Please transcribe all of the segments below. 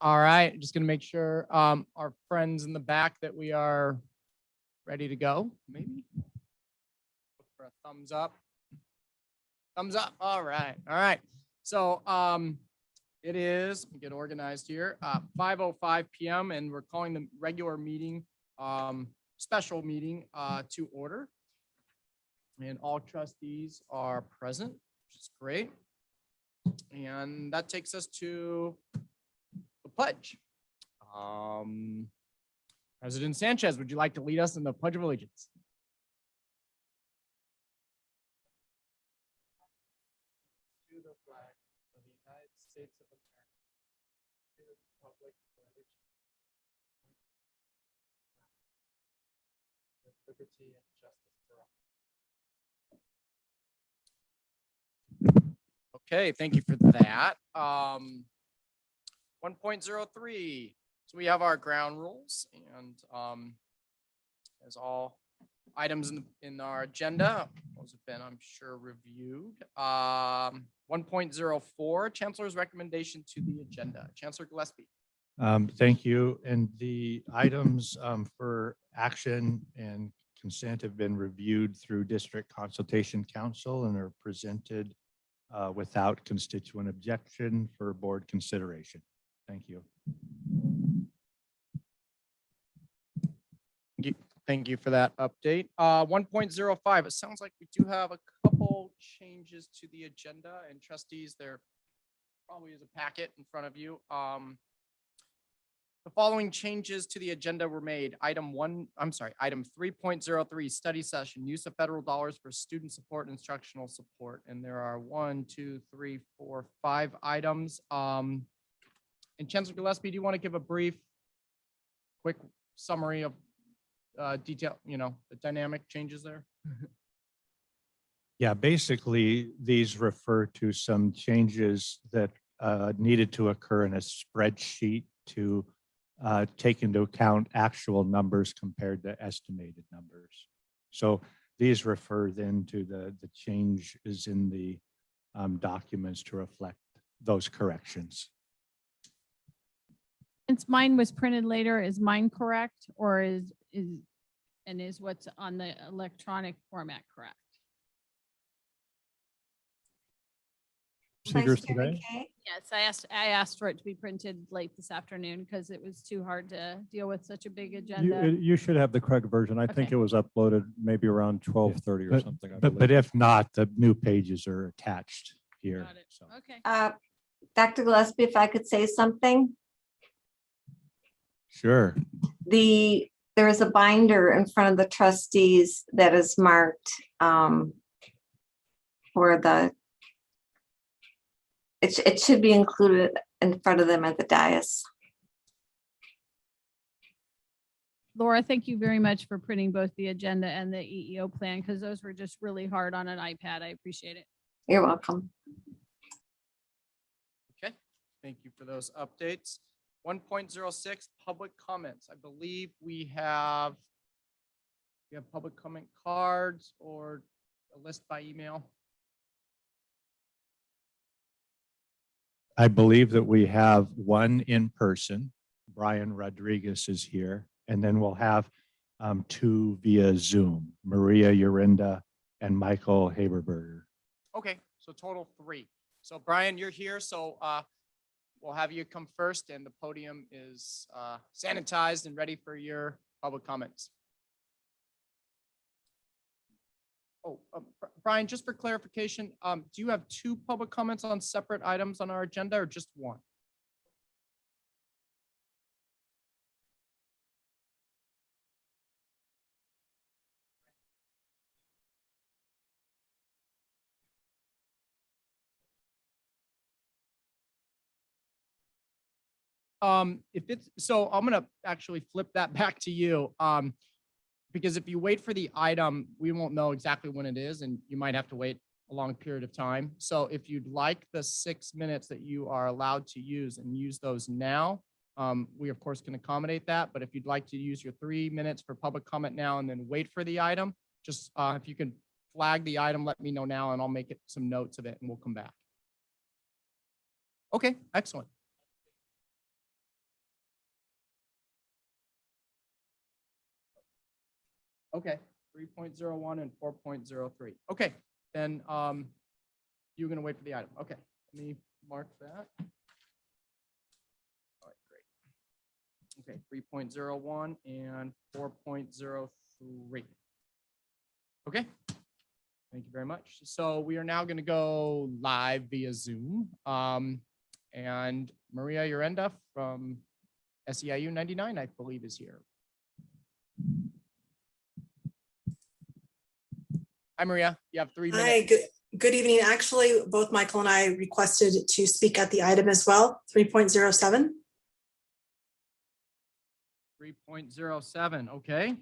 All right, just gonna make sure our friends in the back that we are ready to go, maybe. Look for a thumbs up. Thumbs up. All right. All right. So it is, get organized here, 5:05 p.m. and we're calling the regular meeting, special meeting to order. And all trustees are present, which is great. And that takes us to the pledge. President Sanchez, would you like to lead us in the Pledge of Allegiance? To the flag of the United States of America, to the republic for which with liberty and justice for all. Okay, thank you for that. 1.03. So we have our ground rules and as all items in our agenda, those have been, I'm sure, reviewed. 1.04, Chancellor's recommendation to the agenda. Chancellor Gillespie. Thank you. And the items for action and consent have been reviewed through District Consultation Council and are presented without constituent objection for board consideration. Thank you. Thank you for that update. 1.05, it sounds like we do have a couple changes to the agenda, and trustees, there probably is a packet in front of you. The following changes to the agenda were made. Item 3.03, study session, use of federal dollars for student support and instructional support. And there are 1, 2, 3, 4, 5 items. And Chancellor Gillespie, do you want to give a brief, quick summary of detail, the dynamic changes there? Yeah, basically, these refer to some changes that needed to occur in a spreadsheet to take into account actual numbers compared to estimated numbers. So these refer then to the changes in the documents to reflect those corrections. Since mine was printed later, is mine correct, or is what's on the electronic format correct? Vice Chair today? McKay? Yes, I asked for it to be printed late this afternoon because it was too hard to deal with such a big agenda. You should have the correct version. I think Okay. it was uploaded maybe around 12:30 or something. I But believe. if not, the new pages are attached here. Got it. So. Okay. Dr. Gillespie, if I could say something, Sure. there is a binder in front of the trustees that is marked for the, it should be included in front of them at the dais. Laura, thank you very much for printing both the agenda and the EEO plan because those were just really hard on an iPad. I appreciate it. You're welcome. Okay, thank you for those updates. 1.06, public comments. I believe we have public comment cards or a list by email. I believe that we have one in person. Brian Rodriguez is here, and then we'll have two via Zoom, Maria Urinda and Michael Haberberger. Okay, so total 3. So Brian, you're here, so we'll have you come first, and the podium is sanitized and ready for your public comments. Oh, Brian, just for clarification, do you have 2 public comments on separate items on our agenda or just 1? If it's so, I'm gonna actually flip that back to you. Because if you wait for the item, we won't know exactly when it is, and you might have to wait a long period of time. So if you'd like the 6 minutes that you are allowed to use and use those now, we of course can accommodate that. But if you'd like to use your 3 minutes for public comment now and then wait for the item, just if you can flag the item, let me know now, and I'll make it some notes of it, and we'll come back. Okay, excellent. Okay, 3.01 and 4.03. Okay, then you're gonna wait for the item. Okay, let me mark that. All right, great. Okay, 3.01 and 4.03. Okay, thank you very much. So we are now gonna go live via Zoom. And Maria Urenda from SEIU 99, I believe, is here. Hi, Maria. You have 3 minutes. Hi, good evening. Actually, both Michael and I requested to speak at the item as well, 3.07. 3.07, okay.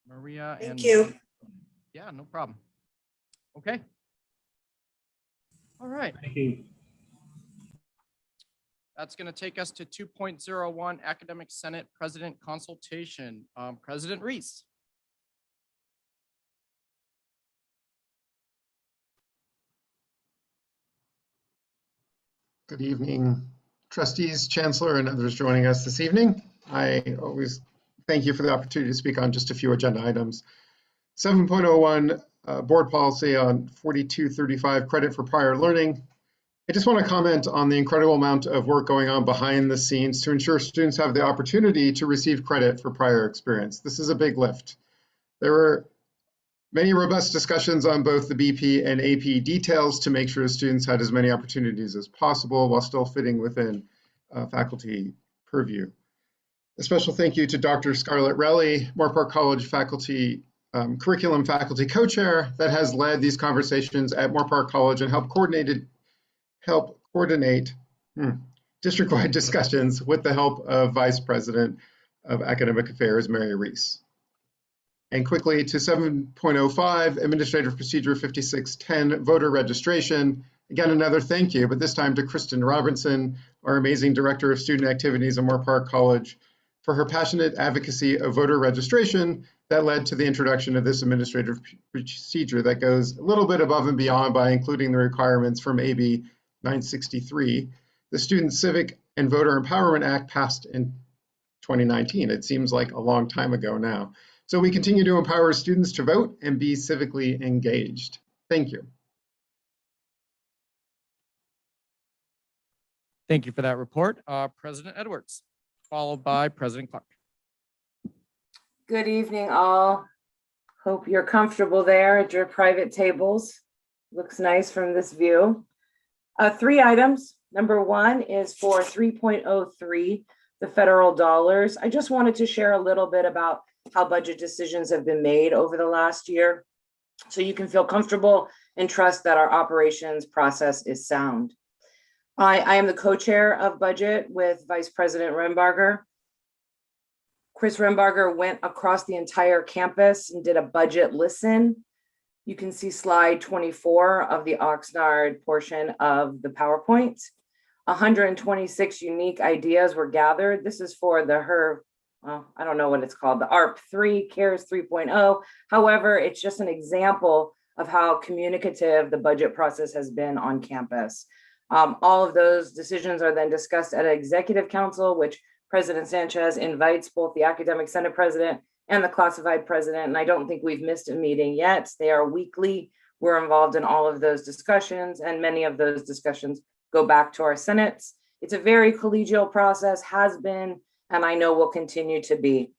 Maria and. Thank you. Yeah, no problem. Okay. All right. Thank you. That's going to take us to 2.01 Academic Senate President Consultation. President Reese. Good evening, trustees, chancellor, and others joining us this evening. I always thank you for the opportunity to speak on just a few agenda items. 7.01 board policy on 4235 credit for prior learning. I just want to comment on the incredible amount of work going on behind the scenes to ensure students have the opportunity to receive credit for prior experience. This is a big lift. There were many robust discussions on both the BP and AP details to make sure students had as many opportunities as possible while still fitting within faculty purview. A special thank you to Dr. Scarlett Relly, Moorpark College faculty curriculum faculty co-chair that has led these conversations at Moorpark College and help coordinate district-wide discussions with the help of Vice President of Academic Affairs, Mary Reese. And quickly to 7.05, Administrative Procedure 5610, voter registration. Again, another thank you, but this time to Kristen Robinson, our amazing Director of Student Activities at Moorpark College, for her passionate advocacy of voter registration that led to the introduction of this administrative procedure that goes a little bit above and beyond by including the requirements from AB 963, the Student Civic and Voter Empowerment Act passed in 2019. It seems like a long time ago now. So we continue to empower students to vote and be civically engaged. Thank you. Thank you for that report. President Edwards, followed by President Clark. Good evening, all. Hope you're comfortable there at your private tables. Looks nice from this view. 3 items. Number 1 is for 3.03, the federal dollars. I just wanted to share a little bit about how budget decisions have been made over the last year, so you can feel comfortable and trust that our operations process is sound. I am the co-chair of budget with Vice President Rembarger. Chris Rembarger went across the entire campus and did a budget listen. You can see slide 24 of the Oxnard portion of the PowerPoint. 126 unique ideas were gathered. This is for the I don't know what it's called, the ARP 3, CARES 3.0. However, it's just an example of how communicative the budget process has been on campus. All of those decisions are then discussed at an executive council, which President Sanchez invites both the Academic Senate President and the classified president. And I don't think we've missed a meeting yet. They are weekly. We're involved in all of those discussions, and many of those discussions go back to our senates. It's a very collegial process, has been, and I know will continue to be.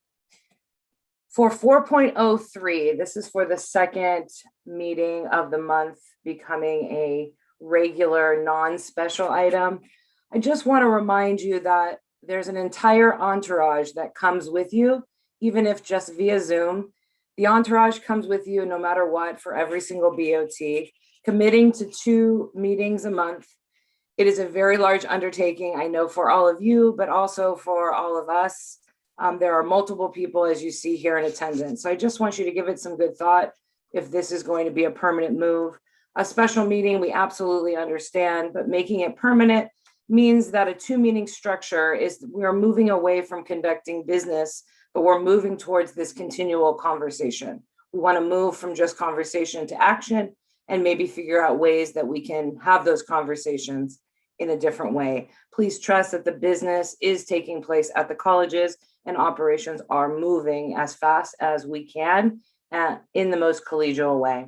For 4.03, this is for the second meeting of the month, becoming a regular non-special item. I just want to remind you that there's an entire entourage that comes with you, even if just via Zoom. The entourage comes with you no matter what for every single BOT, committing to 2 meetings a month. It is a very large undertaking, I know, for all of you, but also for all of us. There are multiple people, as you see here, in attendance. So I just want you to give it some good thought if this is going to be a permanent move. A special meeting, we absolutely understand, but making it permanent means that a 2-meeting structure is, we're moving away from conducting business, but we're moving towards this continual conversation. We want to move from just conversation to action and maybe figure out ways that we can have those conversations in a different way. Please trust that the business is taking place at the colleges and operations are moving as fast as we can in the most collegial way.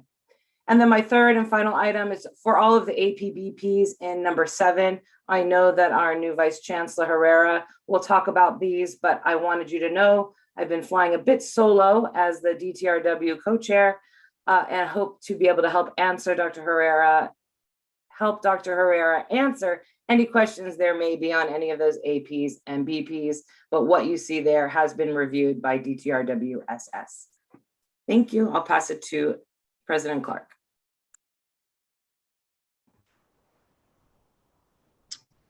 And then my third and final item is for all of the APBPs in number 7. I know that our new Vice Chancellor Herrera will talk about these, but I wanted you to know I've been flying a bit solo as the DTRW co-chair and hope to be able to help Dr. Herrera answer any questions there may be on any of those APs and BPs, but what you see there has been reviewed by DTRWSS. Thank you. I'll pass it to President Clark.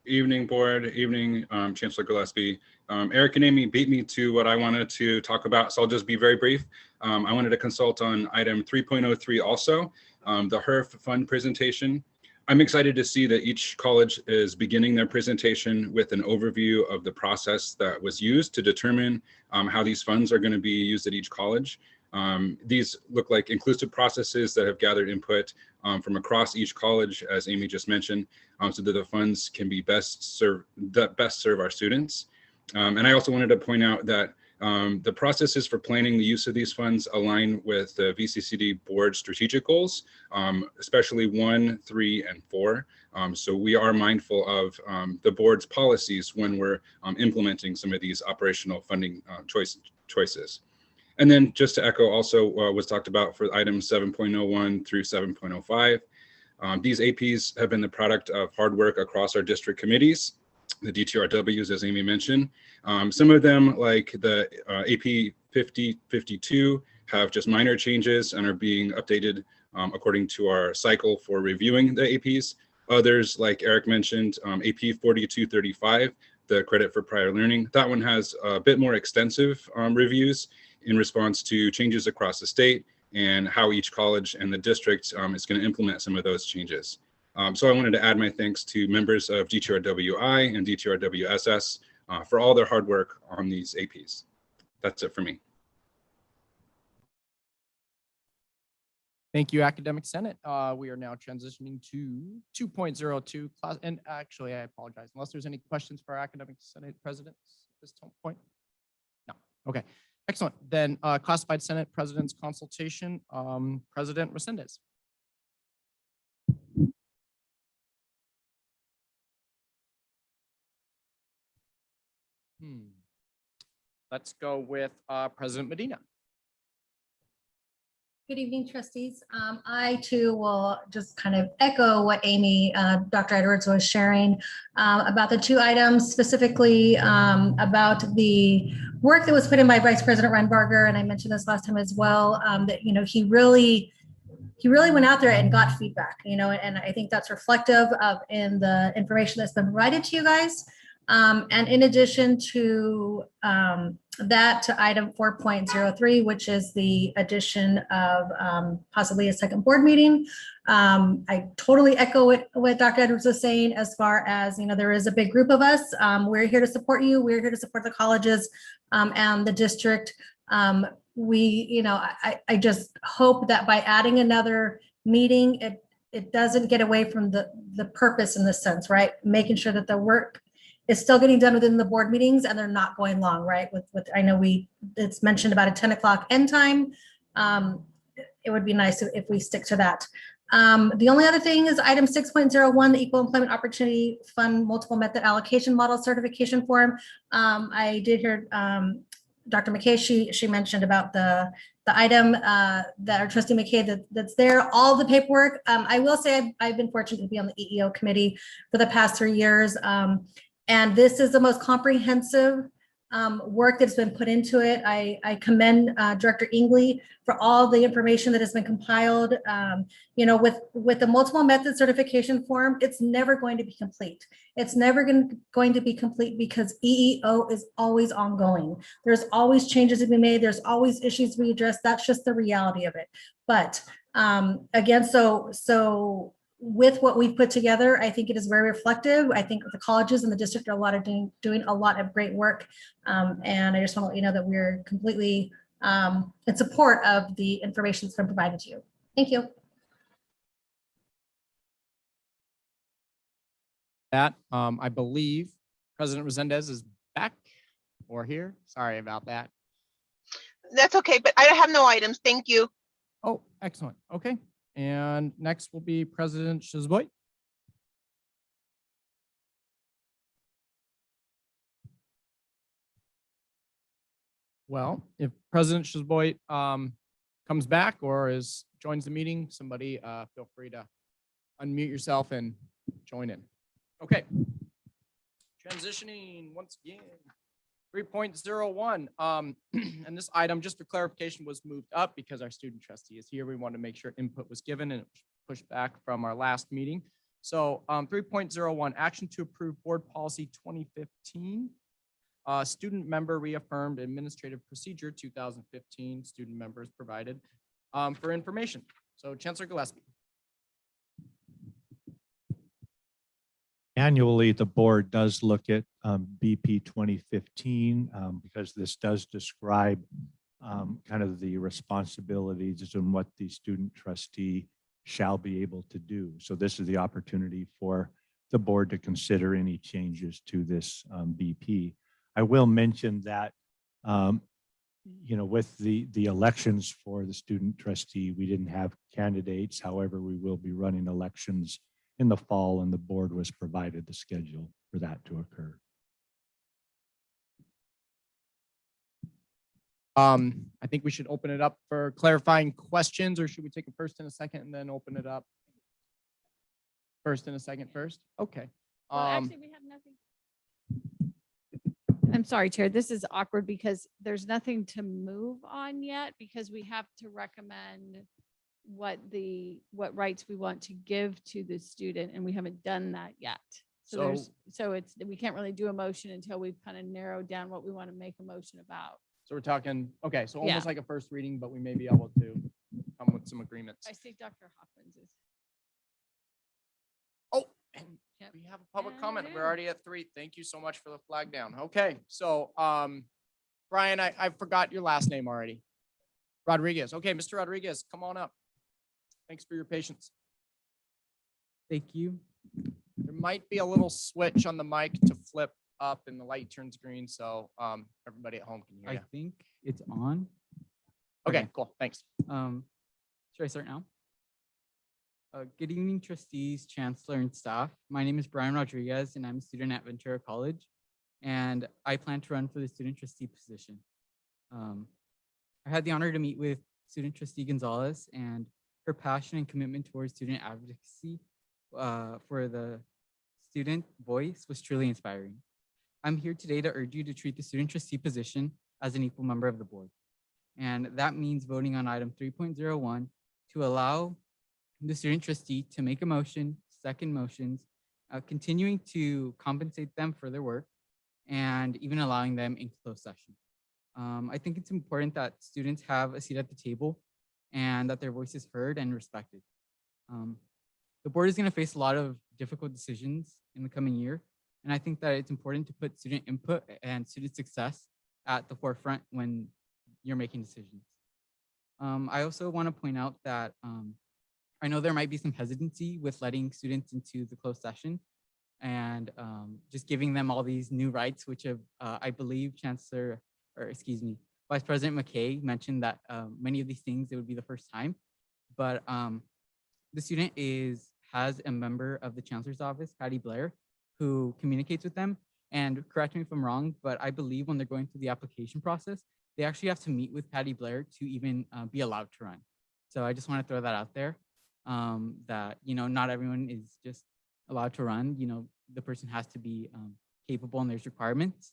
Evening, board. Evening, Chancellor Gillespie. Eric and Amy beat me to what I wanted to talk about, so I'll just be very brief. I wanted to consult on item 3.03 also, the HERF fund presentation. I'm excited to see that each college is beginning their presentation with an overview of the process that was used to determine how these funds are going to be used at each college. These look like inclusive processes that have gathered input from across each college, as Amy just mentioned, so that the funds can be best serve our students. And I also wanted to point out that the processes for planning the use of these funds align with the VCCCD board strategic goals, especially 1, 3, and 4. So we are mindful of the board's policies when we're implementing some of these operational funding choices. And then just to echo also was talked about for items 7.01 through 7.05. These APs have been the product of hard work across our district committees, the DTRWs, as Amy mentioned. Some of them, like the AP 5052, have just minor changes and are being updated according to our cycle for reviewing the APs. Others, like Eric mentioned, AP 4235, the credit for prior learning, that one has a bit more extensive reviews in response to changes across the state and how each college and the district is going to implement some of those changes. So I wanted to add my thanks to members of DTRWI and DTRWSS for all their hard work on these APs. That's it for me. Thank you, Academic Senate. We are now transitioning to 2.02 class. And actually, I apologize, unless there's any questions for our Academic Senate presidents at this point. No. Okay. Excellent. Then Classified Senate President's consultation. President Resendez. Let's go with President Medina. Good evening, trustees. I too will just kind of echo what Amy, Dr. Edwards was sharing about the 2 items, specifically about the work that was put in by Vice President Renbarger, and I mentioned this last time as well, that he really went out there and got feedback, and I think that's reflective of in the information that's been provided to you guys. And in addition to that, to item 4.03, which is the addition of possibly a second board meeting. I totally echo what Dr. Edwards was saying as far as, there is a big group of us. We're here to support you. We're here to support the colleges and the district. I just hope that by adding another meeting, it doesn't get away from the purpose in this sense, right? Making sure that the work is still getting done within the board meetings and they're not going long, right? I know it's mentioned about a 10 o'clock end time. It would be nice if we stick to that. The only other thing is item 6.01, the Equal Employment Opportunity Fund Multiple Method Allocation Model Certification Form. I did hear Dr. McKay, she mentioned about the item that our trustee McKay that's there, all the paperwork. I will say I've been fortunate to be on the EEO committee for the past 3 years. And this is the most comprehensive work that's been put into it. I commend Director Ingley for all the information that has been compiled. With the multiple method certification form, it's never going to be complete. It's never going to be complete because EEO is always ongoing. There's always changes to be made. There's always issues to be addressed. That's just the reality of it. But again, so with what we've put together, I think it is very reflective. I think the colleges and the district are doing a lot of great work. And I just want to let you know that we're completely in support of the information that's been provided to you. Thank you. That I believe President Resendez is back. or here. Sorry about that. That's okay, but I have no items. Thank you. Oh, excellent. Okay. And next will be President Shazboy. Well, if President Shazboy comes back or joins the meeting, somebody feel free to unmute yourself and join in. Okay. Transitioning once again. 3.01. And this item, just for clarification, was moved up because our student trustee is here. We want to make sure input was given and it was pushed back from our last meeting. So 3.01, action to approve board policy 2015. Student member reaffirmed administrative procedure 2015. Student members provided for information. So Chancellor Gillespie. Annually, the board does look at BP 2015 because this does describe kind of the responsibilities and what the student trustee shall be able to do. So this is the opportunity for the board to consider any changes to this BP. I will mention that, with the elections for the student trustee, we didn't have candidates. However, we will be running elections in the fall, and the board was provided the schedule for that to occur. I think we should open it up for clarifying questions, or should we take a first and a second and then open it up? First and a second first? Okay. Well, actually, we have nothing. I'm sorry, Chair. This is awkward because there's nothing to move on yet because we have to recommend what rights we want to give to the student, and we haven't done that yet. So we can't really do a motion until we've kind of narrowed down what we want to make a motion about. So we're talking, okay, so almost Yeah. like a first reading, but we may be able to come with some agreements. I see Dr. Hopkins is. Oh, and Yep. we have a public Yeah, comment. we We're do. already at 3. Thank you so much for the flag down. Okay, so Brian, I forgot your last name already. Rodriguez. Okay, Mr. Rodriguez, come on up. Thanks for your patience. Thank you. There might be a little switch on the mic to flip up and the light turns green, so everybody at home can hear I you. think it's on. Okay, cool, thanks. Should I start now? Good evening, trustees, chancellor, and staff. My name is Brian Rodriguez, and I'm a student at Ventura College, and I plan to run for the student trustee position. I had the honor to meet with student trustee Gonzalez, and her passion and commitment towards student advocacy for the student voice was truly inspiring. I'm here today to urge you to treat the student trustee position as an equal member of the board. And that means voting on item 3.01 to allow the student trustee to make a motion, second motions, continuing to compensate them for their work, and even allowing them in closed session. I think it's important that students have a seat at the table and that their voice is heard and respected. The board is going to face a lot of difficult decisions in the coming year, and I think that it's important to put student input and student success at the forefront when you're making decisions. I also want to point out that I know there might be some hesitancy with letting students into the closed session and just giving them all these new rights, which have, I believe Vice President McKay mentioned that many of these things, it would be the first time, but the student has a member of the chancellor's office, Patty Blair, who communicates with them. And correct me if I'm wrong, but I believe when they're going through the application process, they actually have to meet with Patty Blair to even be allowed to run. So I just want to throw that out there, that, not everyone is just allowed to run. The person has to be capable and there's requirements.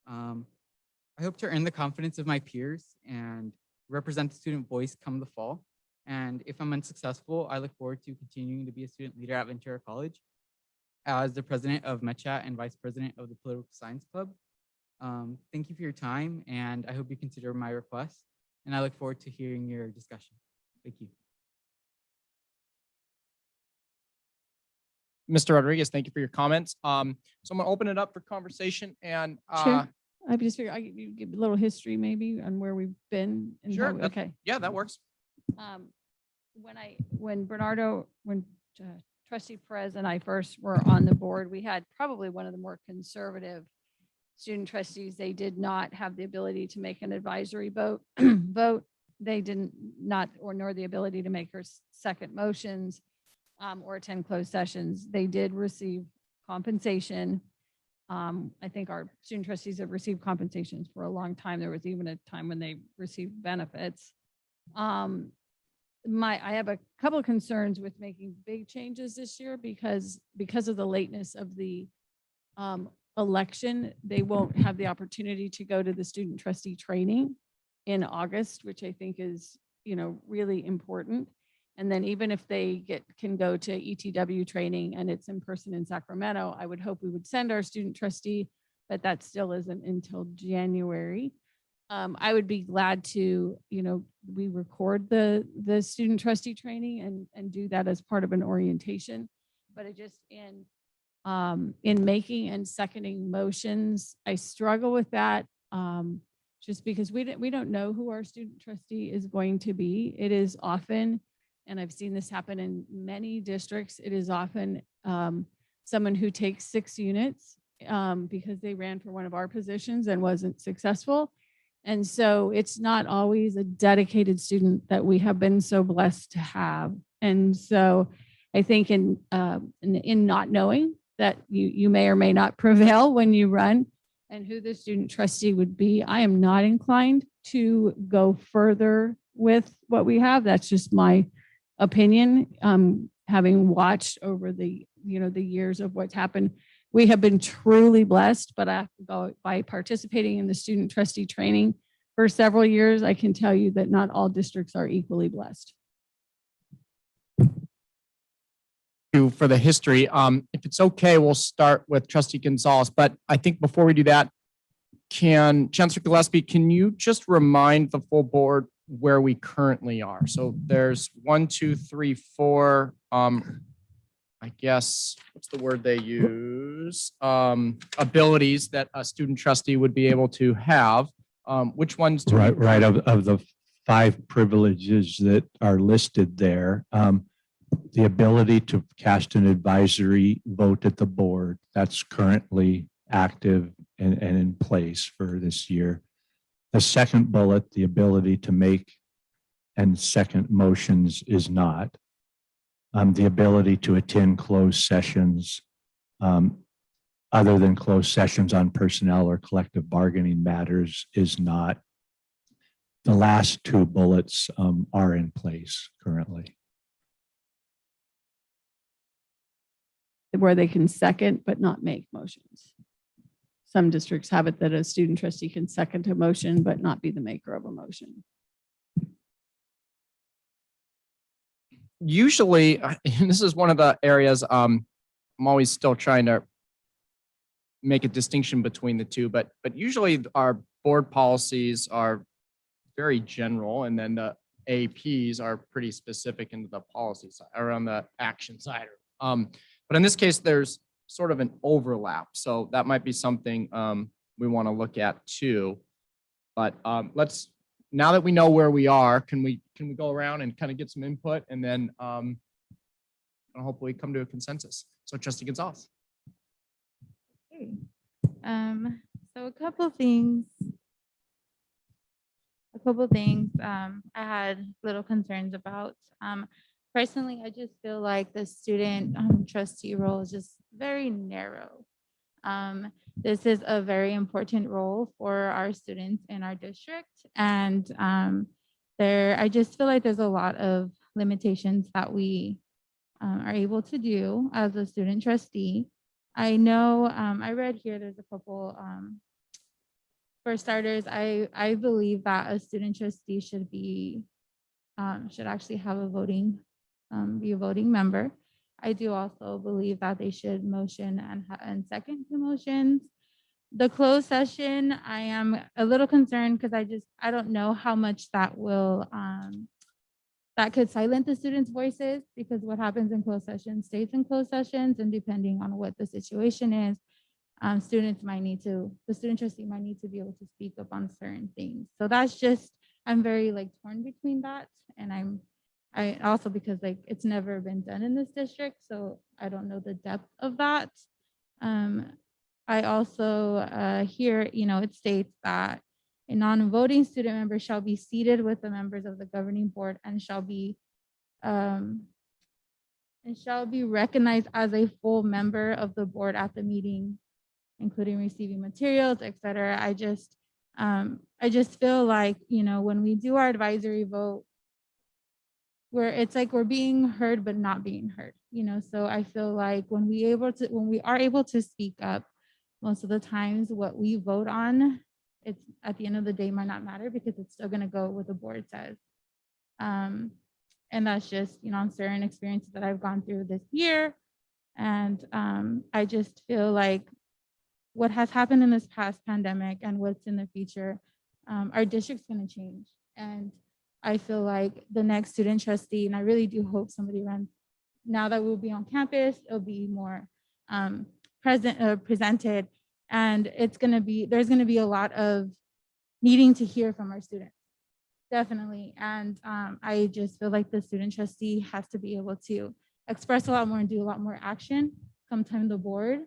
I hope to earn the confidence of my peers and represent the student voice come the fall. And if I'm unsuccessful, I look forward to continuing to be a student leader at Ventura College as the president of METCHAT and vice president of the Political Science Club. Thank you for your time, and I hope you consider my request, and I look forward to hearing your discussion. Thank you. Mr. Rodriguez, thank you for your comments. So I'm gonna open it up for conversation and Sure. I just figured I could give a little history maybe on where we've been. And sure, how we- okay. yeah, that works. When Trustee Perez and I first were on the board, we had probably one of the more conservative student trustees, they did not have the ability to make an advisory vote. They didn't not, or nor the ability to make her second motions or attend closed sessions. They did receive compensation. I think our student trustees have received compensations for a long time. There was even a time when they received benefits. I have a couple of concerns with making big changes this year because of the lateness of the election. They won't have the opportunity to go to the student trustee training in August, which I think is, really important. And then even if they can go to ETW training and it's in person in Sacramento, I would hope we would send our student trustee, but that still isn't until January. I would be glad to, we record the student trustee training and do that as part of an orientation. But it just in making and seconding motions, I struggle with that. Just because we don't know who our student trustee is going to be. It is often, and I've seen this happen in many districts, it is often someone who takes 6 units because they ran for one of our positions and wasn't successful. And so it's not always a dedicated student that we have been so blessed to have. And so I think in not knowing that you may or may not prevail when you run, and who the student trustee would be, I am not inclined to go further with what we have. That's just my opinion. Having watched over the years of what's happened, we have been truly blessed. But I have to go by participating in the student trustee training for several years. I can tell you that not all districts are equally blessed. For the history. If it's okay, we'll start with Trustee Gonzalez. But I think before we do that, Chancellor Gillespie, can you just remind the full board where we currently are? So there's 1, 2, 3, 4. I guess what's the word they use? Abilities that a student trustee would be able to have. Which ones? Right. Of the 5 privileges that are listed there. The ability to cast an advisory vote at the board, that's currently active and in place for this year. The second bullet, the ability to make and second motions, is not. The ability to attend closed sessions other than closed sessions on personnel or collective bargaining matters is not. The last 2 bullets are in place currently. Where they can second but not make motions. Some districts have it that a student trustee can second a motion but not be the maker of a motion. Usually, and this is one of the areas I'm always still trying to make a distinction between the two, but usually our board policies are very general, and then the APs are pretty specific into the policy side or on the action side. But in this case, there's sort of an overlap. So that might be something we want to look at too. But now that we know where we are, can we go around and kind of get some input and then hopefully come to a consensus? So Trustee Gonzalez. Okay. So a couple things I had little concerns about. Personally, I just feel like the student trustee role is just very narrow. This is a very important role for our students in our district. And I just feel like there's a lot of limitations that we are able to do as a student trustee. I know I read here there's a couple, for starters, I believe that a student trustee should actually have be a voting member. I do also believe that they should motion and second the motions. The closed session, I am a little concerned because I don't know how much that will that could silence the students' voices, because what happens in closed sessions stays in closed sessions, and depending on what the situation is, the student trustee might need to be able to speak up on certain things. So that's just, I'm very torn between that, and I also, because it's never been done in this district, so I don't know the depth of that. I also here, it states that a non-voting student member shall be seated with the members of the governing board and shall be recognized as a full member of the board at the meeting, including receiving materials, etc. I just feel like, when we do our advisory vote, it's like we're being heard but not being heard, so I feel like when we are able to speak up, most of the times what we vote on, it's at the end of the day might not matter because it's still going to go what the board says. And that's just, on certain experiences that I've gone through this year. And I just feel like what has happened in this past pandemic and what's in the future, our district's going to change. And I feel like the next student trustee, and I really do hope somebody runs, now that we'll be on campus, it'll be more presented, and there's going to be a lot of needing to hear from our students. Definitely. And I just feel like the student trustee has to be able to express a lot more and do a lot more action come time the board,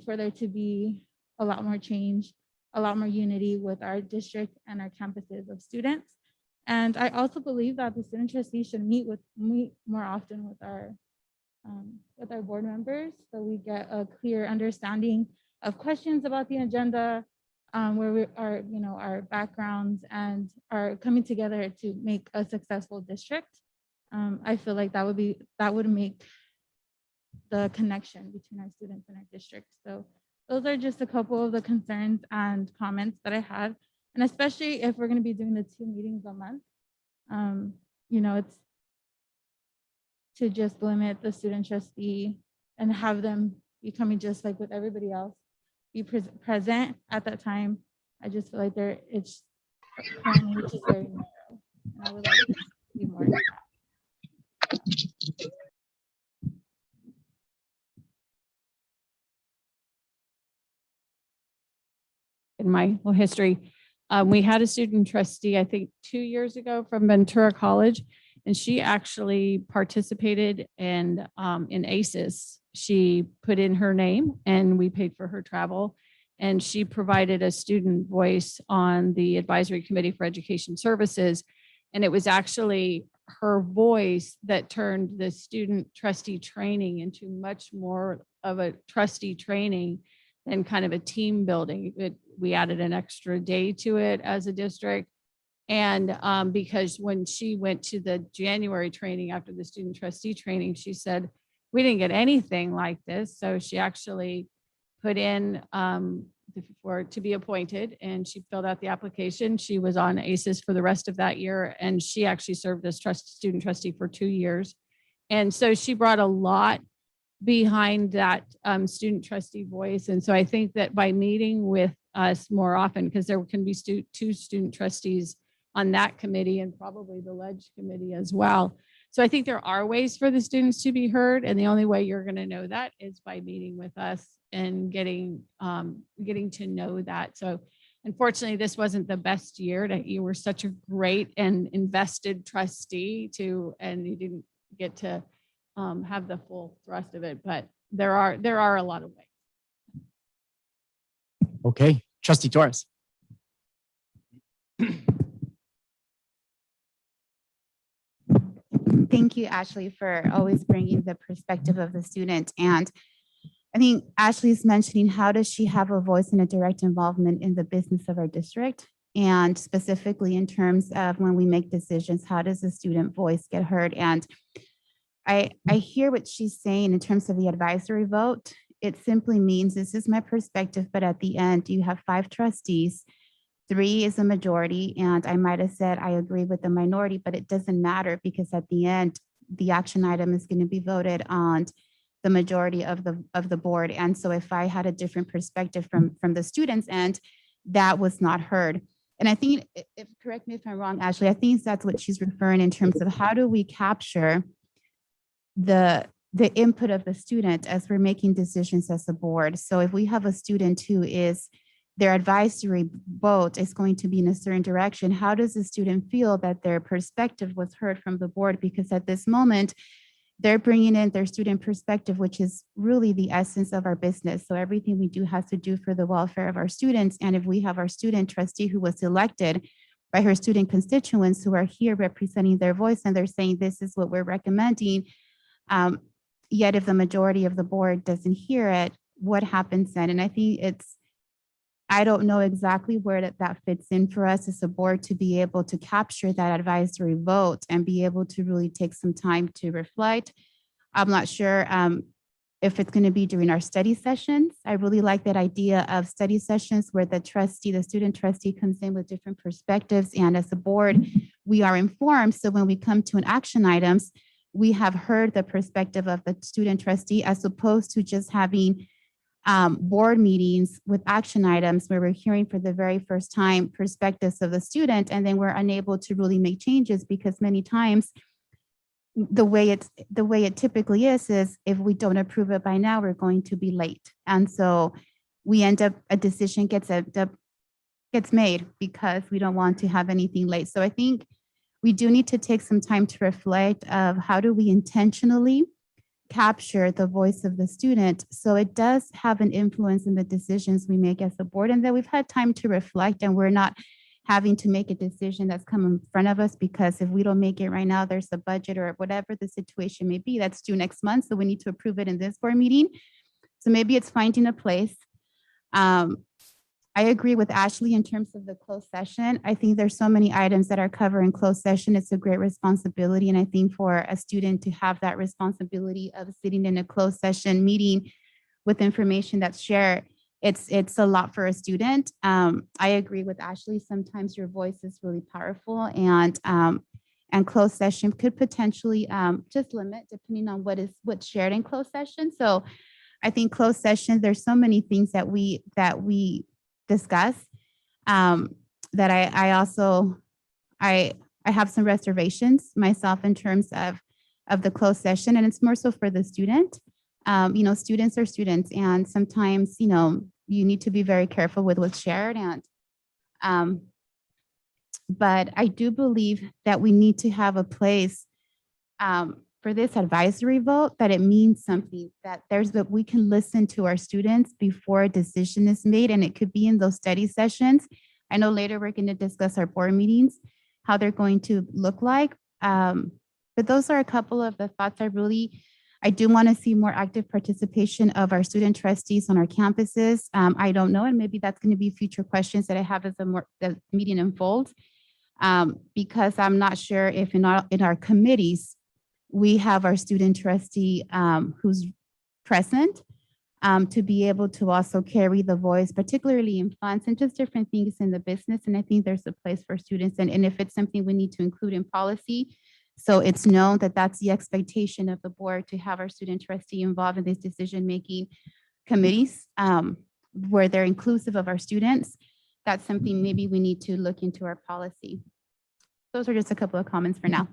for there to be a lot more change, a lot more unity with our district and our campuses of students. And I also believe that the student trustee should meet more often with our board members, so we get a clear understanding of questions about the agenda, where we are, our backgrounds and are coming together to make a successful district. I feel like that would make the connection between our students and our district. So those are just a couple of the concerns and comments that I had. And especially if we're going to be doing the 2 meetings a month, it's to just limit the student trustee and have them be coming just like with everybody else, be present at that time. I just feel like it's currently just very narrow, and I would like to see more of that. In my little history, we had a student trustee, I think 2 years ago from Ventura College, and she actually participated in ACES. She put in her name and we paid for her travel, and she provided a student voice on the advisory committee for education services. And it was actually her voice that turned the student trustee training into much more of a trustee training than kind of a team building. We added an extra day to it as a district. And because when she went to the January training after the student trustee training, she said, we didn't get anything like this. So she actually put in to be appointed, and she filled out the application. She was on ACES for the rest of that year, and she actually served as student trustee for 2 years. And so she brought a lot behind that student trustee voice. And so I think that by meeting with us more often, because there can be 2 student trustees on that committee and probably the ledge committee as well. So I think there are ways for the students to be heard. And the only way you're going to know that is by meeting with us and getting to know that. So unfortunately, this wasn't the best year. You were such a great and invested trustee and you didn't get to have the full thrust of it, but there are a lot of ways. Okay, Trustee Torres. Thank you, Ashley, for always bringing the perspective of the student. And I think Ashley's mentioning, how does she have a voice and a direct involvement in the business of our district? And specifically in terms of when we make decisions, how does the student voice get heard? And I hear what she's saying in terms of the advisory vote. It simply means, this is my perspective, but at the end, you have 5 trustees, 3 is a majority, and I might have said I agree with the minority, but it doesn't matter, because at the end, the action item is going to be voted on the majority of the board. And so if I had a different perspective from the students' end, that was not heard. And I think, correct me if I'm wrong, Ashley, I think that's what she's referring in terms of how do we capture the input of the student as we're making decisions as a board. So if we have a student who is, their advisory vote is going to be in a certain direction, how does the student feel that their perspective was heard from the board? Because at this moment, they're bringing in their student perspective, which is really the essence of our business. So everything we do has to do for the welfare of our students. And if we have our student trustee who was elected by her student constituents who are here representing their voice and they're saying, this is what we're recommending. Yet if the majority of the board doesn't hear it, what happens then? And I think I don't know exactly where that fits in for us as a board to be able to capture that advisory vote and be able to really take some time to reflect. I'm not sure if it's going to be during our study sessions. I really like that idea of study sessions where the student trustee comes in with different perspectives. And as a board, we are informed. So when we come to an action items, we have heard the perspective of the student trustee as opposed to just having board meetings with action items where we're hearing for the very first time perspectives of the student, and then we're unable to really make changes because many times the way it typically is if we don't approve it by now, we're going to be late. And so we end up, a decision gets made because we don't want to have anything late. So I think we do need to take some time to reflect of how do we intentionally capture the voice of the student so it does have an influence in the decisions we make as a board, and that we've had time to reflect and we're not having to make a decision that's come in front of us because if we don't make it right now, there's a budget or whatever the situation may be that's due next month. So we need to approve it in this board meeting. So maybe it's finding a place. I agree with Ashley in terms of the closed session. I think there's so many items that are covered in closed session. It's a great responsibility. And I think for a student to have that responsibility of sitting in a closed session meeting with information that's shared, it's a lot for a student. I agree with Ashley. Sometimes your voice is really powerful and closed session could potentially just limit depending on what's shared in closed session. So I think closed session, there's so many things that we discuss that I have some reservations myself in terms of the closed session, and it's more so for the student. Students are students, and sometimes you need to be very careful with what's shared. And but I do believe that we need to have a place for this advisory vote, that it means something, that we can listen to our students before a decision is made, and it could be in those study sessions. I know later we're going to discuss our board meetings, how they're going to look like. But those are a couple of the thoughts I do want to see more active participation of our student trustees on our campuses. I don't know, and maybe that's going to be future questions that I have as the meeting unfolds, because I'm not sure if in our committees, we have our student trustee who's present to be able to also carry the voice, particularly in funds and just different things in the business. And I think there's a place for students. And if it's something we need to include in policy, so it's known that that's the expectation of the board, to have our student trustee involved in these decision-making committees where they're inclusive of our students. That's something maybe we need to look into our policy. Those are just a couple of comments for now.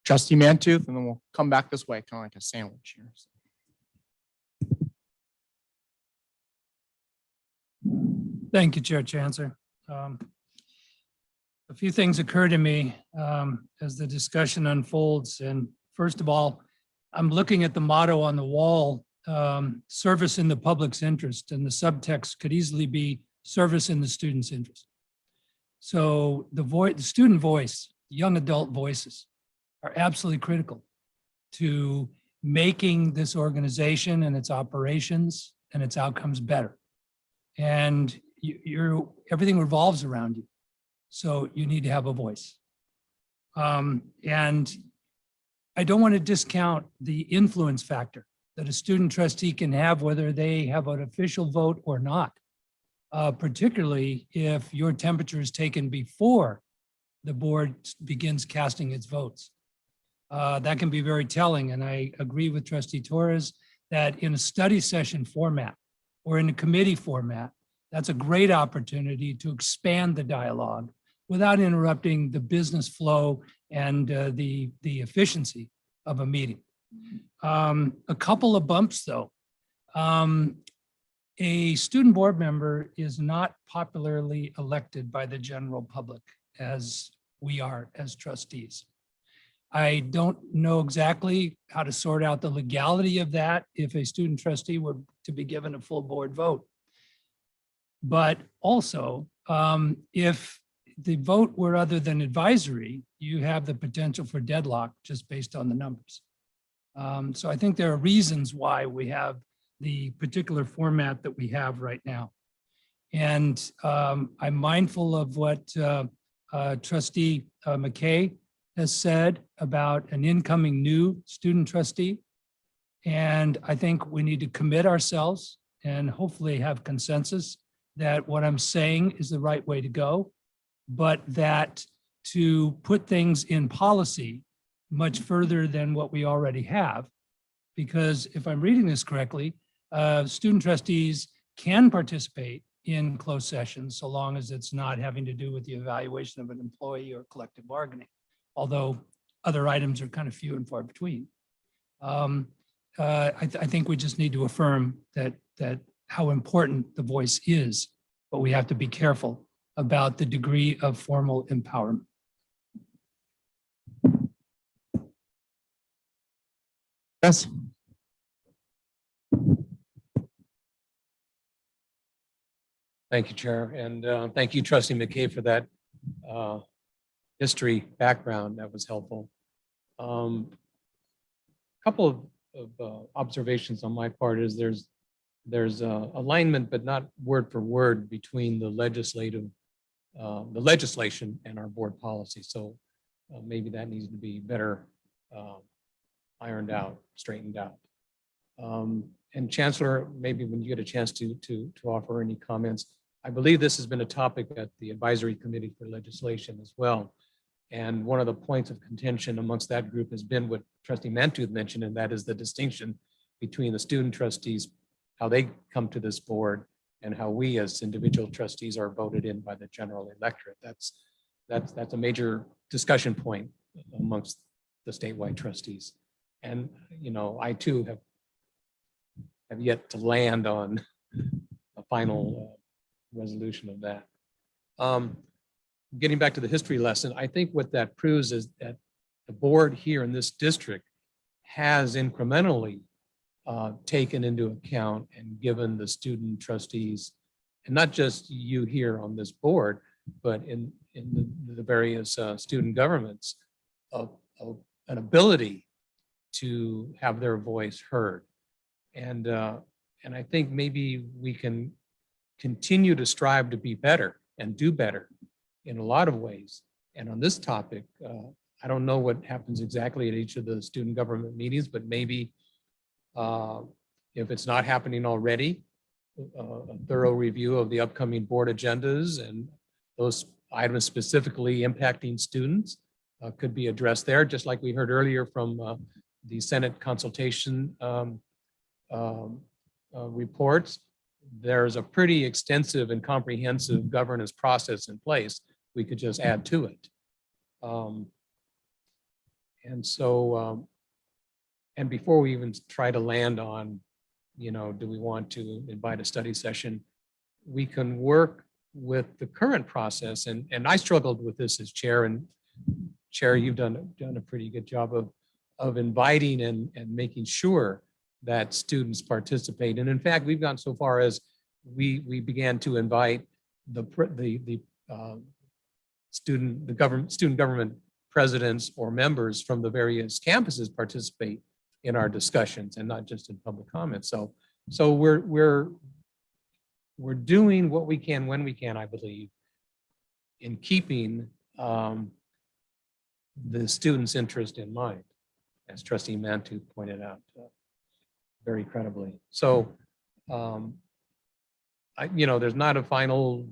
Trustee Mantooth, and then we'll come back this way, kind of like a sandwich here. Thank you, Chair Chancellor. A few things occur to me as the discussion unfolds. And first of all, I'm looking at the motto on the wall, service in the public's interest, and the subtext could easily be service in the student's interest. So the student voice, young adult voices are absolutely critical to making this organization and its operations and its outcomes better. And everything revolves around you. So you need to have a voice. And I don't want to discount the influence factor that a student trustee can have, whether they have an official vote or not, particularly if your temperature is taken before the board begins casting its votes. That can be very telling. And I agree with Trustee Torres that in a study session format or in a committee format, that's a great opportunity to expand the dialogue without interrupting the business flow and the efficiency of a meeting. A couple of bumps though. A student board member is not popularly elected by the general public, as we are as trustees. I don't know exactly how to sort out the legality of that if a student trustee were to be given a full board vote. But also, if the vote were other than advisory, you have the potential for deadlock just based on the numbers. So I think there are reasons why we have the particular format that we have right now. And I'm mindful of what Trustee McKay has said about an incoming new student trustee. And I think we need to commit ourselves and hopefully have consensus that what I'm saying is the right way to go, but that to put things in policy much further than what we already have. Because if I'm reading this correctly, student trustees can participate in closed sessions so long as it's not having to do with the evaluation of an employee or collective bargaining, although other items are kind of few and far between. I think we just need to affirm that how important the voice is, but we have to be careful about the degree of formal empowerment. Yes. Thank you, Chair. And thank you, Trustee McKay, for that history background. That was helpful. A couple of observations on my part is there's alignment, but not word for word between the legislation and our board policy. So maybe that needs to be better ironed out, straightened out. And Chancellor, maybe when you get a chance to offer any comments, I believe this has been a topic at the Advisory Committee for Legislation as well. And one of the points of contention amongst that group has been what Trustee Mantooth mentioned, and that is the distinction between the student trustees, how they come to this board, and how we as individual trustees are voted in by the general electorate. That's a major discussion point amongst the statewide trustees. And, you know, I too have yet to land on a final resolution of that. Getting back to the history lesson, I think what that proves is that the board here in this district has incrementally taken into account and given the student trustees, and not just you here on this board, but in the various student governments, of an ability to have their voice heard. And I think maybe we can continue to strive to be better and do better in a lot of ways. And on this topic, I don't know what happens exactly at each of the student government meetings, but maybe if it's not happening already, a thorough review of the upcoming board agendas and those items specifically impacting students could be addressed there, just like we heard earlier from the Senate consultation reports. There's a pretty extensive and comprehensive governance process in place. We could just add to it. And so, and before we even try to land on, you know, do we want to invite a study session, we can work with the current process. And I struggled with this as chair, and Chair, you've done a pretty good job of inviting and making sure that students participate. And in fact, we've gone so far as we began to invite the student government presidents or members from the various campuses participate in our discussions and not just in public comments. So we're doing what we can when we can, I believe, in keeping the students' interest in mind, as Trustee Mantooth pointed out very credibly. So, you know, there's not a final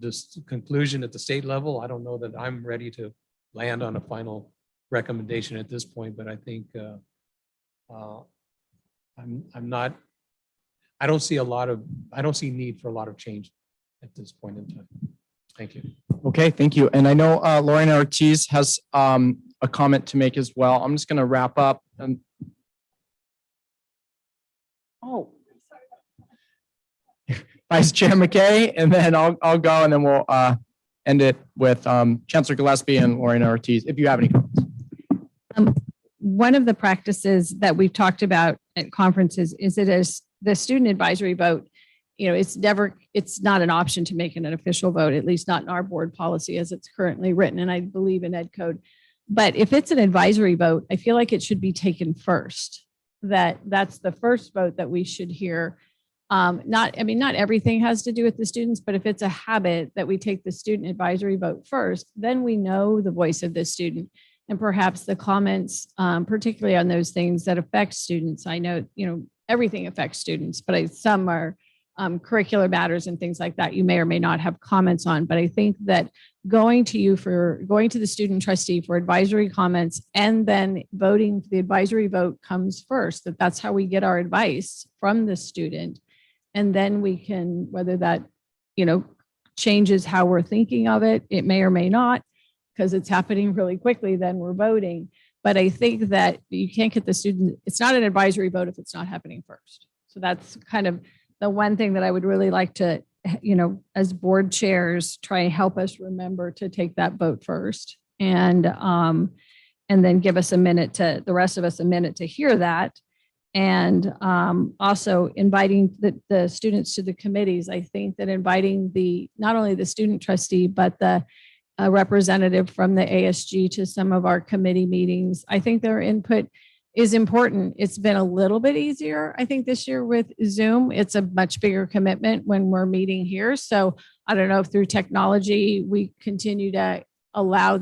conclusion at the state level. I don't know that I'm ready to land on a final recommendation at this point, but I think I don't see need for a lot of change at this point in time. Thank you. Okay, thank you. And I know Lorena Ortiz has a comment to make as well. I'm just going to wrap up. Oh, Vice Chair McKay, and then I'll go, and then we'll end it with Chancellor Gillespie and Lorena Ortiz, if you have any comments. One of the practices that we've talked about at conferences is it is the student advisory vote. It's not an option to make it an official vote, at least not in our board policy as it's currently written, and I believe in ed code. But if it's an advisory vote, I feel like it should be taken first. That's the first vote that we should hear. Not everything has to do with the students, but if it's a habit that we take the student advisory vote first, then we know the voice of the student and perhaps the comments, particularly on those things that affect students. I know, everything affects students, but some are curricular matters and things like that you may or may not have comments on. But I think that going to the student trustee for advisory comments and then voting for the advisory vote comes first, that's how we get our advice from the student. And then we can, whether that, changes how we're thinking of it, it may or may not, because it's happening really quickly, then we're voting. But I think that you can't get the student, it's not an advisory vote if it's not happening first. So that's kind of the one thing that I would really like to, as board chairs, try and help us remember to take that vote first. And then give us the rest of us a minute to hear that. And also inviting the students to the committees. I think that inviting not only the student trustee, but the representative from the ASG to some of our committee meetings, I think their input is important. It's been a little bit easier, I think, this year with Zoom. It's a much bigger commitment when we're meeting here. So I don't know if through technology, we continue to allow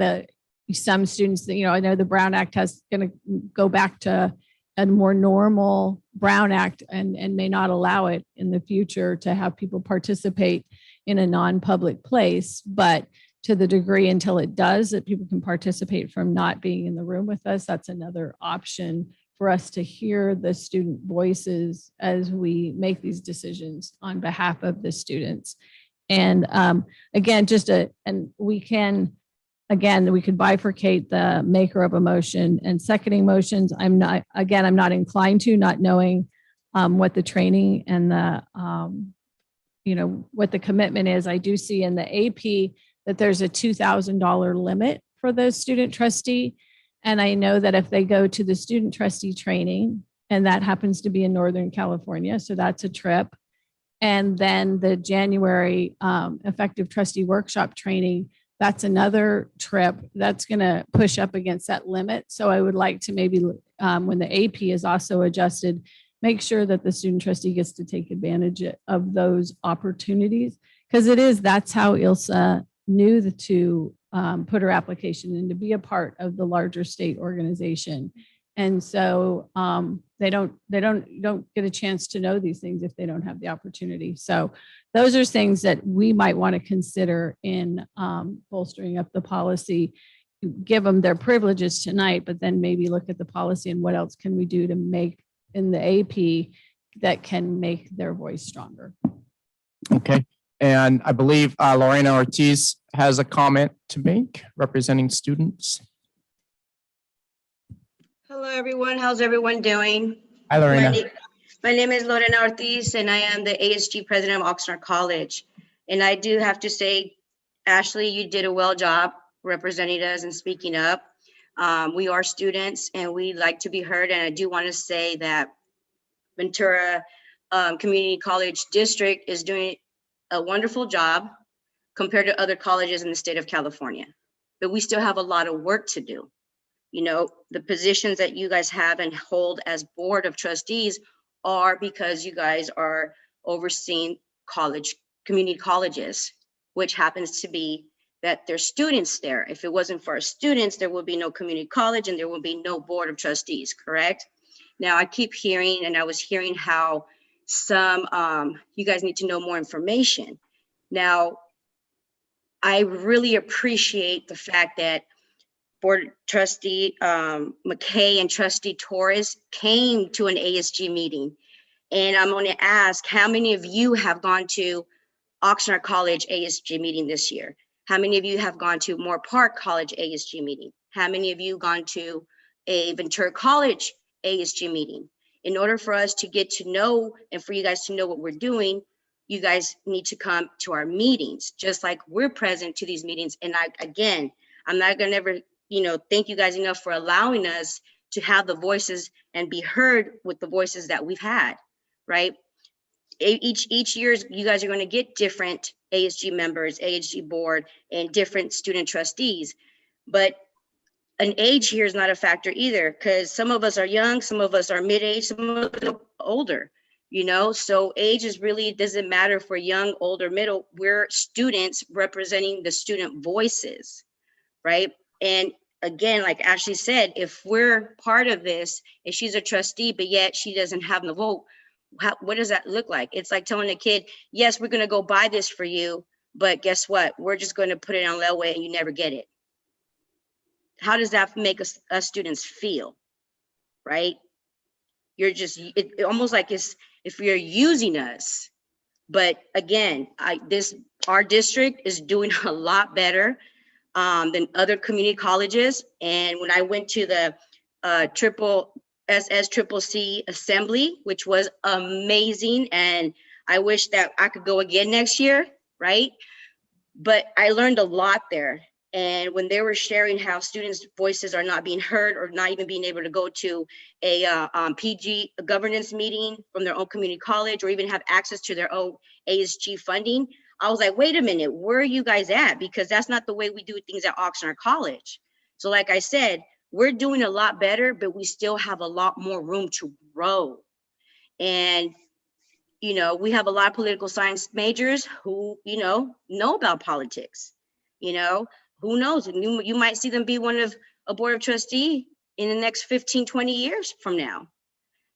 some students that, I know the Brown Act is going to go back to a more normal Brown Act and may not allow it in the future to have people participate in a non-public place. But to the degree until it does, that people can participate from not being in the room with us, that's another option for us to hear the student voices as we make these decisions on behalf of the students. And again, we could bifurcate the maker of a motion and seconding motions. I'm not inclined to, not knowing what the training and what the commitment is. I do see in the AP that there's a $2,000 limit for the student trustee. And I know that if they go to the student trustee training, and that happens to be in Northern California, so that's a trip. And then the January effective trustee workshop training, that's another trip that's going to push up against that limit. So I would like to maybe, when the AP is also adjusted, make sure that the student trustee gets to take advantage of those opportunities. Because that's how ILSA knew to put her application in to be a part of the larger state organization. And so they don't get a chance to know these things if they don't have the opportunity. So those are things that we might want to consider in bolstering up the policy, give them their privileges tonight, but then maybe look at the policy and what else can we do to make in the AP that can make their voice stronger. Okay. And I believe Lorena Ortiz has a comment to make representing students. Hello, everyone. How's everyone doing? Hi, Lorena. My name is Lorena Ortiz, and I am the ASG president of Oxnard College. And I do have to say, Ashley, you did a well job representing us and speaking up. We are students, and we like to be heard. And I do want to say that Ventura Community College District is doing a wonderful job compared to other colleges in the state of California. But we still have a lot of work to do. The positions that you guys have and hold as board of trustees are because you guys are overseeing community colleges, which happens to be that there's students there. If it wasn't for our students, there would be no community college and there would be no board of trustees, correct? Now I keep hearing, and I was hearing how you guys need to know more information. Now, I really appreciate the fact that Board Trustee McKay and Trustee Torres came to an ASG meeting. And I'm going to ask, how many of you have gone to Oxnard College ASG meeting this year? How many of you have gone to Moore Park College ASG meeting? How many of you gone to a Ventura College ASG meeting? In order for us to get to know and for you guys to know what we're doing, you guys need to come to our meetings, just like we're present to these meetings. And again, I'm not gonna ever, thank you guys enough for allowing us to have the voices and be heard with the voices that we've had, right? Each year, you guys are going to get different ASG members, ASG board, and different student trustees. But an age here is not a factor either, because some of us are young, some of us are mid-age, some of us are older, so age is really, doesn't matter for young, older, middle. We're students representing the student voices, right? And again, like Ashley said, if we're part of this, if she's a trustee, but yet she doesn't have the vote, what does that look like? It's like telling a kid, yes, we're going to go buy this for you, but guess what? We're just going to put it on layaway and you never get it. How does that make us students feel, right? You're just, it almost like it's if you're using us. But again, our district is doing a lot better than other community colleges. And when I went to the SSCCC assembly, which was amazing, and I wish that I could go again next year, right? But I learned a lot there. And when they were sharing how students' voices are not being heard or not even being able to go to a PG governance meeting from their own community college or even have access to their own ASG funding, I was like, wait a minute, where are you guys at? Because that's not the way we do things at Oxnard College. So like I said, we're doing a lot better, but we still have a lot more room to grow. And we have a lot of political science majors who, know about politics. Who knows? You might see them be one of a board of trustee in the next 15, 20 years from now.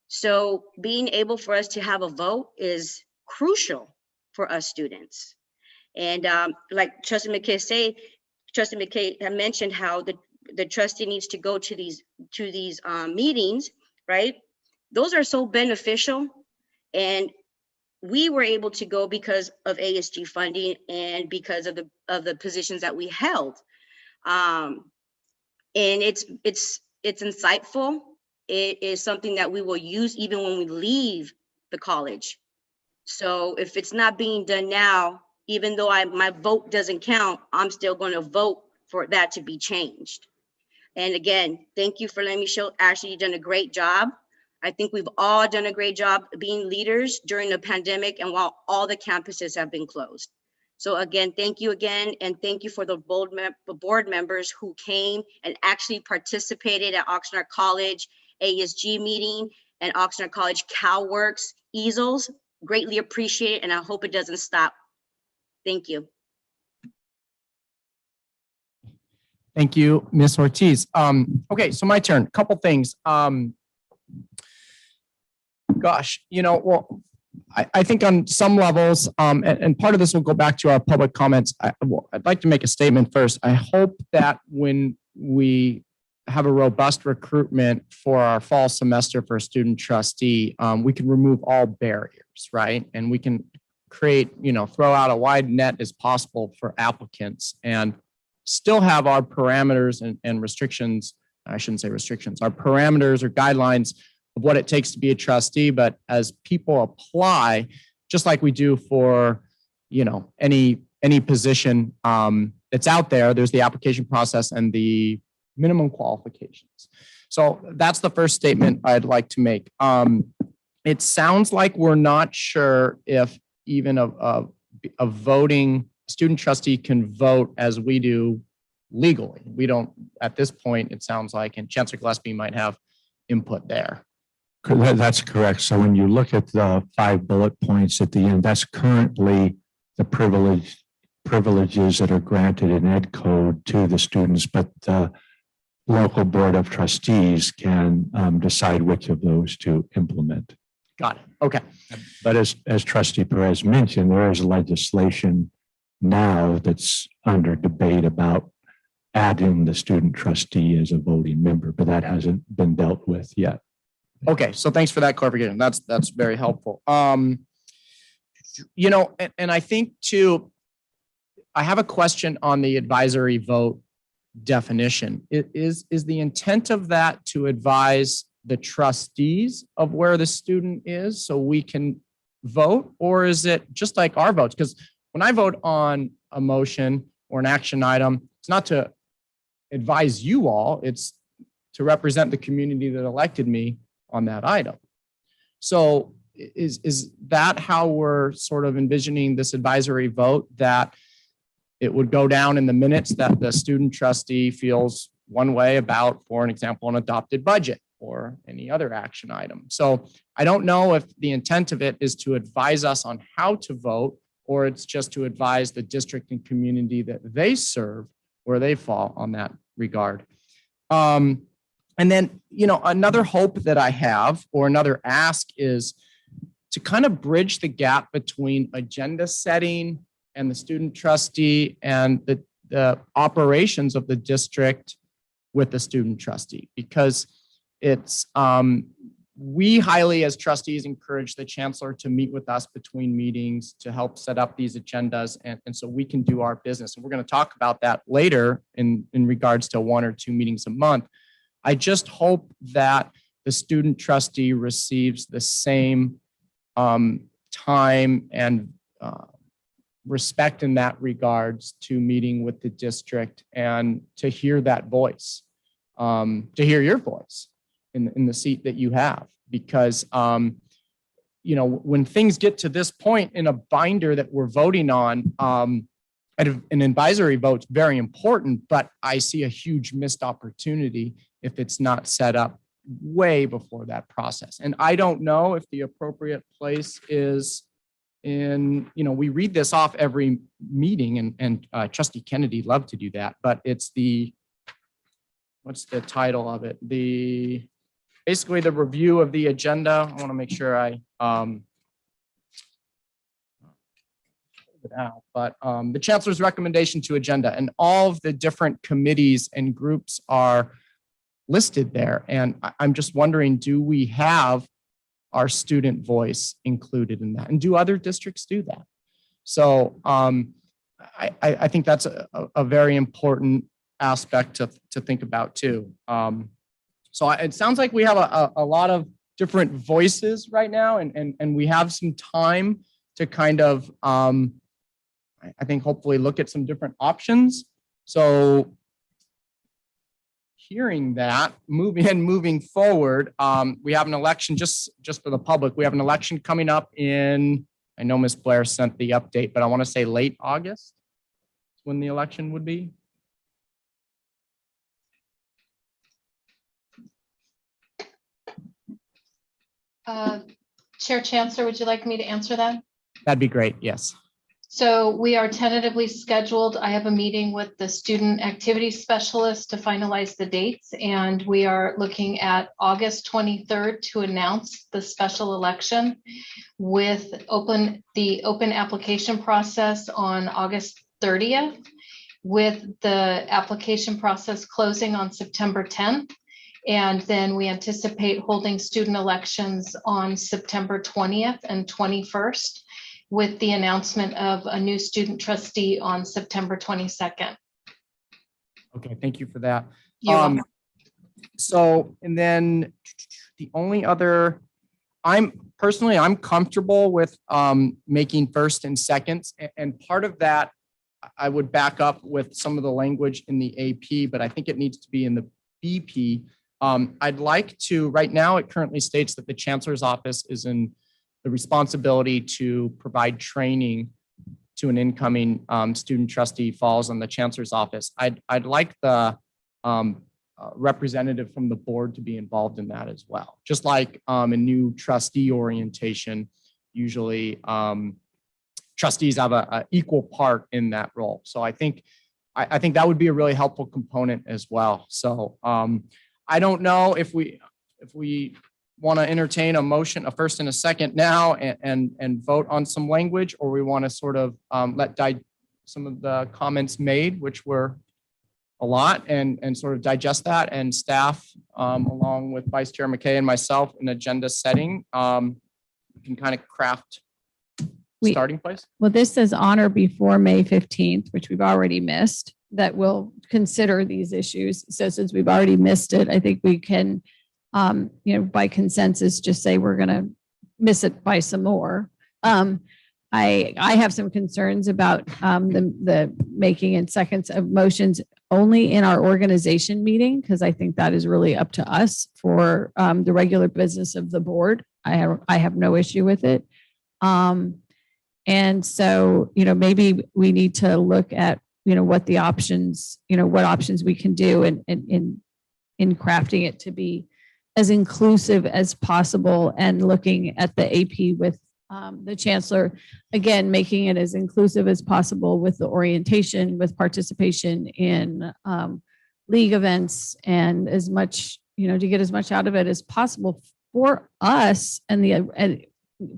So being able for us to have a vote is crucial for us students. And like Trustee McKay had mentioned how the trustee needs to go to these meetings, right? Those are so beneficial. And we were able to go because of ASG funding and because of the positions that we held. And it's insightful. It is something that we will use even when we leave the college. So if it's not being done now, even though my vote doesn't count, I'm still going to vote for that to be changed. And again, thank you for letting me show. Ashley, you've done a great job. I think we've all done a great job being leaders during the pandemic and while all the campuses have been closed. So again, thank you again. And thank you for the board members who came and actually participated at Oxnard College ASG meeting and Oxnard College CalWorks easels. Greatly appreciate it. And I hope it doesn't stop. Thank you. Thank you, Ms. Ortiz. Okay, so my turn. Couple things. Gosh, well, I think on some levels, and part of this will go back to our public comments. I'd like to make a statement first. I hope that when we have a robust recruitment for our fall semester for a student trustee, we can remove all barriers, right? And we can create, throw out a wide net as possible for applicants and still have our parameters and restrictions. I shouldn't say restrictions, our parameters or guidelines of what it takes to be a trustee. But as people apply, just like we do for, any position that's out there, there's the application process and the minimum qualifications. So that's the first statement I'd like to make. It sounds like we're not sure if even a voting student trustee can vote as we do legally. We don't, at this point, it sounds like, and Chancellor Gillespie might have input there. That's correct. So when you look at the 5 bullet points at the end, that's currently the privileges that are granted in Ed Code to the students, but the local board of trustees can decide which of those to implement. Got it. Okay. But as Trustee Perez mentioned, there is legislation now that's under debate about adding the student trustee as a voting member, but that hasn't been dealt with yet. Okay, so thanks for that clarification. That's very helpful. And I think too, I have a question on the advisory vote definition. Is the intent of that to advise the trustees of where the student is so we can vote, or is it just like our votes? Because when I vote on a motion or an action item, it's not to advise you all, it's to represent the community that elected me on that item. So is that how we're sort of envisioning this advisory vote, that it would go down in the minutes that the student trustee feels one way about, for an example, an adopted budget or any other action item? So I don't know if the intent of it is to advise us on how to vote, or it's just to advise the district and community that they serve where they fall on that regard. And then, another hope that I have, or another ask, is to kind of bridge the gap between agenda setting and the student trustee and the operations of the district with the student trustee, because it's, we highly as trustees encourage the chancellor to meet with us between meetings to help set up these agendas, and so we can do our business. And we're going to talk about that later in regards to 1 or 2 meetings a month. I just hope that the student trustee receives the same time and respect in that regards to meeting with the district, and to hear that voice, to hear your voice in the seat that you have. Because, when things get to this point in a binder that we're voting on, an advisory vote's very important, but I see a huge missed opportunity if it's not set up way before that process. And I don't know if the appropriate place is in, we read this off every meeting, and Trustee Kennedy loved to do that, but it's what's the title of it? Basically the review of the agenda. I want to make sure I it out, but the chancellor's recommendation to agenda, and all of the different committees and groups are listed there. And I'm just wondering, do we have our student voice included in that? And do other districts do that? So I think that's a very important aspect to think about too. So it sounds like we have a lot of different voices right now, and we have some time to kind of, I think, hopefully look at some different options. So hearing that, moving forward, we have an election, just for the public, we have an election coming up in, I know Ms. Blair sent the update, but I want to say late August is when the election would be. Chair Chancellor, would you like me to answer that? That'd be great, yes. So we are tentatively scheduled. I have a meeting with the student activity specialist to finalize the dates, and we are looking at August 23rd to announce the special election, with the open application process on August 30th, with the application process closing on September 10th. And then we anticipate holding student elections on September 20th and 21st, with the announcement of a new student trustee on September 22nd. Okay, thank you for that. You're welcome. So, and then the only other, I'm comfortable with making first and seconds. And part of that, I would back up with some of the language in the AP, but I think it needs to be in the BP. I'd like to, right now, it currently states that the chancellor's office is in the responsibility to provide training to an incoming student trustee falls on the chancellor's office. I'd like the representative from the board to be involved in that as well. Just like a new trustee orientation, usually trustees have a equal part in that role. So I think that would be a really helpful component as well. So I don't know if we want to entertain a motion, a first and a second now, and vote on some language, or we want to sort of let some of the comments made, which were a lot, and sort of digest that, and staff, along with Vice Chair McKay and myself, in agenda setting, can kind of craft starting place. Well, this says honor before May 15th, which we've already missed, that we'll consider these issues. So since we've already missed it, I think we can, by consensus, just say we're going to miss it by some more. I have some concerns about the making and seconds of motions only in our organization meeting, because I think that is really up to us for the regular business of the board. I have no issue with it. And so, maybe we need to look at, what the options, what options we can do in crafting it to be as inclusive as possible, and looking at the AP with the chancellor, again, making it as inclusive as possible with the orientation, with participation in league events, and as much, to get as much out of it as possible for us and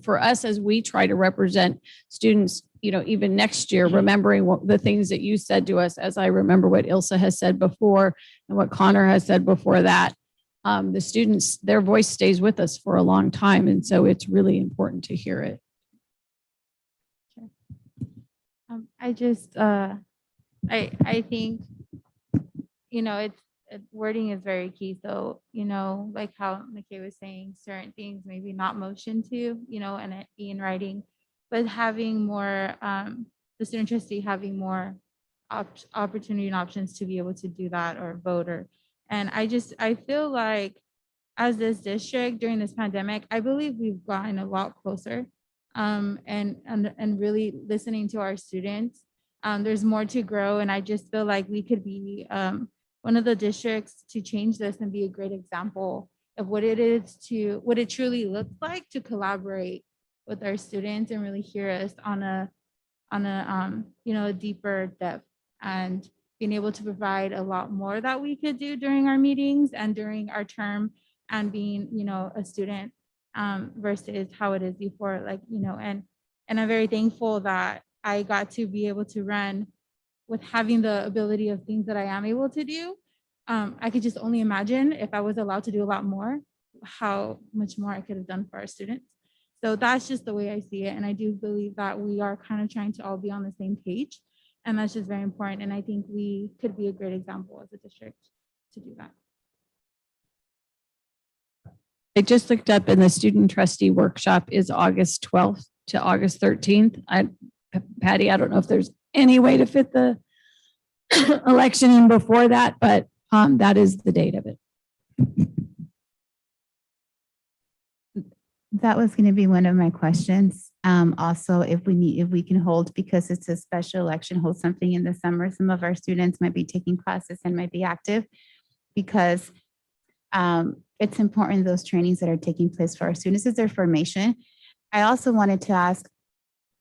for us as we try to represent students, even next year, remembering what the things that you said to us, as I remember what Ilsa has said before and what Connor has said before that. The students, their voice stays with us for a long time. And so it's really important to hear it. I just, I think, wording is very key. So, like how McKay was saying, certain things maybe not motion to, and it be in writing, but having more, the student trustee having more opportunity and options to be able to do that or vote and I feel like as this district during this pandemic, I believe we've gotten a lot closer and really listening to our students. There's more to grow. And I just feel like we could be one of the districts to change this and be a great example of what it truly looks like to collaborate with our students and really hear us on a deeper depth, and being able to provide a lot more that we could do during our meetings and during our term, and being, a student versus how it is before, and I'm very thankful that I got to be able to run with having the ability of things that I am able to do. I could just only imagine if I was allowed to do a lot more, how much more I could have done for our students. So that's just the way I see it. And I do believe that we are kind of trying to all be on the same page. And that's just very important. And I think we could be a great example as a district to do that. I just looked up, and the student trustee workshop is August 12th to August 13th. Patty, I don't know if there's any way to fit the election in before that, but that is the date of it. That was going to be one of my questions. Also, if we can hold, because it's a special election, hold something in the summer. Some of our students might be taking classes and might be active, because it's important, those trainings that are taking place for our students is their formation. I also wanted to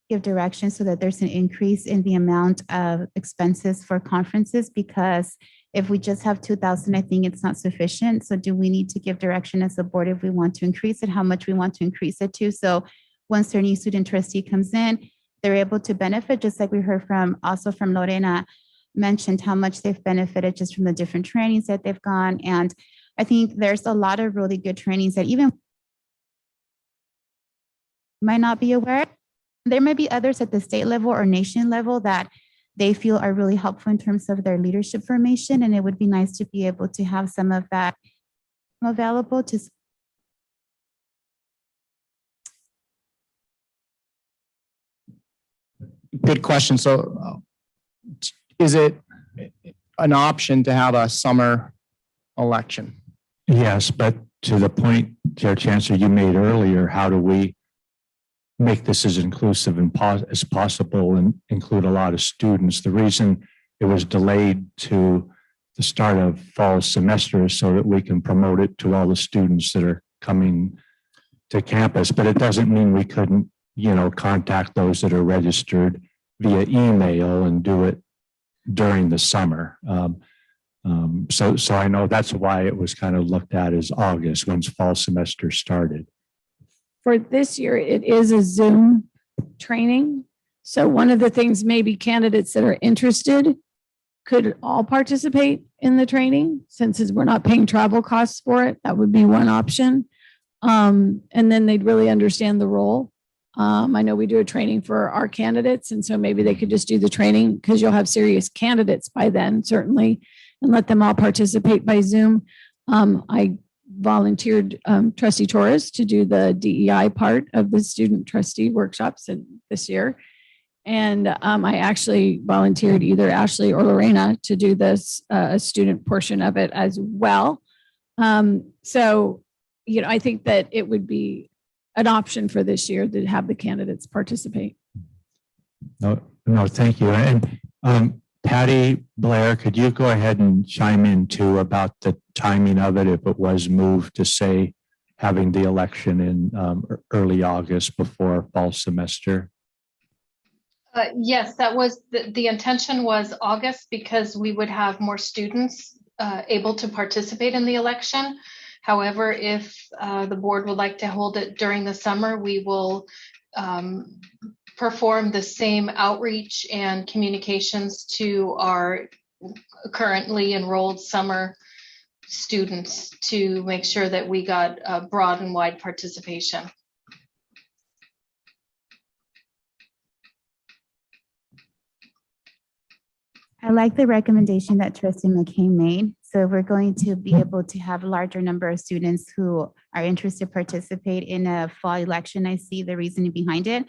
give direction so that there's an increase in the amount of expenses for conferences, because if we just have 2,000, I think it's not sufficient. So do we need to give direction as a board if we want to increase it, how much we want to increase it to? So once their new student trustee comes in, they're able to benefit, just like we heard from Lorena mentioned how much they've benefited just from the different trainings that they've gone. And I think there's a lot of really good trainings that even might not be aware. There might be others at the state level or nation level that they feel are really helpful in terms of their leadership formation. And it would be nice to be able to have some of that available to. Good question. So is it an option to have a summer election? Yes, but to the point, Chair Chancellor, you made earlier, how do we make this as inclusive as possible and include a lot of students? The reason it was delayed to the start of fall semester is so that we can promote it to all the students that are coming to campus. But it doesn't mean we couldn't, contact those that are registered via email and do it during the summer. So I know that's why it was kind of looked at as August, once fall semester started. For this year, it is a Zoom training. So one of the things, maybe candidates that are interested could all participate in the training, since we're not paying travel costs for it. That would be one option. And then they'd really understand the role. I know we do a training for our candidates, and so maybe they could just do the training, because you'll have serious candidates by then, certainly, and let them all participate by Zoom. volunteered trustee Torres to do the DEI part of the student trustee workshops this year. And I actually volunteered either Ashley or Lorena to do this student portion of it as well. So, I think that it would be an option for this year to have the candidates participate. No, thank you. And Patty, Blair, could you go ahead and chime in too about the timing of it if it was moved to say having the election in early August before fall semester? Yes, that was, the intention was August because we would have more students able to participate in the election. However, if the board would like to hold it during the summer, we will perform the same outreach and communications to our currently enrolled summer students to make sure that we got a broad and wide participation. I like the recommendation that Trustee McKay made. So we're going to be able to have a larger number of students who are interested to participate in a fall election. I see the reasoning behind it.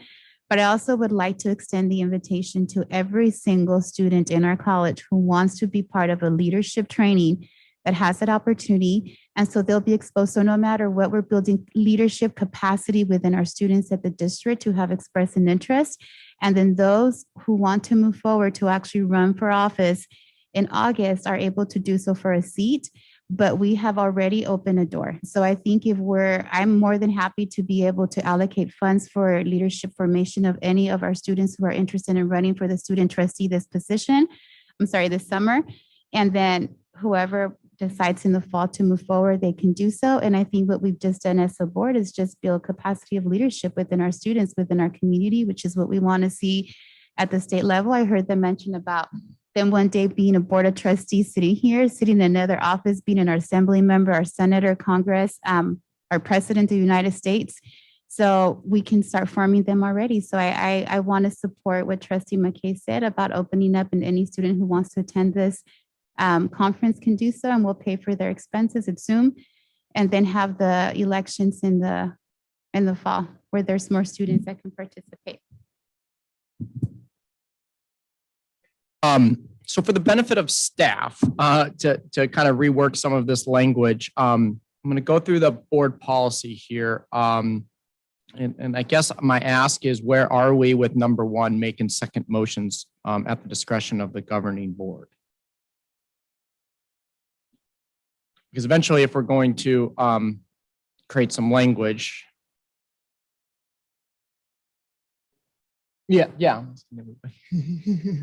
But I also would like to extend the invitation to every single student in our college who wants to be part of a leadership training that has that opportunity. And so they'll be exposed. So no matter what, we're building leadership capacity within our students at the district who have expressed an interest. And then those who want to move forward to actually run for office in August are able to do so for a seat, but we have already opened a door. So I think I'm more than happy to be able to allocate funds for leadership formation of any of our students who are interested in running for the student trustee this summer. And then whoever decides in the fall to move forward, they can do so. And I think what we've just done as a board is just build capacity of leadership within our students, within our community, which is what we want to see at the state level. I heard them mention about them one day being a board of trustees sitting here, sitting in another office, being an assembly member, our senator, Congress, our president of the United States. So we can start forming them already. So I want to support what Trustee McKay said about opening up, and any student who wants to attend this conference can do so, and we'll pay for their expenses at Zoom, and then have the elections in the fall where there's more students that can participate. So for the benefit of staff, to kind of rework some of this language, I'm going to go through the board policy here. And I guess my ask is, where are we with number 1, making second motions at the discretion of the governing board? Because eventually, if we're going to create some language. Yeah. I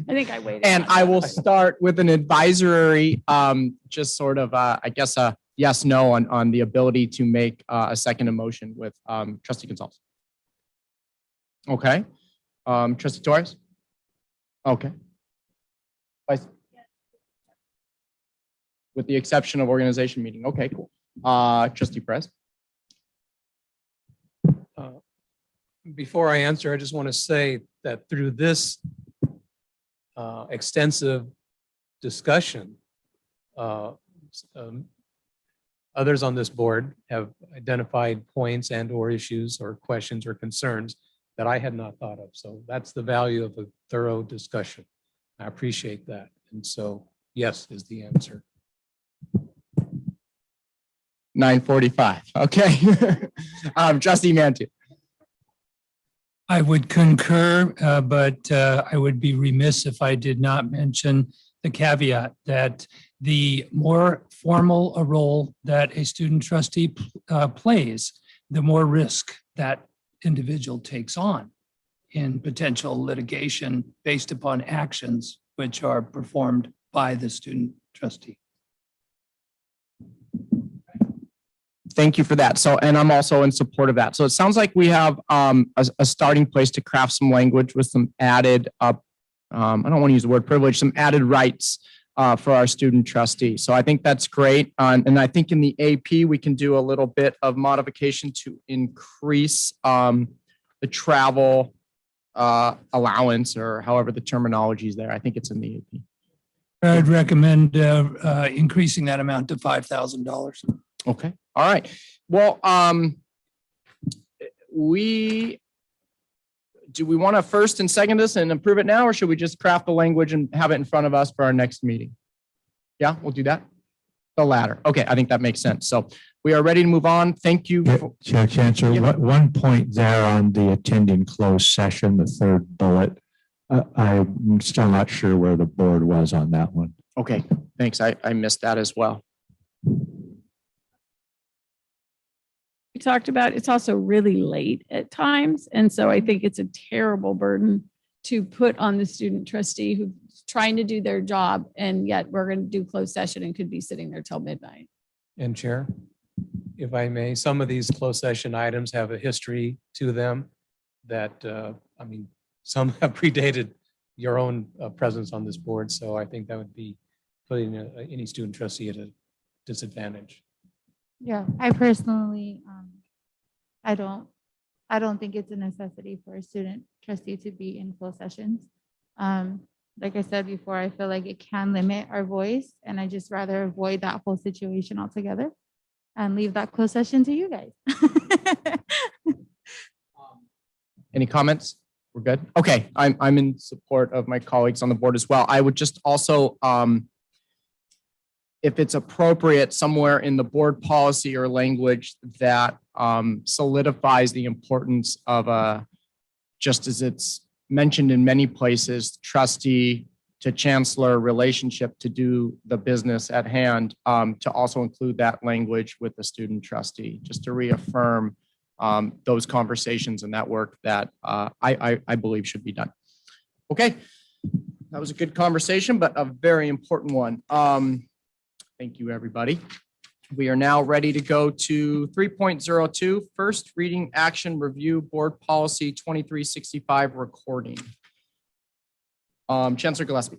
think I waited. And I will start with an advisory, just sort of, I guess, a yes, no on the ability to make a second motion with Trustee Gonzalez. Okay. Trustee Torres? Okay. Vice? With the exception of organization meeting. Okay, cool. Trustee Perez? Before I answer, I just want to say that through this extensive discussion, others on this board have identified points and or issues or questions or concerns that I had not thought of. So that's the value of a thorough discussion. I appreciate that. And so yes is the answer. 9:45. Okay. Trustee Mantu. I would concur, but I would be remiss if I did not mention the caveat that the more formal a role that a student trustee plays, the more risk that individual takes on in potential litigation based upon actions which are performed by the student trustee. Thank you for that. So, and I'm also in support of that. So it sounds like we have a starting place to craft some language with some added, I don't want to use the word privilege, some added rights for our student trustee. So I think that's great. And I think in the AP, we can do a little bit of modification to increase the travel allowance, or however the terminology is there. I think it's in the AP. I'd recommend increasing that amount to $5,000. Okay, all right. Well, do we want to first and second this and approve it now, or should we just craft the language and have it in front of us for our next meeting? Yeah, we'll do that. The latter. Okay, I think that makes sense. So we are ready to move on. Thank you. Chair Chancellor, one point there on the attending closed session, the third bullet. I'm still not sure where the board was on that one. Okay, thanks. I missed that as well. We talked about, it's also really late at times. And so I think it's a terrible burden to put on the student trustee who's trying to do their job. And yet we're going to do closed session and could be sitting there till midnight. And Chair, if I may, some of these closed session items have a history to them that, I mean, some have predated your own presence on this board. So I think that would be putting any student trustee at a disadvantage. Yeah, I personally, I don't think it's a necessity for a student trustee to be in closed sessions. Like I said before, I feel like it can limit our voice, and I just rather avoid that whole situation altogether and leave that closed session to you guys. Any comments? We're good. Okay, I'm in support of my colleagues on the board as well. I would just also, if it's appropriate, somewhere in the board policy or language that solidifies the importance of just as it's mentioned in many places, trustee to chancellor relationship to do the business at hand, to also include that language with the student trustee, just to reaffirm those conversations and that work that I believe should be done. Okay, that was a good conversation, but a very important one. Thank you, everybody. We are now ready to go to 3.02, first reading action review board policy 2365 recording. Chancellor Gillespie.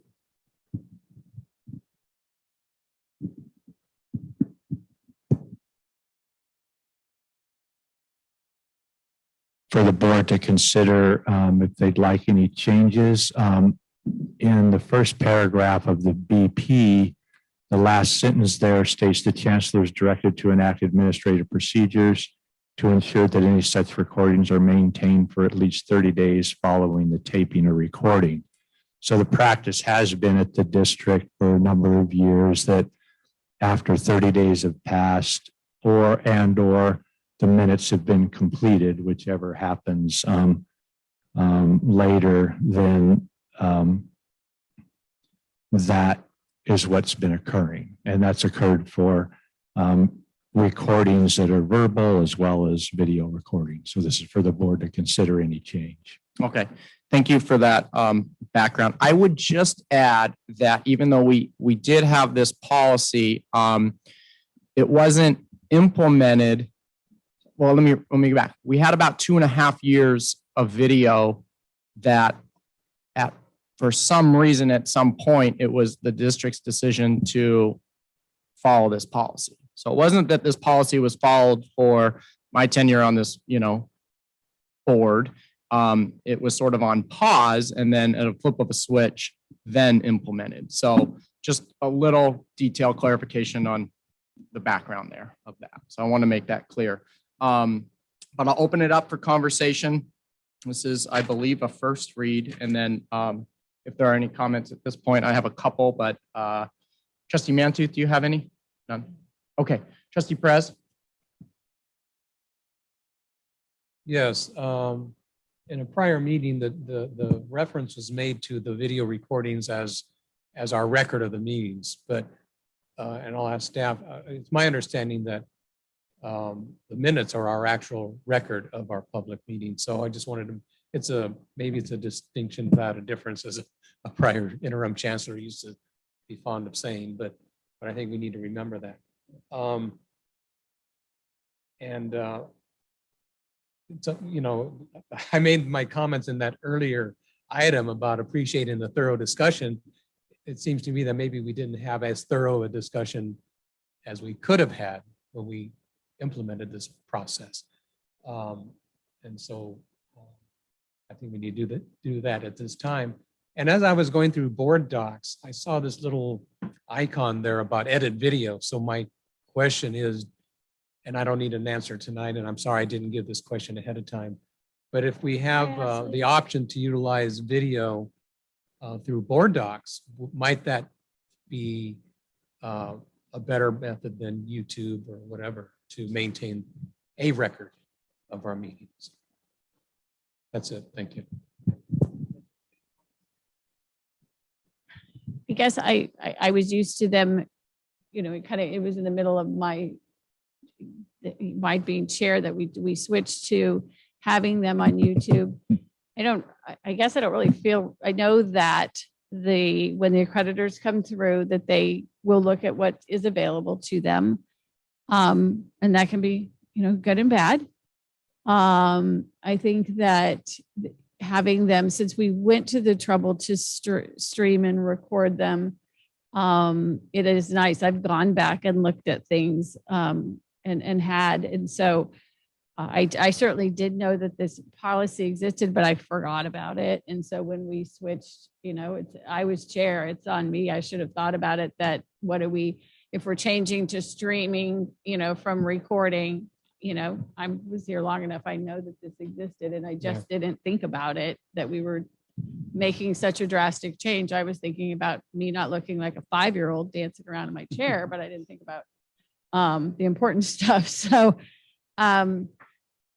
For the board to consider if they'd like any changes. In the first paragraph of the BP, the last sentence there states the chancellor is directed to enact administrative procedures to ensure that any such recordings are maintained for at least 30 days following the taping or recording. So the practice has been at the district for a number of years that after 30 days have passed or the minutes have been completed, whichever happens later, then that is what's been occurring. And that's occurred for recordings that are verbal as well as video recordings. So this is for the board to consider any change. Okay, thank you for that background. I would just add that even though we did have this policy, it wasn't implemented. Well, let me go back. We had about 2.5 years of video that for some reason, at some point, it was the district's decision to follow this policy. So it wasn't that this policy was followed for my tenure on this, board. It was sort of on pause and then at a flip of a switch, then implemented. So just a little detailed clarification on the background there of that. So I want to make that clear. But I'll open it up for conversation. This is, I believe, a first read, and then if there are any comments at this point, I have a couple, but Trustee Mantooth, do you have any? None. Okay, Trustee Perez. Yes, in a prior meeting, the reference was made to the video recordings as our record of the meetings, but and I'll ask staff, it's my understanding that the minutes are our actual record of our public meetings. So I just wanted to, maybe it's a distinction without a difference, as a prior interim chancellor used to be fond of saying, but I think we need to remember that. So, I made my comments in that earlier item about appreciating the thorough discussion. It seems to me that maybe we didn't have as thorough a discussion as we could have had when we implemented this process. And so I think we need to do that at this time. And as I was going through board docs, I saw this little icon there about edit video. So my question is, and I don't need an answer tonight, and I'm sorry I didn't give this question ahead of time. But if we have the option to utilize video through board docs, might that be a better method than YouTube or whatever to maintain a record of our meetings? That's it. Thank you. I guess I was used to them, you know, it was in the middle of my being chair that we switched to having them on YouTube. I guess I don't really feel, I know that when the accreditors come through, that they will look at what is available to them. And that can be, you know, good and bad. I think that having them, since we went to the trouble to stream and record them, it is nice. I've gone back and looked at things and so I certainly did know that this policy existed, but I forgot about it. And so when we switched, you know, I was chair, it's on me. I should have thought about it, that if we're changing to streaming, you know, from recording, you know, I was here long enough. I know that this existed, and I just didn't think about it, that we were making such a drastic change. I was thinking about me not looking like a 5-year-old dancing around in my chair, but I didn't think about the important stuff. So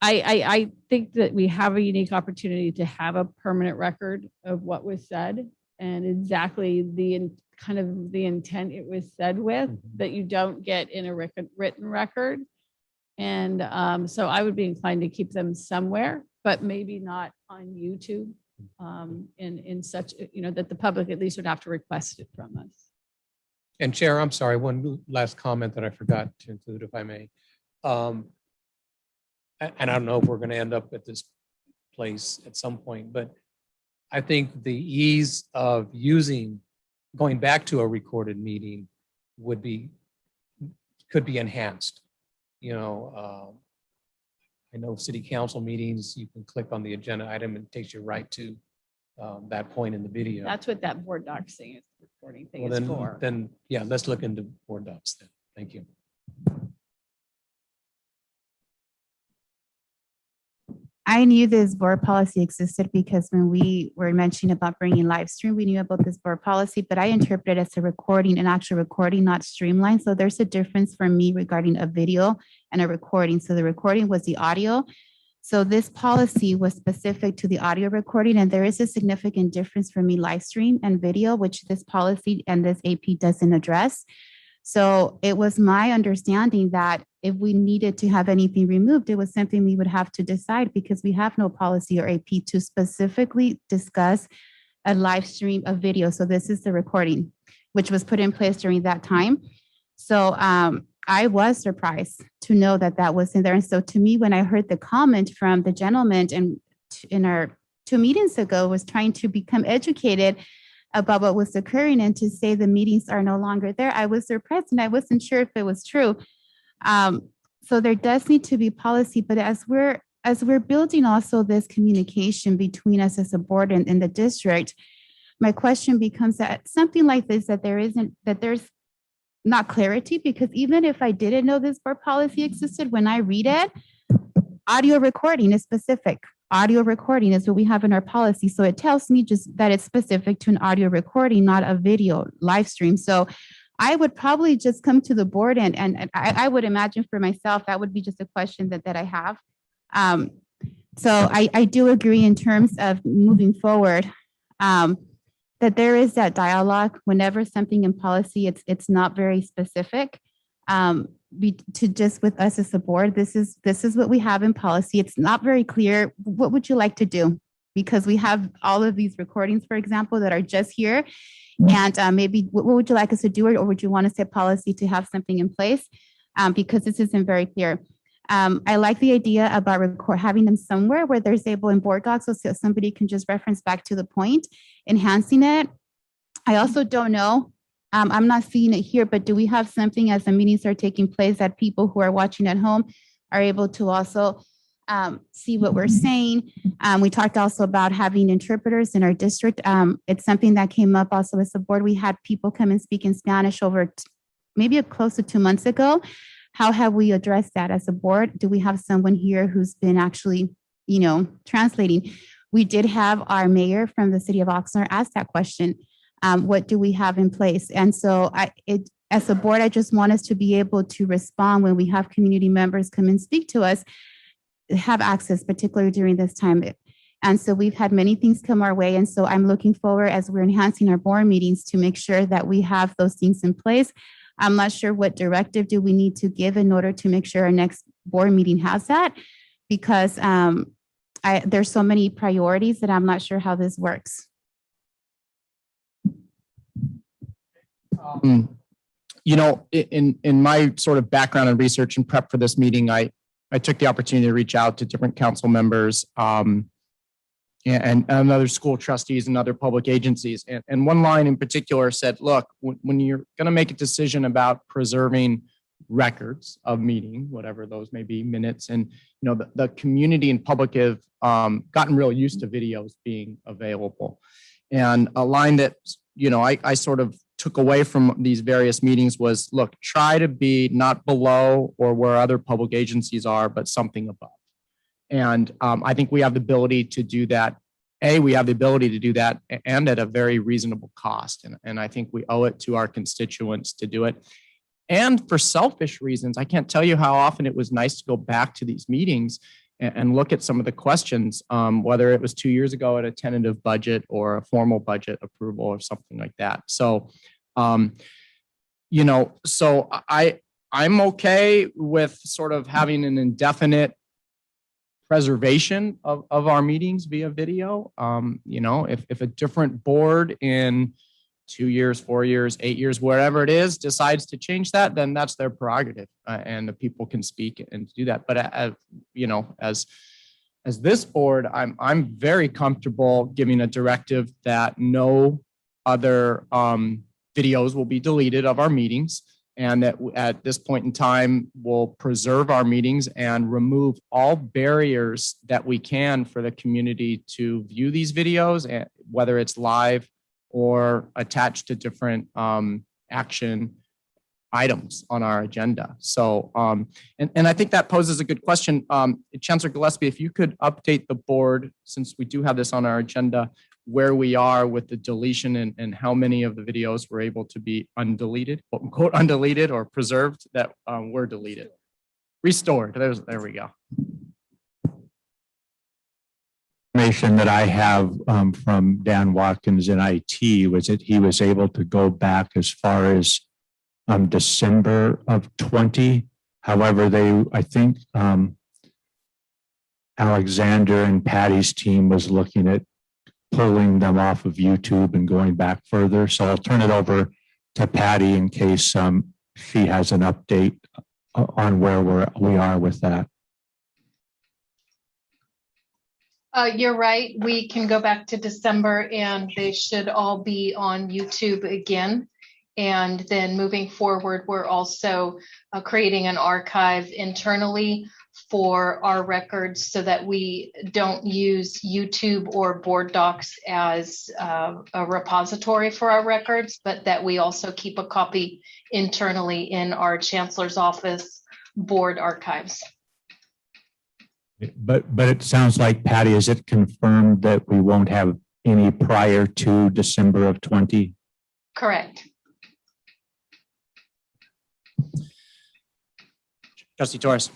I think that we have a unique opportunity to have a permanent record of what was said and exactly the intent it was said with, that you don't get in a written record. And so I would be inclined to keep them somewhere, but maybe not on YouTube in such, you know, that the public at least would have to request it from us. And Chair, I'm sorry, one last comment that I forgot to include, if I may. And I don't know if we're going to end up at this place at some point, but I think the ease of going back to a recorded meeting could be enhanced. You know, I know city council meetings, you can click on the agenda item and it takes you right to that point in the video. That's what that board docs thing is, recording thing Well, is for. then, yeah, let's look into board docs then. Thank you. I knew this board policy existed because when we were mentioning about bringing live stream, we knew about this board policy, but I interpret it as a recording, an actual recording, not streamlined. So there's a difference for me regarding a video and a recording. So the recording was the audio. So this policy was specific to the audio recording, and there is a significant difference for me, live stream and video, which this policy and this AP doesn't address. So it was my understanding that if we needed to have anything removed, it was something we would have to decide, because we have no policy or AP to specifically discuss a live stream of video. So this is the recording, which was put in place during that time. So I was surprised to know that that was in there. And so to me, when I heard the comment from the gentleman and in our 2 meetings ago was trying to become educated about what was occurring and to say the meetings are no longer there, I was surprised and I wasn't sure if it was true. So there does need to be policy, but as we're building also this communication between us as a board and the district, my question becomes that something like this, that there's not clarity, because even if I didn't know this board policy existed, when I read it, audio recording is specific. Audio recording is what we have in our policy. So it tells me just that it's specific to an audio recording, not a video live stream. So I would probably just come to the board and I would imagine for myself, that would be just a question that I have. So I do agree in terms of moving forward, that there is that dialogue whenever something in policy, it's not very specific. To just with us as a board, this is what we have in policy. It's not very clear. What would you like to do? Because we have all of these recordings, for example, that are just here. And maybe what would you like us to do? Or would you want to set policy to have something in place? Because this isn't very clear. I like the idea about having them somewhere where there's able in board docs, so somebody can just reference back to the point, enhancing it. I also don't know. I'm not seeing it here, but do we have something as the meetings are taking place that people who are watching at home are able to also see what we're saying? We talked also about having interpreters in our district. It's something that came up also as a board. We had people come and speak in Spanish over maybe close to 2 months ago. how have we addressed that as a board? Do we have someone here who's been actually, translating? We did have our mayor from the city of Oxnard ask that question. What do we have in place? And so as a board, I just want us to be able to respond when we have community members come and speak to us, have access, particularly during this time. And so we've had many things come our way. And so I'm looking forward, as we're enhancing our board meetings, to make sure that we have those things in place. I'm not sure what directive do we need to give in order to make sure our next board meeting has that, because there's so many priorities that I'm not sure how this works. In my sort of background and research and prep for this meeting, I took the opportunity to reach out to different council members and other school trustees and other public agencies. And one line in particular said, look, when you're going to make a decision about preserving records of meeting, whatever those may be, minutes, and the community and public have gotten real used to videos being available. And a line that I sort of took away from these various meetings was, look, try to be not below or where other public agencies are, but something above. And I think we have the ability to do that. We have the ability to do that and at a very reasonable cost. And I think we owe it to our constituents to do it. And for selfish reasons, I can't tell you how often it was nice to go back to these meetings and look at some of the questions, whether it was 2 years ago at a tentative budget or a formal budget approval or something like that. So, I'm okay with sort of having an indefinite preservation of our meetings via video. If a different board in 2 years, 4 years, 8 years, wherever it is, decides to change that, then that's their prerogative, and the people can speak and do that. But as this board, I'm very comfortable giving a directive that no other videos will be deleted of our meetings, and that at this point in time, we'll preserve our meetings and remove all barriers that we can for the community to view these videos, whether it's live or attached to different action items on our agenda. So, and I think that poses a good question. Chancellor Gillespie, if you could update the board, since we do have this on our agenda, where we are with the deletion and how many of the videos were able to be undeleted, quote unquote, undeleted or preserved that were deleted. Restored, there we go. Information that I have from Dan Watkins in IT was that he was able to go back as far as December of 20. However, I think Alexander and Patty's team was looking at pulling them off of YouTube and going back further. So I'll turn it over to Patty in case she has an update on where we are with that. You're right. We can go back to December and they should all be on YouTube again. And then moving forward, we're also creating an archive internally for our records so that we don't use YouTube or board docs as a repository for our records, but that we also keep a copy internally in our chancellor's office board archives. But it sounds like, Patty, is it confirmed that we won't have any prior to December of 20? Correct. Trustee Torres.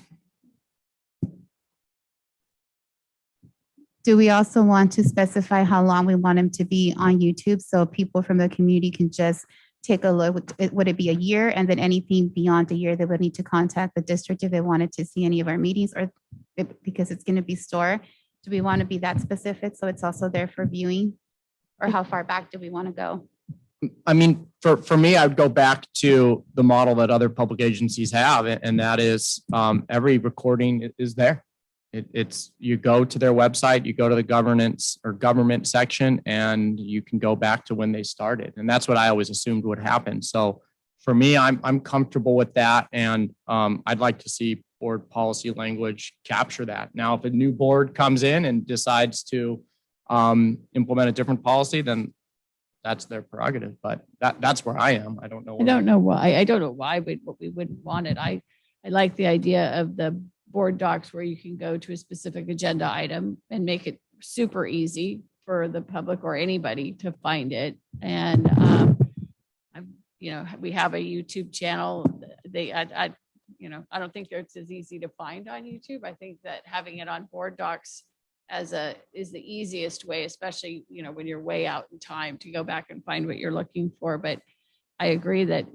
Do we also want to specify how long we want them to be on YouTube so people from the community can just take a look? Would it be a year, and then anything beyond a year they would need to contact the district if they wanted to see any of our meetings, or because it's going to be stored? Do we want to be that specific so it's also there for viewing, or how far back do we want to go? I mean, for me, I would go back to the model that other public agencies have, and that is every recording is there. It's you go to their website, you go to the governance or government section, and you can go back to when they started. And that's what I always assumed would happen. So for me, I'm comfortable with that, and I'd like to see board policy language capture that. Now, if a new board comes in and decides to implement a different policy, then that's their prerogative. But that's where I am. I don't know. I don't know why. I don't know why we wouldn't want it. I I like the idea of the board docs where you can go to a specific agenda item and make it super easy for the public or anybody to find it. And, we have a YouTube channel. I don't think it's as easy to find on YouTube. I think that having it on board docs is the easiest way, especially, when you're way out in time to go back and find what you're looking for. But I agree that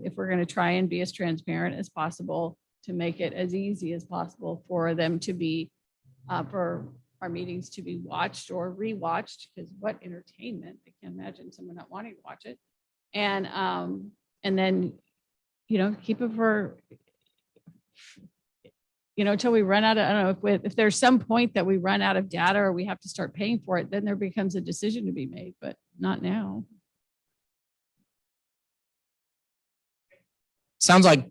if we're gonna try and be as transparent as possible to make it as easy as possible for them to be, for our meetings to be watched or rewatched, because what entertainment, I can't imagine someone not wanting to watch it. And then, keep it for, until we run out of, I don't know, if there's some point that we run out of data or we have to start paying for it, then there becomes a decision to be made, but not now. Sounds like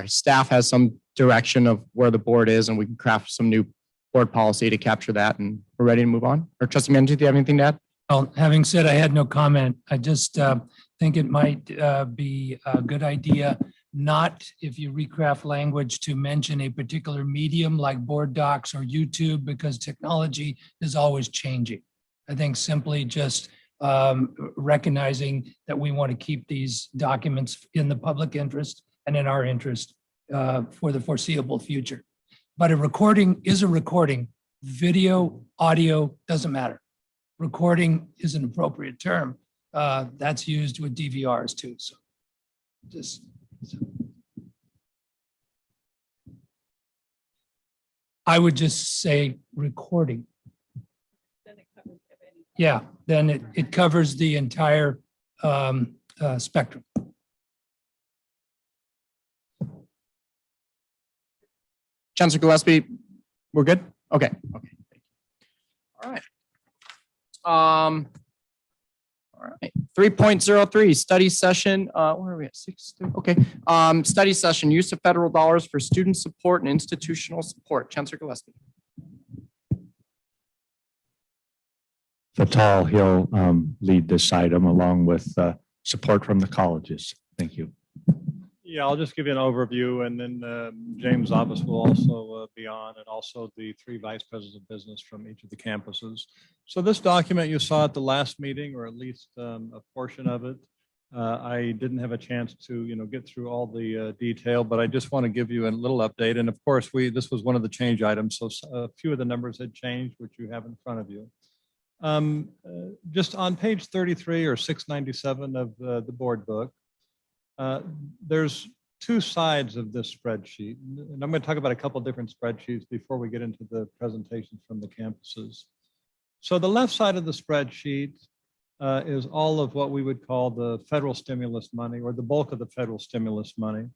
staff has some direction of where the board is, and we can craft some new board policy to capture that, and we're ready to move on. Or Trustee Manji, do you have anything to add? Well, having said I had no comment, I just think it might be a good idea not, if you recraft language, to mention a particular medium like board docs or YouTube, because technology is always changing. I think simply just recognizing that we want to keep these documents in the public interest and in our interest for the foreseeable future. But a recording is a recording. Video, audio, doesn't matter. Recording is an appropriate term. That's used with DVRs too. So just. I would just say recording. Yeah, then it covers the entire spectrum. Chancellor Gillespie, we're good? Okay. Okay. All right. All right. 3.03 study session. Where are we at? 6. Okay. Study session, use of federal dollars for student support and institutional support. Chancellor Gillespie. Fatal, he'll lead this item along with support from the colleges. Thank you. Yeah, I'll just give you an overview, and then James' office will also be on, and also the 3 vice presidents of business from each of the campuses. So this document you saw at the last meeting, or at least a portion of it. I didn't have a chance to, get through all the detail, but I just want to give you a little update. And of course, this was one of the change items, so a few of the numbers had changed, which you have in front of you. Just on page 33 or 697 of the board book, there's 2 sides of this spreadsheet. And I'm going to talk about a couple different spreadsheets before we get into the presentations from the campuses. So the left side of the spreadsheet is all of what we would call the federal stimulus money, or the bulk of the federal stimulus money.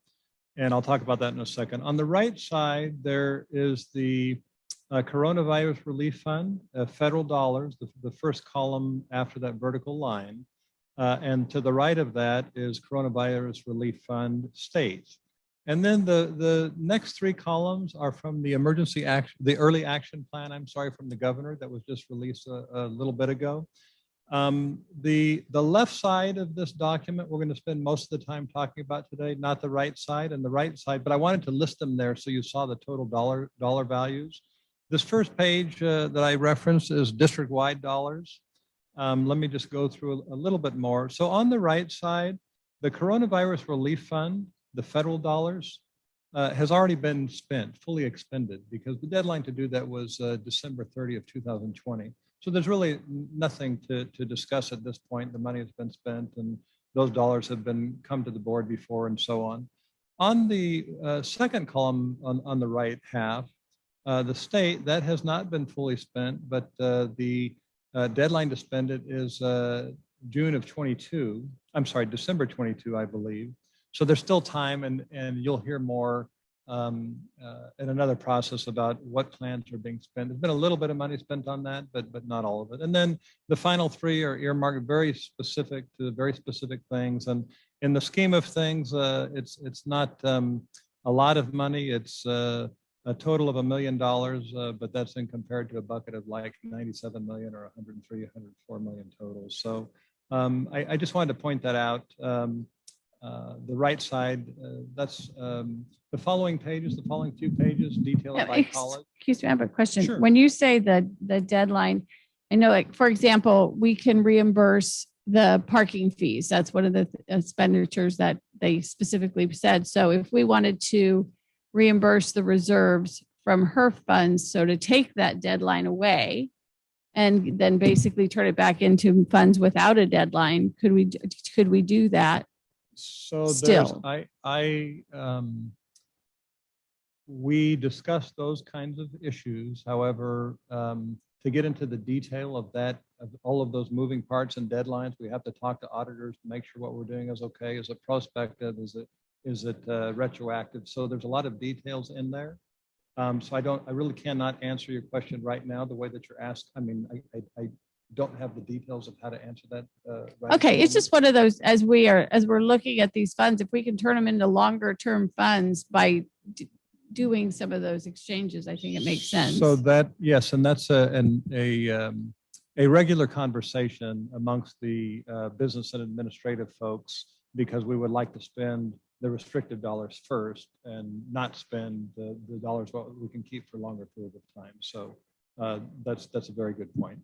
And I'll talk about that in a second. On the right side, there is the coronavirus relief fund, federal dollars, the first column after that vertical line. And to the right of that is coronavirus relief fund states. And then the next 3 columns are from the emergency action, the early action plan, from the governor that was just released a little bit ago. The left side of this document, we're going to spend most of the time talking about today, not the right side. And the right side, but I wanted to list them there so you saw the total dollar values. This first page that I referenced is district-wide dollars. Let me just go through a little bit more. So on the right side, the coronavirus relief fund, the federal dollars, has already been spent, fully expended, because the deadline to do that was December 30 of 2020. So there's really nothing to discuss at this point. The money has been spent, and those dollars have come to the board before, and so on. On the second column on the right half, the state, that has not been fully spent, but the deadline to spend it is December 22, I believe. So there's still time, and you'll hear more in another process about what plans are being spent. There's been a little bit of money spent on that, but not all of it. And then the final 3 are earmarked very specific to very specific things. And in the scheme of things, it's not a lot of money. It's a total of $1 million, but that's in compared to a bucket of like 97 million or 103, 104 million total. So I just wanted to point that out. the right side, that's the following pages, the following few pages, detail it by college. Excuse me, I have a question. Sure. When you say the deadline, I know, like, for example, we can reimburse the parking fees. That's one of the expenditures that they specifically said. So if we wanted to reimburse the reserves from her funds, so to take that deadline away and then basically turn it back into funds without a deadline, could we do that? So Still. we discussed those kinds of issues. However, to get into the detail of that, of all of those moving parts and deadlines, we have to talk to auditors to make sure what we're doing is okay. Is it prospective? Is it retroactive? So there's a lot of details in there. So I really cannot answer your question right now the way that you're asked. I mean, I don't have the details of how to answer that. Right Okay, it's just one of those, as we're looking at these funds, if we can turn them into longer term funds by doing some of those exchanges, I think it makes sense. So that, yes, and that's a regular conversation amongst the business and administrative folks, because we would like to spend the restricted dollars first and not spend the dollars what we can keep for a longer period of time. So that's a very good point.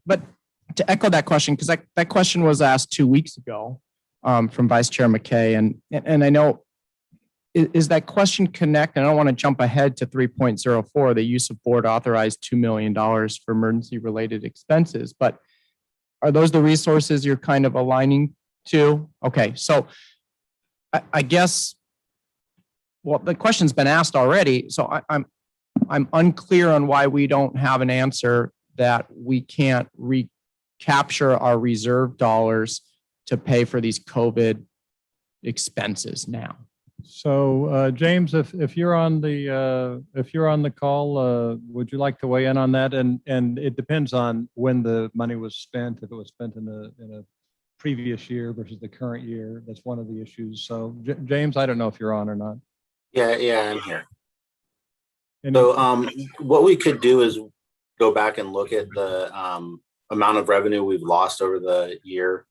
But to echo that question, because that question was asked 2 weeks ago from Vice Chair McKay, and I know, is that question connect? And I don't want to jump ahead to 3.04, the use of board authorized $2 million for emergency related expenses, but are those the resources you're kind of aligning to? Okay, so I guess, well, the question's been asked already, so I'm unclear on why we don't have an answer that we can't recapture our reserve dollars to pay for these COVID expenses now. So James, if you're on the call, would you like to weigh in on that? And it depends on when the money was spent. If it was spent in a previous year versus the current year, that's one of the issues. So James, I don't know if you're on or not. Yeah, I'm here. So what we could do is go back and look at the amount of revenue we've lost over the year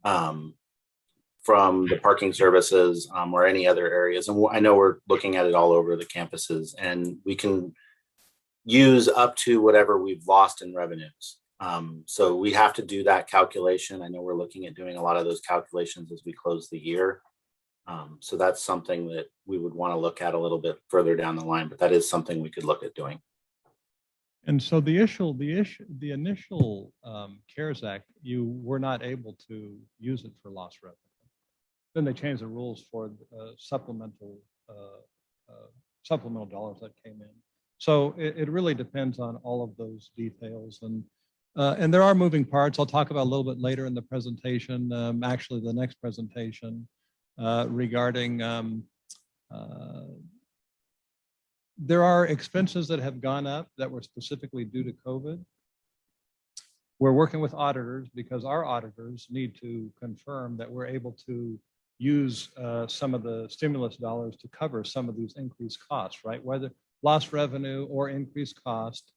from the parking services or any other areas. And I know we're looking at it all over the campuses, and we can use up to whatever we've lost in revenues. So we have to do that calculation. I know we're looking at doing a lot of those calculations as we close the year. So that's something that we would want to look at a little bit further down the line, but that is something we could look at doing. And so the initial CARES Act, you were not able to use it for lost revenue. Then they changed the rules for supplemental dollars that came in. So it really depends on all of those details, and there are moving parts. I'll talk about a little bit later in the presentation, actually the next presentation, regarding there are expenses that have gone up that were specifically due to COVID. We're working with auditors because our auditors need to confirm that we're able to use some of the stimulus dollars to cover some of these increased costs, right? Whether lost revenue or increased cost.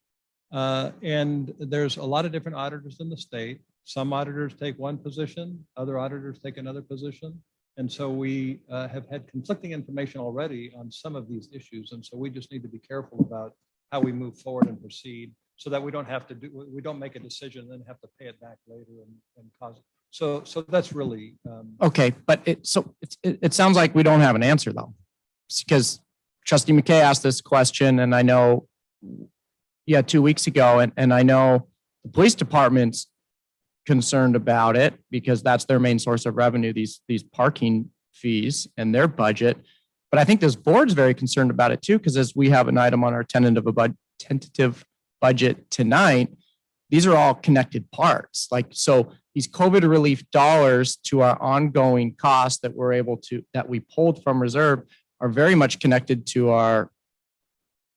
And there's a lot of different auditors in the state. Some auditors take one position, other auditors take another position. And so we have had conflicting information already on some of these issues. And so we just need to be careful about how we move forward and proceed so that we don't make a decision and then have to pay it back later and cause it. So that's really. Okay, but it sounds like we don't have an answer though, because Trustee McKay asked this question, and I know, 2 weeks ago, and I know the police department's concerned about it because that's their main source of revenue, these parking fees and their budget. But I think this board's very concerned about it too, because as we have an item on our tentative budget tonight, these are all connected parts. Like, so these COVID relief dollars to our ongoing costs that we pulled from reserve are very much connected to our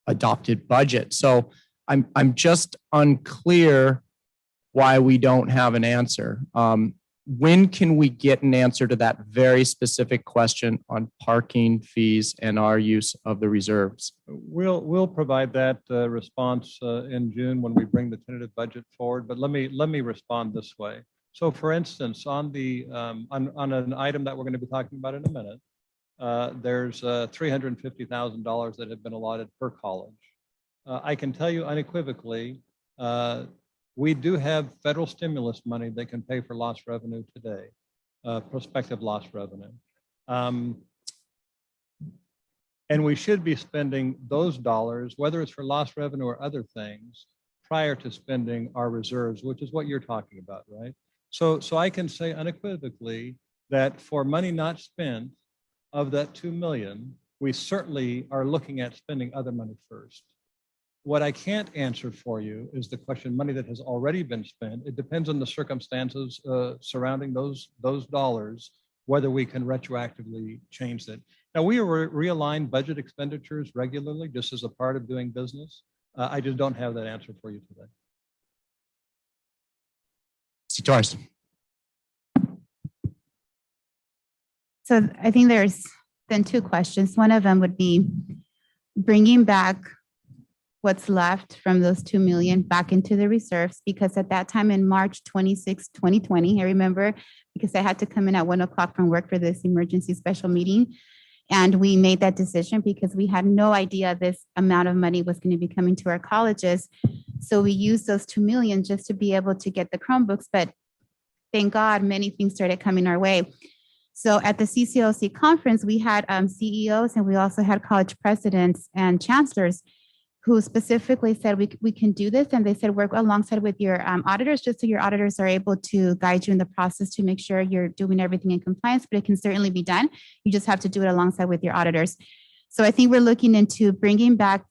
adopted budget. So I'm just unclear why we don't have an answer. When can we get an answer to that very specific question on parking fees and our use of the reserves? We'll provide that response in June when we bring the tentative budget forward. But let me respond this way. So for instance, on an item that we're going to be talking about in a minute, there's $350,000 that have been allotted per college. I can tell you unequivocally, we do have federal stimulus money that can pay for lost revenue today, prospective lost revenue. And we should be spending those dollars, whether it's for lost revenue or other things, prior to spending our reserves, which is what you're talking about, right? So I can say unequivocally that for money not spent, of that 2 million, we certainly are looking at spending other money first. What I can't answer for you is the question, money that has already been spent. It depends on the circumstances surrounding those dollars, whether we can retroactively change it. Now, we realign budget expenditures regularly, just as a part of doing business. I just don't have that answer for you today. Torres. So I think there's then two questions. One of them would be bringing back what's left from those 2 million back into the reserves, because at that time in March 26, 2020, I remember because I had to come in at 1 o'clock from work for this emergency special meeting. And we made that decision because we had no idea this amount of money was going to be coming to our colleges. So we used those 2 million just to be able to get the Chromebooks, but thank God many things started coming our way. So at the CCLC conference, we had CEOs and we also had college presidents and chancellors who specifically said we can do this. And they said work alongside with your auditors, just so your auditors are able to guide you in the process to make sure you're doing everything in compliance, but it can certainly be done. You just have to do it alongside with your auditors. So I think we're looking into bringing back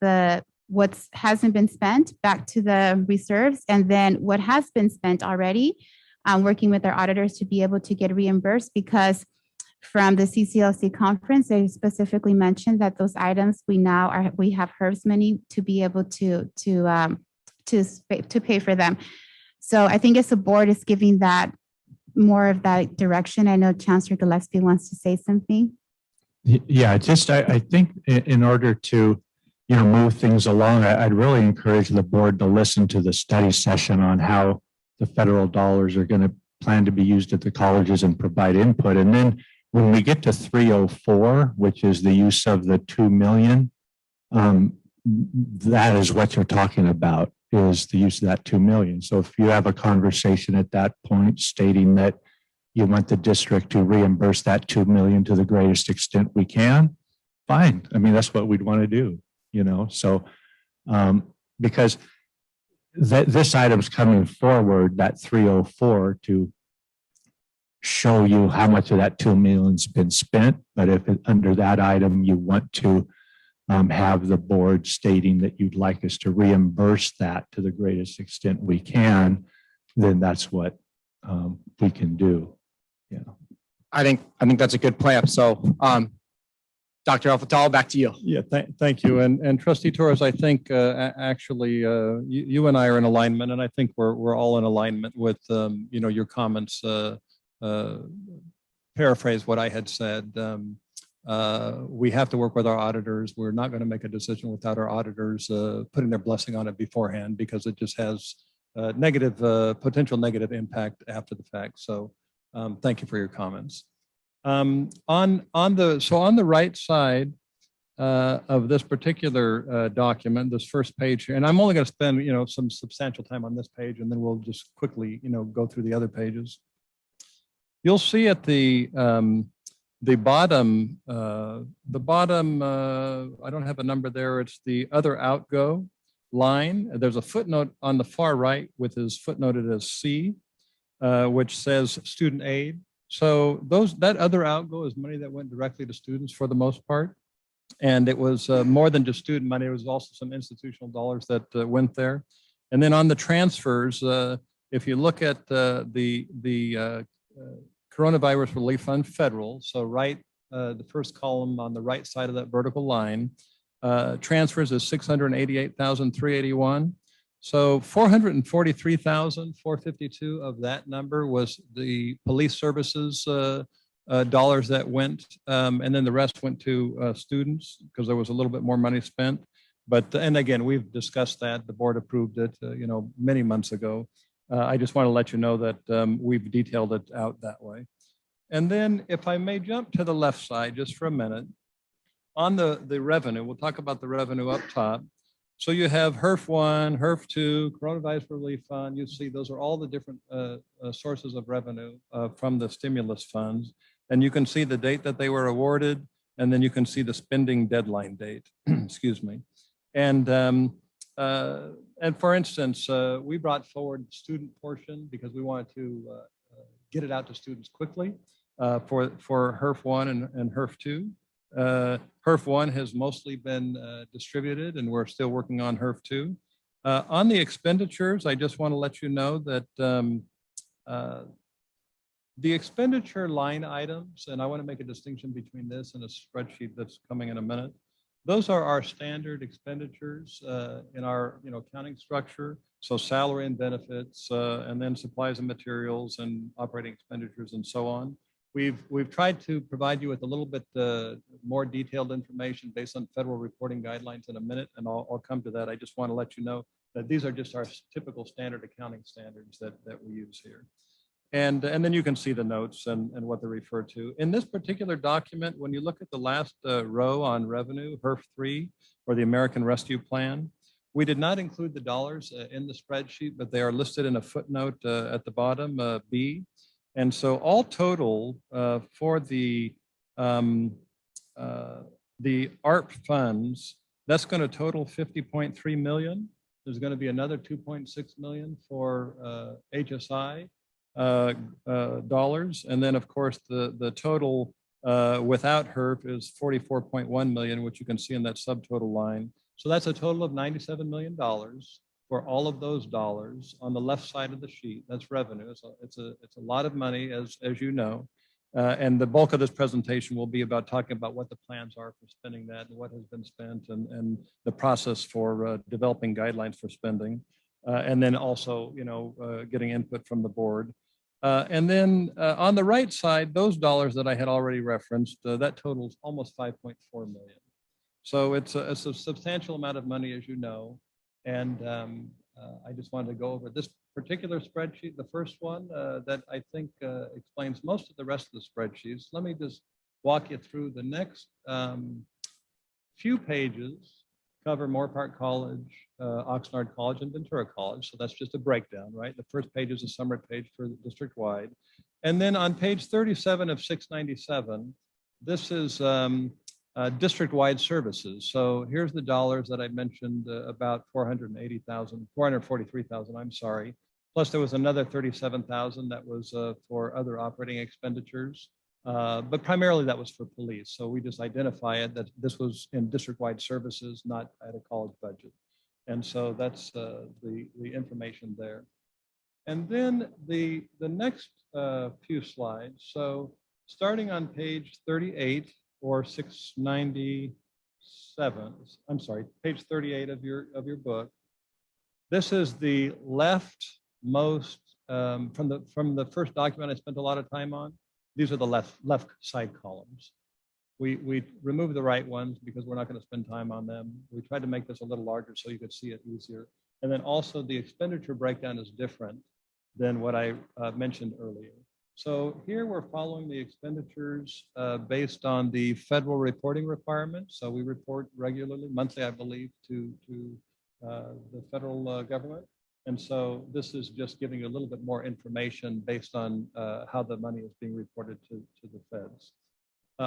what hasn't been spent back to the reserves, and then what has been spent already, working with our auditors to be able to get reimbursed, because from the CCLC conference, they specifically mentioned that those items we have HERS money to be able to pay for them. So I think as a board is giving that more of that direction. I know Chancellor Gillespie wants to say something. Yeah, just I think in order to move things along, I'd really encourage the board to listen to the study session on how the federal dollars are going to plan to be used at the colleges and provide input. And then when we get to 304, which is the use of the 2 million, that is what you're talking about, is the use of that 2 million. So if you have a conversation at that point stating that you want the district to reimburse that 2 million to the greatest extent we can, fine. I mean, that's what we'd want to do, so because this item's coming forward, that 304, to show you how much of that 2 million's been spent. But if under that item you want to have the board stating that you'd like us to reimburse that to the greatest extent we can, then that's what we can do. Yeah, I think that's a good plan. So, Dr. Al-Fattal, back to you. Yeah, thank you. And Trustee Torres, I think actually you and I are in alignment, and I think we're all in alignment with your comments. Paraphrase what I had said. We have to work with our auditors. We're not going to make a decision without our auditors putting their blessing on it beforehand, because it just has potential negative impact after the fact. So thank you for your comments. On the right side of this particular document, this first page here, and I'm only going to spend some substantial time on this page, and then we'll just quickly go through the other pages. You'll see at the bottom, I don't have a number there. It's the other outgo line. There's a footnote on the far right, which is footnoted as C, which says student aid. So that other outgo is money that went directly to students for the most part. And it was more than just student money. It was also some institutional dollars that went there. And then on the transfers, if you look at the Coronavirus Relief Fund Federal, so the first column on the right side of that vertical line, transfers is $688,381. So $443,452 of that number was the police services dollars that went, and then the rest went to students because there was a little bit more money spent. And again, we've discussed that. The board approved it, many months ago. I just want to let you know that we've detailed it out that way. And then if I may jump to the left side just for a minute, on the revenue, we'll talk about the revenue up top. So you have HERF 1, HERF 2, Coronavirus Relief Fund. You see those are all the different sources of revenue from the stimulus funds. And you can see the date that they were awarded, and then you can see the spending deadline date, excuse me. And for instance, we brought forward the student portion because we wanted to get it out to students quickly for HERF 1 and HERF 2. HERF 1 has mostly been distributed, and we're still working on HERF 2. On the expenditures, I just want to let you know that the expenditure line items, and I want to make a distinction between this and a spreadsheet that's coming in a minute. Those are our standard expenditures in our accounting structure. So salary and benefits, and then supplies and materials and operating expenditures and so on. We've tried to provide you with a little bit more detailed information based on federal reporting guidelines in a minute, and I'll come to that. I just want to let you know that these are just our typical standard accounting standards that we use here. And then you can see the notes and what they refer to. In this particular document, when you look at the last row on revenue, HERF 3, or the American Rescue Plan, we did not include the dollars in the spreadsheet, but they are listed in a footnote at the bottom, B. And so all total for the ARP funds, that's going to total 50.3 million. There's going to be another 2.6 million for HSI dollars. And then of course the total without HERF is 44.1 million, which you can see in that subtotal line. So that's a total of $97 million for all of those dollars on the left side of the sheet. That's revenue. It's a lot of money, as you know. And the bulk of this presentation will be about talking about what the plans are for spending that and what has been spent and the process for developing guidelines for spending. And then also, getting input from the board. And then on the right side, those dollars that I had already referenced, that totals almost 5.4 million. So it's a substantial amount of money, as you know. And I just wanted to go over this particular spreadsheet, the first one that I think explains most of the rest of the spreadsheets. Let me just walk you through the next few pages. Cover Moorpark College, Oxnard College, and Ventura College. So that's just a breakdown, right? The first page is a summary page for the district-wide. And then on page 37 of 697, this is district-wide services. So here's the dollars that I mentioned, about 443,000, I'm sorry. Plus there was another 37,000 that was for other operating expenditures. But primarily that was for police. So we just identify it that this was in district-wide services, not at a college budget. And so that's the information there. And then the next few slides. So starting on page 38 or 697, I'm sorry, page 38 of your book. This is the leftmost from the first document I spent a lot of time on. These are the left side columns. We removed the right ones because we're not going to spend time on them. We tried to make this a little larger so you could see it easier. And then also the expenditure breakdown is different than what I mentioned earlier. So here we're following the expenditures based on the federal reporting requirements. So we report regularly, monthly, I believe, to the federal government. And so this is just giving you a little bit more information based on how the money is being reported to the feds.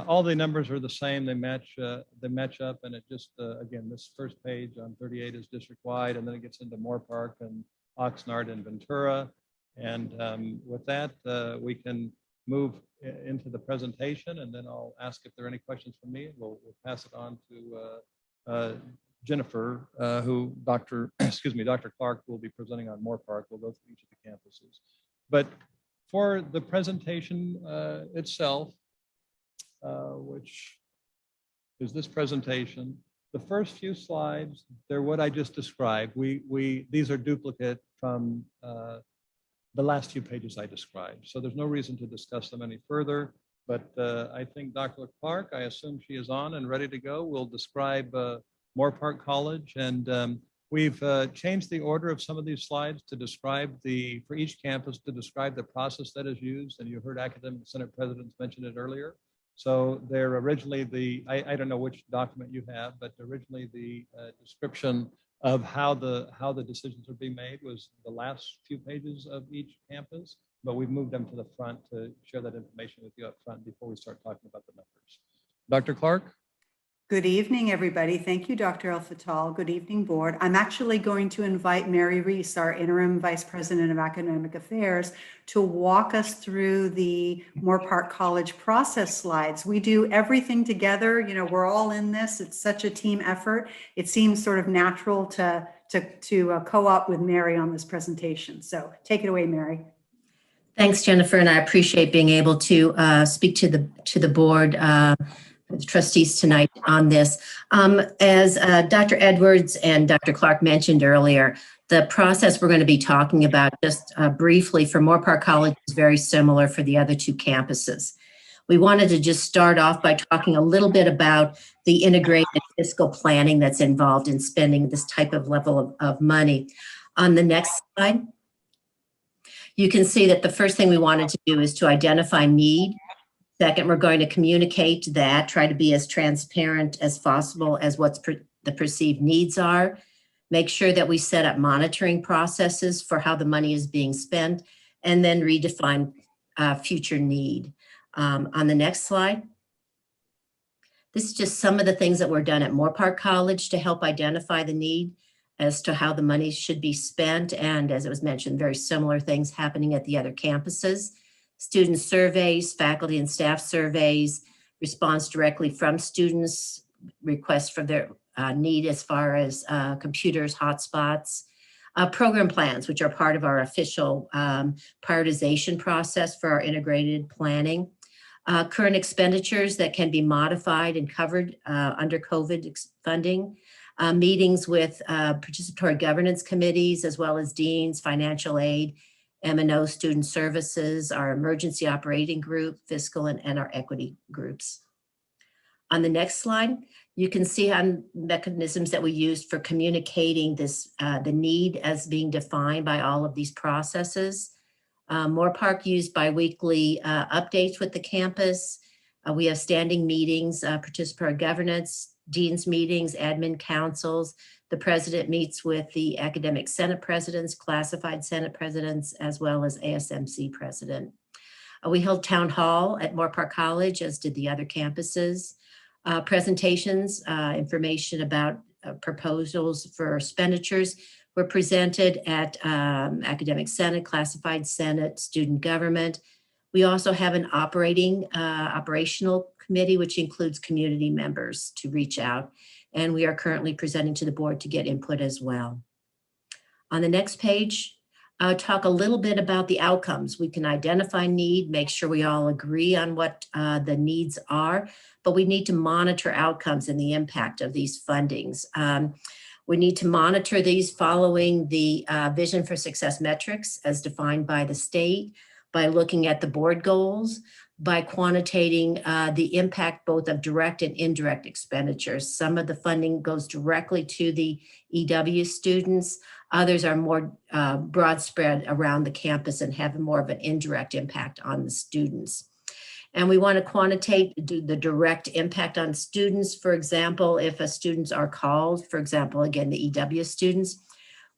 All the numbers are the same. They match up, and it just again, this first page on 38 is district-wide, and then it gets into Moorpark and Oxnard and Ventura. And with that, we can move into the presentation, and then I'll ask if there are any questions from me. We'll pass it on to Jennifer, who Dr. Clark will be presenting on Moorpark. We'll go through each of the campuses. But for the presentation itself, which is this presentation, the first few slides, they're what I just described. These are duplicate from the last few pages I described. So there's no reason to discuss them any further. But I think Dr. Clark, I assume she is on and ready to go, will describe Moorpark College. And We've changed the order of some of these slides to describe for each campus to describe the process that is used. And you heard Academic Senate presidents mention it earlier. So they're originally I don't know which document you have, but originally the description of how the decisions are being made was the last few pages of each campus, but we've moved them to the front to share that information with you up front before we start talking about the numbers. Dr. Clark? Good evening, everybody. Thank you, Dr. El-Fattal. Good evening, board. I'm actually going to invite Mary Reese, our interim vice president of academic affairs, to walk us through the Moore Park College process slides. We do everything together. You know, we're all in this. It's such a team effort. It seems sort of natural to co-op with Mary on this presentation. So take it away, Mary. Thanks, Jennifer, and I appreciate being able to speak to the board, the trustees tonight on this. As Dr. Edwards and Dr. Clark mentioned earlier, the process we're going to be talking about just briefly for Moore Park College is very similar for the other two campuses. We wanted to just start off by talking a little bit about the integrated fiscal planning that's involved in spending this type of level of money. On the next slide, you can see that the first thing we wanted to do is to identify need. Second, we're going to communicate that, try to be as transparent as possible as what the perceived needs are. Make sure that we set up monitoring processes for how the money is being spent, and then redefine future need. On the next slide, this is just some of the things that were done at Moore Park College to help identify the need as to how the money should be spent. And as it was mentioned, very similar things happening at the other campuses. Student surveys, faculty and staff surveys, response directly from students, requests for their need as far as computers, hotspots, program plans, which are part of our official prioritization process for our integrated planning, current expenditures that can be modified and covered under COVID funding, meetings with participatory governance committees, as well as deans, financial aid, M&O student services, our emergency operating group, fiscal, and our equity groups. On the next slide, you can see on mechanisms that we used for communicating this, the need as being defined by all of these processes. Moore Park used biweekly updates with the campus. We have standing meetings, participatory governance, dean's meetings, admin councils. The president meets with the academic senate presidents, classified senate presidents, as well as ASMC president. We held town hall at Moore Park College, as did the other campuses. Presentations, information about proposals for expenditures were presented at academic senate, classified senate, student government. We also have an operational committee, which includes community members to reach out. And we are currently presenting to the board to get input as well. On the next page, I'll talk a little bit about the outcomes. We can identify need, make sure we all agree on what the needs are, but we need to monitor outcomes and the impact of these fundings. We need to monitor these following the Vision for Success metrics as defined by the state, by looking at the board goals, by quantitating the impact both of direct and indirect expenditures. Some of the funding goes directly to the EW students. Others are more broad spread around the campus and have more of an indirect impact on the students. And we want to quantitate the direct impact on students. For example, if students are called, for example, again, the EW students,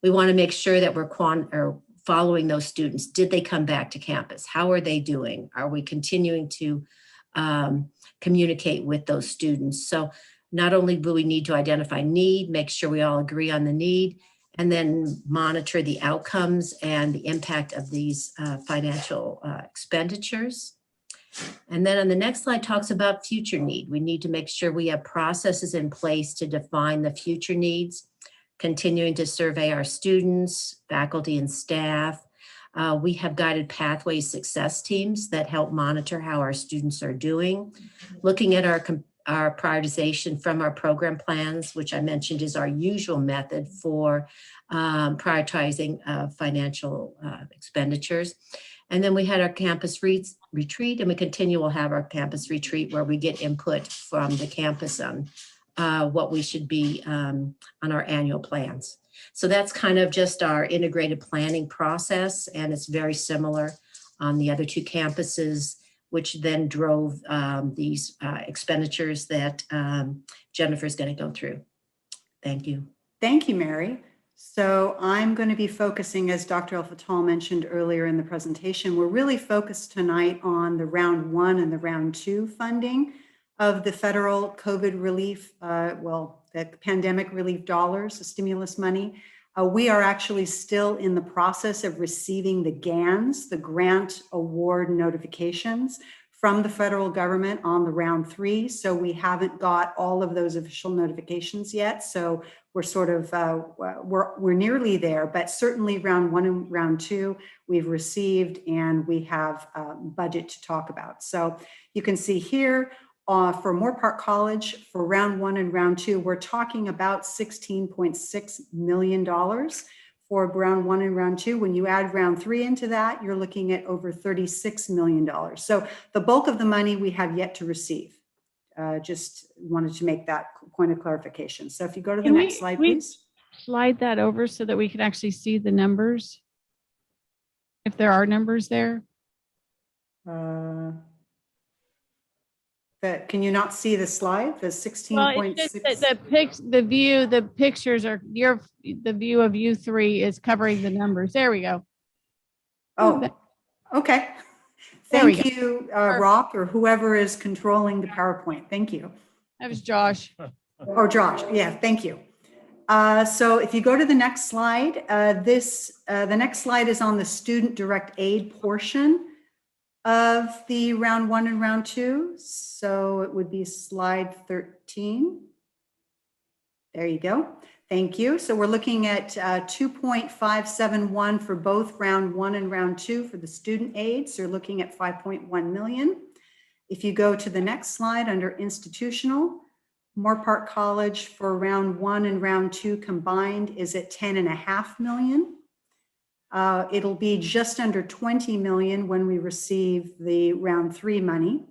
we want to make sure that we're following those students. Did they come back to campus? How are they doing? Are we continuing to communicate with those students? So not only will we need to identify need, make sure we all agree on the need, and then monitor the outcomes and the impact of these financial expenditures. And then on the next slide talks about future need. We need to make sure we have processes in place to define the future needs, continuing to survey our students, faculty, and staff. We have guided pathway success teams that help monitor how our students are doing. Looking at our prioritization from our program plans, which I mentioned is our usual method for prioritizing financial expenditures. And then we had our campus retreat, and we continue to have our campus retreat where we get input from the campus on what we should be on our annual plans. So that's kind of just our integrated planning process, and it's very similar on the other two campuses, which then drove these expenditures that Jennifer's going to go through. Thank you. Thank you, Mary. So I'm going to be focusing, as Dr. El-Fattal mentioned earlier in the presentation, we're really focused tonight on the round 1 and the round 2 funding of the federal COVID relief, the pandemic relief dollars, the stimulus money. We are actually still in the process of receiving the GANs, the grant award notifications from the federal government on the round 3. So we haven't got all of those official notifications yet. So we're sort of, we're nearly there, but certainly round 1 and round 2, we've received and we have budget to talk about. So you can see here for Moore Park College for round 1 and round 2, we're talking about $16.6 million for round 1 and round 2. When you add round 3 into that, you're looking at over $36 million. So the bulk of the money we have yet to receive. Just wanted to make that point of clarification. So if you go to the next slide, please. Slide that over so that we can actually see the numbers. If there are numbers there. Can you not see the slide? The 16.6. Well, the pictures are the view of U3 is covering the numbers. There we go. Oh, okay. Thank you, Rock, or whoever is controlling the PowerPoint. Thank you. That was Josh. Or Josh. Yeah, thank you. So if you go to the next slide, the next slide is on the student direct aid portion of the round 1 and round 2. So it would be slide 13. There you go. Thank you. So we're looking at 2.571 for both round 1 and round 2 for the student aid. So you're looking at 5.1 million. If you go to the next slide under institutional, Moore Park College for round 1 and round 2 combined is at 10.5 million. It'll be just under 20 million when we receive the round 3 money.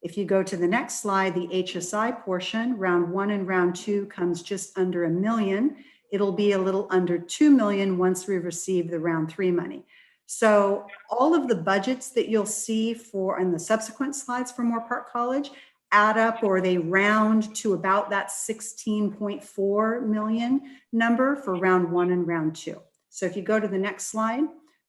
If you go to the next slide, the HSI portion, round 1 and round 2 comes just under $1 million. It'll be a little under 2 million once we receive the round 3 money. So all of the budgets that you'll see for in the subsequent slides for Moore Park College add up, or they round to about that 16.4 million number for round 1 and round 2. So if you go to the next slide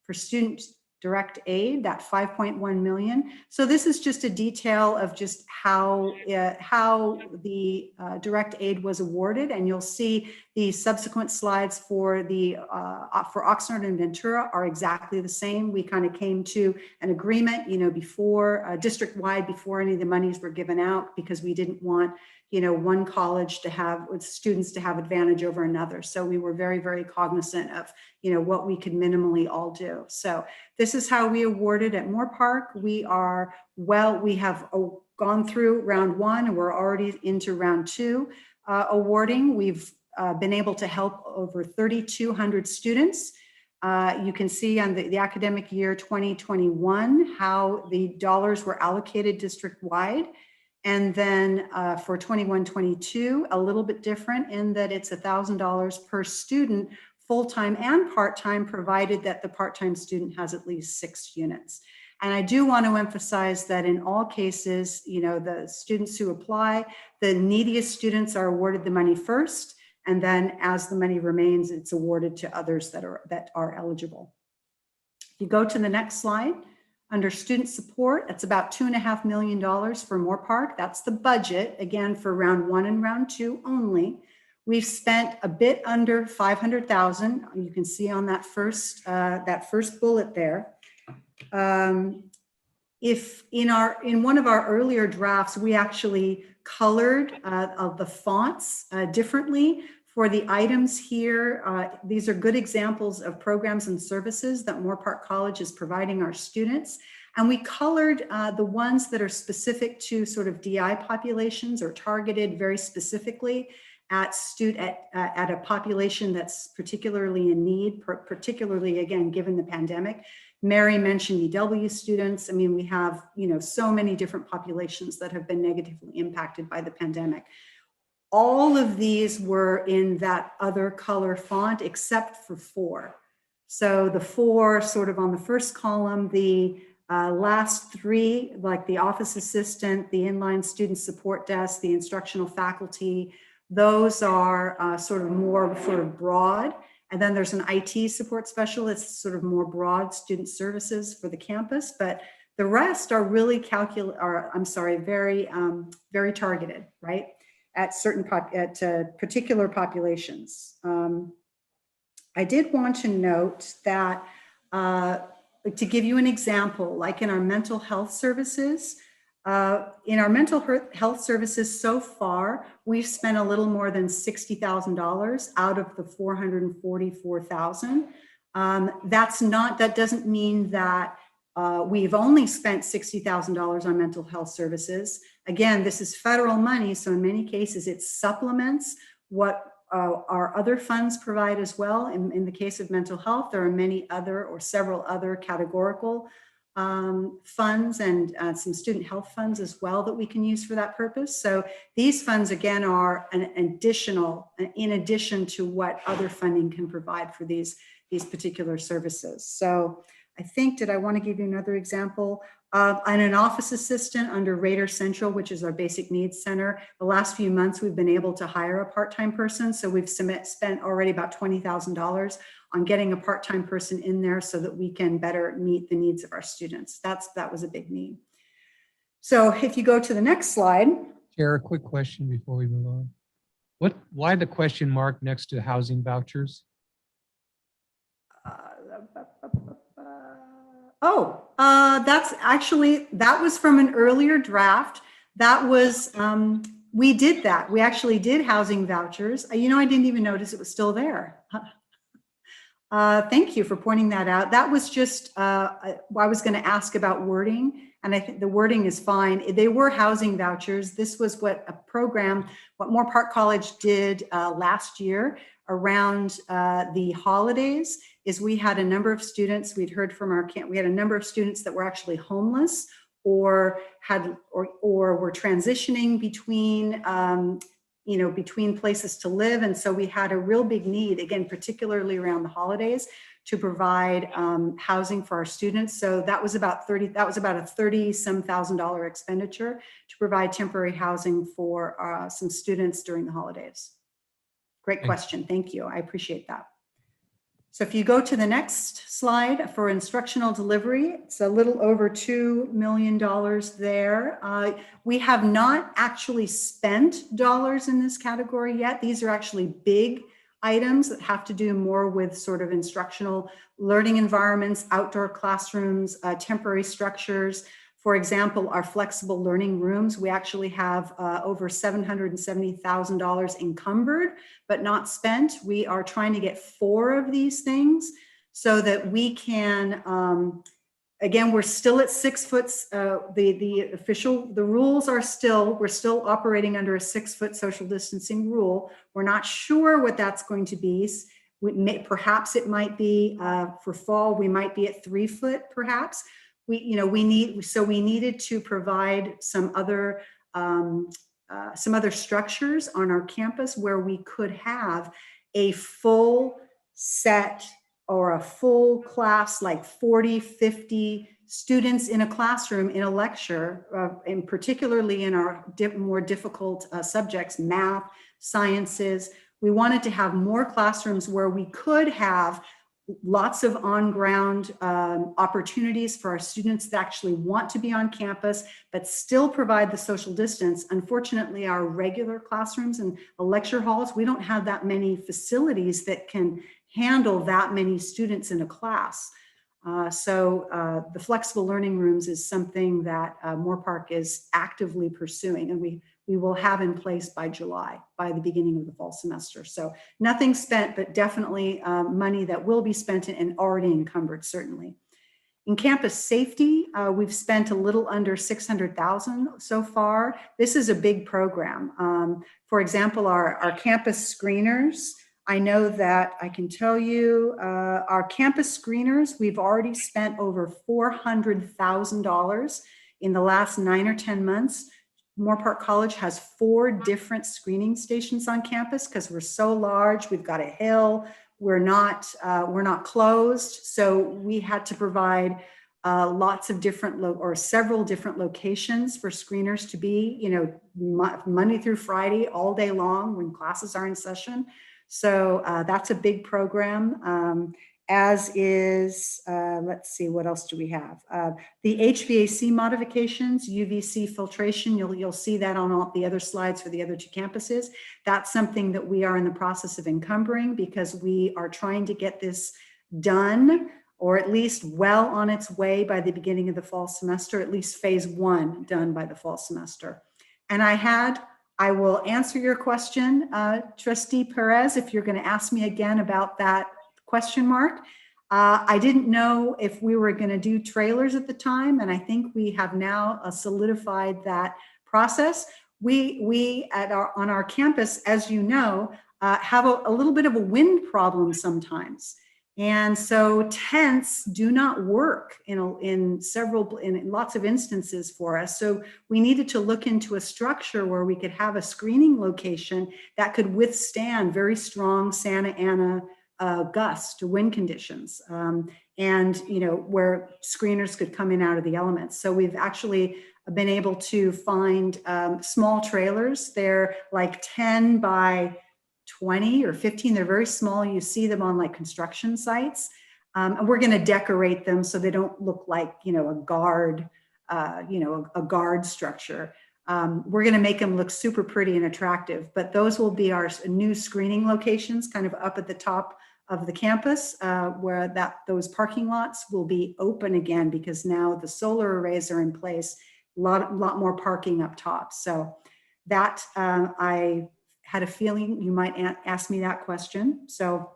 for student direct aid, that 5.1 million. So this is just a detail of just how the direct aid was awarded, and you'll see the subsequent slides for for Oxnard and Ventura are exactly the same. We kind of came to an agreement, before district-wide, before any of the monies were given out, because we didn't want one college to have students to have advantage over another. So we were very, very cognizant of, what we could minimally all do. So this is how we awarded at Moore Park. We have gone through round 1 and we're already into round 2 awarding. We've been able to help over 3,200 students. You can see on the academic year 2021, how the dollars were allocated district-wide. And then for 21-22, a little bit different in that it's $1,000 per student, full-time and part-time, provided that the part-time student has at least 6 units. And I do want to emphasize that in all cases, the students who apply, the neediest students are awarded the money first, and then as the money remains, it's awarded to others that are eligible. If you go to the next slide, under student support, it's about $2.5 million for Moore Park. That's the budget, again, for round 1 and round 2 only. We've spent a bit under $500,000. You can see on that first bullet there. If in one of our earlier drafts, we actually colored the fonts differently for the items here. These are good examples of programs and services that Moore Park College is providing our students. And we colored the ones that are specific to sort of DI populations or targeted very specifically at a population that's particularly in need, particularly, again, given the pandemic. Mary mentioned EW students. I mean, we have, so many different populations that have been negatively impacted by the pandemic. All of these were in that other color font except for 4. So the 4 sort of on the first column, the last 3, like the office assistant, the inline student support desk, the instructional faculty, those are sort of broad. And then there's an IT support specialist, sort of more broad student services for the campus. But the rest are really very targeted, right? At certain particular populations. I did want to note that to give you an example, like in our mental health services, so far, we've spent a little more than $60,000 out of the $444,000. That doesn't mean that we've only spent $60,000 on mental health services. Again, this is federal money, so in many cases it supplements what our other funds provide as well. In the case of mental health, there are many other or several other categorical funds and some student health funds as well that we can use for that purpose. So these funds again are in addition to what other funding can provide for these particular services. So I think, did I want to give you another example? On an office assistant under Raider Central, which is our basic needs center, the last few months we've been able to hire a part-time person. So we've spent already about $20,000 on getting a part-time person in there so that we can better meet the needs of our students. That was a big need. So if you go to the next slide. Chair, a quick question before we move on. Why the question mark next to housing vouchers? That was from an earlier draft. That was, we did that. We actually did housing vouchers. I didn't even notice it was still there. Thank you for pointing that out. That was just, I was going to ask about wording, and I think the wording is fine. They were housing vouchers. This was what Moorpark College did last year around the holidays. Is we had a number of students, we'd heard from our camp, we had a number of students that were actually homeless or were transitioning between between places to live. And so we had a real big need, again, particularly around the holidays, to provide housing for our students. So that was about a $30-some thousand expenditure to provide temporary housing for some students during the holidays. Great question. Thank you. I appreciate that. So if you go to the next slide for instructional delivery, it's a little over $2 million there. We have not actually spent dollars in this category yet. These are actually big items that have to do more with sort of instructional learning environments, outdoor classrooms, temporary structures. For example, our flexible learning rooms, we actually have over $770,000 encumbered, but not spent. We are trying to get 4 of these things so that we can, again, we're still at 6 foot. The rules are we're still operating under a 6-foot social distancing rule. We're not sure what that's going to be. Perhaps it might be for fall, we might be at 3 foot perhaps. We needed to provide some other structures on our campus where we could have a full set or a full class, like 40, 50 students in a classroom in a lecture, and particularly in our more difficult subjects, math, sciences. We wanted to have more classrooms where we could have lots of on-ground opportunities for our students that actually want to be on campus, but still provide the social distance. Unfortunately, our regular classrooms and the lecture halls, we don't have that many facilities that can handle that many students in a class. So the flexible learning rooms is something that Moorpark is actively pursuing, and we will have in place by July, by the beginning of the fall semester. So nothing spent, but definitely money that will be spent and already encumbered, certainly. In campus safety, we've spent a little under $600,000 so far. This is a big program. For example, our campus screeners, I know that I can tell you our campus screeners, we've already spent over $400,000 in the last 9 or 10 months Moore College has 4 different screening stations on campus because we're so large. We've got a hill. We're not closed. So we had to provide lots of different or several different locations for screeners to be, you know, Monday through Friday, all day long when classes are in session. So that's a big program. As is, let's see, what else do we have? The HVAC modifications, UVC filtration, you'll see that on all the other slides for the other 2 campuses. That's something that we are in the process of encumbering because we are trying to get this done, or at least well on its way by the beginning of the fall semester, at least phase 1 done by the fall semester. And I will answer your question, Trustee Perez, if you're going to ask me again about that question mark. I didn't know if we were going to do trailers at the time, and I think we have now solidified that process. We on our campus, as you know, have a little bit of a wind problem sometimes. And so tents do not work in lots of instances for us. So we needed to look into a structure where we could have a screening location that could withstand very strong Santa Ana gust wind conditions, and you know, where screeners could come in out of the elements. So we've actually been able to find small trailers. They're like 10 by 20 or 15. They're very small. You see them on like construction sites. And we're going to decorate them so they don't look like, you know, a guard, a guard structure. We're going to make them look super pretty and attractive, but those will be our new screening locations kind of up at the top of the campus, where those parking lots will be open again because now the solar arrays are in place, a lot more parking up top. So that I had a feeling you might ask me that question. So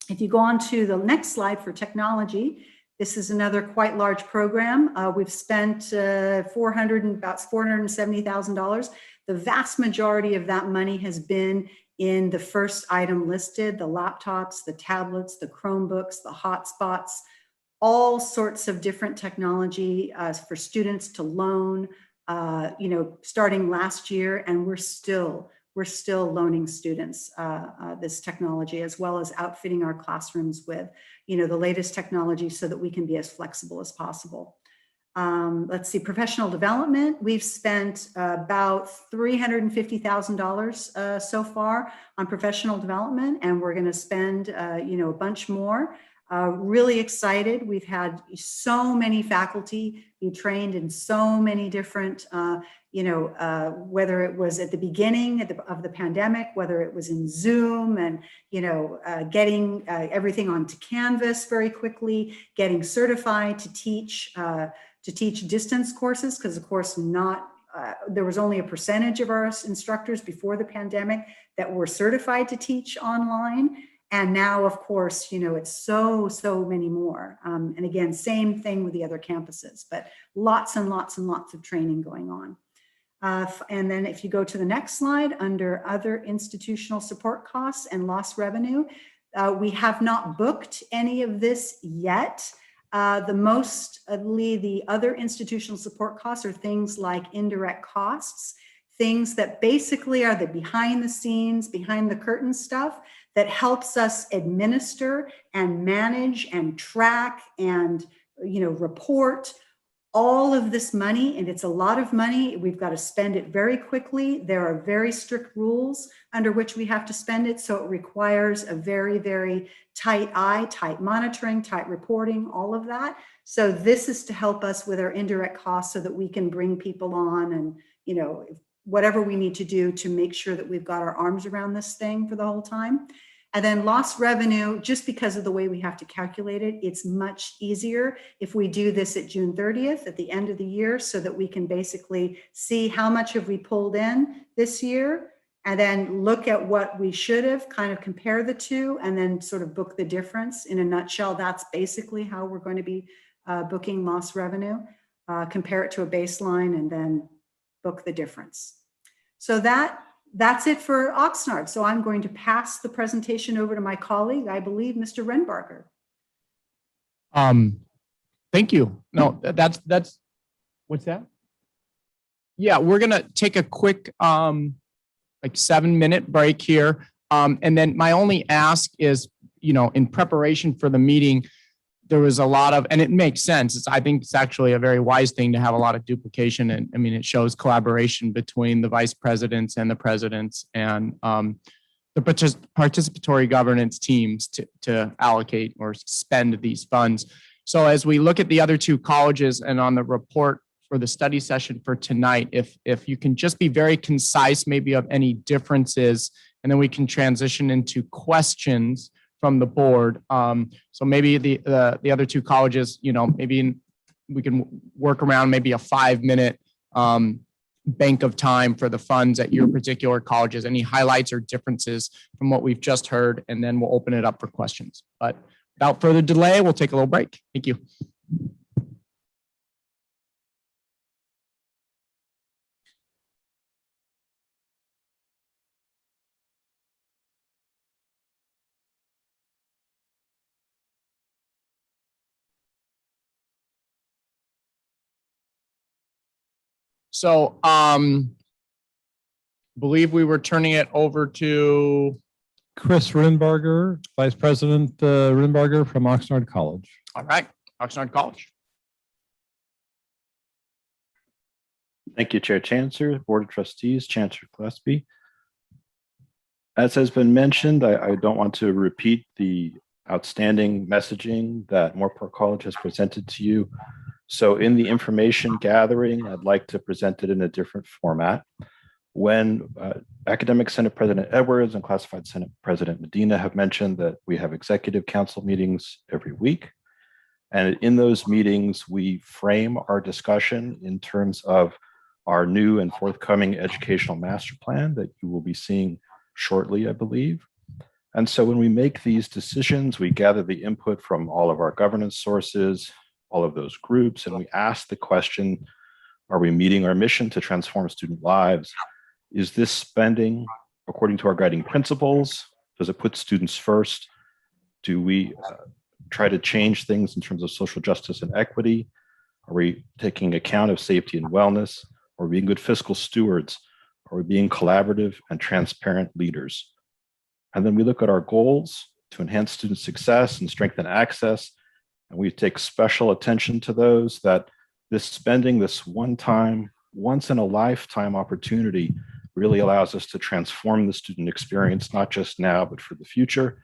if you go on to the next slide for technology, this is another quite large program. We've spent about $470,000. The vast majority of that money has been in the first item listed, the laptops, the tablets, the Chromebooks, the hotspots, all sorts of different technology for students to loan, you know, starting last year, and we're still loaning students this technology, as well as outfitting our classrooms with, you know, the latest technology so that we can be as flexible as possible. Let's see, professional development. We've spent about $350,000 so far on professional development, and we're going to spend, you know, a bunch more. Really excited. We've had so many faculty be trained in so many different, you know, whether it was at the beginning of the pandemic, whether it was in Zoom and, you know, getting everything onto Canvas very quickly, getting certified to teach distance courses, because of course there was only a percentage of our instructors before the pandemic that were certified to teach online. And now, of course, you know, it's so many more. And again, same thing with the other campuses, but lots and lots and lots of training going on. And then if you go to the next slide, under other institutional support costs and lost revenue, we have not booked any of this yet. The other institutional support costs are things like indirect costs, things that basically are the behind the scenes, behind the curtain stuff that helps us administer and manage and track and, you know, report all of this money. And it's a lot of money. We've got to spend it very quickly. There are very strict rules under which we have to spend it. So it requires a very, very tight eye, tight monitoring, tight reporting, all of that. So this is to help us with our indirect costs so that we can bring people on and, you know, whatever we need to do to make sure that we've got our arms around this thing for the whole time. And then lost revenue, just because of the way we have to calculate it, it's much easier if we do this at June 30th, at the end of the year, so that we can basically see how much have we pulled in this year, and then look at what we should have, kind of compare the two, and then sort of book the difference. In a nutshell, that's basically how we're going to be booking lost revenue, compare it to a baseline, and then book the difference. So that's it for Oxnard. So I'm going to pass the presentation over to my colleague, I believe, Mr. Renbarger. Thank you. No, that's, what's that? Yeah, we're gonna take a quick like 7-minute break here. And then my only ask is, in preparation for the meeting, there was a lot of, and it makes sense. I think it's actually a very wise thing to have a lot of duplication. And I mean, it shows collaboration between the vice presidents and the presidents and the participatory governance teams to allocate or spend these funds. So as we look at the other two colleges and on the report for the study session for tonight, if you can just be very concise, maybe of any differences, and then we can transition into questions from the board. So maybe the other two colleges, maybe we can work around maybe a 5-minute bank of time for the funds at your particular colleges, any highlights or differences from what we've just heard, and then we'll open it up for questions. But without further delay, we'll take a little break. Thank you. So, believe we were turning it over to Chris Rinbarger, Vice President Rinbarger from Oxnard College. All right, Oxnard College. Thank you, Chair Chancellor, Board of Trustees, Chancellor Gillespie. As has been mentioned, I don't want to repeat the outstanding messaging that Moorpark College has presented to you. So in the information gathering, I'd like to present it in a different format. When Academic Senate President Edwards and Classified Senate President Medina have mentioned that we have executive council meetings every week. And in those meetings, we frame our discussion in terms of our new and forthcoming educational master plan that you will be seeing shortly, I believe. And so when we make these decisions, we gather the input from all of our governance sources, all of those groups, and we ask the question, are we meeting our mission to transform student lives? Is this spending according to our guiding principles? Does it put students first? Do we try to change things in terms of social justice and equity? Are we taking account of safety and wellness? Are we being good fiscal stewards? Are we being collaborative and transparent leaders? And then we look at our goals to enhance student success and strengthen access. And we take special attention to those that this spending, this one-time, once-in-a-lifetime opportunity really allows us to transform the student experience, not just now, but for the future.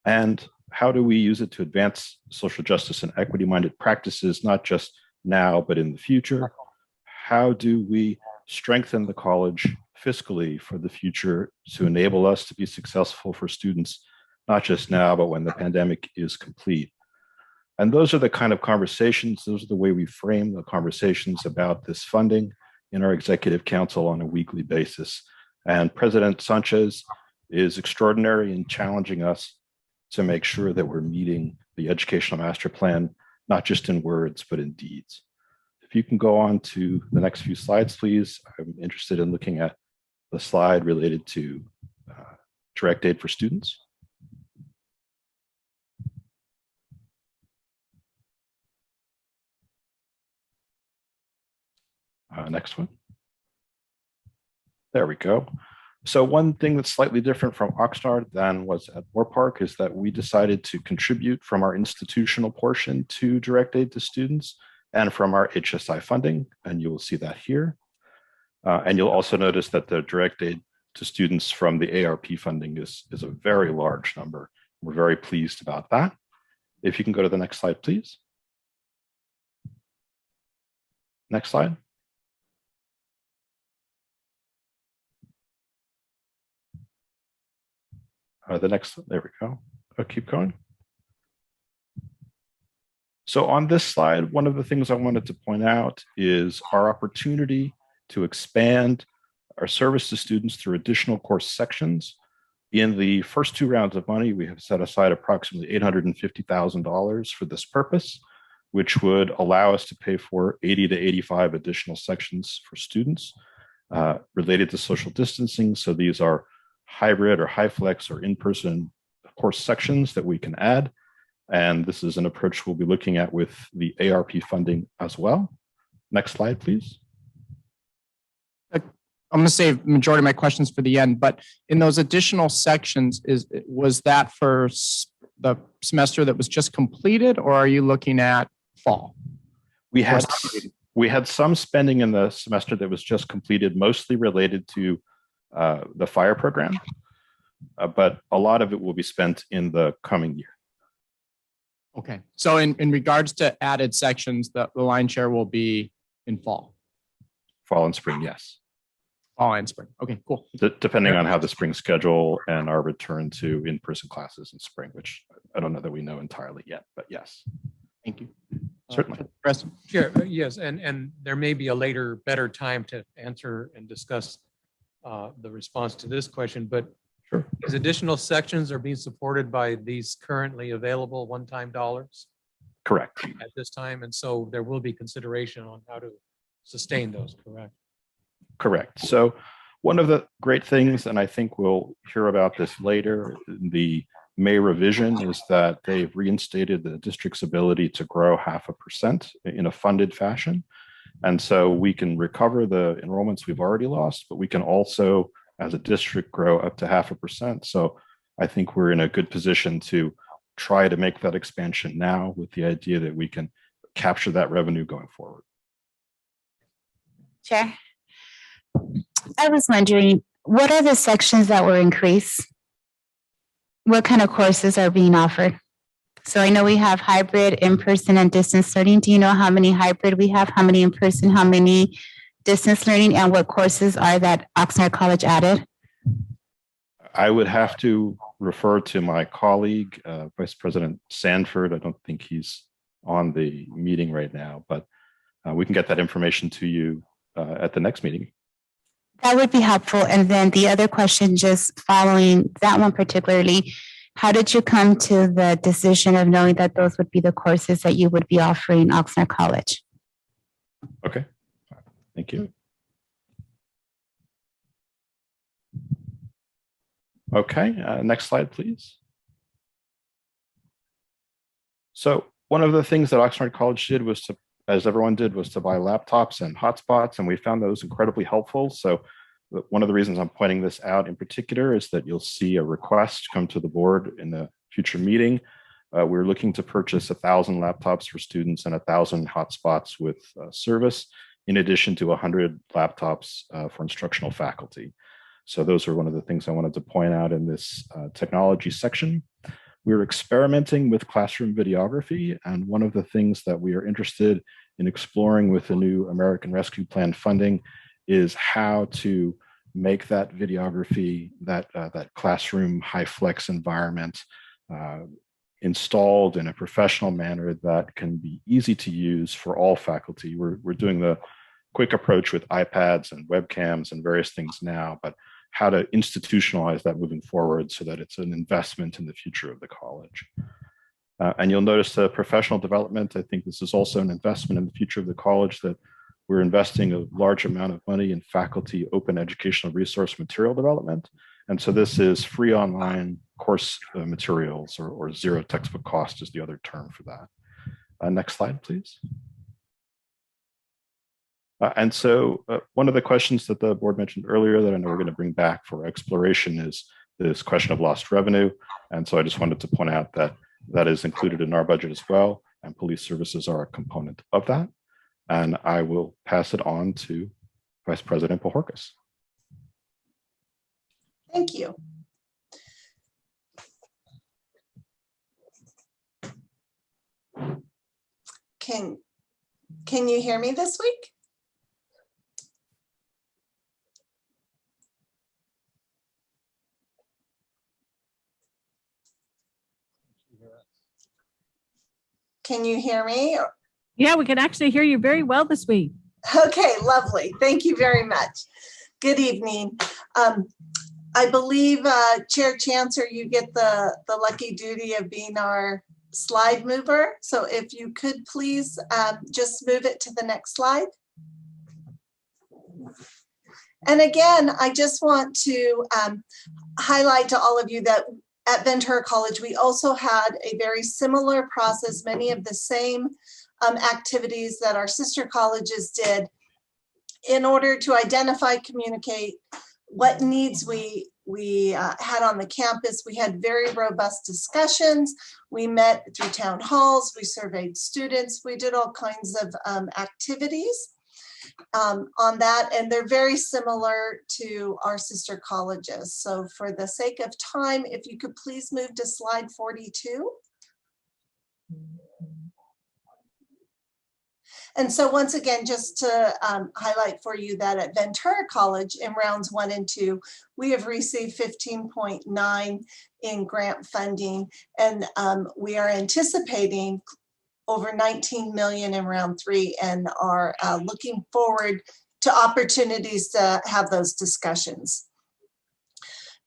And how do we use it to advance social justice and equity-minded practices, not just now, but in the future? How do we strengthen the college fiscally for the future to enable us to be successful for students, not just now, but when the pandemic is complete? And those are the kind of conversations, those are the way we frame the conversations about this funding in our executive council on a weekly basis. And President Sanchez is extraordinary in challenging us to make sure that we're meeting the educational master plan, not just in words, but in deeds. If you can go on to the next few slides, please. I'm interested in looking at the slide related to direct aid for students. Next one. There we go. So one thing that's slightly different from Oxnard than was at Moorpark is that we decided to contribute from our institutional portion to direct aid to students and from our HSI funding, and you will see that here. And you'll also notice that the direct aid to students from the ARP funding is a very large number. We're very pleased about that. If you can go to the next slide, please. Next slide. The next, there we go. I'll keep going. So on this slide, one of the things I wanted to point out is our opportunity to expand our service to students through additional course sections. In the first 2 rounds of money, we have set aside approximately $850,000 for this purpose, which would allow us to pay for 80 to 85 additional sections for students related to social distancing. So these are hybrid or high flex or in-person course sections that we can add. And this is an approach we'll be looking at with the ARP funding as well. Next slide, please. I'm going to save majority of my questions for the end, but in those additional sections, was that for the semester that was just completed, or are you looking at fall? We had some spending in the semester that was just completed, mostly related to the fire program, but a lot of it will be spent in the coming year. Okay, so in regards to added sections, the line share will be in fall. Fall and spring, yes. Fall and spring. Okay, cool. Depending on how the spring schedule and our return to in-person classes in spring, which I don't know that we know entirely yet, but yes. Thank you. Certainly. Chris? Sure, yes, and there may be a later, better time to answer and discuss the response to this question, but sure. These additional sections are being supported by these currently available one-time dollars? Correct. At this time, and so there will be consideration on how to sustain those, correct? Correct. So one of the great things, and I think we'll hear about this later, the May revision, is that they've reinstated the district's ability to grow 0.5% in a funded fashion. And so we can recover the enrollments we've already lost, but we can also, as a district, grow up to 0.5%. So I think we're in a good position to try to make that expansion now with the idea that we can capture that revenue going forward. Chair, I was wondering, what are the sections that were increased? What kind of courses are being offered? So I know we have hybrid, in-person, and distance learning. Do you know how many hybrid we have, how many in-person, how many distance learning, and what courses are that Oxnard College added? I would have to refer to my colleague, Vice President Sanford. I don't think he's on the meeting right now, but we can get that information to you at the next meeting. That would be helpful. And then the other question, just following that one particularly, how did you come to the decision of knowing that those would be the courses that you would be offering Oxnard College? Okay, thank you. Okay, next slide, please. So one of the things that Oxnard College did was to, as everyone did, was to buy laptops and hotspots, and we found those incredibly helpful. So one of the reasons I'm pointing this out in particular is that you'll see a request come to the board in a future meeting. We're looking to purchase 1,000 laptops for students and 1,000 hotspots with service, in addition to 100 laptops for instructional faculty. So those are one of the things I wanted to point out in this technology section. We're experimenting with classroom videography, and one of the things that we are interested in exploring with the new American Rescue Plan funding is how to make that videography, that classroom high flex environment installed in a professional manner that can be easy to use for all faculty. We're doing the quick approach with iPads and webcams and various things now, but how to institutionalize that moving forward so that it's an investment in the future of the college. And you'll notice the professional development. I think this is also an investment in the future of the college, that we're investing a large amount of money in faculty open educational resource material development. And so this is free online course materials, or zero textbook cost is the other term for that. Next slide, please. And so one of the questions that the board mentioned earlier that I know we're going to bring back for exploration is this question of lost revenue. And so I just wanted to point out that that is included in our budget as well, and police services are a component of that. And I will pass it on to Vice President Pahorkas. Thank you. Can you hear me this week? Can you hear me? Yeah, we can actually hear you very well this week. Okay, lovely. Thank you very much. Good evening. I believe, Chair Chancellor, you get the lucky duty of being our slide mover. So if you could please just move it to the next slide. And again, I just want to highlight to all of you that at Ventura College, we also had a very similar process, many of the same activities that our sister colleges did. in order to identify, communicate what needs we had on the campus. We had very robust discussions. We met through town halls. We surveyed students. We did all kinds of activities on that, and they're very similar to our sister colleges. So for the sake of time, if you could please move to slide 42. And so once again, just to highlight for you that at Ventura College in rounds 1 and 2, we have received 15.9 in grant funding, and we are anticipating over 19 million in round 3 and are looking forward to opportunities to have those discussions.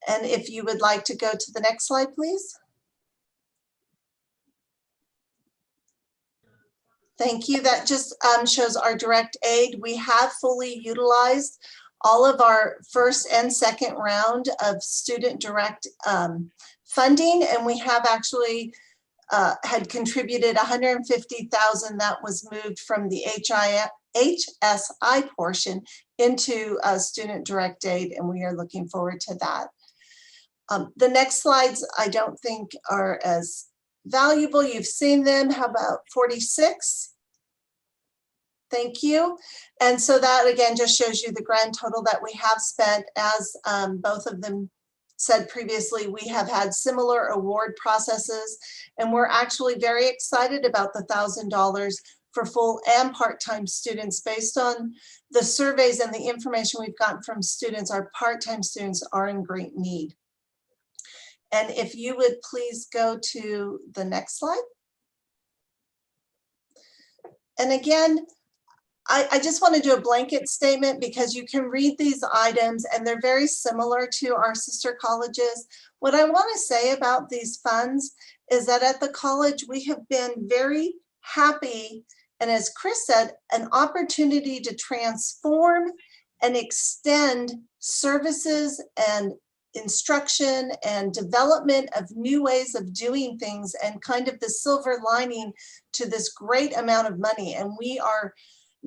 And if you would like to go to the next slide, please. Thank you. That just shows our direct aid. We have fully utilized all of our first and second round of student direct funding, and we have actually had contributed 150,000 that was moved from the HSI portion into student direct aid, and we are looking forward to that. The next slides I don't think are as valuable. You've seen them. How about 46? Thank you. And so that again just shows you the grand total that we have spent. As both of them said previously, we have had similar award processes, and we're actually very excited about the $1,000 for full and part-time students. Based on the surveys and the information we've gotten from students, our part-time students are in great need. And if you would please go to the next slide. And again, I just want to do a blanket statement because you can read these items and they're very similar to our sister colleges. What I want to say about these funds is that at the college, we have been very happy, and as Chris said, an opportunity to transform and extend services and instruction and development of new ways of doing things, and kind of the silver lining to this great amount of money. And we are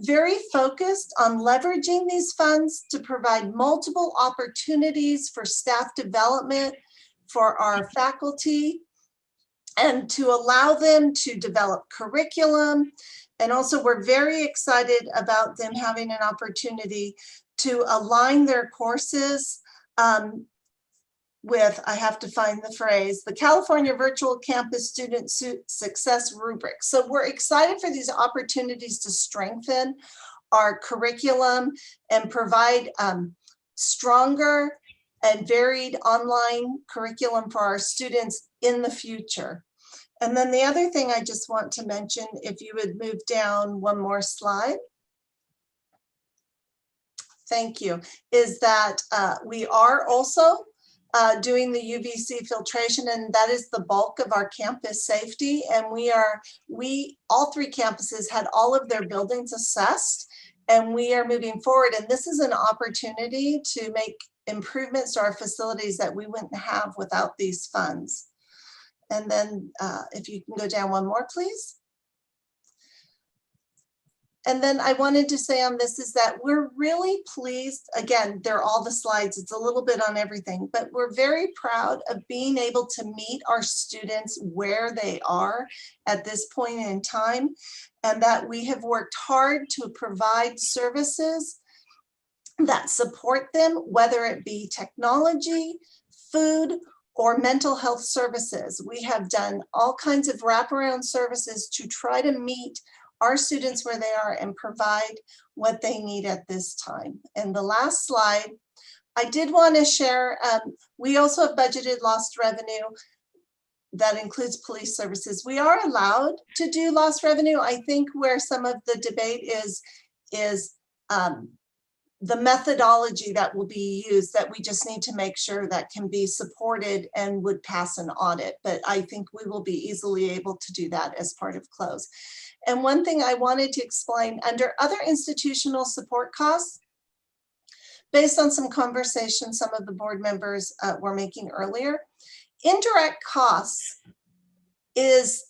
very focused on leveraging these funds to provide multiple opportunities for staff development for our faculty, and to allow them to develop curriculum. And also we're very excited about them having an opportunity to align their courses with, I have to find the phrase, the California Virtual Campus Student Success Rubric. So we're excited for these opportunities to strengthen our curriculum and provide stronger and varied online curriculum for our students in the future. And then the other thing I just want to mention, if you would move down one more slide. Thank you. Is that we are also doing the UVC filtration, and that is the bulk of our campus safety. And all 3 campuses had all of their buildings assessed, and we are moving forward. And this is an opportunity to make improvements to our facilities that we wouldn't have without these funds. And then if you can go down one more, please. And then I wanted to say on this is that we're really pleased. Again, they're all the slides. It's a little bit on everything, but we're very proud of being able to meet our students where they are at this point in time, and that we have worked hard to provide services that support them, whether it be technology, food, or mental health services. We have done all kinds of wraparound services to try to meet our students where they are and provide what they need at this time. And the last slide, I did want to share, we also have budgeted lost revenue that includes police services. We are allowed to do lost revenue. I think where some of the debate is the methodology that will be used, that we just need to make sure that can be supported and would pass an audit. But I think we will be easily able to do that as part of close. And one thing I wanted to explain, under other institutional support costs, based on some conversations some of the board members were making earlier, indirect costs is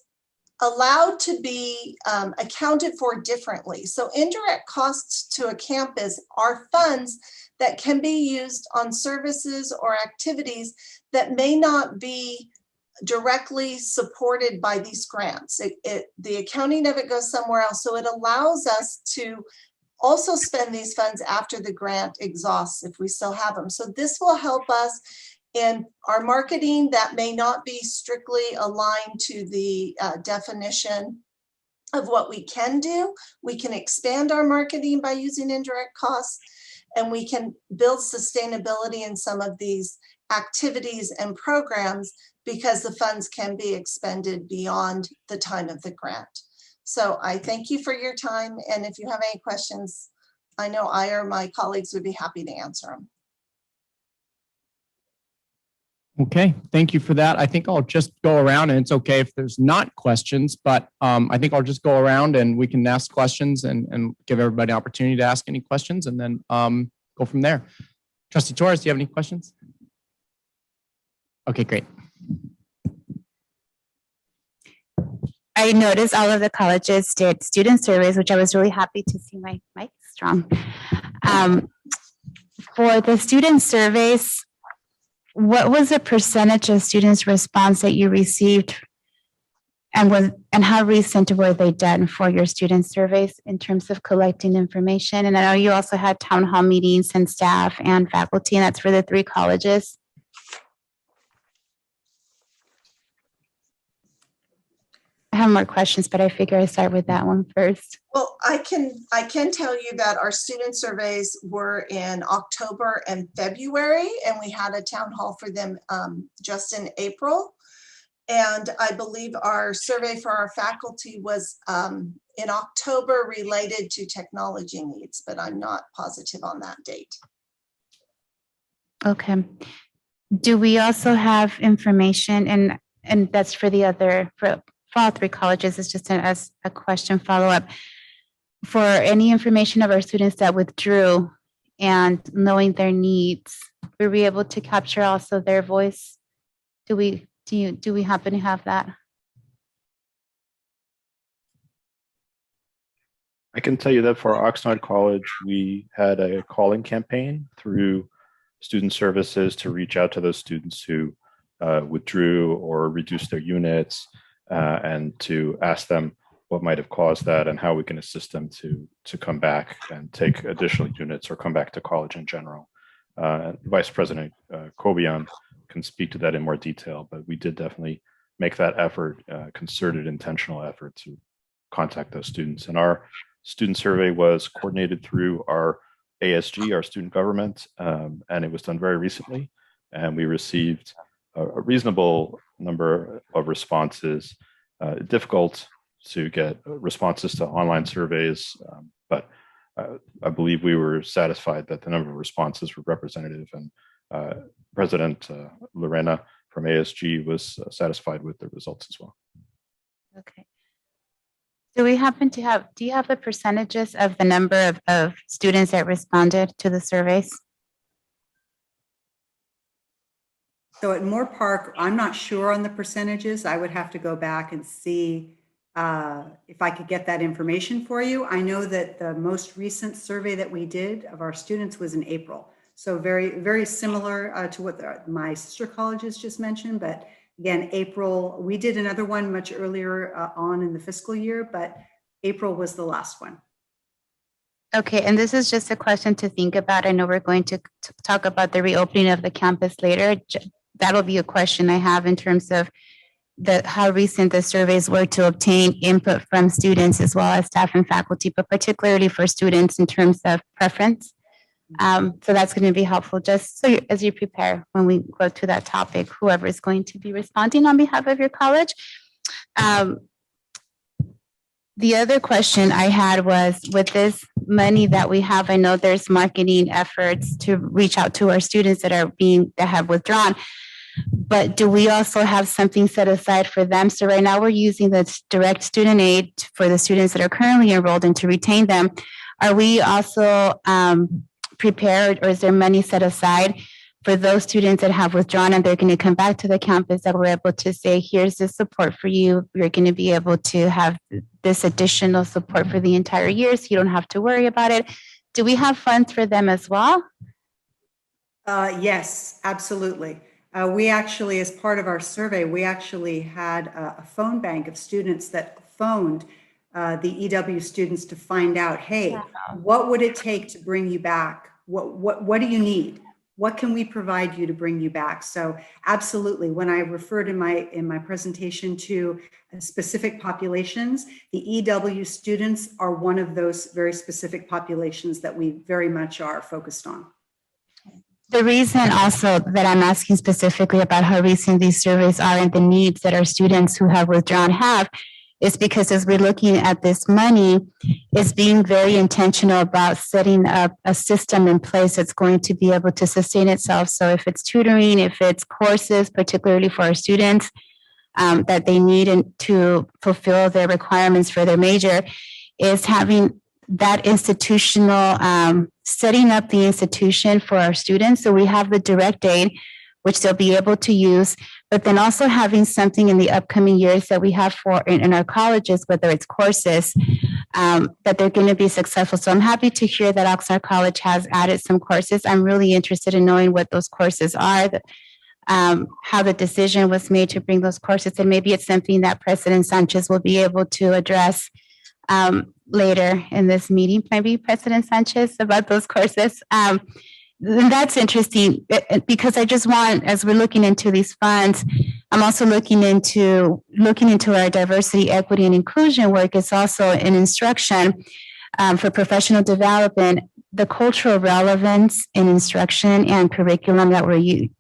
allowed to be accounted for differently. So indirect costs to a campus are funds that can be used on services or activities that may not be directly supported by these grants. The accounting of it goes somewhere else. So it allows us to also spend these funds after the grant exhausts if we still have them. So this will help us in our marketing that may not be strictly aligned to the definition of what we can do. We can expand our marketing by using indirect costs, and we can build sustainability in some of these activities and programs because the funds can be expended beyond the time of the grant. So I thank you for your time. And if you have any questions, I know I or my colleagues would be happy to answer them. Okay, thank you for that. I think I'll just go around, and it's okay if there's not questions, but I think I'll just go around and we can ask questions and give everybody an opportunity to ask any questions, and then go from there. Trustee Torres, do you have any questions? Okay, great. I noticed all of the colleges did student surveys, which I was really happy to see my mic strong. For the student surveys, what was the percentage of students' response that you received, and how recent were they done for your student surveys in terms of collecting information? And I know you also had town hall meetings and staff and faculty, and that's for the 3 colleges. I have more questions, but I figure I start with that one first. Well, I can tell you that our student surveys were in October and February, and we had a town hall for them just in April. And I believe our survey for our faculty was in October related to technology needs, but I'm not positive on that date. Okay. Do we also have information, and that's for the other, for all 3 colleges, it's just as a question follow-up, for any information of our students that withdrew and knowing their needs, were we able to capture also their voice? Do we happen to have that? I can tell you that for Oxnard College, we had a calling campaign through student services to reach out to those students who withdrew or reduced their units, and to ask them what might have caused that and how we can assist them to come back and take additional units or come back to college in general. Vice President Kobian can speak to that in more detail, but we did definitely make that effort, concerted, intentional effort to contact those students. And our student survey was coordinated through our ASG, our student government, and it was done very recently. And we received a reasonable number of responses. Difficult to get responses to online surveys, but I believe we were satisfied that the number of responses were representative, and President Lorena from ASG was satisfied with the results as well. Okay. Do we happen to have, do you have the percentages of the number of students that responded to the surveys? So at Moore Park, I'm not sure on the percentages. I would have to go back and see if I could get that information for you. I know that the most recent survey that we did of our students was in April. So very, very similar to what my sister colleges just mentioned. But again, April, we did another one much earlier on in the fiscal year, but April was the last one. Okay, and this is just a question to think about. I know we're going to talk about the reopening of the campus later. That'll be a question I have in terms of how recent the surveys were to obtain input from students as well as staff and faculty, but particularly for students in terms of preference. So that's going to be helpful just so as you prepare when we go to that topic, whoever is going to be responding on behalf of your college. The other question I had was, with this money that we have, I know there's marketing efforts to reach out to our students that have withdrawn, but do we also have something set aside for them? So right now we're using the direct student aid for the students that are currently enrolled and to retain them. Are we also prepared, or is there money set aside for those students that have withdrawn and they're going to come back to the campus, that we're able to say, here's the support for you. You're going to be able to have this additional support for the entire year, so you don't have to worry about it. Do we have funds for them as well? Yes, absolutely. We actually, as part of our survey, we actually had a phone bank of students that phoned the EW students to find out, hey, what would it take to bring you back? What do you need? What can we provide you to bring you back? So absolutely, when I referred in my presentation to specific populations, the EW students are one of those very specific populations that we very much are focused on. The reason also that I'm asking specifically about how recent these surveys are and the needs that our students who have withdrawn have is because as we're looking at this money, it's being very intentional about setting up a system in place that's going to be able to sustain itself. So if it's tutoring, if it's courses, particularly for our students that they need to fulfill their requirements for their major, is having that institutional, setting up the institution for our students. So we have the direct aid, which they'll be able to use, but then also having something in the upcoming years that we have for in our colleges, whether it's courses, that they're going to be successful. So I'm happy to hear that Oxnard College has added some courses. I'm really interested in knowing what those courses are, how the decision was made to bring those courses, and maybe it's something that President Sanchez will be able to address later in this meeting, maybe President Sanchez, about those courses. That's interesting because I just want, as we're looking into these funds, I'm also looking into our diversity, equity, and inclusion work. It's also an instruction for professional development, the cultural relevance in instruction and curriculum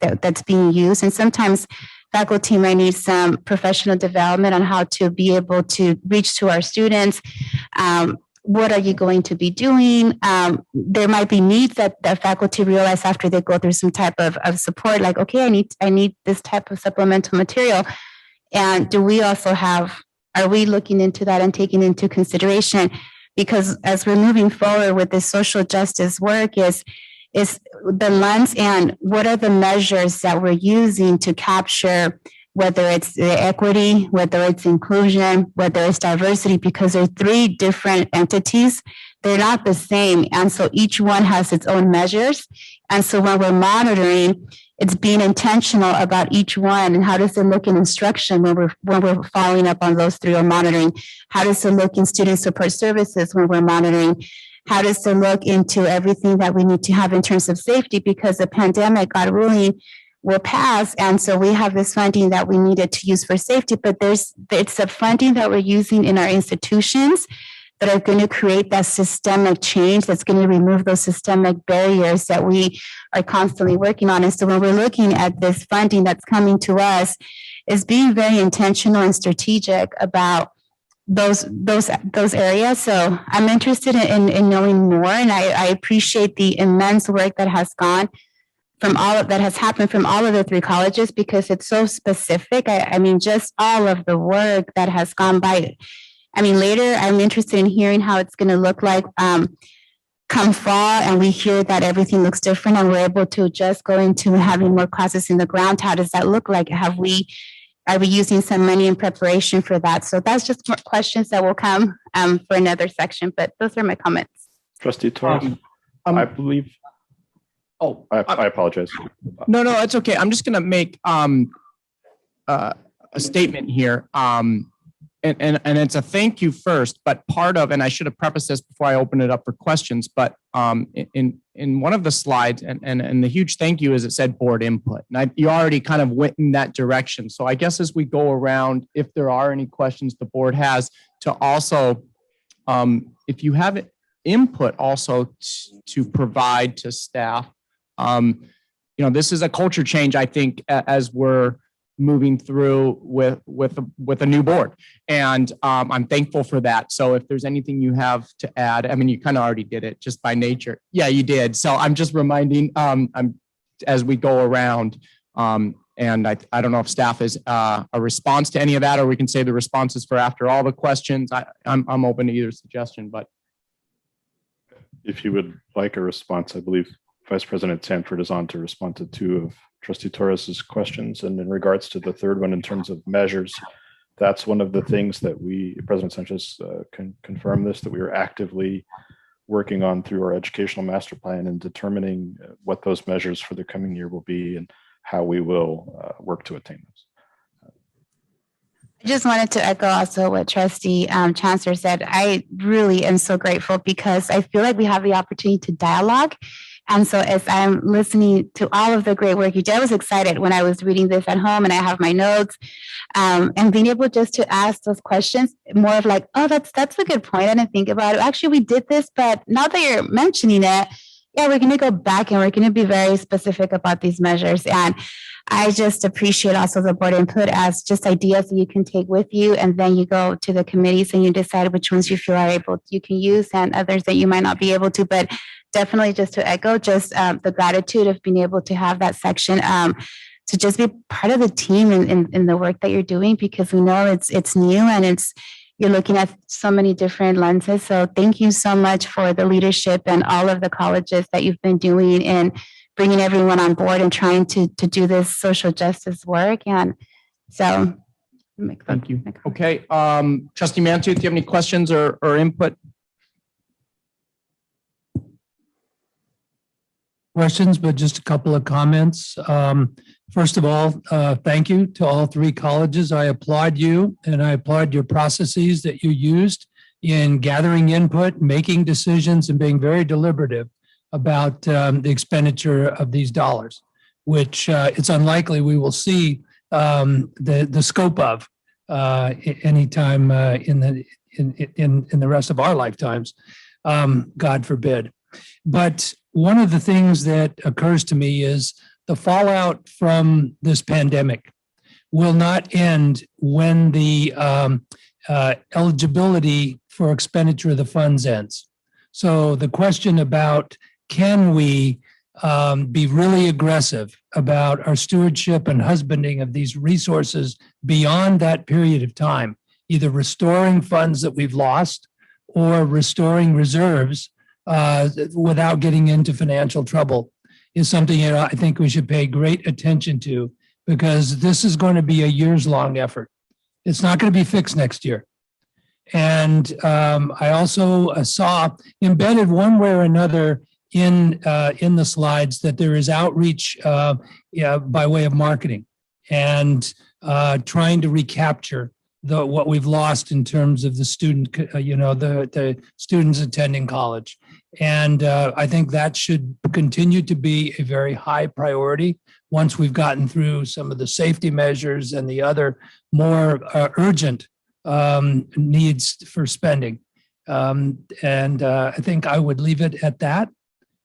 that's being used, and sometimes faculty might need some professional development on how to be able to reach to our students. What are you going to be doing? There might be needs that faculty realize after they go through some type of support, like, okay, I need this type of supplemental material. And do we also are we looking into that and taking into consideration? Because as we're moving forward with this social justice work is the lens and what are the measures that we're using to capture, whether it's the equity, whether it's inclusion, whether it's diversity, because they're three different entities. They're not the same. And so each one has its own measures. And so when we're monitoring, it's being intentional about each one and how does it look in instruction when we're following up on those three or monitoring? How does it look in student support services when we're monitoring? How does it look into everything that we need to have in terms of safety? Because the pandemic, God willing, will pass. And so we have this funding that we needed to use for safety, but it's the funding that we're using in our institutions that are going to create that systemic change, that's going to remove those systemic barriers that we are constantly working on. And so when we're looking at this funding that's coming to us, is being very intentional and strategic about those areas. So I'm interested in knowing more, and I appreciate the immense work that has gone from that has happened from all of the three colleges, because it's so specific. I mean, just all of the work that has gone by. I mean, later I'm interested in hearing how it's going to look like come fall, and we hear that everything looks different, and we're able to just go into having more classes in the ground. How does that look like? Are we using some money in preparation for that? So that's just more questions that will come for another section, but those are my comments. Trustee Torres, I believe. Oh, I apologize. No, it's okay. I'm just going to make a statement here. And it's a thank you first, but part of, and I should have prefaced this before I open it up for questions, but in one of the slides, and the huge thank you is it said board input. And you already kind of went in that direction. So I guess as we go around, if there are any questions the board has, to also, if you have input also to provide to staff, this is a culture change, I think, as we're moving through with a new board. And I'm thankful for that. So if there's anything you have to add, I mean, you kind of already did it just by nature. Yeah, you did. So I'm just reminding as we go around, and I don't know if staff is a response to any of that, or we can say the responses for after all the questions. I'm open to either suggestion, but. If you would like a response, I believe Vice President Sanford is on to respond to two of Trustee Torres's questions. And in regards to the third one, in terms of measures, that's one of the things that President Sanchez can confirm this, that we are actively working on through our educational master plan and determining what those measures for the coming year will be and how we will work to attain those. I just wanted to echo also what Trustee Chancellor said. I really am so grateful because I feel like we have the opportunity to dialogue. And so as I'm listening to all of the great work you did, I was excited when I was reading this at home and I have my notes and being able just to ask those questions more of like, oh, that's a good point. I didn't think about it. Actually, we did this, but now that you're mentioning it, yeah, we're going to go back and we're going to be very specific about these measures. And I just appreciate also the board input as just ideas that you can take with you. And then you go to the committees and you decide which ones you feel are able you can use and others that you might not be able to. But definitely just to echo just the gratitude of being able to have that section to just be part of the team in the work that you're doing, because we know it's new and you're looking at so many different lenses. So thank you so much for the leadership and all of the colleges that you've been doing and bringing everyone on board and trying to do this social justice work. And so thank you. Okay, Trustee Mantu, do you have any questions or input? Questions, but just a couple of comments. First of all, thank you to all three colleges. I applaud you and I applaud your processes that you used in gathering input, making decisions, and being very deliberative about the expenditure of these dollars, which it's unlikely we will see the scope of anytime in the rest of our lifetimes, God forbid. But one of the things that occurs to me is the fallout from this pandemic will not end when the eligibility for expenditure of the funds ends. So the question about can we be really aggressive about our stewardship and husbanding of these resources beyond that period of time, either restoring funds that we've lost or restoring reserves without getting into financial trouble, is something that I think we should pay great attention to, because this is going to be a years-long effort. It's not going to be fixed next year. And I also saw embedded one way or another in the slides that there is outreach by way of marketing and trying to recapture what we've lost in terms of the student, the students attending college. And I think that should continue to be a very high priority once we've gotten through some of the safety measures and the other more urgent needs for spending. And I think I would leave it at that.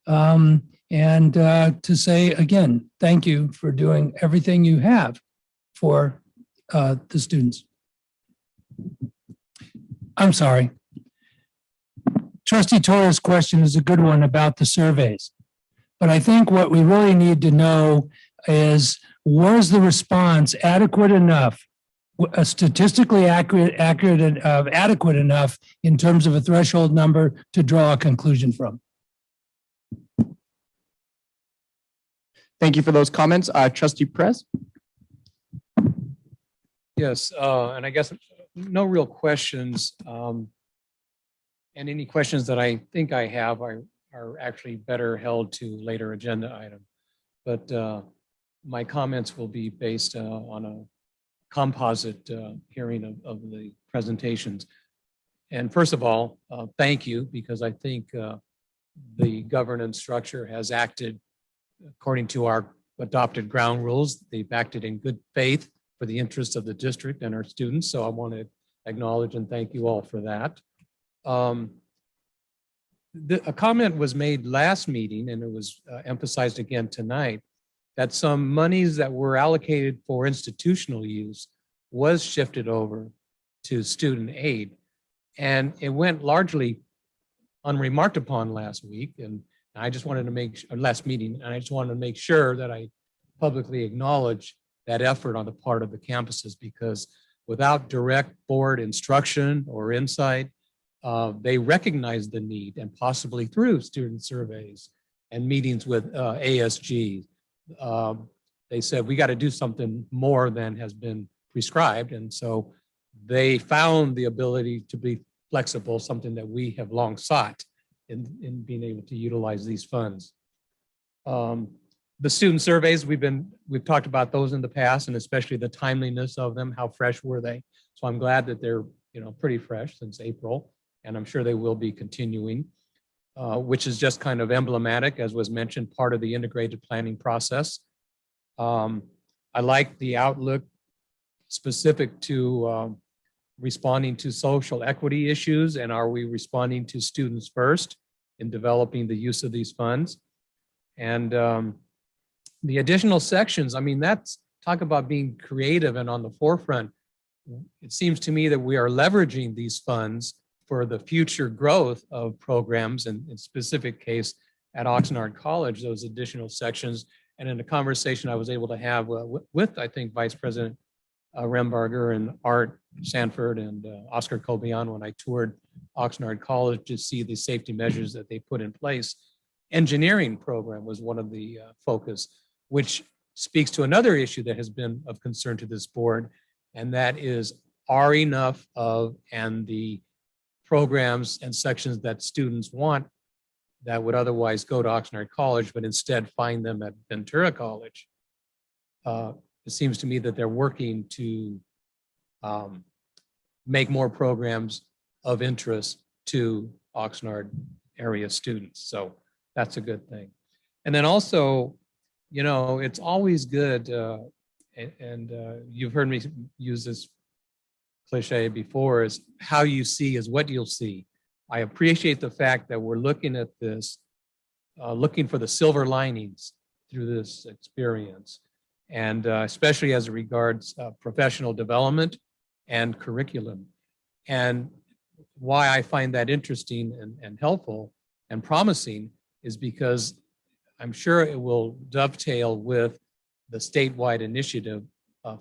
And to say again, thank you for doing everything you have for the students. I'm sorry. Trustee Torres' question is a good one about the surveys. But I think what we really need to know is, was the response adequate enough, statistically adequate enough in terms of a threshold number to draw a conclusion from? Thank you for those comments. Trustee Perez? Yes, and I guess no real questions. And any questions that I think I have are actually better held to later agenda item. But my comments will be based on a composite hearing of the presentations. And first of all, thank you, because I think the governance structure has acted according to our adopted ground rules. They've acted in good faith for the interests of the district and our students. So I want to acknowledge and thank you all for that. A comment was made last meeting, and it was emphasized again tonight, that some monies that were allocated for institutional use was shifted over to student aid. And it went largely unremarked upon last week. And I just wanted to last meeting, and I just wanted to make sure that I publicly acknowledge that effort on the part of the campuses, because without direct board instruction or insight, they recognize the need, and possibly through student surveys and meetings with ASG. They said, we got to do something more than has been prescribed. And so they found the ability to be flexible, something that we have long sought in being able to utilize these funds. The student surveys, we've talked about those in the past, and especially the timeliness of them. How fresh were they? So I'm glad that they're pretty fresh since April, and I'm sure they will be continuing, which is just kind of emblematic, as was mentioned, part of the integrated planning process. I like the outlook specific to responding to social equity issues, and are we responding to students first in developing the use of these funds? And the additional sections, I mean, that's talk about being creative and on the forefront. It seems to me that we are leveraging these funds for the future growth of programs, and in specific case at Oxnard College, those additional sections. And in a conversation I was able to have with I think, Vice President Rembarger and Art Sanford and Oscar Cobian when I toured Oxnard College to see the safety measures that they put in place. Engineering program was one of the focus, which speaks to another issue that has been of concern to this board, and that is, are enough of and the programs and sections that students want that would otherwise go to Oxnard College, but instead find them at Ventura College. It seems to me that they're working to make more programs of interest to Oxnard area students. So that's a good thing. And then also, it's always good, and you've heard me use this cliche before, is how you see is what you'll see. I appreciate the fact that we're looking at this, looking for the silver linings through this experience, and especially as it regards professional development and curriculum. And why I find that interesting and helpful and promising is because I'm sure it will dovetail with the statewide initiative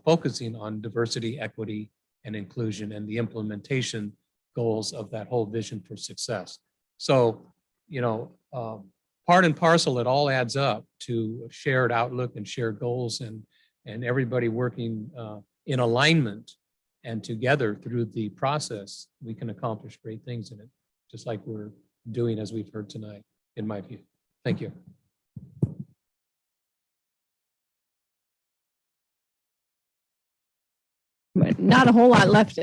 focusing on diversity, equity, and inclusion, and the implementation goals of that whole vision for success. So, part and parcel, it all adds up to a shared outlook and shared goals, and everybody working in alignment and together through the process, we can accomplish great things in it, just like we're doing as we've heard tonight, in my view. Thank you. Not a whole lot left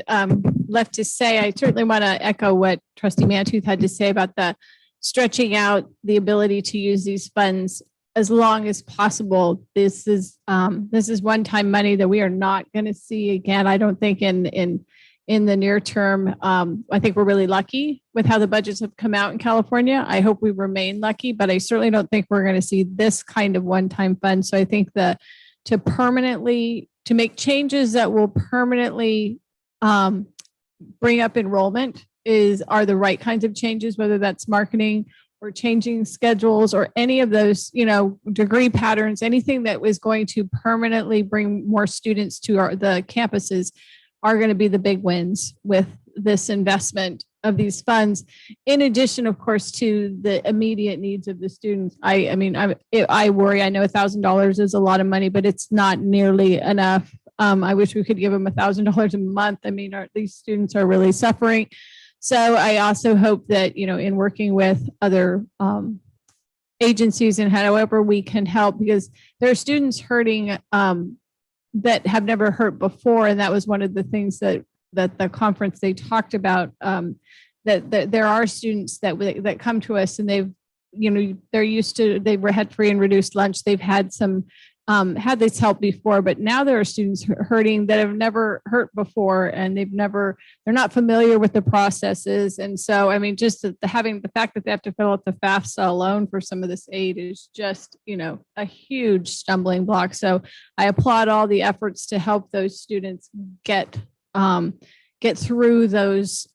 to say. I certainly want to echo what Trustee Mantooth had to say about the stretching out the ability to use these funds as long as possible. This is one-time money that we are not going to see again. I don't think in the near term. I think we're really lucky with how the budgets have come out in California. I hope we remain lucky, but I certainly don't think we're going to see this kind of one-time fund. So I think to make changes that will permanently bring up enrollment are the right kinds of changes, whether that's marketing or changing schedules or any of those, degree patterns, anything that was going to permanently bring more students to the campuses are going to be the big wins with this investment of these funds. In addition, of course, to the immediate needs of the students. I worry. I know $1,000 is a lot of money, but it's not nearly enough. I wish we could give them $1,000 a month. These students are really suffering. So I also hope that, in working with other agencies and however we can help, because there are students hurting that have never hurt before. And that was one of the things that the conference they talked about, that there are students that come to us and they've had free and reduced lunch. They've had had this help before, but now there are students hurting that have never hurt before, and they're not familiar with the processes. And so, just having the fact that they have to fill out the FAFSA alone for some of this aid is just, a huge stumbling block. So I applaud all the efforts to help those students get through those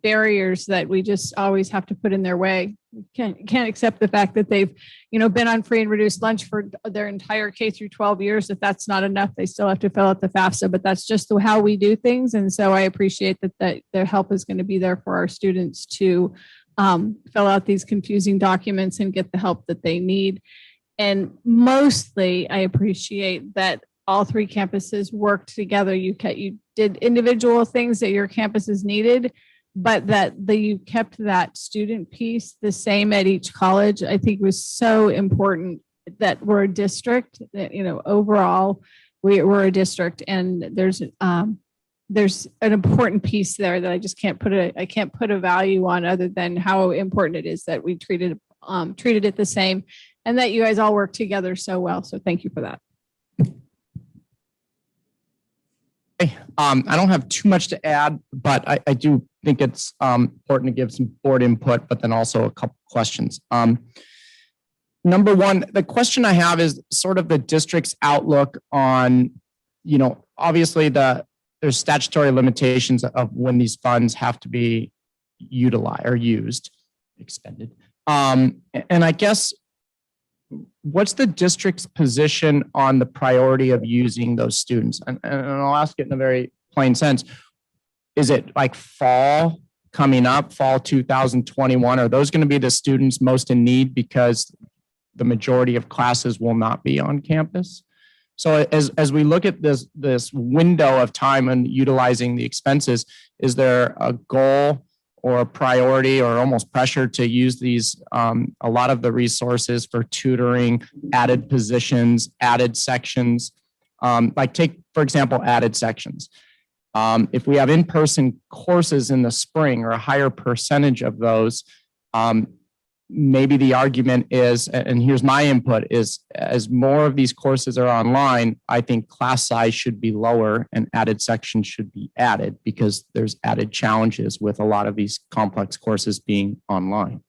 barriers that we just always have to put in their way. Can't accept the fact that they've, been on free and reduced lunch for their entire K through 12 years. If that's not enough, they still have to fill out the FAFSA, but that's just how we do things. And so I appreciate that their help is going to be there for our students to fill out these confusing documents and get the help that they need. And mostly, I appreciate that all three campuses worked together. You did individual things that your campuses needed, but that you kept that student piece the same at each college. I think was so important that we're a district. That, overall, we're a district, and there's an important piece there that I just can't put a value on, other than how important it is that we treated it the same, and that you guys all work together so well. So thank you for that. I don't have too much to add, but I do think it's important to give some board input, but then also a couple questions. Number one, the question I have is sort of the district's outlook on, obviously there's statutory limitations of when these funds have to be utilized or expended. And I guess, what's the district's position on the priority of using those students? And I'll ask it in a very plain sense. Is it like fall coming up, fall 2021? Are those going to be the students most in need because the majority of classes will not be on campus? So as we look at this window of time and utilizing the expenses, is there a goal or a priority or almost pressure to use these, a lot of the resources for tutoring, added positions, added sections? Like take, for example, added sections. If we have in-person courses in the spring or a higher percentage of those, maybe the argument is, and here's my input, is as more of these courses are online, I think class size should be lower and added sections should be added because there's added challenges with a lot of these complex courses being online.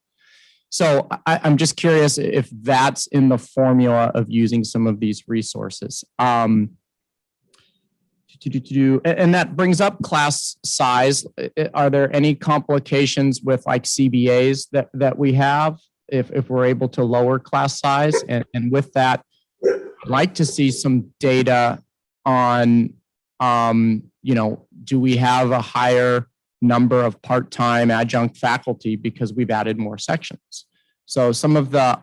So I'm just curious if that's in the formula of using some of these resources. And that brings up class size. Are there any complications with like CBAs that we have if we're able to lower class size? And with that, I'd like to see some data on, do we have a higher number of part-time adjunct faculty because we've added more sections? So some of the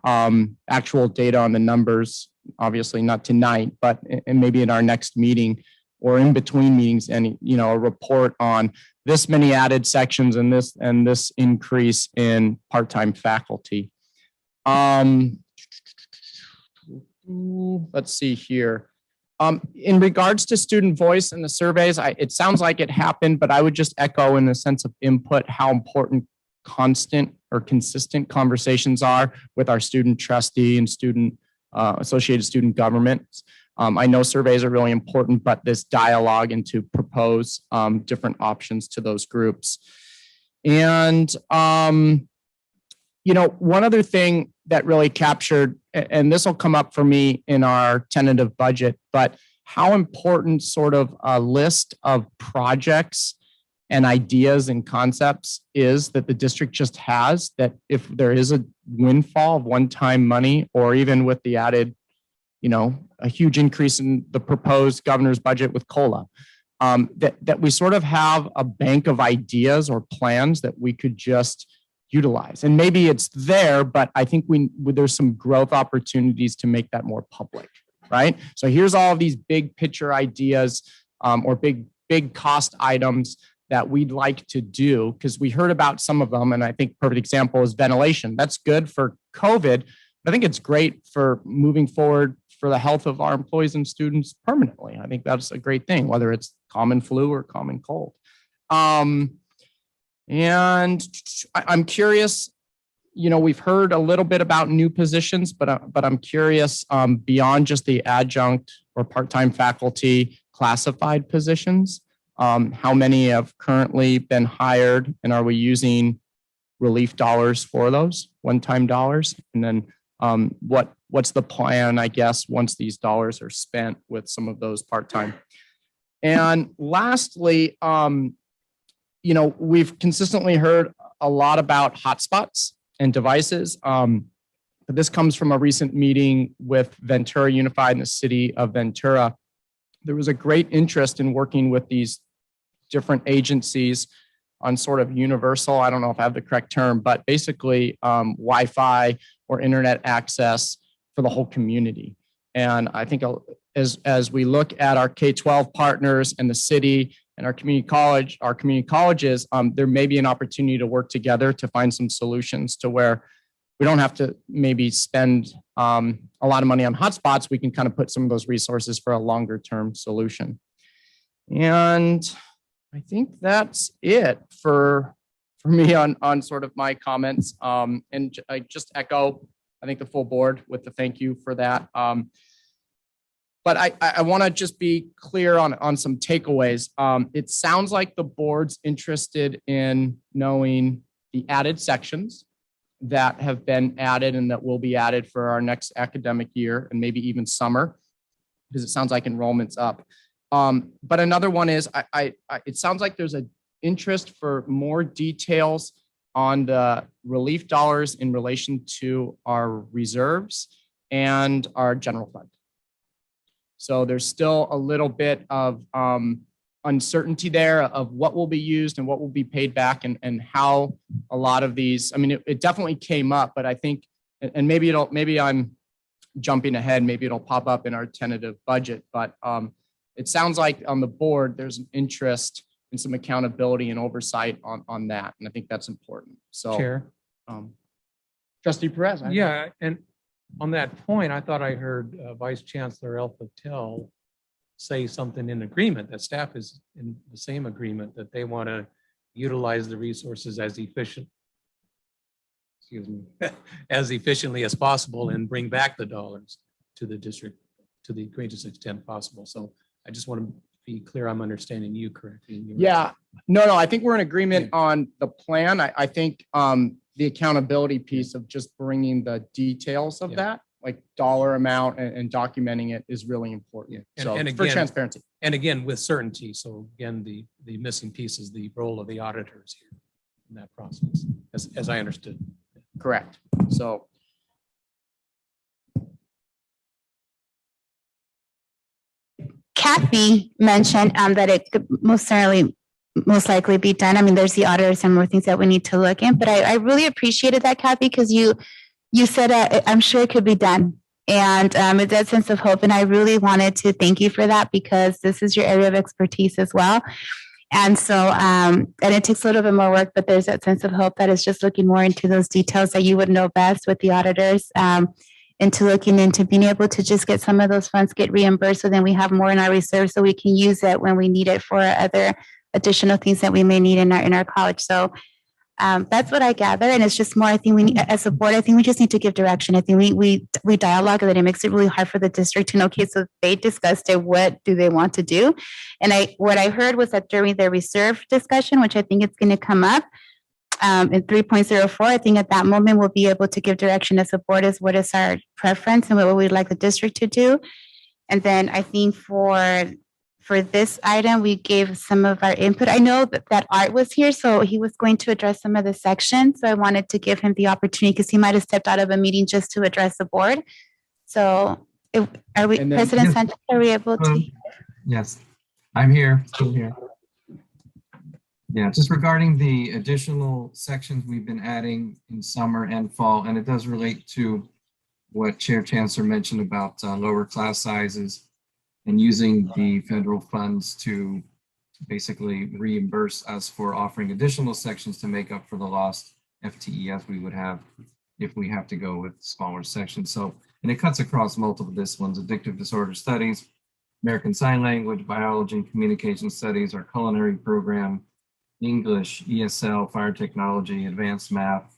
actual data on the numbers, obviously not tonight, but and maybe in our next meeting, or in between meetings, and a report on this many added sections and this increase in part-time faculty. Let's see here. In regards to student voice in the surveys, it sounds like it happened, but I would just echo in the sense of input how important constant or consistent conversations are with our student trustee and associated student governments. I know surveys are really important, but this dialogue and to propose different options to those groups. And, one other thing that really captured, and this will come up for me in our tentative budget, but how important sort of a list of projects and ideas and concepts is that the district just has, that if there is a windfall of one-time money, or even with the added a huge increase in the proposed governor's budget with COLA, that we sort of have a bank of ideas or plans that we could just utilize. And maybe it's there, but I think there's some growth opportunities to make that more public, right? So here's all of these big picture ideas or big cost items that we'd like to do, because we heard about some of them. And I think perfect example is ventilation. That's good for COVID. I think it's great for moving forward for the health of our employees and students permanently. I think that's a great thing, whether it's common flu or common cold. And I'm curious, we've heard a little bit about new positions, but I'm curious beyond just the adjunct or part-time faculty classified positions, how many have currently been hired, and are we using relief dollars for those one-time dollars? And then what's the plan, I guess, once these dollars are spent with some of those part-time? And lastly, we've consistently heard a lot about hotspots and devices. But this comes from a recent meeting with Ventura Unified in the city of Ventura. There was a great interest in working with these different agencies sort of universal, I don't know if I have the correct term, but basically Wi-Fi or internet access for the whole community. And I think as we look at our K-12 partners and the city and our community colleges, there may be an opportunity to work together to find some solutions to where we don't have to maybe spend a lot of money on hotspots. We can kind of put some of those resources for a longer term solution. And I think that's it for me on sort of my comments. And I just echo, I think, the full board with the thank you for that. But I want to just be clear on some takeaways. It sounds like the board's interested in knowing the added sections that have been added and that will be added for our next academic year and maybe even summer, because it sounds like enrollment's up. But another one is it sounds like there's an interest for more details on the relief dollars in relation to our reserves and our general fund. So there's still a little bit of uncertainty there of what will be used and what will be paid back and how a lot of these, I mean, it definitely came up, but I think, and maybe I'm jumping ahead, maybe it'll pop up in our tentative budget, but it sounds like on the board, there's an interest in some accountability and oversight on that. And I think that's important. So Chair. Trustee Perez. Yeah, and on that point, I thought I heard Vice Chancellor El Patel say something in agreement, that staff is in the same agreement, that they want to utilize the resources as efficiently as possible and bring back the dollars to the district to the greatest extent possible. So I just want to be clear I'm understanding you correctly. Yeah, no, I think we're in agreement on the plan. I think the accountability piece of just bringing the details of that, like dollar amount and documenting it, is really important. So and for again, transparency. And again, with certainty. So again, the missing piece is the role of the auditors here in that process, as I understood. Correct. So Kathy mentioned that it could most likely be done. I mean, there's the auditors and more things that we need to look in, but I really appreciated that, Kathy, because you said I'm sure it could be done. And it's that sense of hope. And I really wanted to thank you for that, because this is your area of expertise as well. And so, and it takes a little bit more work, but there's that sense of hope that is just looking more into those details that you would know best with the auditors, into looking into being able to just get some of those funds get reimbursed, so then we have more in our reserve so we can use it when we need it for other additional things that we may need in our college. So that's what I gather. And it's just more, I think we need, as a board, I think we just need to give direction. I think we dialogue, and it makes it really hard for the district to know, okay, so they discussed it, what do they want to do? And what I heard was that during their reserve discussion, which I think it's going to come up in 3.04, I think at that moment we'll be able to give direction as a board as what is our preference and what we'd like the district to do. And then I think for this item, we gave some of our input. I know that Art was here, so he was going to address some of the sections. So I wanted to give him the opportunity, because he might have stepped out of a meeting just to address the board. So President Sanchez, are we able to? Yes, I'm here. Still here. Yeah, just regarding the additional sections we've been adding in summer and fall, and it does relate to what Chair Chancellor mentioned about lower class sizes and using the federal funds to basically reimburse us for offering additional sections to make up for the lost FTEs we would have if we have to go with smaller sections. So, and it cuts across multiple disciplines: addictive disorder studies, American Sign Language, biology and communication studies, our culinary program, English, ESL, fire technology, advanced math,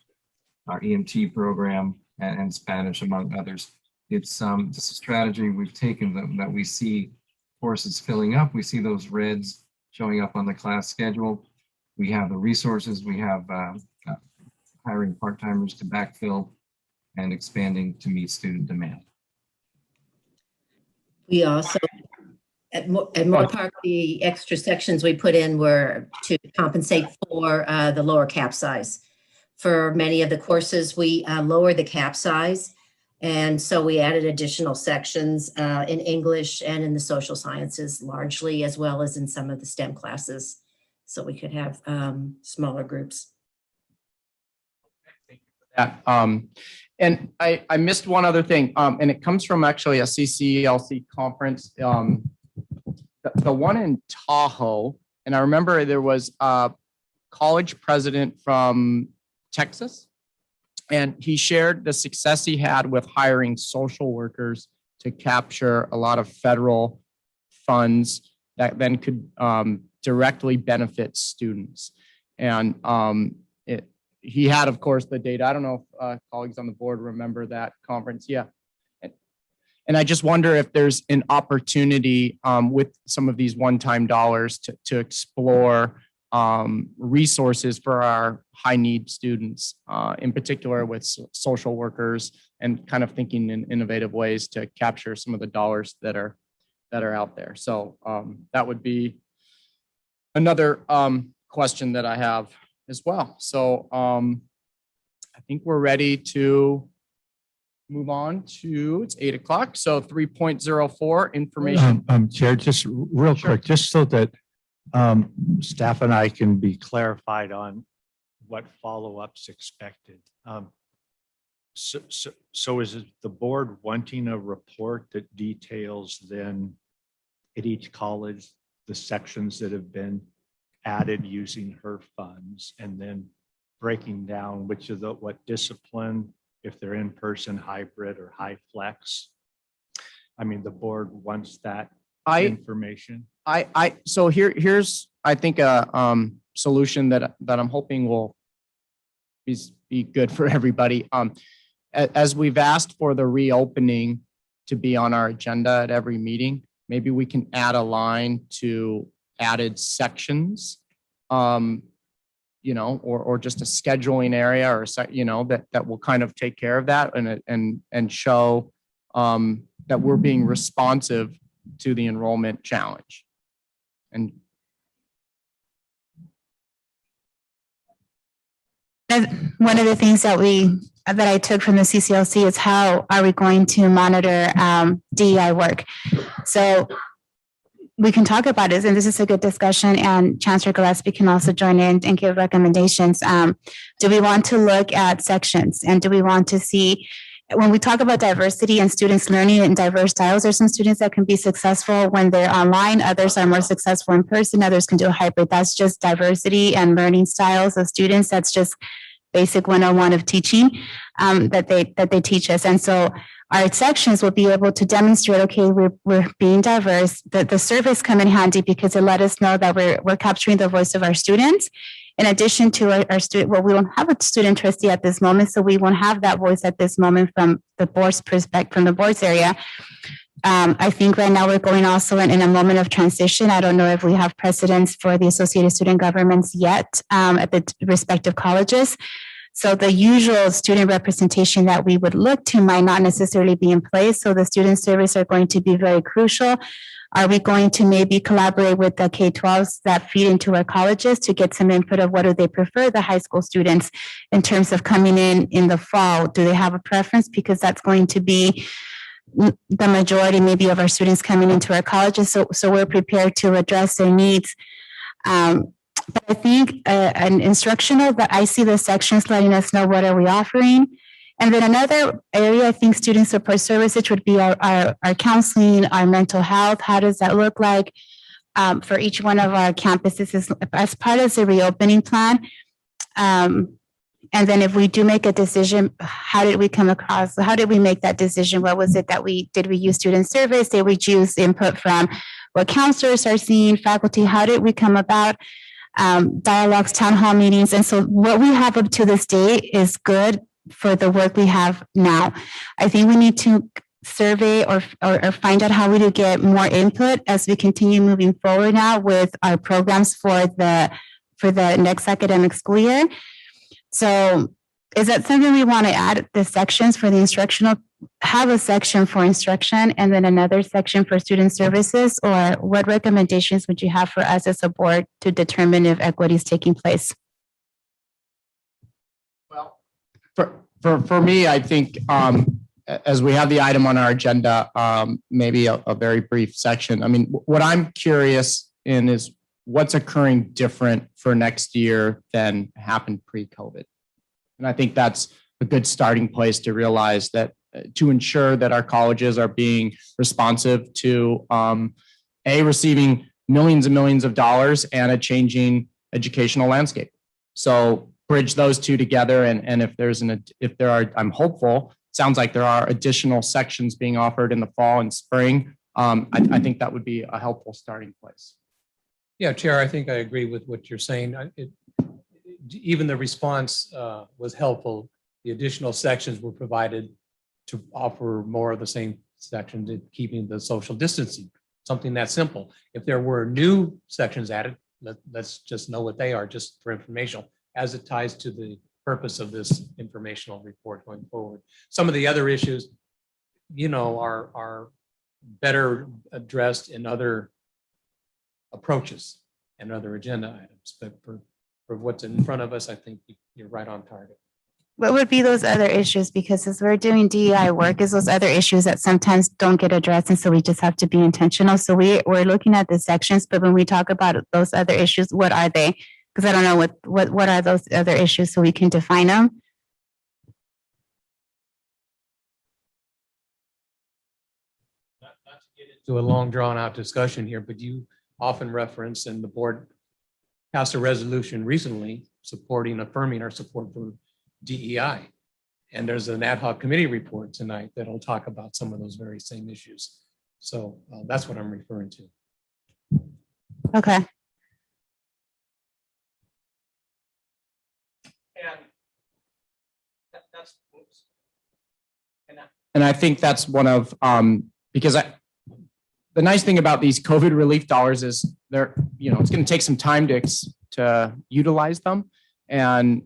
our EMT program, and Spanish, among others. It's just a strategy we've taken that we see courses filling up. We see those reds showing up on the class schedule. We have the resources. We have hiring part-timers to backfill and expanding to meet student demand. We also, at Moorpark, the extra sections we put in were to compensate for the lower cap size. For many of the courses, we lowered the cap size. And so we added additional sections in English and in the social sciences largely, as well as in some of the STEM classes. so we could have smaller groups. That. And I missed one other thing, and it comes from actually a CCLC conference, the one in Tahoe. And I remember there was a college president from Texas, and he shared the success he had with hiring social workers to capture a lot of federal funds that then could directly benefit students. And he had, of course, the data. I don't know if colleagues on the board remember that conference. Yeah. And I just wonder if there's an opportunity with some of these one-time dollars to explore resources for our high need students, in particular with social workers, and kind of thinking in innovative ways to capture some of the dollars that are out there. So that would be another question that I have as well. So I think we're ready to move on to, it's 8 o'clock. So 3.04 information. Chair, just real Sure. quick, just so that staff and I can be clarified on what follow-ups expected. So is it the board wanting a report that details then at each college the sections that have been added using her funds, and then breaking down which of what discipline, if they're in person, hybrid, or high flex? I mean, the board wants that information. So here's I think a solution that I'm hoping will be good for everybody. As we've asked for the reopening to be on our agenda at every meeting, maybe we can add a line to added sections, or just a scheduling area, or that will kind of take care of that and show that we're being responsive to the enrollment challenge. And one of the things that I took from the CCLC is how are we going to monitor DEI work? So we can talk about it, and this is a good discussion, and Chancellor Gillespie can also join in and give recommendations. Do we want to look at sections, and do we want to see, when we talk about diversity and students learning in diverse styles, there's some students that can be successful when they're online, others are more successful in person, others can do a hybrid. That's just diversity and learning styles of students. That's just basic 101 of teaching that they teach us. And so our sections will be able to demonstrate, okay, we're being diverse. The surveys come in handy because it let us know that we're capturing the voice of our students. In addition to our student, well, we don't have a student trustee at this moment, so we won't have that voice at this moment from the board's perspective, from the board's area. I think right now we're going also in a moment of transition. I don't know if we have precedents for the Associated Student Governments yet at the respective colleges. So the usual student representation that we would look to might not necessarily be in place. So the student surveys are going to be very crucial. Are we going to maybe collaborate with the K-12s that feed into our colleges to get some input of what do they prefer, the high school students, in terms of coming in the fall? Do they have a preference? Because that's going to be the majority maybe of our students coming into our colleges. So we're prepared to address their needs. But I think an instructional, that I see the sections letting us know what are we offering. And then another area, I think student support services would be our counseling, our mental health. How does that look like for each one of our campuses as part of the reopening plan? And then if we do make a decision, how did we come across, how did we make that decision? What was it that did we use student surveys? Did we use input from what counselors are seeing, faculty? How did we come about? Dialogues, town hall meetings. And so what we have up to this day is good for the work we have now. I think we need to survey or find out how we do get more input as we continue moving forward now with our programs for the next academic school year. So is that something we want to add, the sections for the instructional, have a section for instruction and then another section for student services? Or what recommendations would you have for us as a board to determine if equity is taking place? Well, for me, I think as we have the item on our agenda, maybe a very brief section. I mean, what I'm curious in is what's occurring different for next year than happened pre-COVID. And I think that's a good starting place to realize that to ensure that our colleges are being responsive to receiving millions and millions of dollars and a changing educational landscape. So bridge those two together. And if there are, I'm hopeful, sounds like there are additional sections being offered in the fall and spring. I think that would be a helpful starting place. Yeah, Chair, I think I agree with what you're saying. Even the response was helpful. The additional sections were provided to offer more of the same sections, keeping the social distancing, something that simple. If there were new sections added, let's just know what they are, just for informational, as it ties to the purpose of this informational report going forward. Some of the other issues, are better addressed in other approaches and other agenda items. But for what's in front of us, I think you're right on target. What would be those other issues? Because as we're doing DEI work, is those other issues that sometimes don't get addressed, and so we just have to be intentional. So we're looking at the sections, but when we talk about those other issues, what are they? Because I don't know what are those other issues, so we can define them. Not to get into a long drawn out discussion here, but you often reference, and the board passed a resolution recently affirming our support for DEI. And there's an ad hoc committee report tonight that'll talk about some of those very same issues. So that's what I'm referring to. Okay. And I think that's one of, because the nice thing about these COVID relief dollars is they're, it's going to take some time to utilize them. And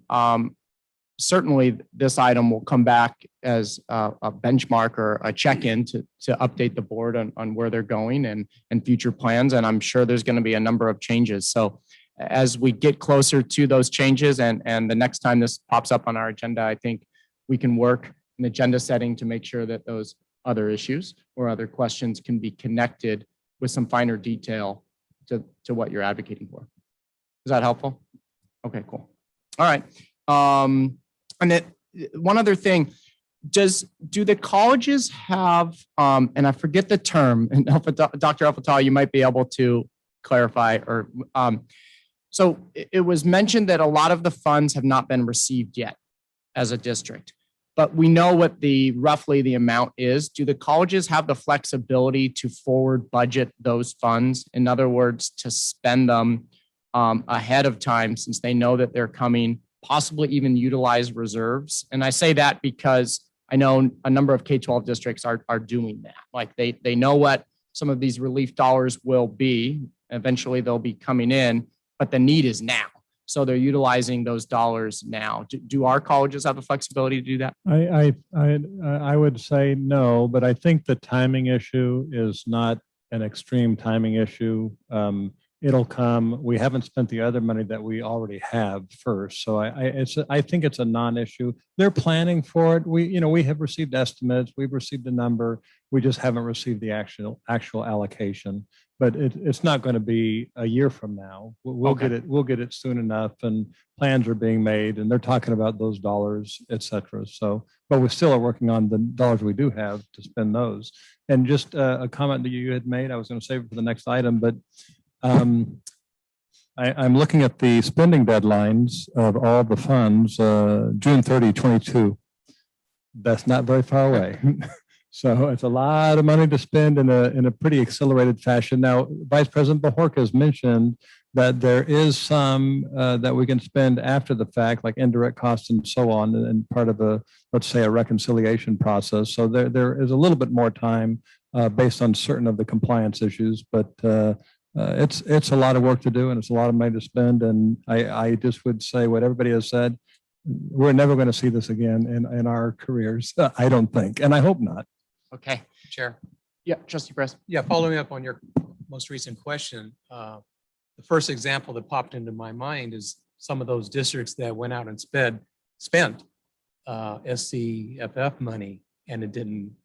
certainly this item will come back as a benchmark or a check-in to update the board on where they're going and future plans. And I'm sure there's going to be a number of changes. So as we get closer to those changes and the next time this pops up on our agenda, I think we can work in agenda setting to make sure that those other issues or other questions can be connected with some finer detail to what you're advocating for. Is that helpful? Okay, cool. All right. And then one other thing, do the colleges have, and I forget the term, and Dr. Alfatal, you might be able to clarify, or so it was mentioned that a lot of the funds have not been received yet as a district, but we know what roughly the amount is. Do the colleges have the flexibility to forward budget those funds? In other words, to spend them ahead of time, since they know that they're coming, possibly even utilize reserves. And I say that because I know a number of K-12 districts are doing that. Like they know what some of these relief dollars will be. Eventually they'll be coming in, but the need is now. So they're utilizing those dollars now. Do our colleges have the flexibility to do that? I would say no, but I think the timing issue is not an extreme timing issue. It'll come. We haven't spent the other money that we already have first. So I think it's a non-issue. They're planning for it. We have received estimates. We've received a number. We just haven't received the actual allocation. But it's not going to be a year from now. We'll get it. We'll get it soon enough. And plans are being made, and they're talking about those dollars, et cetera. So, but we still are working on the dollars we do have to spend those. And just a comment that you had made, I was going to save it for the next item, but I'm looking at the spending deadlines of all the funds, June 30, 22. That's not very far away. So it's a lot of money to spend in a pretty accelerated fashion. Now, Vice President Bajorka has mentioned that there is some that we can spend after the fact, like indirect costs and so on, and part of let's say, a reconciliation process. So there is a little bit more time based on certain of the compliance issues, but it's a lot of work to do, and it's a lot of money to spend. And I just would say what everybody has said, we're never going to see this again in our careers. I don't think, and I hope not. Okay. Chair. Yeah, Trustee Press. Yeah, following up on your most recent question, the first example that popped into my mind is some of those districts that went out and spent SCFF money, and it didn't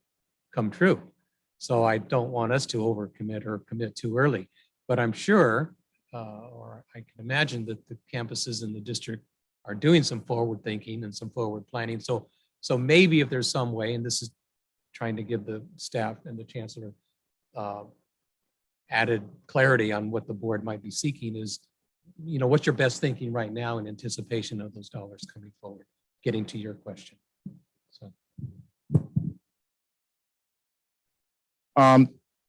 come true. So I don't want us to overcommit or commit too early. But I'm sure or I can imagine that the campuses in the district are doing some forward thinking and some forward planning. So maybe if there's some way, and this is trying to give the staff and the chancellor added clarity on what the board might be seeking is, what's your best thinking right now in anticipation of those dollars coming forward, getting to your question. So.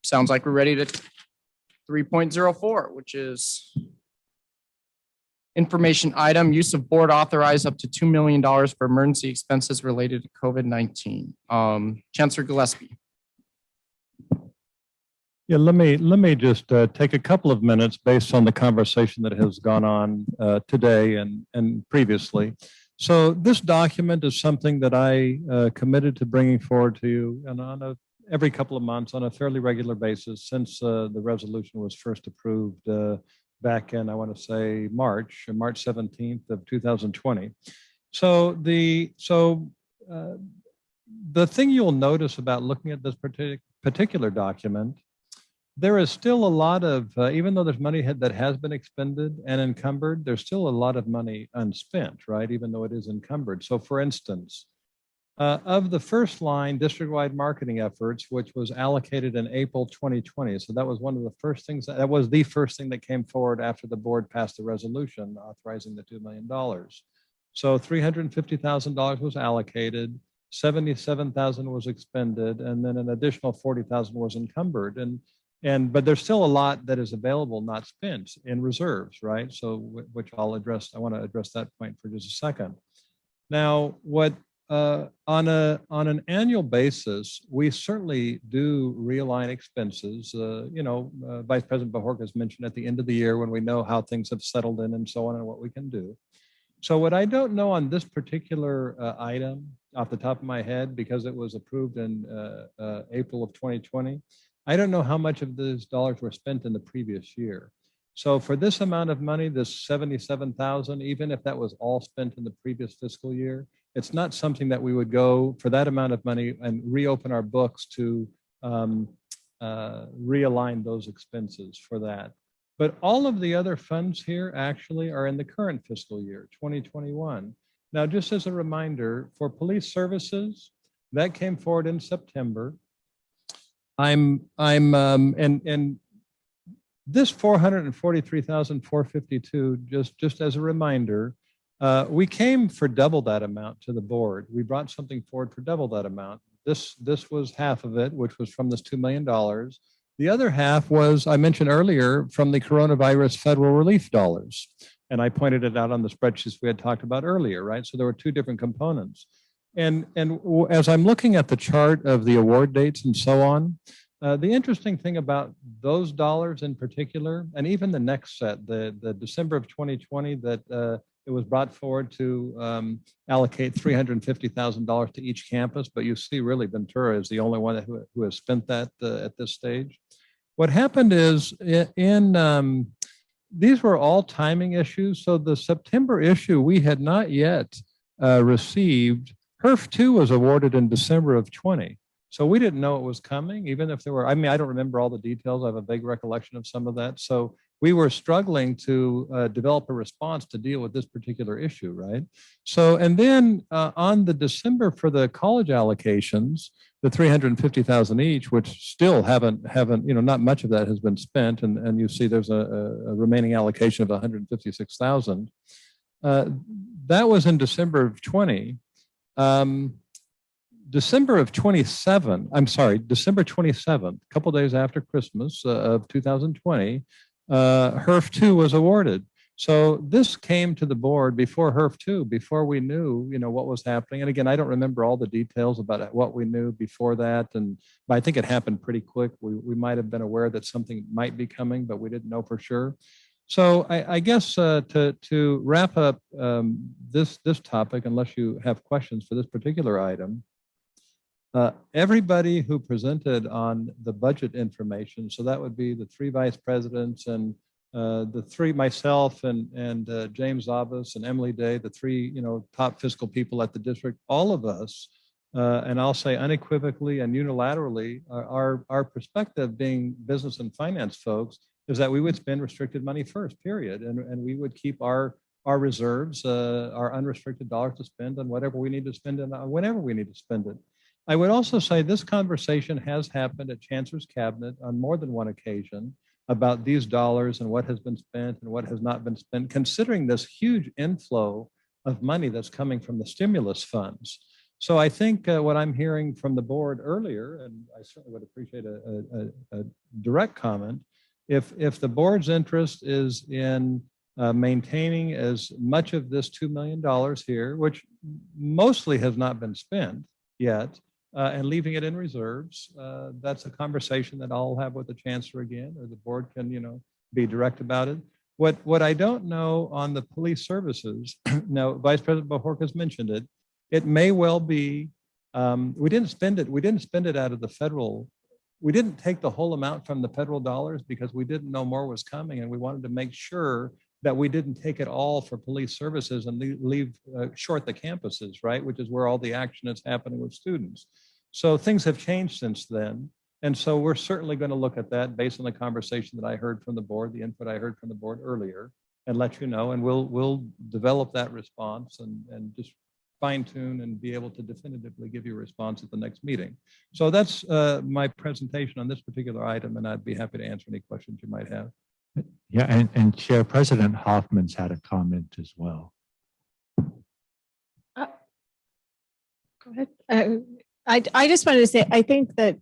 Sounds like we're ready to 3.04, which is information item, use of board authorized up to $2 million for emergency expenses related to COVID-19. Chancellor Gillespie. Yeah, let me just take a couple of minutes based on the conversation that has gone on today and previously. So this document is something that I committed to bringing forward to you and every couple of months on a fairly regular basis since the resolution was first approved back in, I want to say, March 17th of 2020. So the thing you'll notice about looking at this particular document, there is still a lot of, even though there's money that has been expended and encumbered, there's still a lot of money unspent, right? Even though it is encumbered. So for instance, of the first line district-wide marketing efforts, which was allocated in April 2020. So that was one of the first things, that was the first thing that came forward after the board passed the resolution authorizing the $2 million. So $350,000 was allocated, 77,000 was expended, and then an additional 40,000 was encumbered. But there's still a lot that is available, not spent in reserves, right? So which I'll address, I want to address that point for just a second. Now, what on an annual basis, we certainly do realign expenses. Vice President Bajorquez has mentioned at the end of the year when we know how things have settled in and so on and what we can do. So what I don't know on this particular item off the top of my head, because it was approved in April of 2020, I don't know how much of those dollars were spent in the previous year. So for this amount of money, this 77,000, even if that was all spent in the previous fiscal year, it's not something that we would go for that amount of money and reopen our books to realign those expenses for that. But all of the other funds here actually are in the current fiscal year, 2021. Now, just as a reminder, for police services, that came forward in September. And this 443,452, just as a reminder, we came for double that amount to the board. We brought something forward for double that amount. This was half of it, which was from this $2 million. The other half was, I mentioned earlier, from the coronavirus federal relief dollars. And I pointed it out on the spreadsheets we had talked about earlier, right? So there were two different components. And as I'm looking at the chart of the award dates and so on, the interesting thing about those dollars in particular, and even the next set, the December of 2020 that it was brought forward to allocate $350,000 to each campus, but you see really Ventura is the only one who has spent that at this stage. What happened is these were all timing issues. So the September issue, we had not yet received. HERF 2 was awarded in December of 20. So we didn't know it was coming, even if there were, I mean, I don't remember all the details. I have a vague recollection of some of that. So we were struggling to develop a response to deal with this particular issue, right? So, and then on the December for the college allocations, the 350,000 each, which still haven't, not much of that has been spent. And you see there's a remaining allocation of 156,000. That was in December of 20. December 27th, a couple days after Christmas of 2020, HERF 2 was awarded. So this came to the board before HERF 2, before we knew, what was happening. And again, I don't remember all the details about what we knew before that. But I think it happened pretty quick. We might have been aware that something might be coming, but we didn't know for sure. So I guess to wrap up this topic, unless you have questions for this particular item, everybody who presented on the budget information, so that would be the three vice presidents and the three, myself and James Zavas and Emily Day, the three top fiscal people at the district, all of us, and I'll say unequivocally and unilaterally, our perspective being business and finance folks, is that we would spend restricted money first, period. And we would keep our reserves, our unrestricted dollars to spend on whatever we need to spend and whenever we need to spend it. I would also say this conversation has happened at Chancellor's Cabinet on more than one occasion about these dollars and what has been spent and what has not been spent, considering this huge inflow of money that's coming from the stimulus funds. So I think what I'm hearing from the board earlier, and I certainly would appreciate a direct comment, if the board's interest is in maintaining as much of this $2 million here, which mostly has not been spent yet, and leaving it in reserves, that's a conversation that I'll have with the chancellor again, or the board can, be direct about it. What I don't know on the police services, now Vice President Bojorquez has mentioned it. It may well be we didn't spend it. We didn't spend it out of the federal. We didn't take the whole amount from the federal dollars because we didn't know more was coming, and we wanted to make sure that we didn't take it all for police services and leave short the campuses, right? Which is where all the action is happening with students. So things have changed since then. And so we're certainly going to look at that based on the conversation that I heard from the board, the input I heard from the board earlier, and let you know, and we'll develop that response and just fine tune and be able to definitively give you a response at the next meeting. So that's my presentation on this particular item, and I'd be happy to answer any questions you might have. Yeah, and Chair President Hoffman's had a comment as well. Go ahead. I just wanted to say, I think that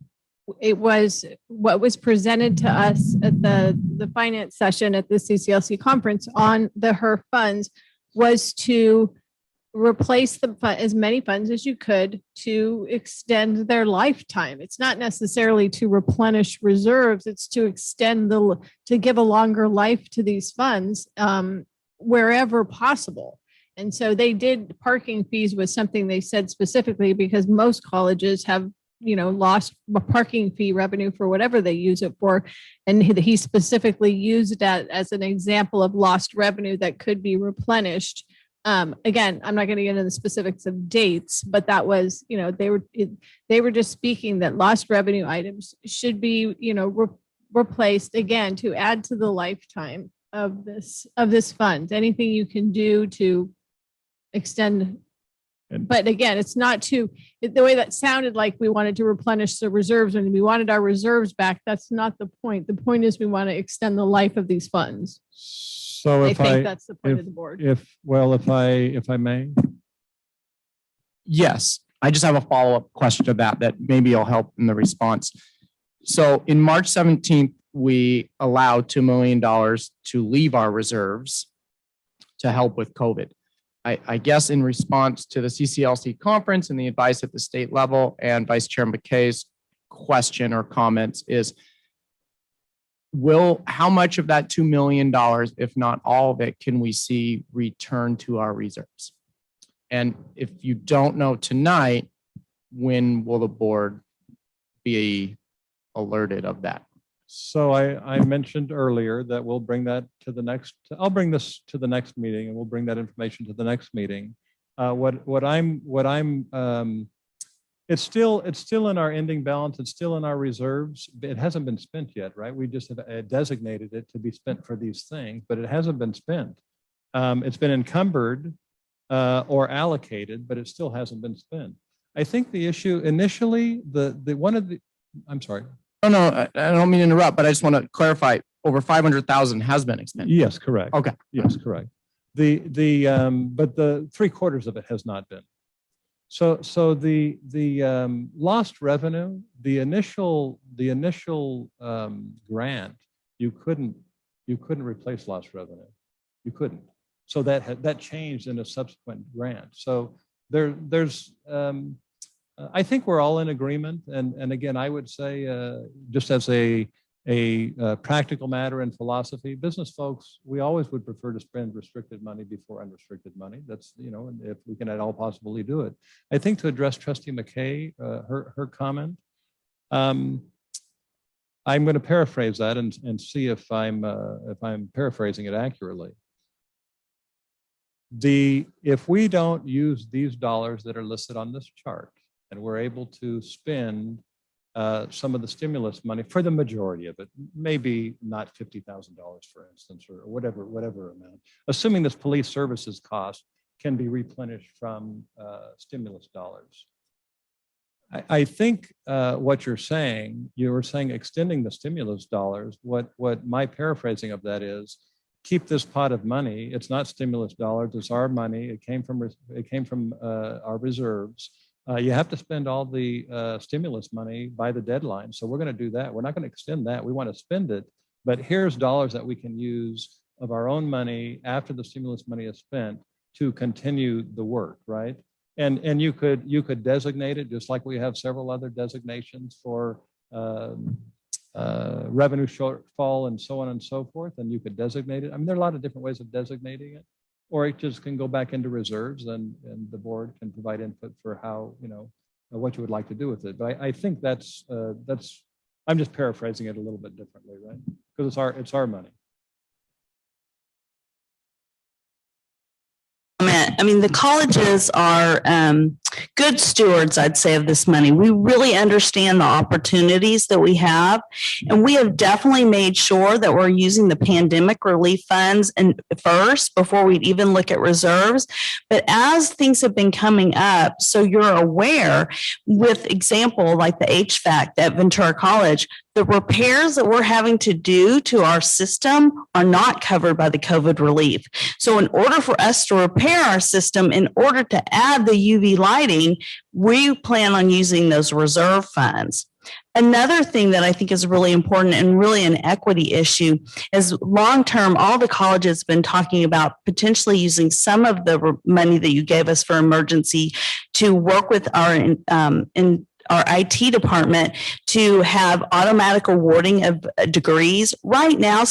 it was what was presented to us at the finance session at the CCLC conference on the HER funds was to replace as many funds as you could to extend their lifetime. It's not necessarily to replenish reserves. It's to extend to give a longer life to these funds wherever possible. And so they did, parking fees was something they said specifically because most colleges have, lost parking fee revenue for whatever they use it for. And he specifically used that as an example of lost revenue that could be replenished. Again, I'm not going to get into the specifics of dates, but that was, they were just speaking that lost revenue items should be, replaced again to add to the lifetime of this fund. Anything you can do to extend. But again, it's not the way that sounded like we wanted to replenish the reserves and we wanted our reserves back. That's not the point. The point is we want to extend the life of these funds. So I think that's the point of the board. If I may. Yes, I just have a follow-up question to that maybe will help in the response. So in March 17th, we allowed $2 million to leave our reserves to help with COVID. I guess in response to the CCLC conference and the advice at the state level and Vice Chair McKay's question or comments is, how much of that $2 million, if not all of it, can we see return to our reserves? And if you don't know tonight, when will the board be alerted of that? So I mentioned earlier that we'll bring that to the next, I'll bring this to the next meeting and we'll bring that information to the next meeting. It's still in our ending balance. It's still in our reserves. It hasn't been spent yet, right? We just have designated it to be spent for these things, but it hasn't been spent. It's been encumbered or allocated, but it still hasn't been spent. I think the issue initially, I'm sorry. No, I don't mean to interrupt, but I just want to clarify. Over 500,000 has been expended. Yes, correct. Okay. Yes, correct. But the 3/4 of it has not been. So the lost revenue, the initial grant, you couldn't replace lost revenue. You couldn't. So that changed in a subsequent grant. So there's I think we're all in agreement. And again, I would say just as a practical matter in philosophy, business folks, we always would prefer to spend restricted money before unrestricted money. That's, if we can at all possibly do it. I think to address Trustee McKay, her comment, I'm going to paraphrase that and see if I'm paraphrasing it accurately. If we don't use these dollars that are listed on this chart, and we're able to spend some of the stimulus money for the majority of it, maybe not $50,000, for instance, or whatever amount, assuming this police services cost can be replenished from stimulus dollars. I think what you were saying extending the stimulus dollars, what my paraphrasing of that is, keep this pot of money. It's not stimulus dollars, it's our money. It came from our reserves. You have to spend all the stimulus money by the deadline. So we're going to do that. We're not going to extend that. We want to spend it, but here's dollars that we can use of our own money after the stimulus money is spent to continue the work, right? And you could designate it just like we have several other designations for revenue shortfall and so on and so forth. And you could designate it. I mean, there are a lot of different ways of designating it, or it just can go back into reserves and the board can provide input for how, what you would like to do with it. But I think that's, I'm just paraphrasing it a little bit differently, right? Because it's our money. I mean, the colleges are good stewards, I'd say, of this money. We really understand the opportunities that we have, and we have definitely made sure that we're using the pandemic relief funds and first before we even look at reserves. But as things have been coming up, so you're aware, with example like the HVAC at Ventura College, the repairs that we're having to do to our system are not covered by the COVID relief. So in order for us to repair our system, in order to add the UV lighting, we plan on using those reserve funds. Another thing that I think is really important and really an equity issue is long-term, all the colleges have been talking about potentially using some of the money that you gave us for emergency to work with our IT department to have automatic awarding of degrees. Right now,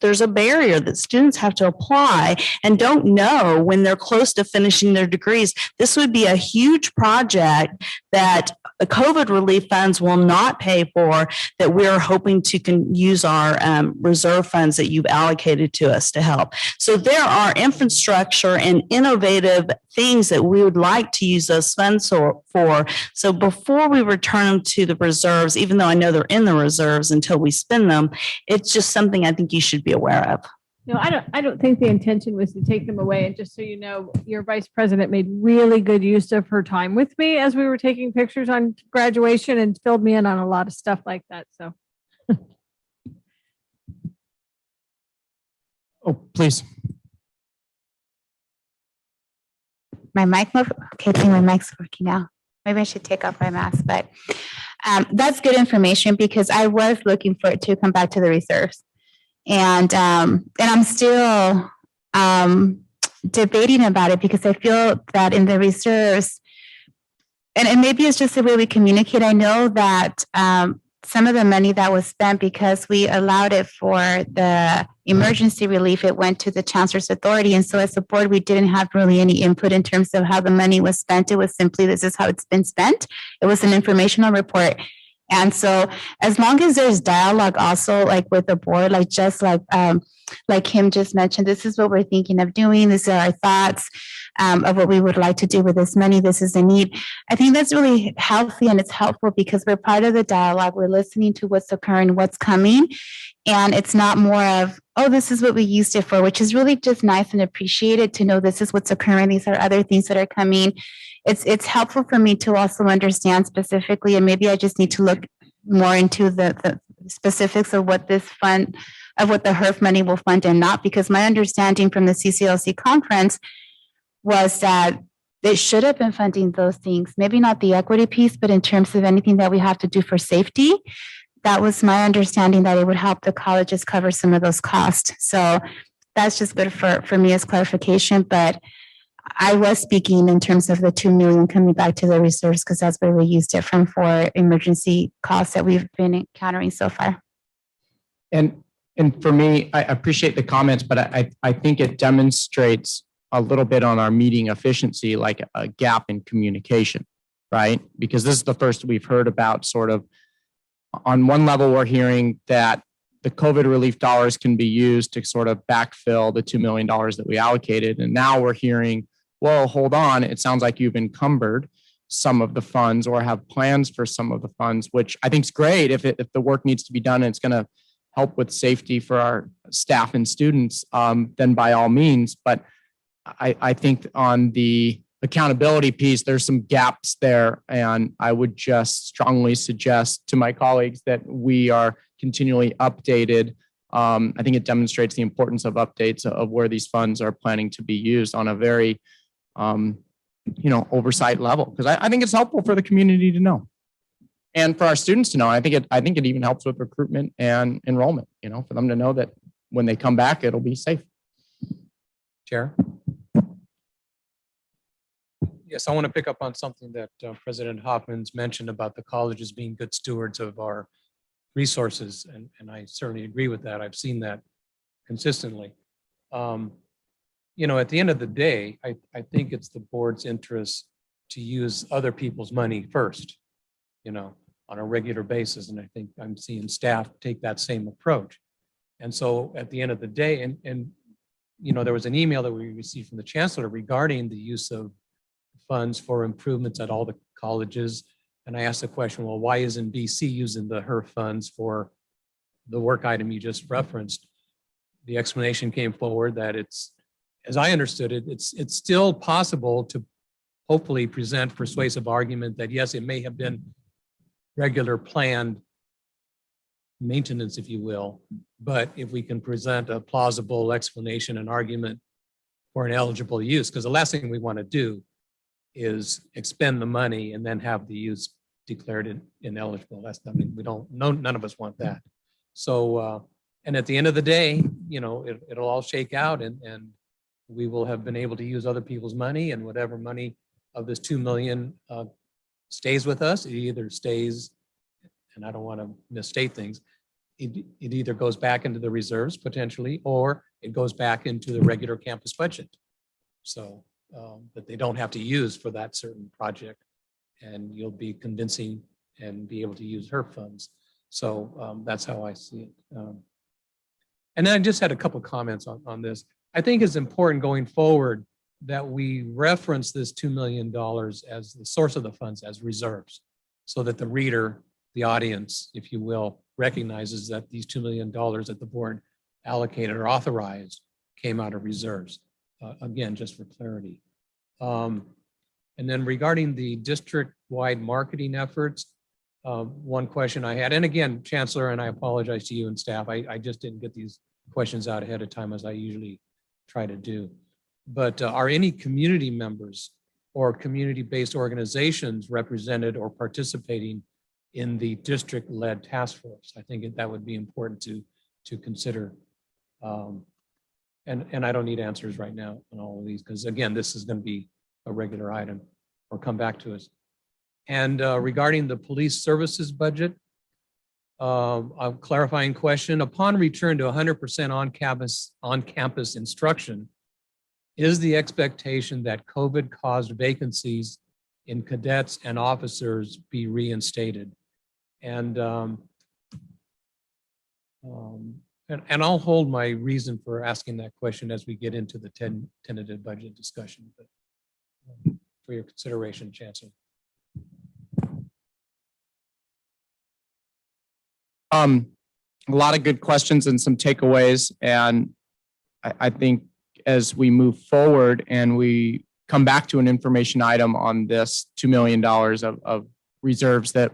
there's a barrier that students have to apply and don't know when they're close to finishing their degrees. This would be a huge project that the COVID relief funds will not pay for, that we're hoping to use our reserve funds that you've allocated to us to help. So there are infrastructure and innovative things that we would like to use those funds for. So before we return them to the reserves, even though I know they're in the reserves until we spend them, it's just something I think you should be aware of. No, I don't think the intention was to take them away. And just so you know, your vice president made really good use of her time with me as we were taking pictures on graduation and filled me in on a lot of stuff like that. So. Oh, please. My mic, okay, I think my mic's working now. Maybe I should take off my mask, but that's good information because I was looking for it to come back to the reserves. And I'm still debating about it because I feel that in the reserves, and maybe it's just the way we communicate. I know that some of the money that was spent, because we allowed it for the emergency relief, it went to the Chancellor's authority. And so as a board, we didn't have really any input in terms of how the money was spent. It was simply, this is how it's been spent. It was an informational report. And so as long as there's dialogue also, like with the board, like just like Kim just mentioned, this is what we're thinking of doing. These are our thoughts of what we would like to do with this money. This is the need. I think that's really healthy and it's helpful because we're part of the dialogue. We're listening to what's occurring, what's coming. And it's not more of, oh, this is what we used it for, which is really just nice and appreciated to know this is what's occurring. These are other things that are coming. It's helpful for me to also understand specifically, and maybe I just need to look more into the specifics of what this fund, of what the HERF money will fund and not, because my understanding from the CCLC conference was that it should have been funding those things, maybe not the equity piece, but in terms of anything that we have to do for safety, that was my understanding that it would help the colleges cover some of those costs. So that's just good for me as clarification, but I was speaking in terms of the 2 million coming back to the reserves because that's where we used it from for emergency costs that we've been encountering so far. And for me, I appreciate the comments, but I think it demonstrates a little bit on our meeting efficiency, like a gap in communication, right? Because this is the first we've heard about sort of, on one level, we're hearing that the COVID relief dollars can be used to sort of backfill the $2 million that we allocated. And now we're hearing, well, hold on, it sounds like you've encumbered some of the funds or have plans for some of the funds, which I think is great if the work needs to be done and it's going to help with safety for our staff and students, then by all means. But I think on the accountability piece, there's some gaps there. And I would just strongly suggest to my colleagues that we are continually updated. I think it demonstrates the importance of updates of where these funds are planning to be used on a very, oversight level, because I think it's helpful for the community to know and for our students to know. I think it even helps with recruitment and enrollment, for them to know that when they come back, it'll be safe. Chair? Yes, I want to pick up on something that President Hoffman's mentioned about the colleges being good stewards of our resources, and I certainly agree with that. I've seen that consistently. At the end of the day, I think it's the board's interest to use other people's money first, on a regular basis. And I think I'm seeing staff take that same approach. And so at the end of the day, and there was an email that we received from the chancellor regarding the use of funds for improvements at all the colleges. And I asked the question, well, why isn't BC using the HERF funds for the work item you just referenced? The explanation came forward that it's, as I understood it, it's still possible to hopefully present persuasive argument that yes, it may have been regular planned maintenance, if you will, but if we can present a plausible explanation and argument for an eligible use, because the last thing we want to do is expend the money and then have the use declared ineligible. None of us want that. So, and at the end of the day, it'll all shake out and we will have been able to use other people's money, and whatever money of this 2 million stays with us, it either stays, and I don't want to misstate things, it either goes back into the reserves potentially, or it goes back into the regular campus budget. So that they don't have to use for that certain project, and you'll be convincing and be able to use HERF funds. So that's how I see it. And then I just had a couple comments on this. I think it's important going forward that we reference this $2 million as the source of the funds as reserves, so that the reader, the audience, if you will, recognizes that these $2 million that the board allocated or authorized came out of reserves. Again, just for clarity. And then regarding the district-wide marketing efforts, one question I had, and again, Chancellor, and I apologize to you and staff, I just didn't get these questions out ahead of time as I usually try to do. But are any community members or community-based organizations represented or participating in the district-led task force? I think that would be important to consider. And I don't need answers right now on all of these, because again, this is going to be a regular item or come back to us. And regarding the police services budget, a clarifying question: upon return to 100% on-campus instruction, is the expectation that COVID-caused vacancies in cadets and officers be reinstated? And I'll hold my reason for asking that question as we get into the tentative budget discussion, but for your consideration, Chancellor. A lot of good questions and some takeaways. And I think as we move forward and we come back to an information item on this $2 million of reserves that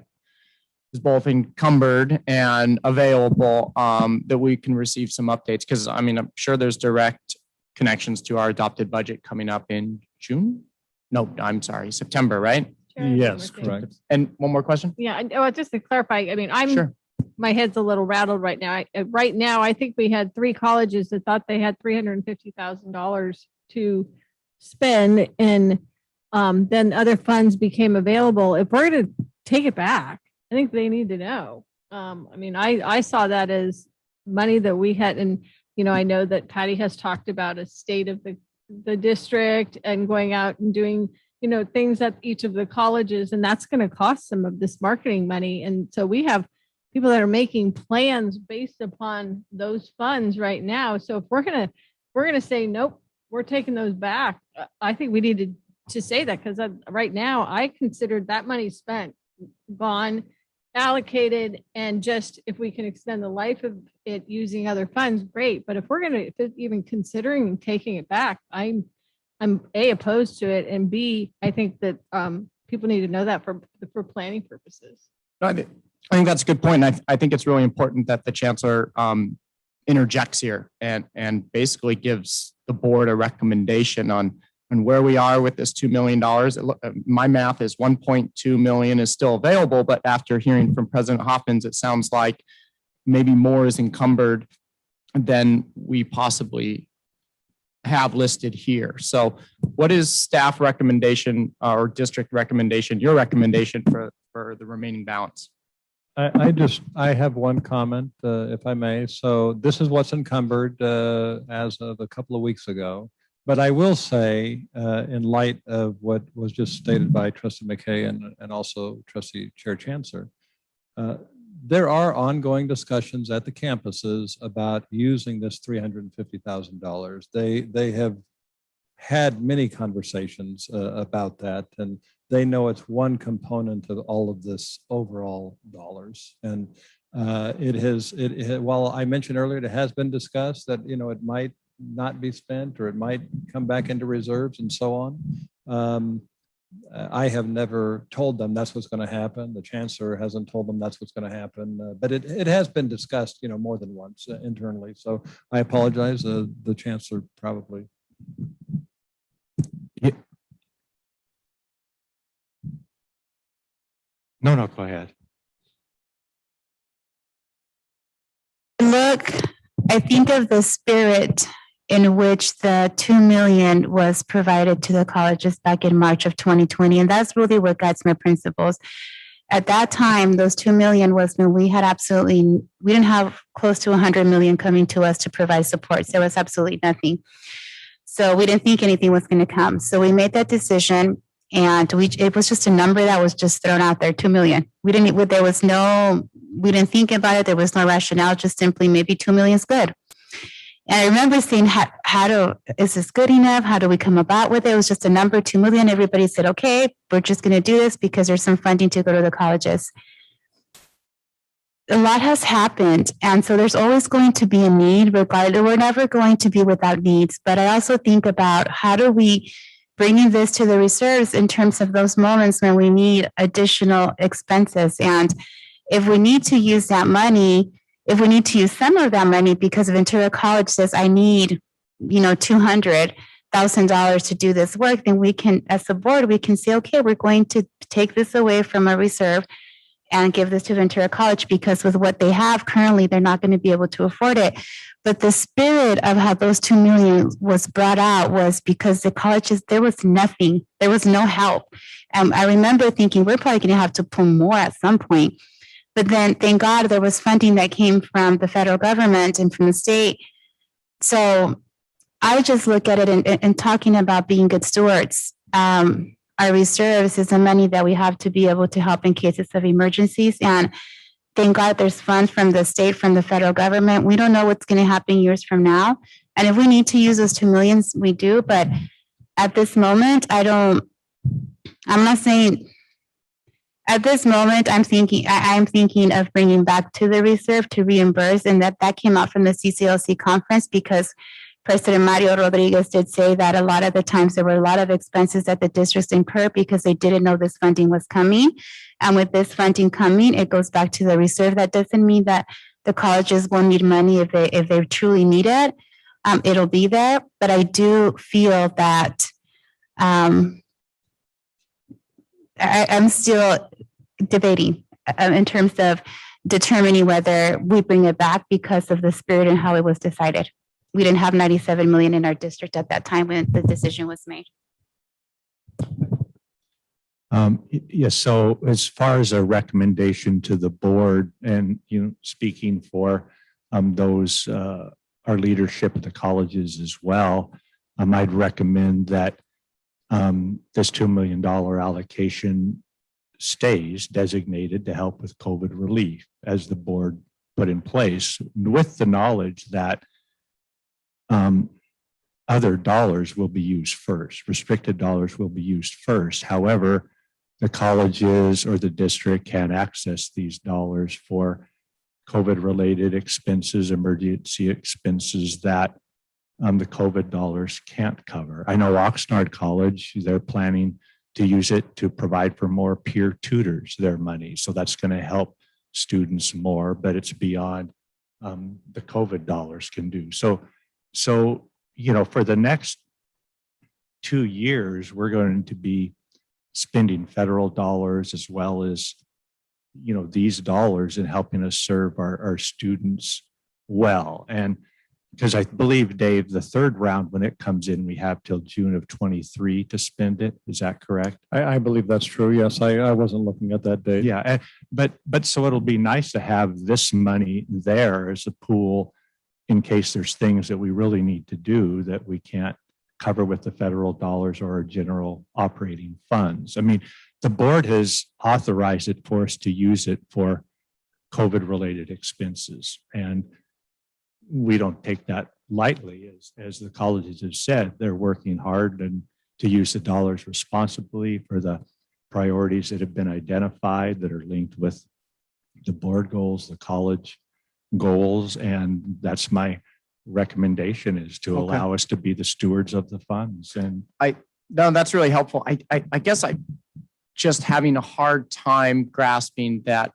is both encumbered and available, that we can receive some updates. Because I'm sure there's direct connections to our adopted budget coming up in June. No, I'm sorry, September, right? Yes, correct. And one more question? Yeah, just to clarify, Sure. My head's a little rattled right now. Right now, I think we had 3 colleges that thought they had $350,000 to spend, and then other funds became available. If we're going to take it back, I think they need to know. I saw that as money that we had, and I know that Patty has talked about a state of the district and going out and doing things at each of the colleges, and that's going to cost some of this marketing money. And so we have people that are making plans based upon those funds right now. So if we're gonna say nope, we're taking those back, I think we need to to say that because right now I considered that money spent, gone, allocated, and just if we can extend the life of it using other funds, great. But if we're going to even considering taking it back, I'm A, opposed to it, and B, I think that people need to know that for planning purposes. I think that's a good point. I think it's really important that the chancellor interjects here and basically gives the board a recommendation on where we are with this $2 million. My math is 1.2 million is still available, but after hearing from President Hoffman's, it sounds like maybe more is encumbered than we possibly have listed here. So what is staff recommendation or district recommendation, your recommendation for the remaining balance? I have one comment, if I may. So this is what's encumbered as of a couple of weeks ago. But I will say, in light of what was just stated by Trustee McKay and also Trustee Chair Chancellor, there are ongoing discussions at the campuses about using this $350,000. They have had many conversations about that, and they know it's one component of all of this overall dollars. And while I mentioned earlier, it has been discussed that, it might not be spent or it might come back into reserves and so on. I have never told them that's what's going to happen. The chancellor hasn't told them that's what's going to happen, but it has been discussed, more than once internally. So I apologize. The chancellor probably. No, go ahead. Look, I think of the spirit in which the 2 million was provided to the colleges back in March of 2020. And that's really what guides my principles. At that time, those 2 million was when we didn't have close to 100 million coming to us to provide support. So there was absolutely nothing. So we didn't think anything was going to come. So we made that decision, and it was just a number that was just thrown out there, 2 million. We didn't think about it. There was no rationale, just simply maybe 2 million is good. And I remember saying, is this good enough? How do we come about with it? It was just a number, 2 million. Everybody said, okay, we're just going to do this because there's some funding to go to the colleges. A lot has happened. And so there's always going to be a need, regardless. We're never going to be without needs. But I also think about how do we bring this to the reserves in terms of those moments when we need additional expenses. And if we need to use that money, if we need to use some of that money because Ventura College says, I need, $200,000 to do this work, then we can, as a board, we can say, okay, we're going to take this away from a reserve and give this to Ventura College because with what they have currently, they're not going to be able to afford it. But the spirit of how those 2 million was brought out was because the colleges, there was nothing, there was no help. I remember thinking we're probably going to have to pull more at some point. But then, thank God, there was funding that came from the federal government and from the state. So I just look at it and talking about being good stewards. Our reserves is the money that we have to be able to help in cases of emergencies. And thank God there's funds from the state, from the federal government. We don't know what's going to happen years from now. And if we need to use those 2 million, we do. But at this moment, I'm not saying... At this moment, I'm thinking of bringing back to the reserve to reimburse, and that came out from the CCLC conference because President Mario Rodriguez did say that a lot of the times there were a lot of expenses that the districts incurred because they didn't know this funding was coming. And with this funding coming, it goes back to the reserve. That doesn't mean that the colleges will need money if they truly need it. It'll be there, but I do feel that I'm still debating in terms of determining whether we bring it back because of the spirit and how it was decided. We didn't have 97 million in our district at that time when the decision was made. Yes. So as far as a recommendation to the board and, speaking for those, our leadership at the colleges as well, I'd recommend that this $2 million allocation stays designated to help with COVID relief as the board put in place, with the knowledge that other dollars will be used first. Restricted dollars will be used first. However, the colleges or the district can access these dollars for COVID-related expenses, emergency expenses that the COVID dollars can't cover. I know Oxnard College, they're planning to use it to provide for more peer tutors, their money. So that's going to help students more, but it's beyond the COVID dollars can do. So, for the next 2 years, we're going to be spending federal dollars as well as, these dollars in helping us serve our students well. And because I believe, Dave, the third round, when it comes in, we have till June of 23 to spend it. Is that correct? I believe that's true. Yes, I wasn't looking at that date. Yeah, but so it'll be nice to have this money there as a pool in case there's things that we really need to do that we can't cover with the federal dollars or our general operating funds. I mean, the board has authorized it for us to use it for COVID-related expenses, and we don't take that lightly. As the colleges have said, they're working hard and to use the dollars responsibly for the priorities that have been identified that are linked with the board goals, the college goals, and that's my recommendation, is to allow us to be the stewards of the funds. And No, that's really helpful. I guess I just having a hard time grasping that,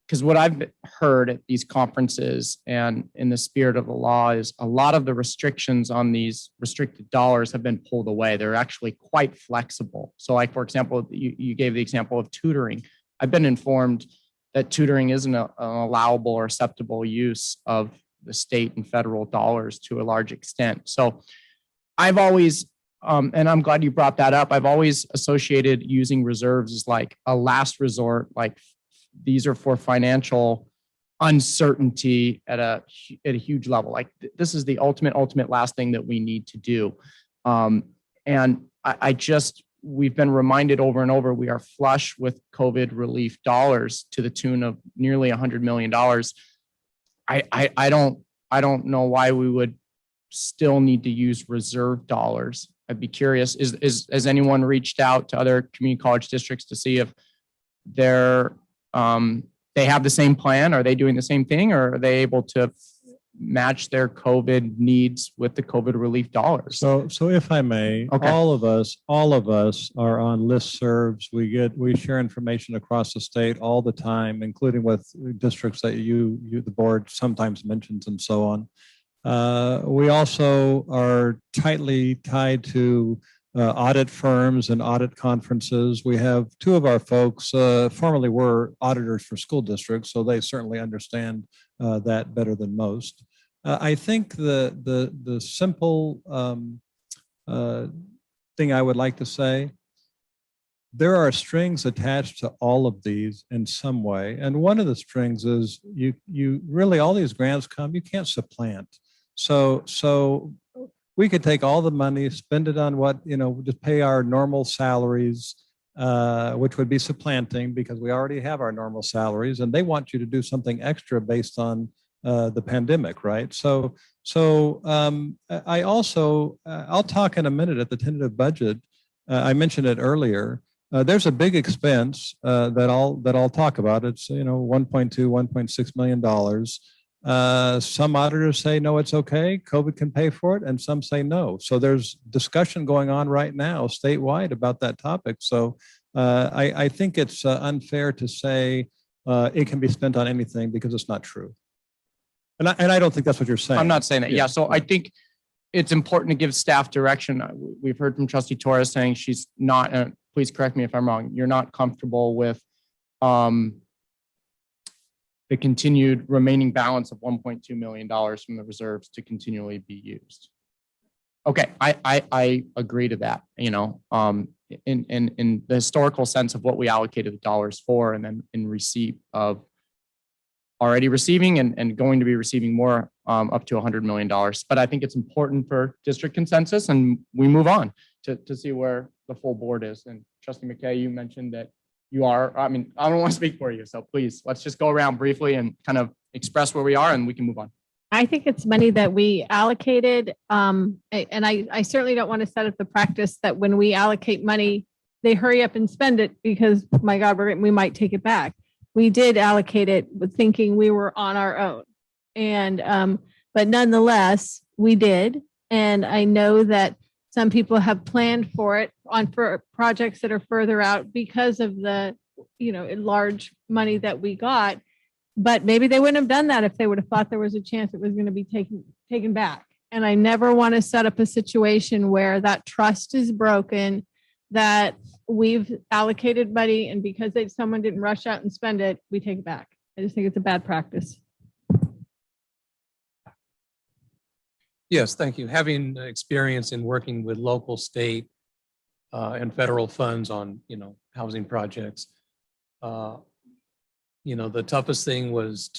because what I've heard at these conferences and in the spirit of the law is a lot of the restrictions on these restricted dollars have been pulled away. They're actually quite flexible. So like, for example, you gave the example of tutoring. I've been informed that tutoring isn't an allowable or acceptable use of the state and federal dollars to a large extent. So I've always, and I'm glad you brought that up, I've always associated using reserves as like a last resort, like these are for financial uncertainty at a huge level. Like this is the ultimate last thing that we need to do. And we've been reminded over and over, we are flush with COVID relief dollars to the tune of nearly $100 million. I don't know why we would still need to use reserve dollars. I'd be curious, has anyone reached out to other community college districts to see if they have the same plan? Are they doing the same thing, or are they able to match their COVID needs with the COVID relief dollars? So if I may, Okay. all of us are on listservs. We share information across the state all the time, including with districts that the board sometimes mentions and so on. We also are tightly tied to audit firms and audit conferences. We have two of our folks formerly were auditors for school districts, so they certainly understand that better than most. I think the simple thing I would like to say, there are strings attached to all of these in some way, and one of the strings is you really, all these grants come, you can't supplant. So we could take all the money, spend it on just pay our normal salaries, which would be supplanting because we already have our normal salaries, and they want you to do something extra based on the pandemic, right? So I also, I'll talk in a minute at the tentative budget. I mentioned it earlier. There's a big expense that I'll talk about. It's $1.6 million. Some auditors say, no, it's okay, COVID can pay for it, and some say no. So there's discussion going on right now statewide about that topic. So I think it's unfair to say it can be spent on anything, because it's not true. And I don't think that's what you're saying. I'm not saying that. Yeah. So I think it's important to give staff direction. We've heard from Trustee Torres saying she's not, please correct me if I'm wrong, you're not comfortable with the continued remaining balance of $1.2 million from the reserves to continually be used. Okay, I agree to that, in the historical sense of what we allocated the dollars for, and then in receipt of already receiving and going to be receiving more, up to $100 million. But I think it's important for district consensus, and we move on to see where the full board is. And Trustee McKay, you mentioned that you are, I don't want to speak for you, so please, let's just go around briefly and kind of express where we are, and we can move on. I think it's money that we allocated. And I certainly don't want to set up the practice that when we allocate money, they hurry up and spend it because, my God, we might take it back. We did allocate it with thinking we were on our own. And, but nonetheless, we did. And I know that some people have planned for it for projects that are further out because of the, large money that we got. But maybe they wouldn't have done that if they would have thought there was a chance it was going to be taken back. And I never want to set up a situation where that trust is broken, that we've allocated money and because someone didn't rush out and spend it, we take it back. I just think it's a bad practice. Yes, thank you. Having experience in working with local, state, and federal funds on, housing projects, the toughest thing was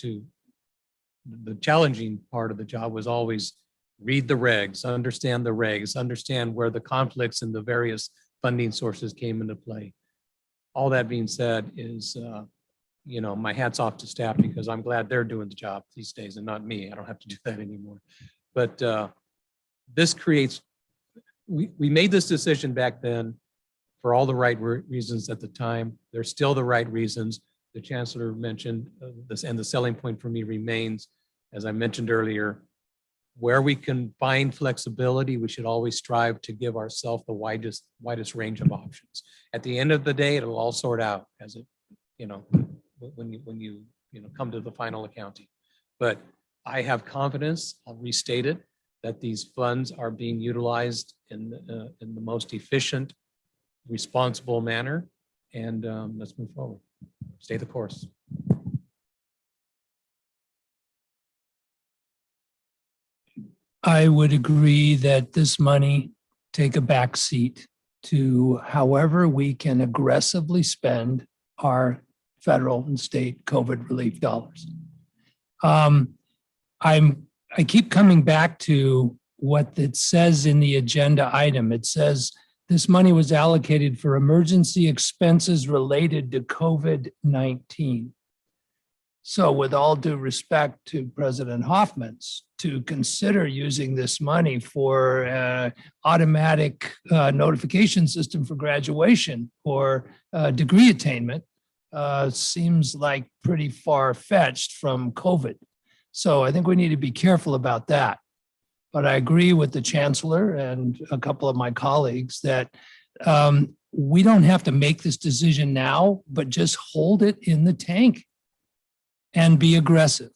the challenging part of the job was always read the regs, understand where the conflicts in the various funding sources came into play. All that being said is, my hat's off to staff because I'm glad they're doing the job these days and not me. I don't have to do that anymore. But this creates, we made this decision back then for all the right reasons at the time. They're still the right reasons. The chancellor mentioned this, and the selling point for me remains, as I mentioned earlier, where we can find flexibility, we should always strive to give ourselves the widest range of options. At the end of the day, it'll all sort out as it, when you come to the final accounting. But I have confidence, I'll restate it, that these funds are being utilized in the most efficient, responsible manner, and let's move forward. Stay the course. I would agree that this money take a back seat to however we can aggressively spend our federal and state COVID relief dollars. I keep coming back to what it says in the agenda item. It says this money was allocated for emergency expenses related to COVID-19. So with all due respect to President Hoffman's, to consider using this money for automatic notification system for graduation or degree attainment seems like pretty far-fetched from COVID. So I think we need to be careful about that. But I agree with the chancellor and a couple of my colleagues that we don't have to make this decision now, but just hold it in the tank and be aggressive.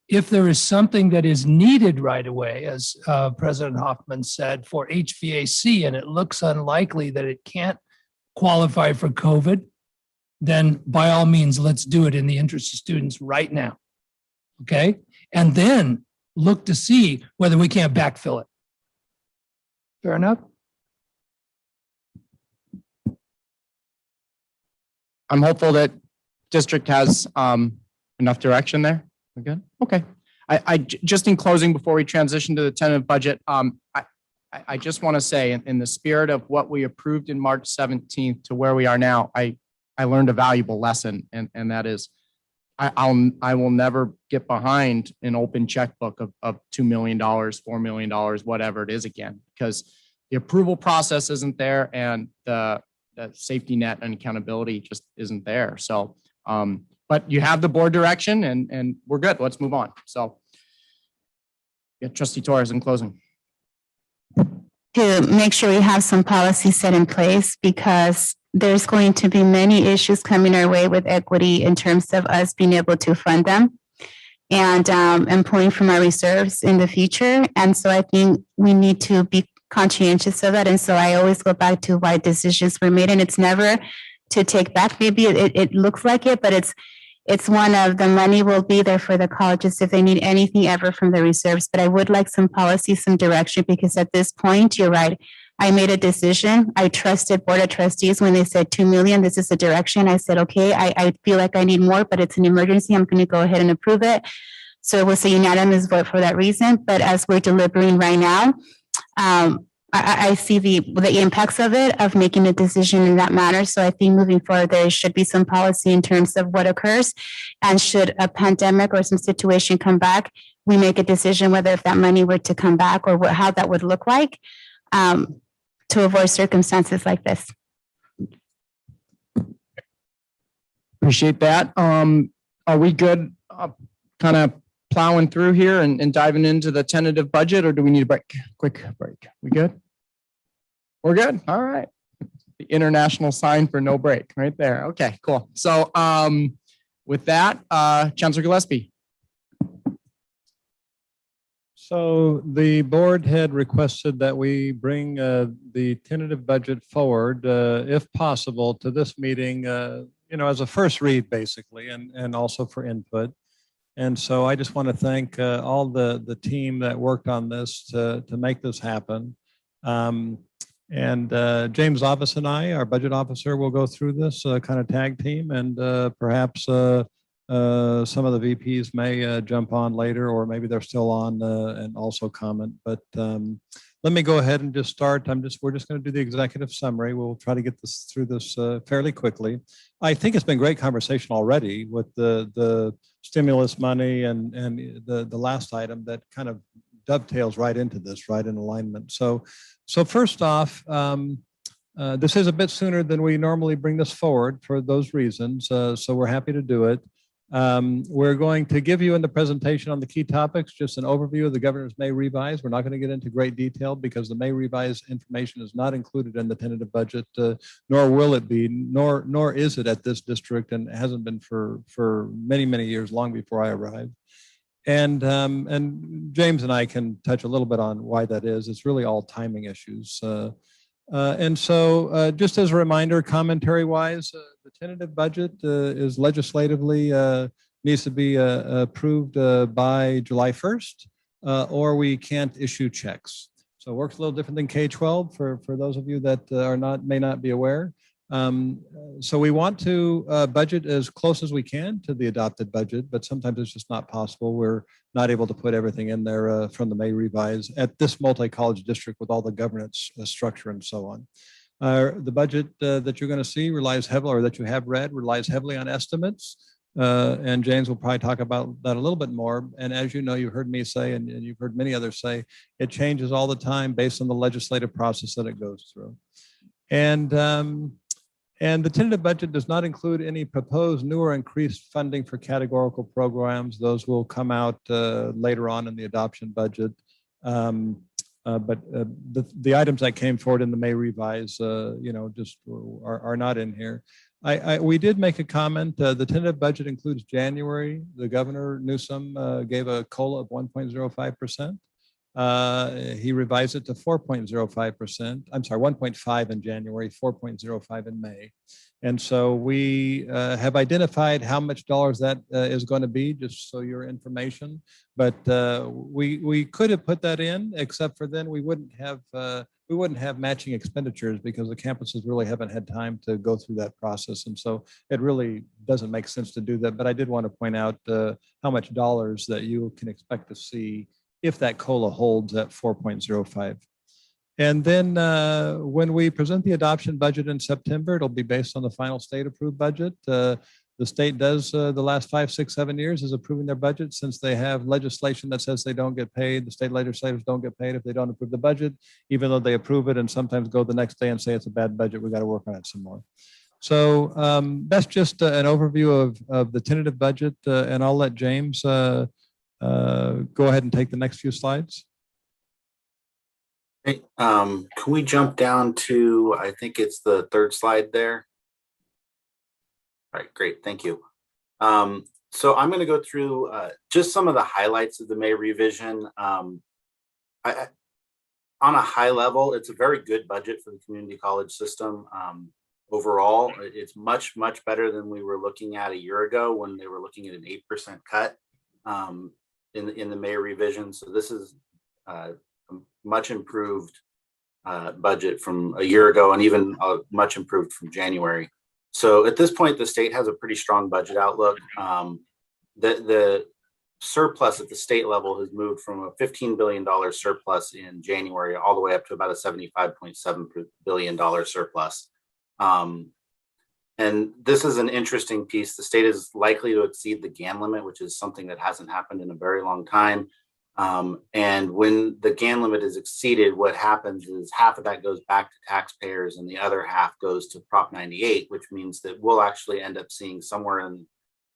If there is something that is needed right away, as President Hoffman said, for HVAC, and it looks unlikely that it can't qualify for COVID, then by all means, let's do it in the interest of students right now. Okay? And then look to see whether we can't backfill it. Fair enough? I'm hopeful that district has enough direction there. We're good? Okay. I just in closing, before we transition to the tentative budget, I just want to say in the spirit of what we approved in March 17th to where we are now, I learned a valuable lesson, and that is I will never get behind an open checkbook of $2 million, $4 million, whatever it is again, because the approval process isn't there and the safety net and accountability just isn't there. So, but you have the board direction and we're good. Let's move on. So yeah, Trustee Torres in closing. To make sure we have some policies set in place, because there's going to be many issues coming our way with equity in terms of us being able to fund them and pulling from our reserves in the future. And so I think we need to be conscientious of that. And so I always go back to why decisions were made, and it's never to take back. Maybe it looks like it, but it's one of the money will be there for the colleges if they need anything ever from the reserves. But I would like some policy, some direction, because at this point, you're right. I made a decision. I trusted Board of Trustees when they said 2 million. This is the direction. I said, okay, I feel like I need more, but it's an emergency. I'm going to go ahead and approve it. So it was a unanimous vote for that reason. But as we're deliberating right now, I see the impacts of it, of making a decision in that manner. So I think moving forward, there should be some policy in terms of what occurs. And should a pandemic or some situation come back, we make a decision whether if that money were to come back or how that would look like, to avoid circumstances like this. Appreciate that. Are we good kind of plowing through here and diving into the tentative budget, or do we need a break? Quick break. We good? We're good. All right. The international sign for no break right there. Okay, cool. So with that, Chancellor Gillespie. So the board had requested that we bring the tentative budget forward, if possible, to this meeting, as a first read, basically, and also for input. And so I just want to thank all the team that worked on this to make this happen. And James Office and I, our budget officer, will go through this kind of tag team, and perhaps some of the VPs may jump on later, or maybe they're still on and also comment. But let me go ahead and just start. We're just going to do the executive summary. We'll try to get this through this fairly quickly. I think it's been great conversation already with the stimulus money and the last item that kind of dovetails right into this, right in alignment. So first off, this is a bit sooner than we normally bring this forward for those reasons. So we're happy to do it. We're going to give you in the presentation on the key topics just an overview of the governor's May revise. We're not going to get into great detail because the May revise information is not included in the tentative budget, nor will it be, nor is it at this district, and hasn't been for many years, long before I arrived. And James and I can touch a little bit on why that is. It's really all timing issues. And so just as a reminder, commentary wise, the tentative budget is legislatively needs to be approved by July 1st, or we can't issue checks. So it works a little different than K-12 for those of you that may not be aware. So we want to budget as close as we can to the adopted budget, but sometimes it's just not possible. We're not able to put everything in there from the May revise at this multi-college district with all the governance structure and so on. The budget that you're going to see relies heavily, or that you have read, relies heavily on estimates. And James will probably talk about that a little bit more. And as you know, you heard me say, and you've heard many others say, it changes all the time based on the legislative process that it goes through. And the tentative budget does not include any proposed new or increased funding for categorical programs. Those will come out later on in the adoption budget. But the items that came forward in the May revise, just are not in here. We did make a comment. The tentative budget includes January. The Governor Newsom gave a COLA of 1.05%. He revised it to 4.05%. I'm sorry, 1.5 in January, 4.05 in May. And so we have identified how much dollars that is going to be, just so your information. But we could have put that in, except for then we wouldn't have matching expenditures because the campuses really haven't had time to go through that process. And so it really doesn't make sense to do that. But I did want to point out how much dollars that you can expect to see if that COLA holds at 4.05. And then when we present the adoption budget in September, it'll be based on the final state approved budget. The state does the last 5, 6, 7 years is approving their budget, since they have legislation that says they don't get paid. The state legislators don't get paid if they don't approve the budget, even though they approve it and sometimes go the next day and say it's a bad budget. We got to work on it some more. So that's just an overview of the tentative budget, and I'll let James go ahead and take the next few slides. Hey, can we jump down to, I think it's the third slide there? All right, great, thank you. So I'm going to go through just some of the highlights of the May revision. On a high level, it's a very good budget for the community college system. Overall, it's much better than we were looking at a year ago when they were looking at an 8% cut in the May revision. So this is a much improved budget from a year ago, and even much improved from January. So at this point, the state has a pretty strong budget outlook. The surplus at the state level has moved from a $15 billion surplus in January all the way up to about a $75.7 billion surplus. And this is an interesting piece. The state is likely to exceed the GAN limit, which is something that hasn't happened in a very long time. And when the GAN limit is exceeded, what happens is half of that goes back to taxpayers and the other half goes to Prop 98, which means that we'll actually end up seeing somewhere in,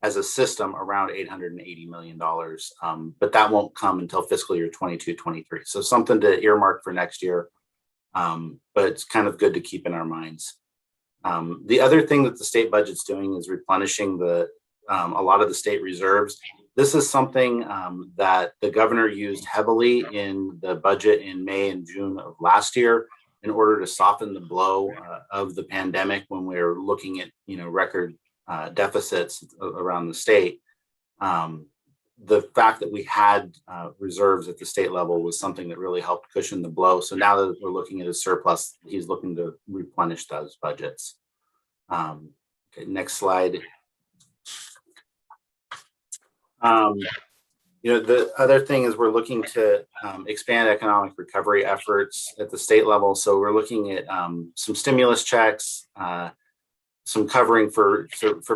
as a system, around $880 million. But that won't come until fiscal year 22-23. So something to earmark for next year, but it's kind of good to keep in our minds. The other thing that the state budget's doing is replenishing a lot of the state reserves. This is something that the governor used heavily in the budget in May and June of last year in order to soften the blow of the pandemic when we were looking at record deficits around the state. The fact that we had reserves at the state level was something that really helped cushion the blow. So now that we're looking at a surplus, he's looking to replenish those budgets. Okay, next slide. The other thing is we're looking to expand economic recovery efforts at the state level. So we're looking at some stimulus checks, some covering for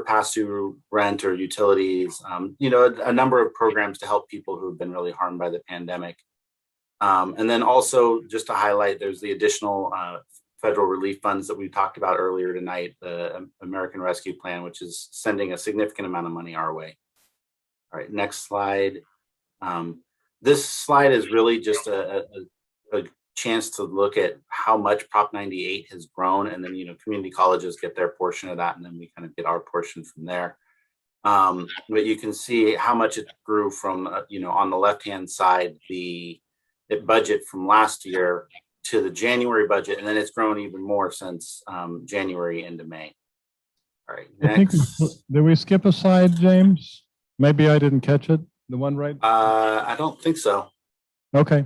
past due rent or utilities, a number of programs to help people who have been really harmed by the pandemic. And then also just to highlight, there's the additional federal relief funds that we talked about earlier tonight, the American Rescue Plan, which is sending a significant amount of money our way. All right, next slide. This slide is really just a chance to look at how much Prop 98 has grown, and then community colleges get their portion of that, and then we kind of get our portion from there. But you can see how much it grew from on the left-hand side, the budget from last year to the January budget, and then it's grown even more since January into May. All right, next. Did we skip a slide, James? Maybe I didn't catch it. The one right? I don't think so. Okay.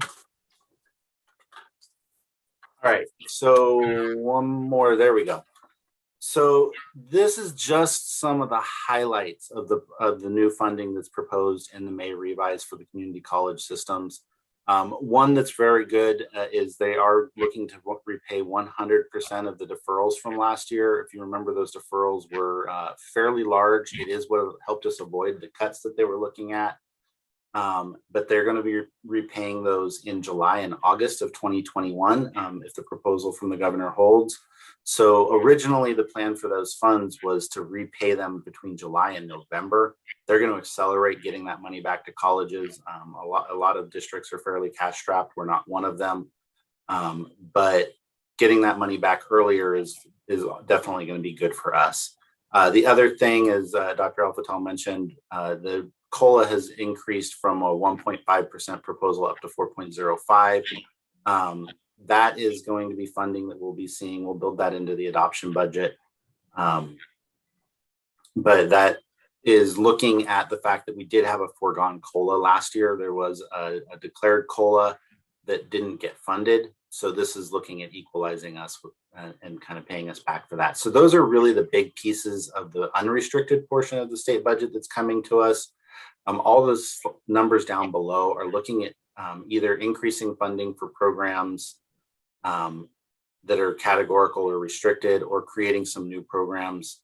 All right, so one more, there we go. So this is just some of the highlights of the new funding that's proposed in the May revise for the community college systems. One that's very good is they are looking to repay 100% of the deferrals from last year. If you remember, those deferrals were fairly large. It is what helped us avoid the cuts that they were looking at. But they're going to be repaying those in July and August of 2021 if the proposal from the governor holds. So originally the plan for those funds was to repay them between July and November. They're going to accelerate getting that money back to colleges. A lot of districts are fairly cash strapped. We're not one of them. But getting that money back earlier is definitely going to be good for us. The other thing is Dr. Al-Fattal mentioned, the COLA has increased from a 1.5% proposal up to 4.05. That is going to be funding that we'll be seeing. We'll build that into the adoption budget. But that is looking at the fact that we did have a foregone COLA last year. There was a declared COLA that didn't get funded. So this is looking at equalizing us and kind of paying us back for that. So those are really the big pieces of the unrestricted portion of the state budget that's coming to us. All those numbers down below are looking at either increasing funding for programs that are categorical or restricted, or creating some new programs.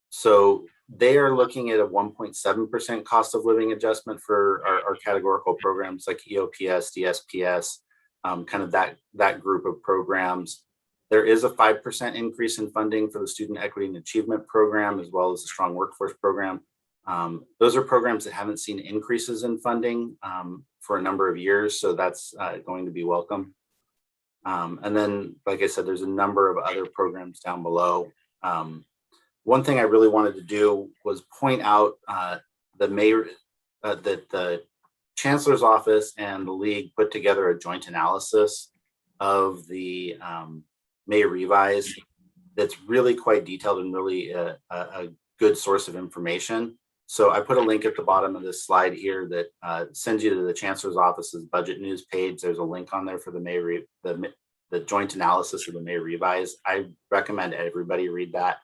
So they are looking at a 1.7% cost of living adjustment for our categorical programs like EOPS, DSPS, kind of that group of programs. There is a 5% increase in funding for the Student Equity and Achievement Program, as well as the Strong Workforce Program. Those are programs that haven't seen increases in funding for a number of years, so that's going to be welcome. And then, like I said, there's a number of other programs down below. One thing I really wanted to do was point out that the Chancellor's Office and the League put together a joint analysis of the May revise that's really quite detailed and really a good source of information. So I put a link at the bottom of this slide here that sends you to the Chancellor's Office's budget news page. There's a link on there for the the joint analysis of the May revise. I recommend everybody read that,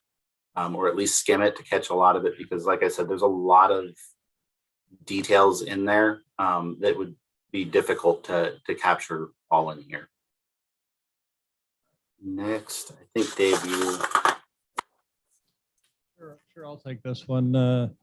or at least skim it to catch a lot of it, because like I said, there's a lot of details in there that would be difficult to capture all in here. Next, I think Dave, you. Sure, I'll take this one.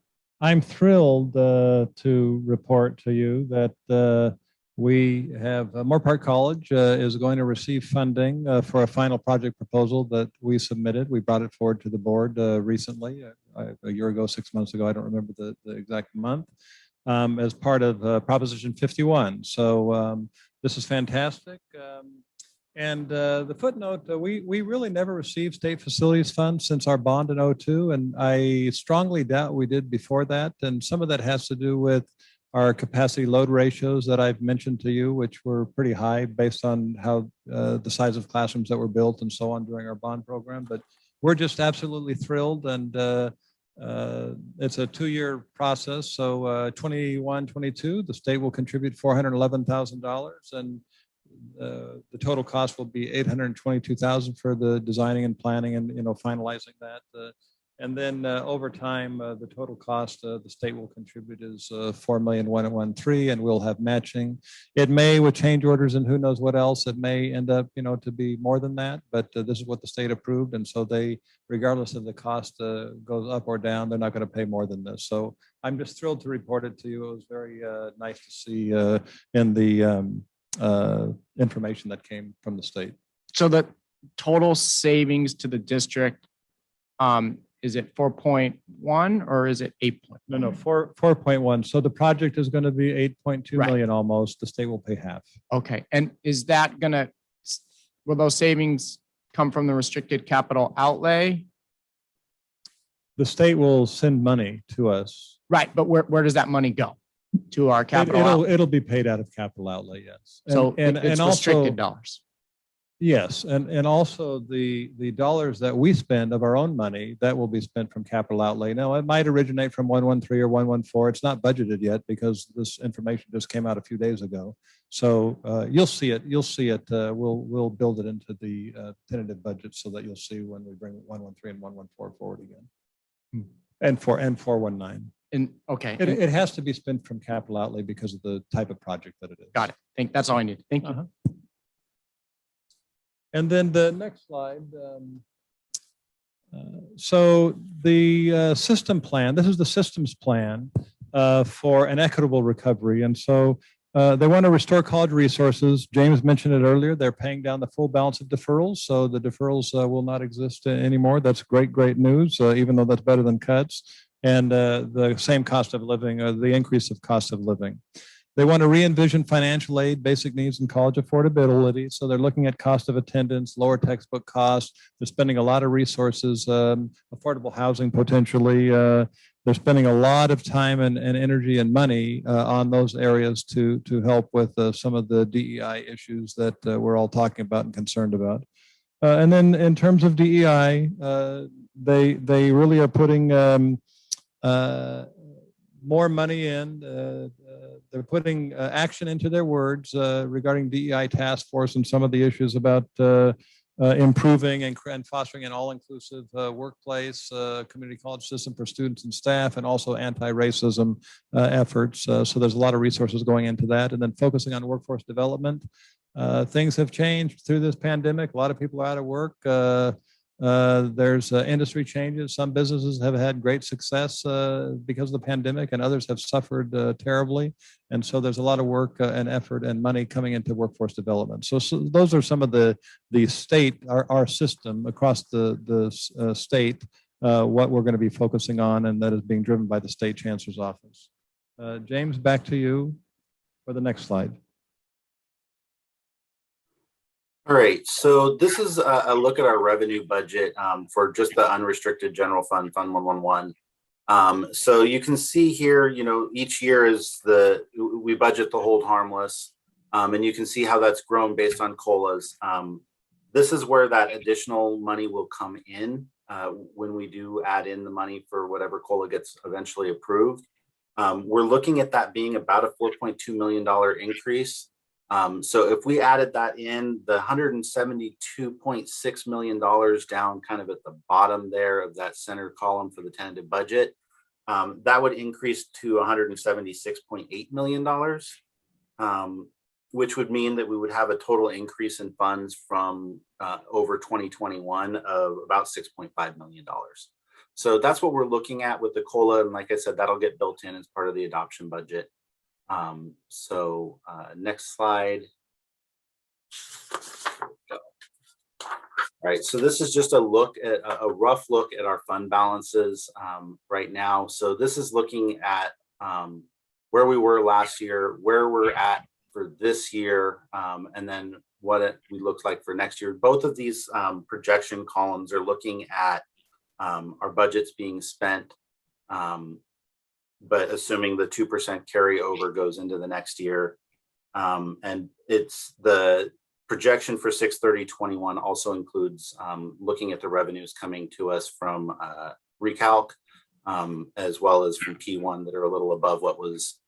I'm thrilled to report to you that we have Moorpark College is going to receive funding for a final project proposal that we submitted. We brought it forward to the board recently, a year ago, 6 months ago. I don't remember the exact month, as part of Proposition 51. So this is fantastic. And the footnote, we really never received state facilities funds since our bond in '02, and I strongly doubt we did before that. And some of that has to do with our capacity load ratios that I've mentioned to you, which were pretty high based on how the size of classrooms that were built and so on during our bond program. But we're just absolutely thrilled, and it's a 2-year process. So 21, 22, the state will contribute $411,000, and the total cost will be $822,000 for the designing and planning and finalizing that. And then over time, the total cost the state will contribute is $4,113,000, and we'll have matching. It may, with change orders and who knows what else, it may end up to be more than that. But this is what the state approved, and so they, regardless of the cost goes up or down, they're not going to pay more than this. So I'm just thrilled to report it to you. It was very nice to see in the information that came from the state. So the total savings to the district, is it 4.1 or is it 8? No, 4.1. So the project is going to be 8.2 million almost. The state will pay half. Okay. And is that will those savings come from the restricted capital outlay? The state will send money to us. Right. But where does that money go? To our capital outlay? It'll be paid out of capital outlay, yes. So it's also restricted dollars. Yes, and also the dollars that we spend of our own money, that will be spent from capital outlay. Now, it might originate from 113 or 114. It's not budgeted yet because this information just came out a few days ago. So you'll see it. We'll build it into the tentative budget so that you'll see when we bring 113 and 114 forward again, and 419. And okay, it has to be spent from capital outlay because of the type of project that it is. Got it. That's all I need. Thank you. And then the next slide. So the system plan, this is the systems plan for an equitable recovery. And so they want to restore college resources. James mentioned it earlier. They're paying down the full balance of deferrals. So the deferrals will not exist anymore. That's great news, even though that's better than cuts. And the same cost of living, the increase of cost of living. They want to re-envision financial aid, basic needs, and college affordability. So they're looking at cost of attendance, lower textbook costs. They're spending a lot of resources, affordable housing potentially. They're spending a lot of time and energy and money on those areas to help with some of the DEI issues that we're all talking about and concerned about. And then in terms of DEI, they really are putting more money in. They're putting action into their words regarding DEI task force and some of the issues about improving and fostering an all-inclusive workplace, community college system for students and staff, and also anti-racism efforts. So there's a lot of resources going into that. And then focusing on workforce development. Things have changed through this pandemic. A lot of people are out of work. There's industry changes. Some businesses have had great success because of the pandemic, and others have suffered terribly. And so there's a lot of work and effort and money coming into workforce development. So those are some of the state, our system across the state, what we're going to be focusing on, and that is being driven by the state chancellor's office. James, back to you for the next slide. All right, so this is a look at our revenue budget for just the unrestricted general fund, Fund 111. So you can see here, each year we budget to hold harmless, and you can see how that's grown based on COLAs. This is where that additional money will come in when we do add in the money for whatever COLA gets eventually approved. We're looking at that being about a $4.2 million increase. So if we added that in, the $172.6 million down kind of at the bottom there of that center column for the tentative budget, That would increase to $176.8 million, which would mean that we would have a total increase in funds from over 2021 of about $6.5 million. So that's what we're looking at with the COLA. And like I said, that'll get built in as part of the adoption budget. Next slide. All right, so this is just a look at a rough look at our fund balances right now. So this is looking at where we were last year, where we're at for this year, and then what we look like for next year. Both of these projection columns are looking at our budgets being spent, but assuming the 2% carryover goes into the next year. And it's the projection for 6/30/21 also includes looking at the revenues coming to us from recalc, as well as from P1 that are a little above what was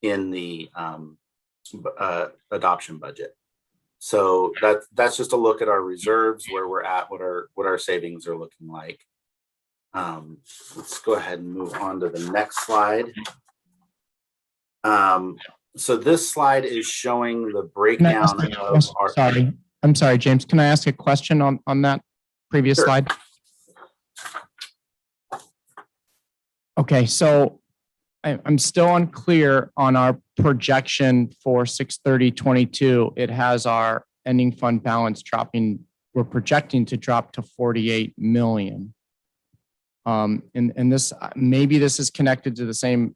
in the adoption budget. So that's just a look at our reserves, where we're at, what our savings are looking like. Let's go ahead and move on to the next slide. So this slide is showing the breakdown of our. Sorry, I'm sorry, James. Can I ask a question on that previous Sure. slide? Okay, so I'm still unclear on our projection for 6/30/22. It has our ending fund balance dropping. We're projecting to drop to 48 million. And this, maybe this is connected to the same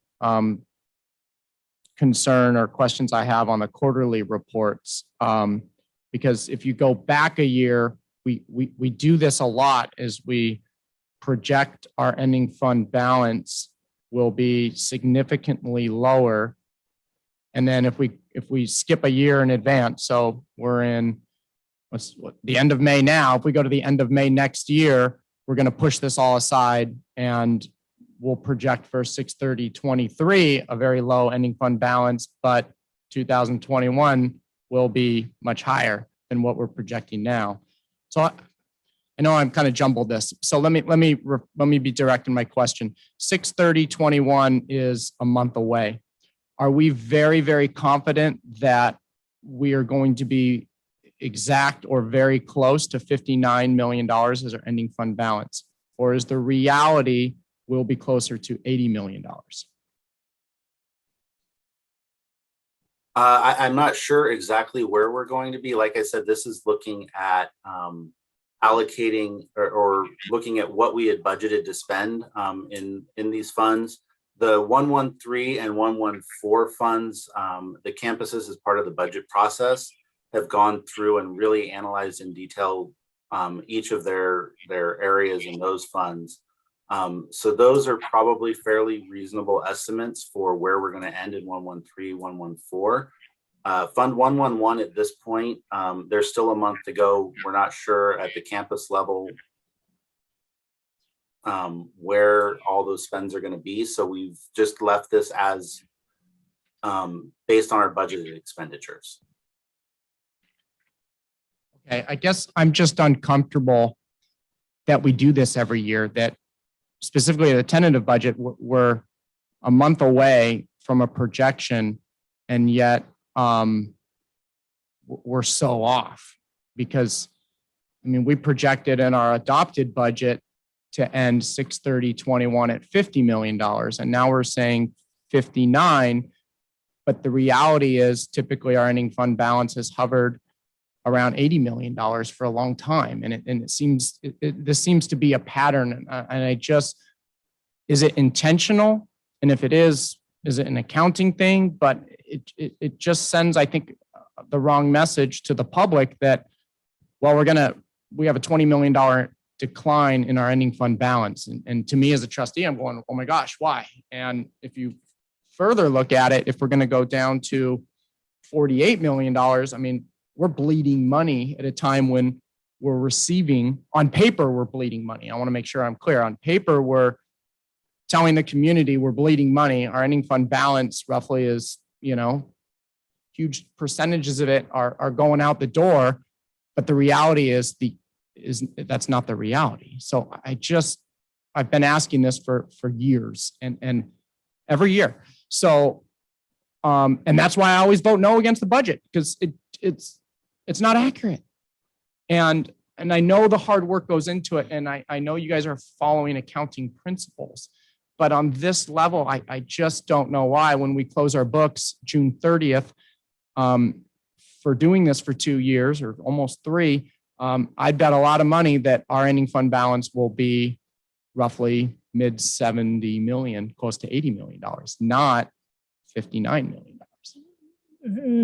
concern or questions I have on the quarterly reports. Because if you go back a year, we do this a lot as we project our ending fund balance will be significantly lower. And then if we skip a year in advance, so we're in the end of May now, if we go to the end of May next year, we're going to push this all aside and we'll project for 6/30/23 a very low ending fund balance, but 2021 will be much higher than what we're projecting now. So I know I'm kind of jumbled this. So let me be direct in my question. 6/30/21 is a month away. Are we very, very confident that we are going to be exact or very close to $59 million as our ending fund balance? Or is the reality we'll be closer to $80 million? I'm not sure exactly where we're going to be. Like I said, this is looking at allocating or looking at what we had budgeted to spend in these funds. The 113 and 114 funds, the campuses as part of the budget process have gone through and really analyzed in detail each of their areas in those funds. So those are probably fairly reasonable estimates for where we're going to end in 113, 114. Fund 111 at this point, there's still a month to go. We're not sure at the campus level where all those spends are going to be. So we've just left this as based on our budgeted expenditures. Okay, I guess I'm just uncomfortable that we do this every year, that specifically the tentative budget, we're a month away from a projection, and yet we're so off. Because, I mean, we projected in our adopted budget to end 6/30/21 at $50 million, and now we're saying 59. But the reality is typically our ending fund balance has hovered around $80 million for a long time. And it seems, this seems to be a pattern. And I just, is it intentional? And if it is it an accounting thing? But it just sends, I think, the wrong message to the public that, well, we have a $20 million decline in our ending fund balance. And to me as a trustee, I'm going, oh my gosh, why? And if you further look at it, if we're going to go down to $48 million, I mean, we're bleeding money at a time when we're receiving, on paper, we're bleeding money. I want to make sure I'm clear. On paper, we're telling the community we're bleeding money. Our ending fund balance roughly is, huge percentages of it are going out the door. But the reality is that's not the reality. So I just I've been asking this for years and every year. So, and that's why I always vote no against the budget, because it's not accurate. And I know the hard work goes into it. And I know you guys are following accounting principles, but on this level, I just don't know why when we close our books June 30th, for doing this for 2 years or almost 3, I'd bet a lot of money that our ending fund balance will be roughly mid 70 million, close to $80 million, not $59 million.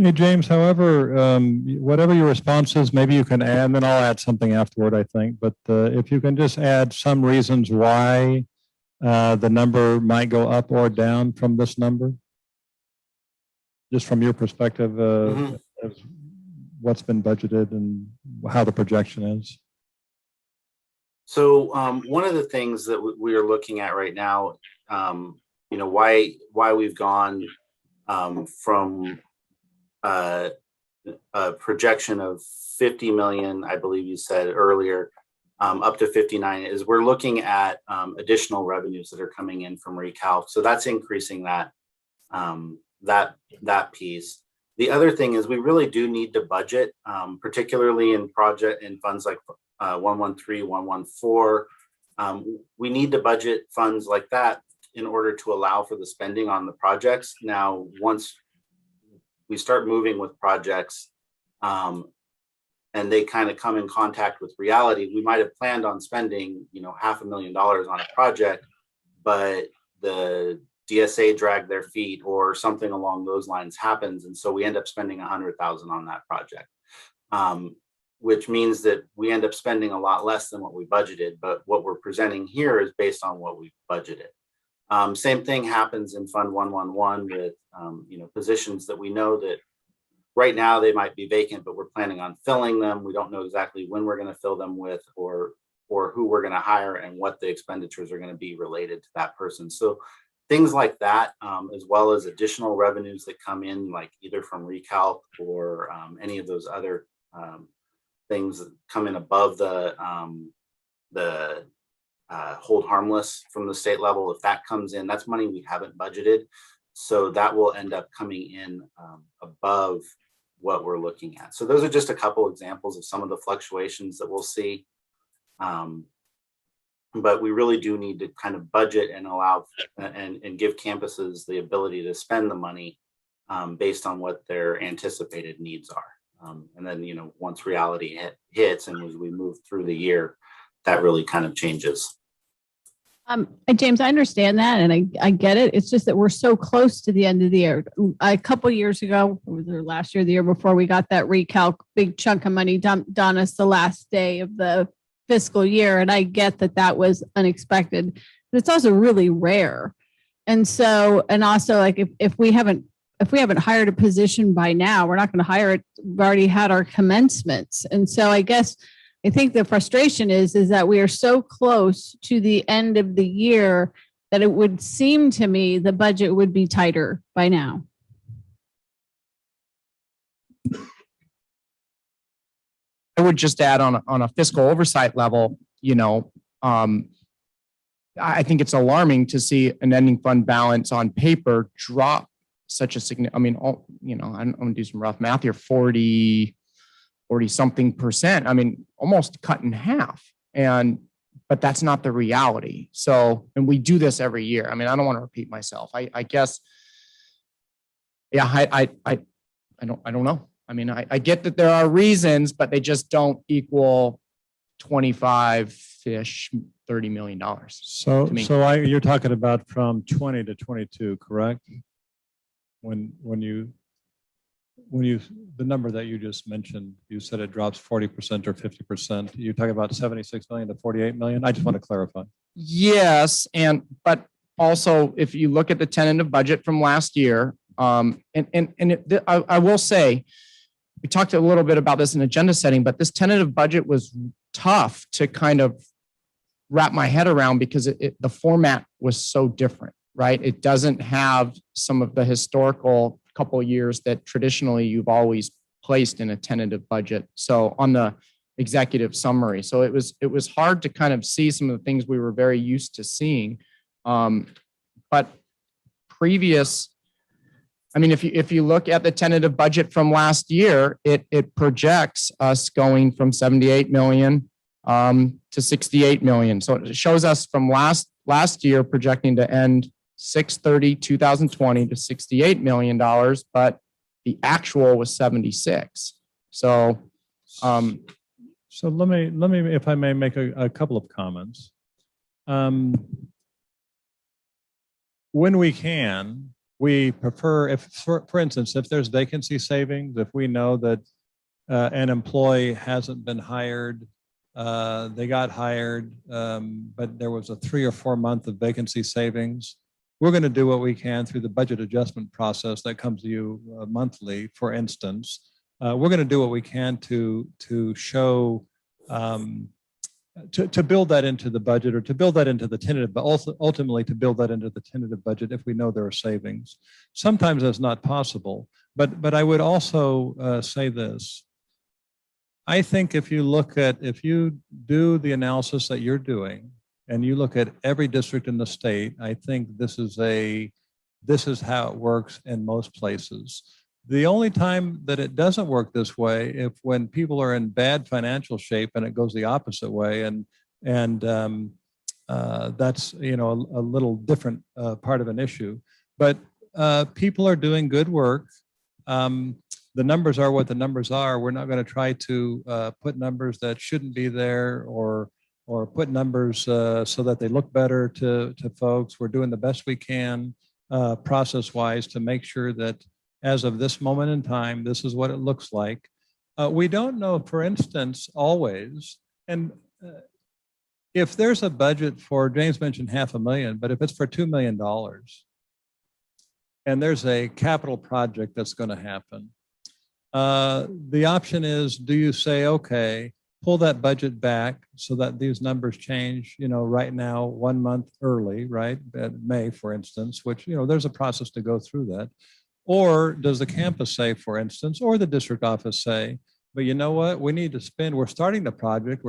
Hey, James, however, whatever your response is, maybe you can add, and then I'll add something afterward, I think. But if you can just add some reasons why the number might go up or down from this number, just from your perspective, of what's been budgeted and how the projection is. So one of the things that we are looking at right now, you know, why we've gone from a projection of 50 million, I believe you said earlier, up to 59, is we're looking at additional revenues that are coming in from recalc. So that's increasing that that piece. The other thing is we really do need to budget, particularly in funds like 113, 114. We need to budget funds like that in order to allow for the spending on the projects. Now, once we start moving with projects and they kind of come in contact with reality, we might have planned on spending, you know, $500,000 on a project, but the DSA dragged their feet or something along those lines happens. And so we end up spending $100,000 on that project, which means that we end up spending a lot less than what we budgeted. But what we're presenting here is based on what we budgeted. Same thing happens in Fund 111 with, you know, positions that we know that right now they might be vacant, but we're planning on filling them. We don't know exactly when we're going to fill them with or who we're going to hire and what the expenditures are going to be related to that person. So things like that, as well as additional revenues that come in, like either from recalc or any of those other things that come in above the hold harmless from the state level. If that comes in, that's money we haven't budgeted. So that will end up coming in above what we're looking at. So those are just a couple examples of some of the fluctuations that we'll see. But we really do need to kind of budget and allow and give campuses the ability to spend the money based on what their anticipated needs are. And then, you know, once reality hits and as we move through the year, that really kind of changes. James, I understand that and I get it. It's just that we're so close to the end of the year. A couple of years ago, or was it last year, the year before, we got that recalc, big chunk of money dumped on us the last day of the fiscal year. And I get that that was unexpected, but it's also really rare. And so, and also like if we haven't hired a position by now, we're not going to hire it. We've already had our commencements. And so I guess I think the frustration is that we are so close to the end of the year that it would seem to me the budget would be tighter by now. I would just add on a fiscal oversight level, you know, I think it's alarming to see an ending fund balance on paper drop such a significant, I mean, you know, I'm going to do some rough math here, 40 something percent. I mean, almost cut in half. But that's not the reality. So, and we do this every year. I mean, I don't want to repeat myself. I guess, yeah, I don't know. I mean, I get that there are reasons, but they just don't equal 25-ish, $30 million. So you're talking about from 20 to 22, correct? When you the number that you just mentioned, you said it drops 40% or 50%. You're talking about 76 million to 48 million. I just want to clarify. Yes, but also if you look at the tentative budget from last year, I will say, we talked a little bit about this in agenda setting, but this tentative budget was tough to kind of wrap my head around because the format was so different, right? It doesn't have some of the historical couple of years that traditionally you've always placed in a tentative budget. So executive summary. So it was hard to kind of see some of the things we were very used to seeing. But previous, I mean, if you look at the tentative budget from last year, it projects us going from 78 million to 68 million. So it shows us from last year projecting to end 6/30/2020 to $68 million, but the actual was 76. So, So let me, if I may make a couple of comments. When we can, we prefer, if, for instance, if there's vacancy savings, if we know that an employee hasn't been hired, they got hired, but there was a 3 or 4 month of vacancy savings, we're going to do what we can through the budget adjustment process that comes to you monthly, for instance. We're going to do what we can to show, to build that into the budget, or to build that into the tentative, but also ultimately to build that into the tentative budget if we know there are savings. Sometimes that's not possible, but I would also say this. I think if you do the analysis that you're doing, and you look at every district in the state, I think this is how it works in most places. The only time that it doesn't work this way, if when people are in bad financial shape and it goes the opposite way, and that's a little different part of an issue. But people are doing good work. The numbers are what the numbers are. We're not going to try to put numbers that shouldn't be there, or put numbers so that they look better to folks. We're doing the best we can process-wise to make sure that as of this moment in time, this is what it looks like. We don't know, for instance, always, and if there's a budget for, James mentioned $500,000, but if it's for $2 million, and there's a capital project that's going to happen, the option is, do you say, okay, pull that budget back so that these numbers change, right now, 1 month early, right? At May, for instance, which, there's a process to go through that. Or does the campus say, for instance, or the district office say, but you know what, we need to spend, we're starting the project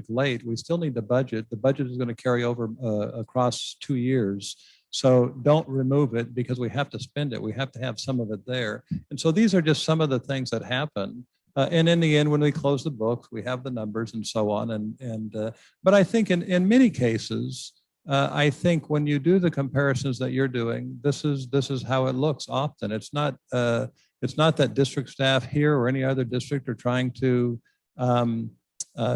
late, we still need the budget is going to carry over across 2 years. So don't remove it because we have to spend it. We have to have some of it there. And so these are just some of the things that happen. And in the end, when we close the books, we have the numbers and so on. But I think in many cases, I think when you do the comparisons that you're doing, this is how it looks often. It's not that district staff here or any other district are trying to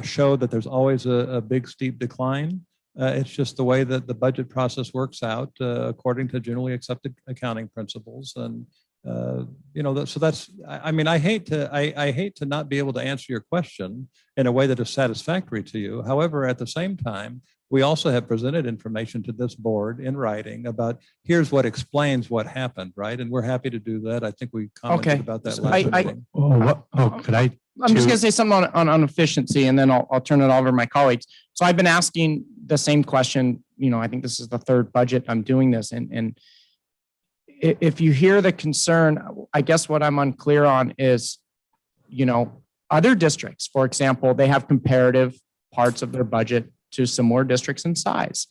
show that there's always a big steep decline. It's just the way that the budget process works out according to generally accepted accounting principles. And so that's, I mean, I hate to not be able to answer your question in a way that is satisfactory to you. However, at the same time, we also have presented information to this board in writing about here's what explains what happened, right? And we're happy to do that. I think we commented about that last meeting. I'm just going to say something on efficiency, and then I'll turn it over to my colleagues. So I've been asking the same question. I think this is the third budget I'm doing this, and if you hear the concern, I guess what I'm unclear on is, other districts, for example, they have comparative parts of their budget to similar districts in size.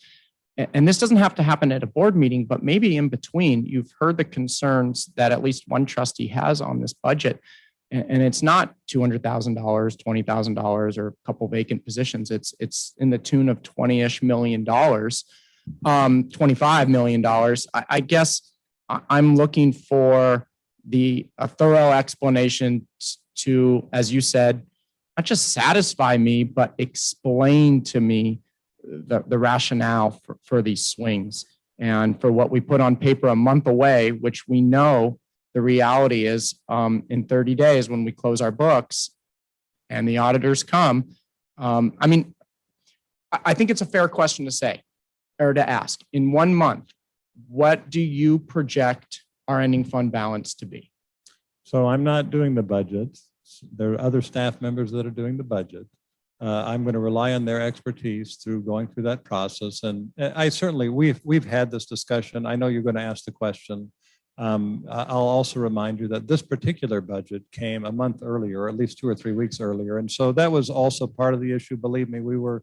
And this doesn't have to happen at a board meeting, but maybe in between, you've heard the concerns that at least one trustee has on this budget. And it's not $200,000, $20,000, or a couple vacant positions. It's in the tune of $20-ish million, $25 million. I guess I'm looking for a thorough explanation to, as you said, not just satisfy me, but explain to me the rationale for these swings, and for what we put on paper a month away, which we know the reality is in 30 days when we close our books and the auditors come. I mean, I think it's a fair question to say, or to ask. In 1 month, what do you project our ending fund balance to be? So I'm not doing the budget. There are other staff members that are doing the budget. I'm going to rely on their expertise through going through that process. And I certainly, we've had this discussion. I know you're going to ask the question. I'll also remind you that this particular budget came a month earlier, or at least 2 or 3 weeks earlier. And so that was also part of the issue. Believe me, we were,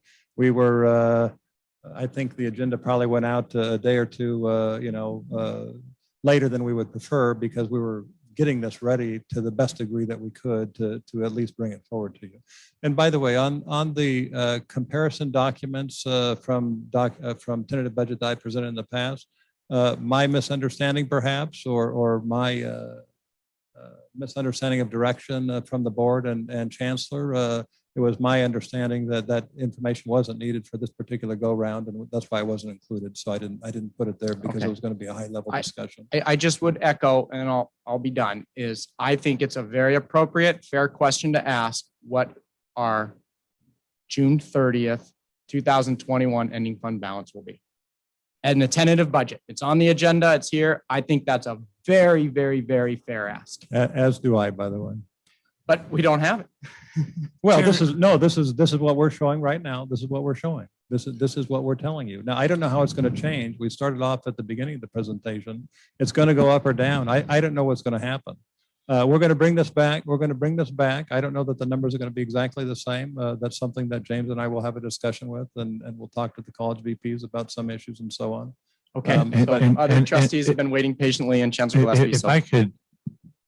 I think the agenda probably went out a day or two, later than we would prefer, because we were getting this ready to the best degree that we could to at least bring it forward to you. And by the way, on the comparison documents from tentative budget that I presented in the past, my misunderstanding perhaps, or my misunderstanding of direction from the board and chancellor, it was my understanding that that information wasn't needed for this particular go round, and that's why it wasn't included. So I didn't put it there because Okay. it was going to be a high level discussion. I just would echo, and I'll be done, is I think it's a very appropriate, fair question to ask what our June 30th, 2021 ending fund balance will be. And the tentative budget, it's on the agenda, it's here. I think that's a very, very, very fair ask, As do I, by the way. but we don't have it. Well, this is what we're showing right now. This is what we're showing. This is what we're telling you. Now, I don't know how it's going to change. We started off at the beginning of the presentation. It's going to go up or down. I don't know what's going to happen. We're going to bring this back. We're going to bring this back. I don't know that the numbers are going to be exactly the same. That's something that James and I will have a discussion with, and we'll talk to the college VPs about some issues and so on. Okay, so other trustees have been waiting patiently, and Chancellor Gillespie. If I could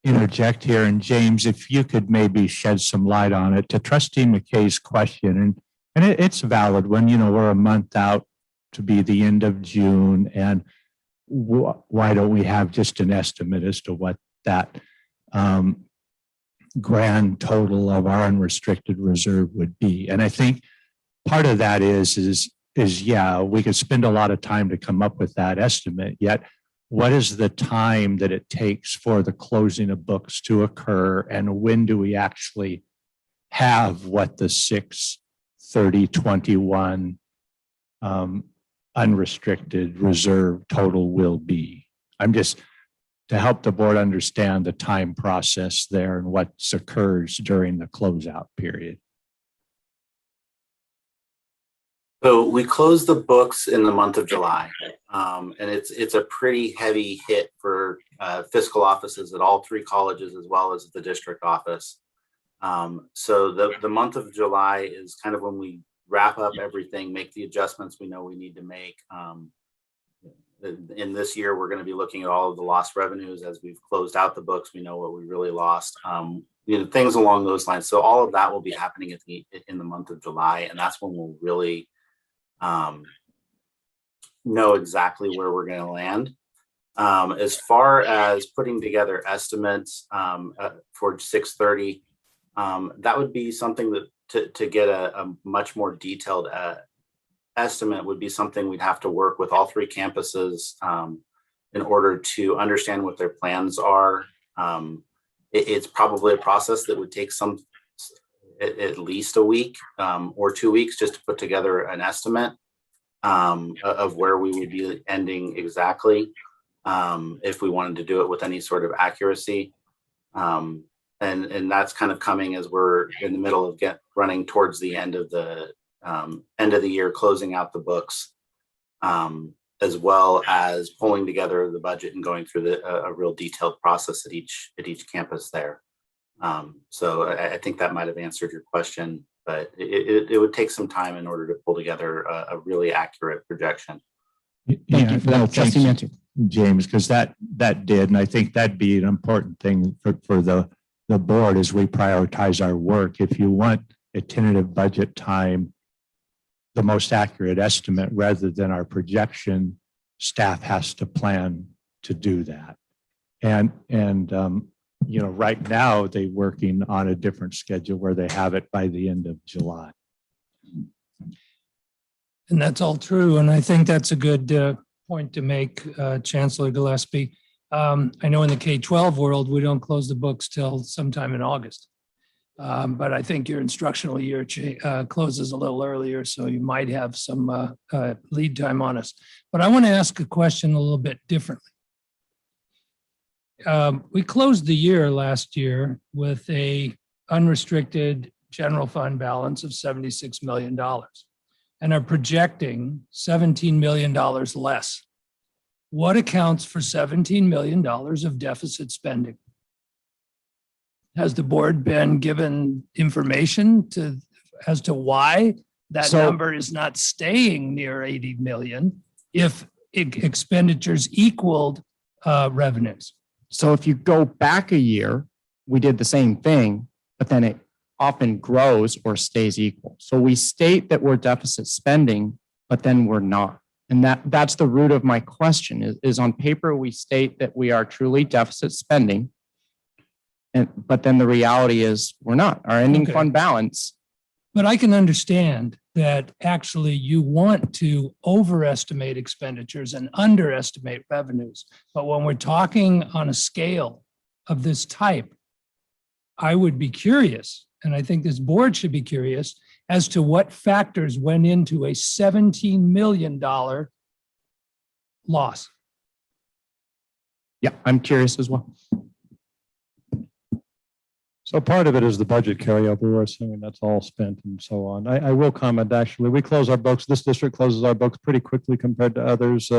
interject here, and James, if you could maybe shed some light on it to Trustee McKay's question, and it's valid when, we're a month out to be the end of June, and why don't we have just an estimate as to what that grand total of our unrestricted reserve would be? And I think part of that is yeah, we could spend a lot of time to come up with that estimate, yet what is the time that it takes for the closing of books to occur, and when do we actually have what the 6/30/21 unrestricted reserve total will be? I'm just to help the board understand the time process there and what occurs during the closeout period. So we closed the books in the month of July, and it's a pretty heavy hit for fiscal offices at all 3 colleges as well as the district office. So the month of July is kind of when we wrap up everything, make the adjustments we know we need to make. In this year, we're going to be looking at all of the lost revenues as we've closed out the books. We know what we really lost. Things along those lines. So all of that will be happening in the month of July, and that's when we'll really know exactly where we're going to land. As far as putting together estimates for 6/30, that would be something that to get a much more detailed estimate would be something we'd have to work with all 3 campuses in order to understand what their plans are. It's probably a process that would take at least a week or 2 weeks just to put together an estimate of where we would be ending exactly if we wanted to do it with any sort of accuracy. And that's kind of coming as we're in the middle of running towards the end of the year, closing out the books, as well as pulling together the budget and going through a real detailed process at each campus there. So I think that might have answered your question, but it would take some time in order to pull together a really accurate projection. Thank you for that, Trustee Manson, James, because that did, and I think that'd be an important thing for the board as we prioritize our work. If you want a tentative budget time, the most accurate estimate rather than our projection, staff has to plan to do that. And right now they're working on a different schedule where they have it by the end of July. And that's all true. And I think that's a good point to make, Chancellor Gillespie. I know in the K-12 world, we don't close the books till sometime in August. But I think your instructional year closes a little earlier, so you might have some lead time on us. But I want to ask a question a little bit differently. We closed the year last year with a unrestricted general fund balance of $76 million and are projecting $17 million less what accounts for $17 million of deficit spending? Has the board been given information as to why that number is not staying near 80 million if expenditures equaled revenues? So if you go back a year, we did the same thing, but then it often grows or stays equal. So we state that we're deficit spending, but then we're not. And that's the root of my question is on paper, we state that we are truly deficit spending. But then the reality is we're not. Our ending fund balance. But I can understand that actually you want to overestimate expenditures and underestimate revenues. But when we're talking on a scale of this type, I would be curious, and I think this board should be curious, as to what factors went into a $17 million loss. Yeah, I'm curious as well. So part of it is the budget carryover. We're assuming that's all spent and so on. I will comment, actually, we close our books. This district closes our books pretty quickly compared to others.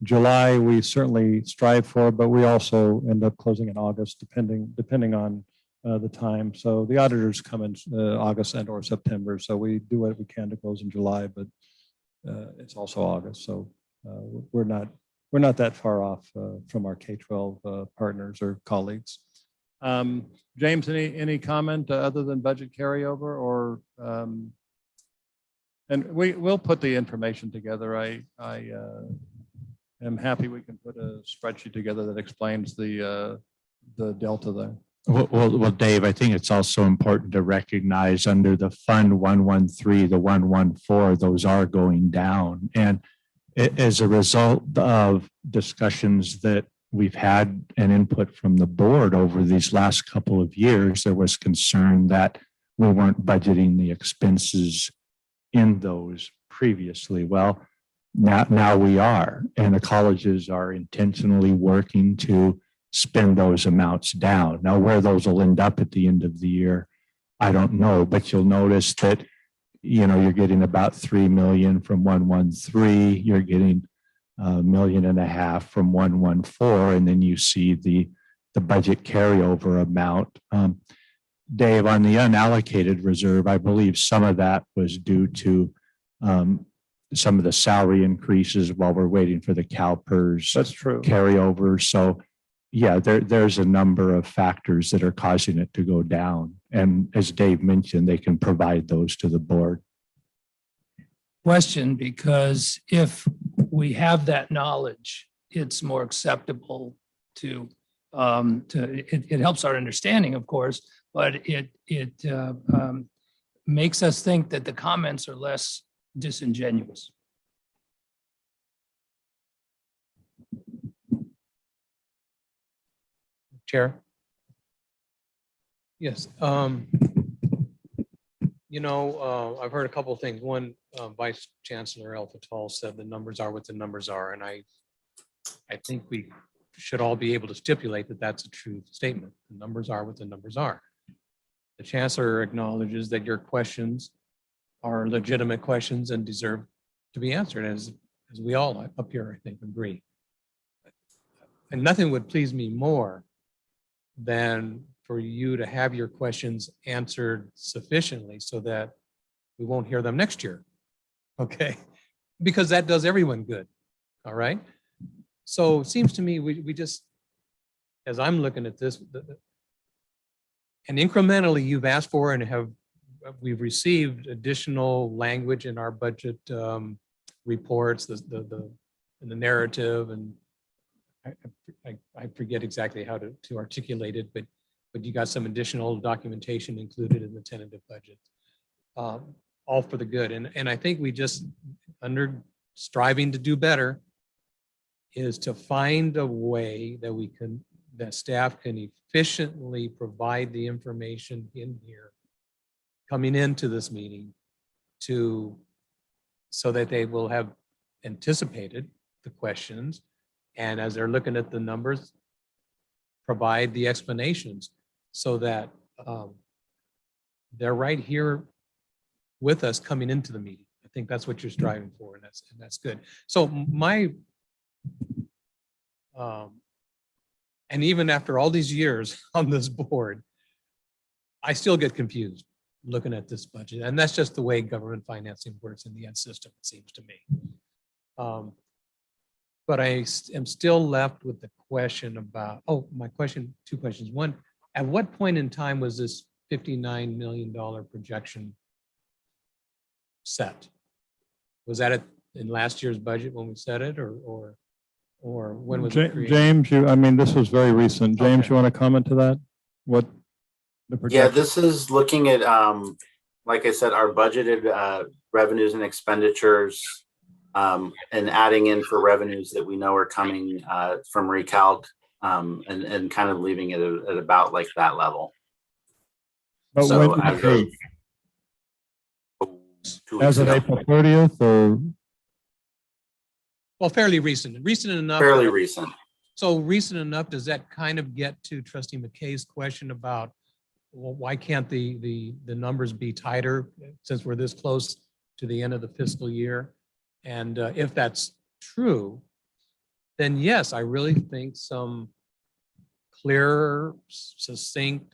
July, we certainly strive for, but we also end up closing in August, depending on the time. So the auditors come in August and or September. So we do what we can to close in July, but it's also August. So we're not that far off from our K-12 partners or colleagues. James, any comment other than budget carryover or, and we'll put the information together. I am happy we can put a spreadsheet together that explains the delta there. Well, Dave, I think it's also important to recognize under the Fund 113, the 114, those are going down. And as a result of discussions that we've had an input from the board over these last couple of years, there was concern that we weren't budgeting the expenses in those previously. Well, now we are, and the colleges are intentionally working to spend those amounts down. Now, where those will end up at the end of the year, I don't know, but you'll notice that, you're getting about 3 million from 113, you're getting $1.5 million from 114, and then you see the budget carryover amount. Dave, on the unallocated reserve, I believe some of that was due to some of the salary increases while we're waiting for the CalPERS That's true. carryover. So yeah, there's a number of factors that are causing it to go down. And as Dave mentioned, they can provide those to the board. Question, because if we have that knowledge, it's more acceptable to it helps our understanding, of course, but it makes us think that the comments are less disingenuous. Chair? Yes. I've heard a couple of things. One, Vice Chancellor El Fattal said the numbers are what the numbers are. And I think we should all be able to stipulate that that's a true statement. The numbers are what the numbers are. The Chancellor acknowledges that your questions are legitimate questions and deserve to be answered, as we all up here, I think, agree. And nothing would please me more than for you to have your questions answered sufficiently so that we won't hear them next year. Okay, because that does everyone good. All right. So it seems to me we just, as I'm looking at this, and incrementally you've asked for and we've received additional language in our budget reports, the narrative, and I forget exactly how to articulate it, but you got some additional documentation included in the tentative budget, all for the good. And I think we just, under striving to do better, is to find a way that that staff can efficiently provide the information in here coming into this meeting so that they will have anticipated the questions, and as they're looking at the numbers, provide the explanations so that they're right here with us coming into the meeting. I think that's what you're striving for, and that's good. So my And even after all these years on this board, I still get confused looking at this budget. And that's just the way government financing works in the ed system, it seems to me. But I am still left with the question about, my question, two questions. One, at what point in time was this $59 million projection set? Was that in last year's budget when we set it, or when was it created? James, this was very recent. James, Okay. you want to comment to that? What the Yeah, projection? this is looking at, like I said, our budgeted revenues and expenditures, and adding in for revenues that we know are coming from recalc, and kind of leaving it at about like that level. But So when as did it of 2 be? As weeks of ago, April 30th or? Well, fairly recent enough. fairly recent. So recent enough, does that kind of get to Trustee McKay's question about, well, why can't the numbers be tighter since we're this close to the end of the fiscal year? And if that's true, then yes, I really think some clear, succinct,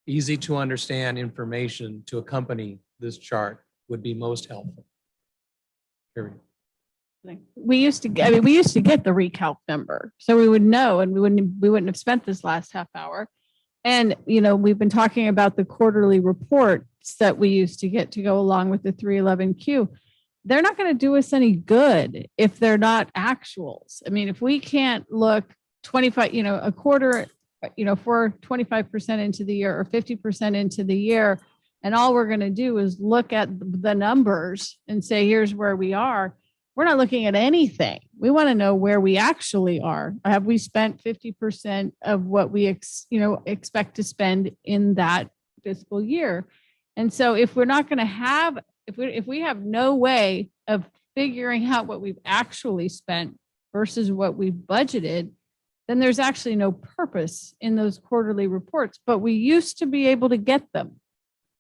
easy to understand information to accompany this chart would be most helpful. Period. We used to get the recalc number, so we would know, and we wouldn't have spent this last half hour. And, we've been talking about the quarterly reports that we used to get to go along with the 311Q. They're not going to do us any good if they're not actuals. I mean, if we can't look 25, a quarter, for 25% into the year or 50% into the year, and all we're going to do is look at the numbers and say, here's where we are. We're not looking at anything. We want to know where we actually are. Have we spent 50% of what we expect to spend in that fiscal year? And so if we're not going to have, if we have no way of figuring out what we've actually spent versus what we've budgeted, then there's actually no purpose in those quarterly reports. But we used to be able to get them.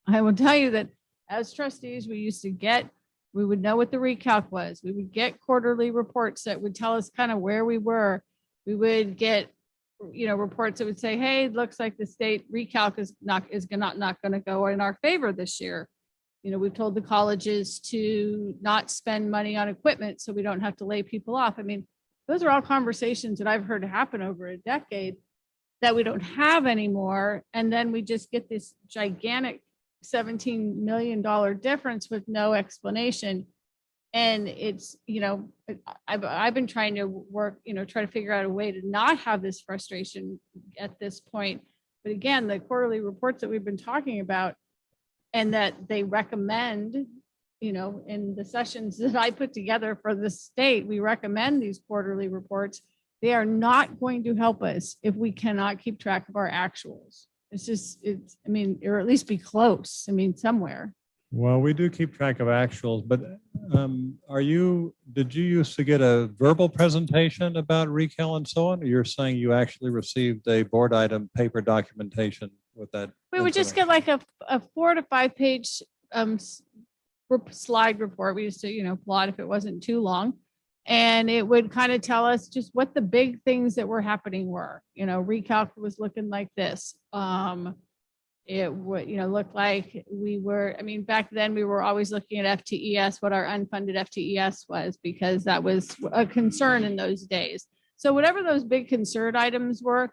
I will tell you that as trustees, we would know what the recalc was. We would get quarterly reports that would tell us kind of where we were. We would get, reports that would say, hey, it looks like the state recalc is not going to go in our favor this year. We've told the colleges to not spend money on equipment so we don't have to lay people off. I mean, those are all conversations that I've heard happen over a decade that we don't have anymore. And then we just get this gigantic $17 million difference with no explanation. And it's, I've been trying to work, try to figure out a way to not have this frustration at this point. But again, the quarterly reports that we've been talking about and that they recommend, in the sessions that I put together for the state, we recommend these quarterly reports. They are not going to help us if we cannot keep track of our actuals. Or at least be close. Somewhere. Well, we do keep track of actuals, but did you used to get a verbal presentation about recall and so on? Or you're saying you actually received a board item paper documentation with that? We would just get like a 4 to 5 page slide report. We used to, plot if it wasn't too long. And it would kind of tell us just what the big things that were happening were. Recalc was looking like this. It would, look like we were, back then we were always looking at FTES, what our unfunded FTES was, because that was a concern in those days. So whatever those big concern items were,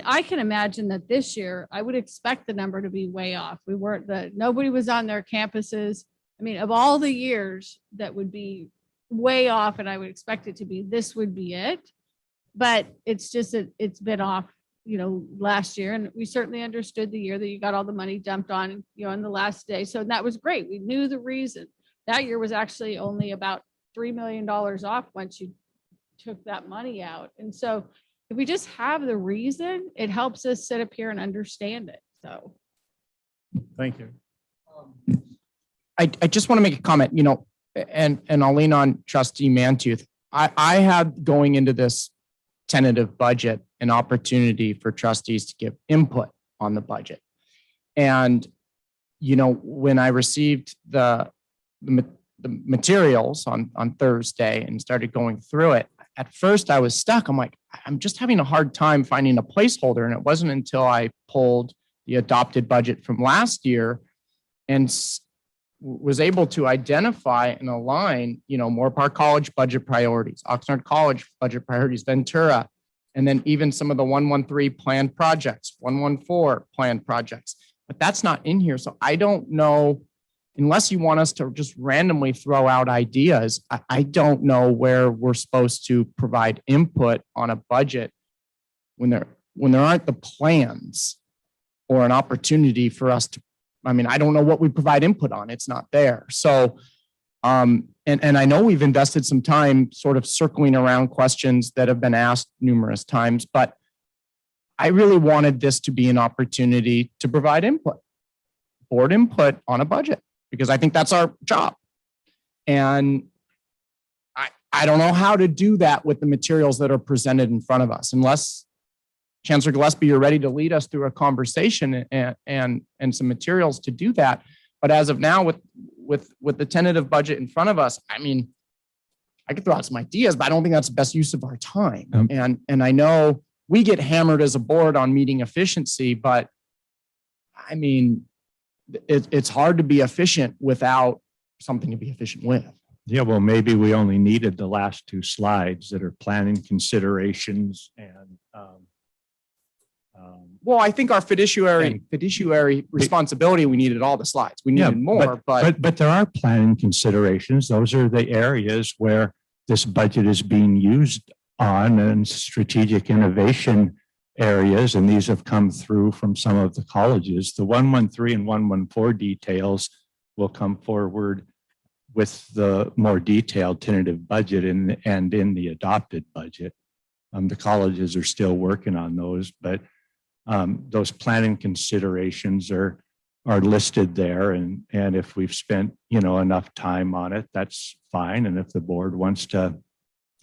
I can imagine that this year, I would expect the number to be way off. Nobody was on their campuses. Of all the years that would be way off, and I would expect it to be, this would be it. But it's just that it's been off, last year. And we certainly understood the year that you got all the money dumped on, in the last day. So that was great. We knew the reason. That year was actually only about $3 million off once you took that money out. And so if we just have the reason, it helps us sit up here and understand it. So. Thank you. I just want to make a comment, and I'll lean on Trustee Mantooth. I had, going into this tentative budget, an opportunity for trustees to give input on the budget. And, when I received the materials on Thursday and started going through it, at first I was stuck. I'm like, I'm just having a hard time finding a placeholder. And it wasn't until I pulled the adopted budget from last year and was able to identify and align, Moore Park College budget priorities, Oxnard College budget priorities, Ventura, and then even some of the 113 planned projects, 114 planned projects. But that's not in here. So I don't know, unless you want us to just randomly throw out ideas, I don't know where we're supposed to provide input on a budget when there aren't the plans or an opportunity for us to, I don't know what we provide input on. It's not there. So, and I know we've invested some time sort of circling around questions that have been asked numerous times, but I really wanted this to be an opportunity to provide input, board input on a budget, because I think that's our job. And I don't know how to do that with the materials that are presented in front of us, unless Chancellor Gillespie, you're ready to lead us through a conversation and some materials to do that. But as of now, with the tentative budget in front of us, I could throw out some ideas, but I don't think that's the best use of our time. And I know we get hammered as a board on meeting efficiency, but it's hard to be efficient without something to be efficient with. Yeah, well, maybe we only needed the last two slides that are planning considerations and well, I think our fiduciary responsibility, we needed all the slides. We needed more, but there are planning considerations. Those are the areas where this budget is being used on, and strategic innovation areas. And these have come through from some of the colleges. The 113 and 114 details will come forward with the more detailed tentative budget and in the adopted budget. The colleges are still working on those, but those planning considerations are listed there. And if we've spent, enough time on it, that's fine. And if the board wants to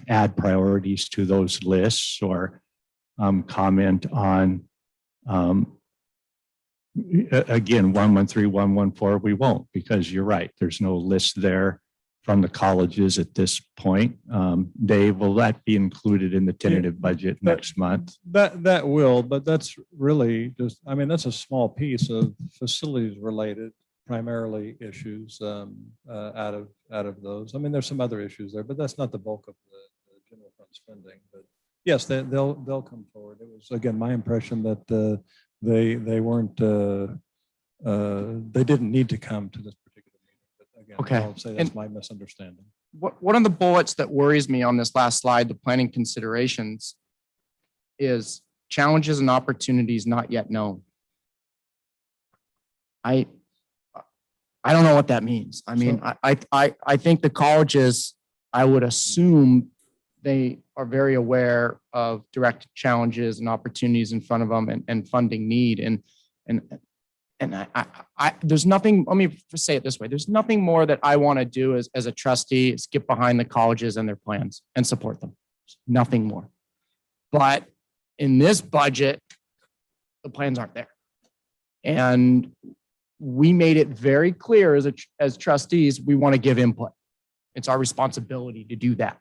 add priorities to those lists or comment on, again, 113, 114, we won't, because you're right. There's no list there from the colleges at this point. Dave, will that be included in the tentative budget next month? That will, but that's really just, that's a small piece of facilities related, primarily issues out of those. There's some other issues there, but that's not the bulk of the general fund spending. But yes, they'll come forward. It was, again, my impression that they weren't, they didn't need to come to this particular meeting. But again, Okay. I'll say that's my misunderstanding. One of the bullets that worries me on this last slide, the planning considerations, is challenges and opportunities not yet known. I don't know what that means. I think the colleges, I would assume they are very aware of direct challenges and opportunities in front of them and funding need. And I there's nothing, let me say it this way. There's nothing more that I want to do as a trustee is get behind the colleges and their plans and support them. Nothing more. But in this budget, the plans aren't there. And we made it very clear as trustees, we want to give input. It's our responsibility to do that.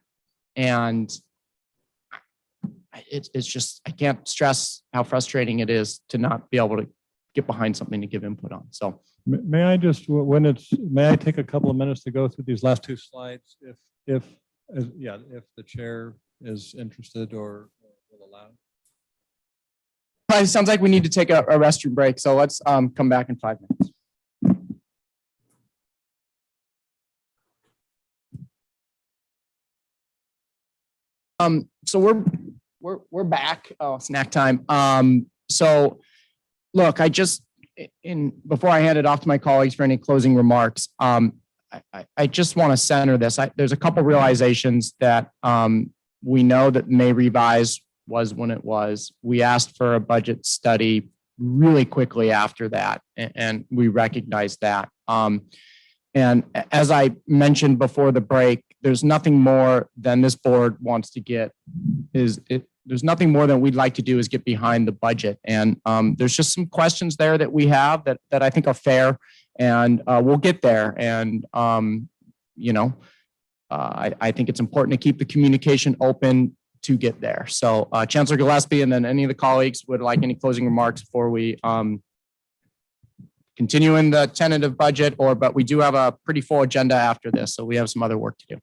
And it's just, I can't stress how frustrating it is to not be able to get behind something to give input on. So May I just, may I take a couple of minutes to go through these last two slides? If the chair is interested or will allow. It sounds like we need to take a restroom break. So let's come back in 5 minutes. So we're back. Oh, snack time. So look, before I hand it off to my colleagues for any closing remarks, I just want to center this. There's a couple realizations that we know that May revise was when it was. We asked for a budget study really quickly after that, and we recognized that. And as I mentioned before the break, there's nothing more than this board wants to get. There's nothing more than we'd like to do is get behind the budget. And there's just some questions there that we have that I think are fair, and we'll get there. And I think it's important to keep the communication open to get there. So Chancellor Gillespie and then any of the colleagues would like any closing remarks before we continue in the tentative budget, but we do have a pretty full agenda after this, so we have some other work to do.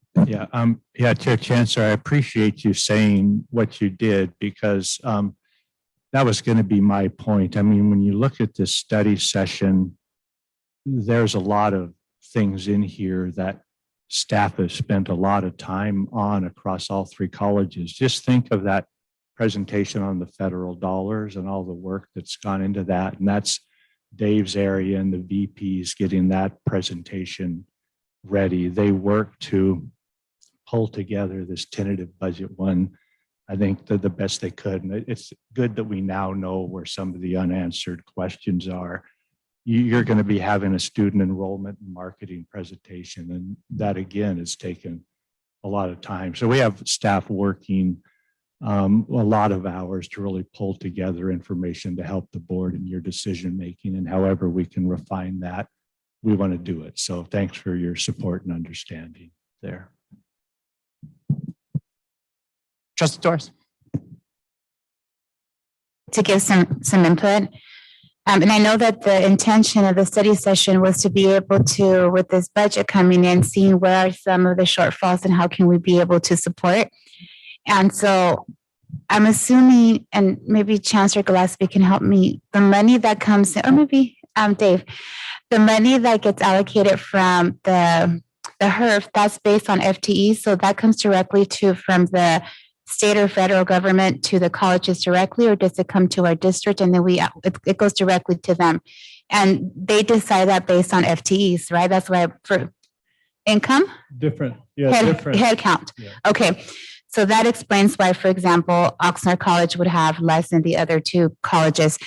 Yeah, Chair Chancellor, I appreciate you saying what you did because that was going to be my point. I mean, when you look at this study session, there's a lot of things in here that staff has spent a lot of time on across all three colleges. Just think of that presentation on the federal dollars and all the work that's gone into that. And that's Dave's area and the VPs getting that presentation ready. They work to pull together this tentative budget one. I think the best they could. And it's good that we now know where some of the unanswered questions are. You're going to be having a student enrollment and marketing presentation. And that again has taken a lot of time. So we have staff working a lot of hours to really pull together information to help the board in your decision making. And however we can refine that, we want to do it. So thanks for your support and understanding there. Trustee Torres. To give some input. And I know that the intention of the study session was to be able to, with this budget coming in, seeing where are some of the shortfalls and how can we be able to support. And so I'm assuming, and maybe Chancellor Gillespie can help me, the money that comes in, or maybe Dave, the money that gets allocated from the HERF, that's based on FTE. So that comes directly from the state or federal government to the colleges directly, or does it come to our district and then it goes directly to them? And they decide that based on FTEs, right? That's why for income? Different, yeah, Head count. Yeah. Okay. So that explains why, for example, Oxnard College would have less than the other two colleges.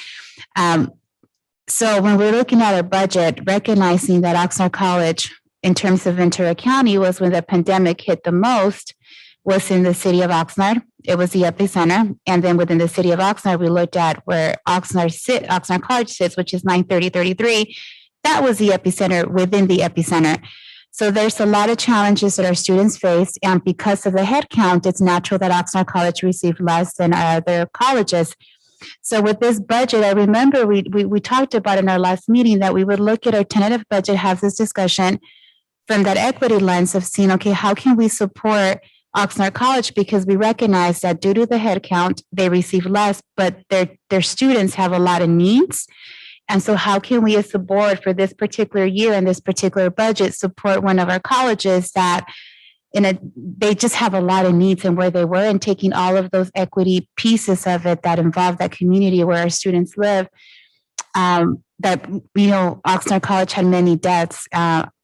So when we're looking at our budget, recognizing that Oxnard College, in terms of Ventura County, was when the pandemic hit the most, was in the city of Oxnard. It was the epicenter. And then within the city of Oxnard, we looked at where Oxnard College sits, which is 93033. That was the epicenter within the epicenter. So there's a lot of challenges that our students face. And because of the head count, it's natural that Oxnard College received less than our other colleges. So with this budget, I remember we talked about in our last meeting that we would look at our tentative budget, have this discussion from that equity lens of seeing, okay, how can we support Oxnard College, because we recognize that due to the head count, they receive less, but their students have a lot of needs. And so how can we as a board for this particular year and this particular budget support one of our colleges that they just have a lot of needs and where they were, and taking all of those equity pieces of it that involve that community where our students live, that, Oxnard College had many deaths,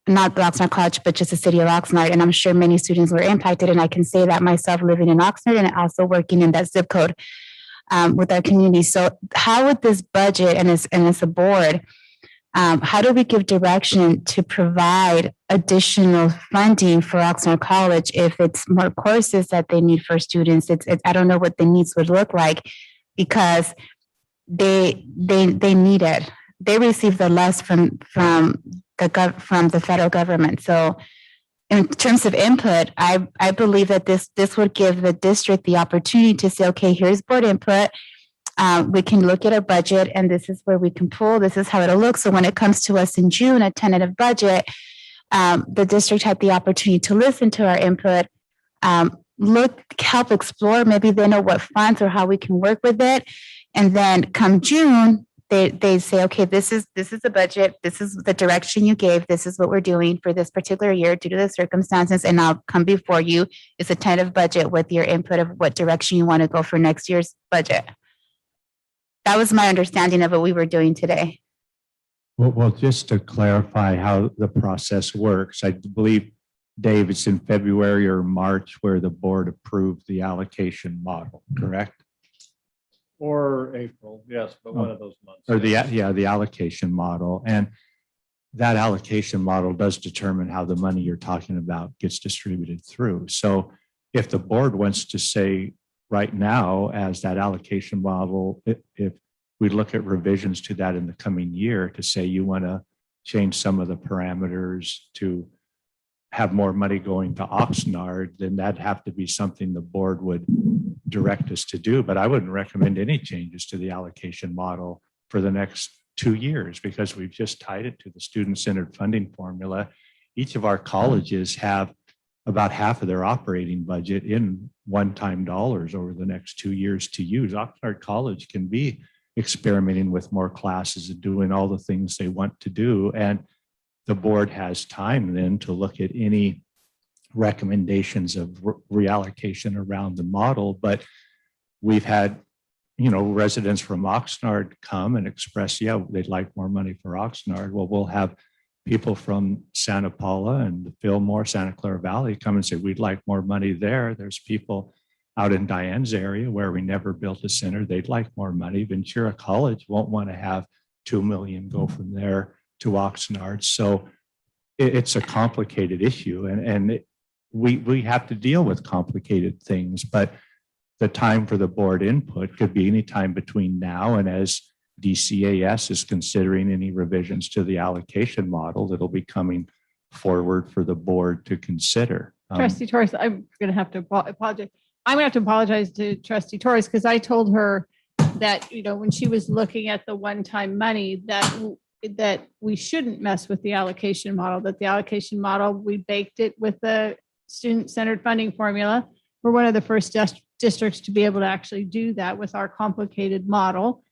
not Oxnard College, but just the city of Oxnard. And I'm sure many students were impacted. And I can say that myself living in Oxnard and also working in that zip code with our community. So how would this budget and as a board, how do we give direction to provide additional funding for Oxnard College if it's more courses that they need for students? I don't know what the needs would look like, because they need it. They receive the less from the federal government. So in terms of input, I believe that this would give the district the opportunity to say, okay, here's board input. We can look at our budget and this is where we can pull, this is how it'll look. So when it comes to us in June, a tentative budget, the district had the opportunity to listen to our input, help explore, maybe they know what funds or how we can work with it. And then come June, they say, okay, this is the budget. This is the direction you gave. This is what we're doing for this particular year due to the circumstances. And I'll come before you. It's a tentative budget with your input of what direction you want to go for next year's budget. That was my understanding of what we were doing today. Well, just to clarify how the process works, I believe, Dave, it's in February or March where the board approved the allocation model, correct? Or April, yes, but one of those months. Or the allocation model. And that allocation model does determine how the money you're talking about gets distributed through. So if the board wants to say right now, as that allocation model, if we look at revisions to that in the coming year to say you want to change some of the parameters to have more money going to Oxnard, then that'd have to be something the board would direct us to do. But I wouldn't recommend any changes to the allocation model for the next 2 years because we've just tied it to the student-centered funding formula. Each of our colleges have about half of their operating budget in one-time dollars over the next 2 years to use. Oxnard College can be experimenting with more classes and doing all the things they want to do. And the board has time then to look at any recommendations of reallocation around the model. But we've had, residents from Oxnard come and express, yeah, they'd like more money for Oxnard. Well, we'll have people from Santa Paula and Fillmore, Santa Clara Valley come and say, we'd like more money there. There's people out in Diane's area where we never built a center. They'd like more money. Ventura College won't want to have 2 million go from there to Oxnard. So it's a complicated issue and we have to deal with complicated things, but the time for the board input could be any time between now and as DCAS is considering any revisions to the allocation model that'll be coming forward for the board to consider. Trustee Torres, I'm going to have to apologize. I'm going to have to apologize to Trustee Torres because I told her that, when she was looking at the one-time money that we shouldn't mess with the allocation model, that the allocation model, we baked it with the student-centered funding formula. We're one of the first districts to be able to actually do that with our complicated model.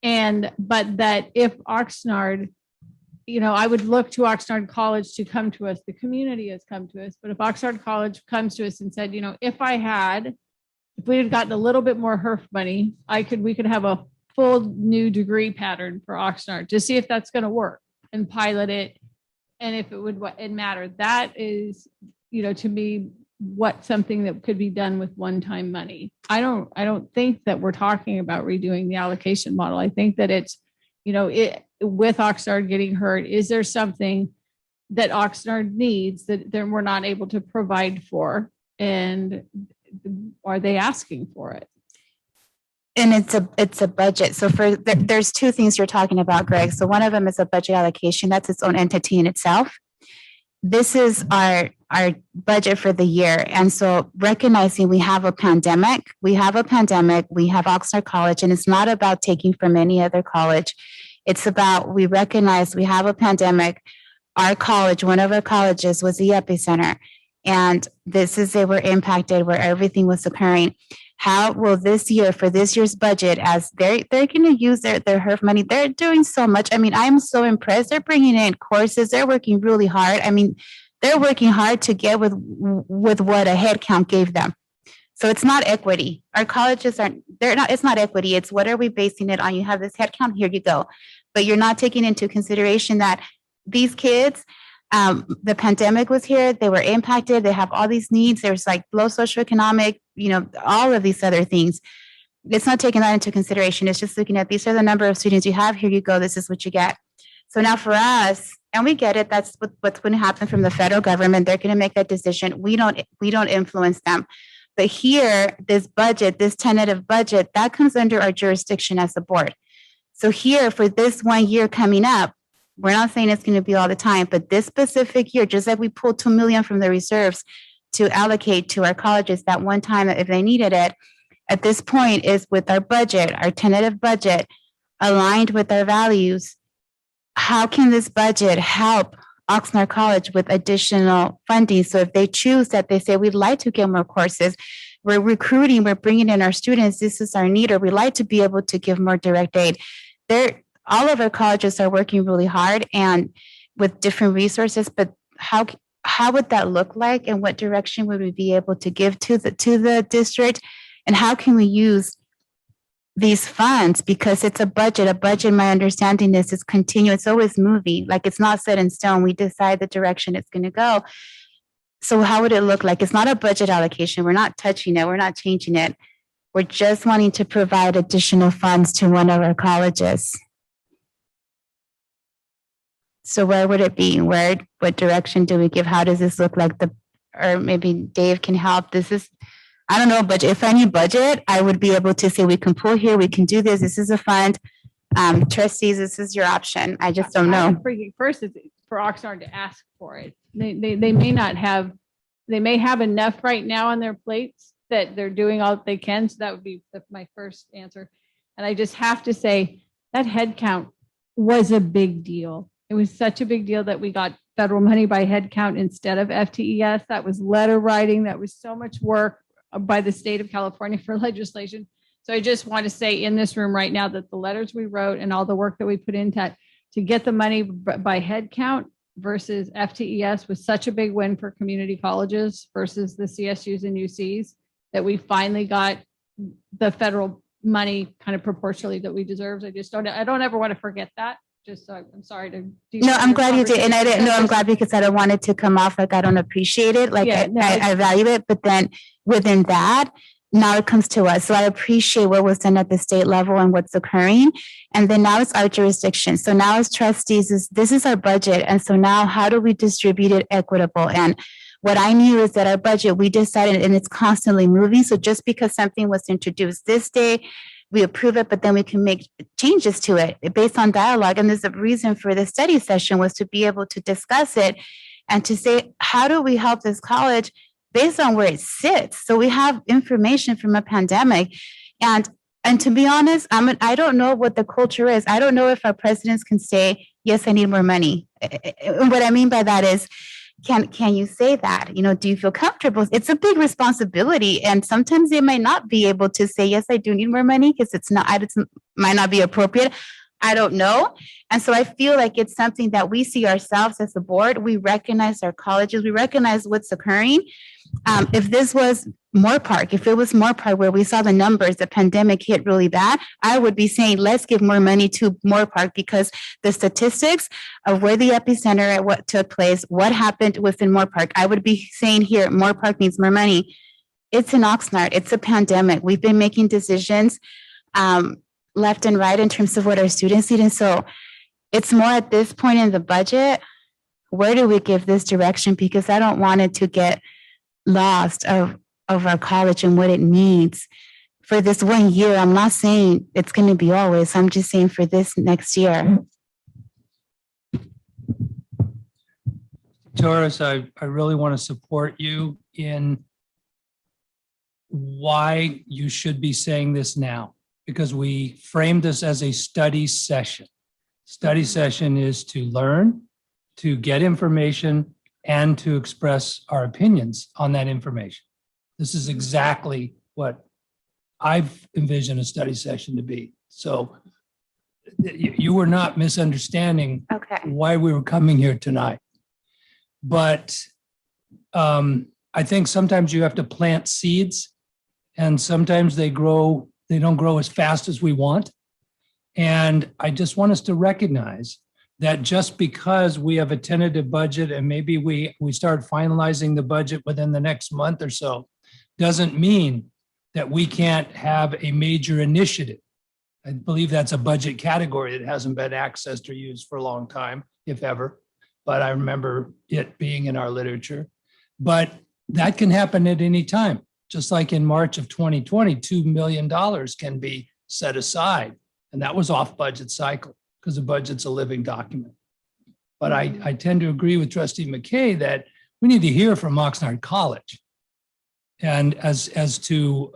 But that if Oxnard, I would look to Oxnard College to come to us. The community has come to us, but if Oxnard College comes to us and said, if we had gotten a little bit more HERF money, we could have a full new degree pattern for Oxnard to see if that's going to work and pilot it. And if it would matter, that is, to me, something that could be done with one-time money. I don't think that we're talking about redoing the allocation model. I think that it's, with Oxnard getting hurt, is there something that Oxnard needs that we're not able to provide for? And are they asking for it? And it's a budget. So there's two things you're talking about, Greg. So one of them is a budget allocation. That's its own entity in itself. This is our budget for the year. And so recognizing we have a pandemic, we have Oxnard College, and it's not about taking from any other college. It's about, we recognize we have a pandemic. Our college, one of our colleges was the epicenter. And they were impacted where everything was occurring. How will this year, for this year's budget, as they're going to use their HERF money, they're doing so much. I mean, I'm so impressed. They're bringing in courses. They're working really hard. I mean, they're working hard to get with what a head count gave them. So it's not equity. Our colleges it's not equity. It's what are we basing it on? You have this head count, here you go. But you're not taking into consideration that these kids, the pandemic was here, they were impacted, they have all these needs, there's like low socioeconomic, all of these other things. It's not taking that into consideration. It's just looking at these are the number of students you have, here you go, this is what you get. So now for us, and we get it, that's what's going to happen from the federal government. They're going to make that decision. We don't influence them. But here, this budget, this tentative budget, that comes under our jurisdiction as a board. So here, for this 1 year coming up, we're not saying it's going to be all the time, but this specific year, just like we pulled 2 million from the reserves to allocate to our colleges that one time if they needed it, at this point is with our budget, our tentative budget, aligned with our values. How can this budget help Oxnard College with additional funding? So if they choose that, they say, we'd like to get more courses, we're recruiting, we're bringing in our students, this is our need, or we'd like to be able to give more direct aid. All of our colleges are working really hard and with different resources, but how would that look like, and what direction would we be able to give to the district, and how can we use these funds? Because it's a budget. A budget, my understanding is continuous. It's always moving. Like, it's not set in stone. We decide the direction it's going to go. So how would it look like? It's not a budget allocation. We're not touching it. We're not changing it. We're just wanting to provide additional funds to one of our colleges. So where would it be? What direction do we give? How does this look like? Or maybe Dave can help. I don't know, but if I need budget, I would be able to say we can pull here, we can do this. This is a fund. Trustees, this is your option. I just don't know. First is for Oxnard to ask for it. They may not have, they may have enough right now on their plates that they're doing all that they can. So that would be my first answer. And I just have to say that head count was a big deal. It was such a big deal that we got federal money by head count instead of FTES. That was letter writing. That was so much work by the state of California for legislation. So I just want to say in this room right now that the letters we wrote and all the work that we put into to get the money by head count versus FTES was such a big win for community colleges versus the CSUs and UCs that we finally got the federal money kind of proportionally that we deserve. I don't ever want to forget that. Just so I'm sorry to. No, I'm glad you did. And I didn't know, I'm glad because I don't want it to come off like I don't appreciate it. Like Yeah, no, I value it, but then within that, now it comes to us. So I appreciate what was done at the state level and what's occurring. And then now it's our jurisdiction. So now as trustees, this is our budget. And so now how do we distribute it equitable? And what I knew is that our budget, we decided, and it's constantly moving. So just because something was introduced this day, we approve it, but then we can make changes to it based on dialogue. And there's a reason for the study session was to be able to discuss it and to say, how do we help this college based on where it sits? So we have information from a pandemic. And to be honest, I don't know what the culture is. I don't know if our presidents can say, yes, I need more money. What I mean by that is, can you say that? You know, do you feel comfortable? It's a big responsibility. And sometimes they might not be able to say, yes, I do need more money because it might not be appropriate. I don't know. And so I feel like it's something that we see ourselves as a board. We recognize our colleges. We recognize what's occurring. If this was Moore-Park, if it was Moore-Park where we saw the numbers, the pandemic hit really bad, I would be saying, let's give more money to Moore-Park because the statistics of where the epicenter, what took place, what happened within Moore-Park, I would be saying here, Moore-Park needs more money. It's in Oxnard. It's a pandemic. We've been making decisions left and right in terms of what our students need. And so it's more at this point in the budget, where do we give this direction? Because I don't want it to get lost of our college and what it needs for this 1 year. I'm not saying it's going to be always. I'm just saying for this next year. Taurus, I really want to support you in why you should be saying this now, because we framed this as a study session. Study session is to learn, to get information, and to express our opinions on that information. This is exactly what I've envisioned a study session to be. So you were not misunderstanding why we were coming here tonight. But I think sometimes you have to plant seeds, and sometimes they don't grow as fast as we want. And I just want us to recognize that just because we have a tentative budget and maybe we start finalizing the budget within the next month or so, doesn't mean that we can't have a major initiative. I believe that's a budget category that hasn't been accessed or used for a long time, if ever. But I remember it being in our literature. But that can happen at any time. Just like in March of 2020, $2 million can be set aside. And that was off budget cycle because the budget's a living document. But I tend to agree with Trustee McKay that we need to hear from Oxnard College. And as to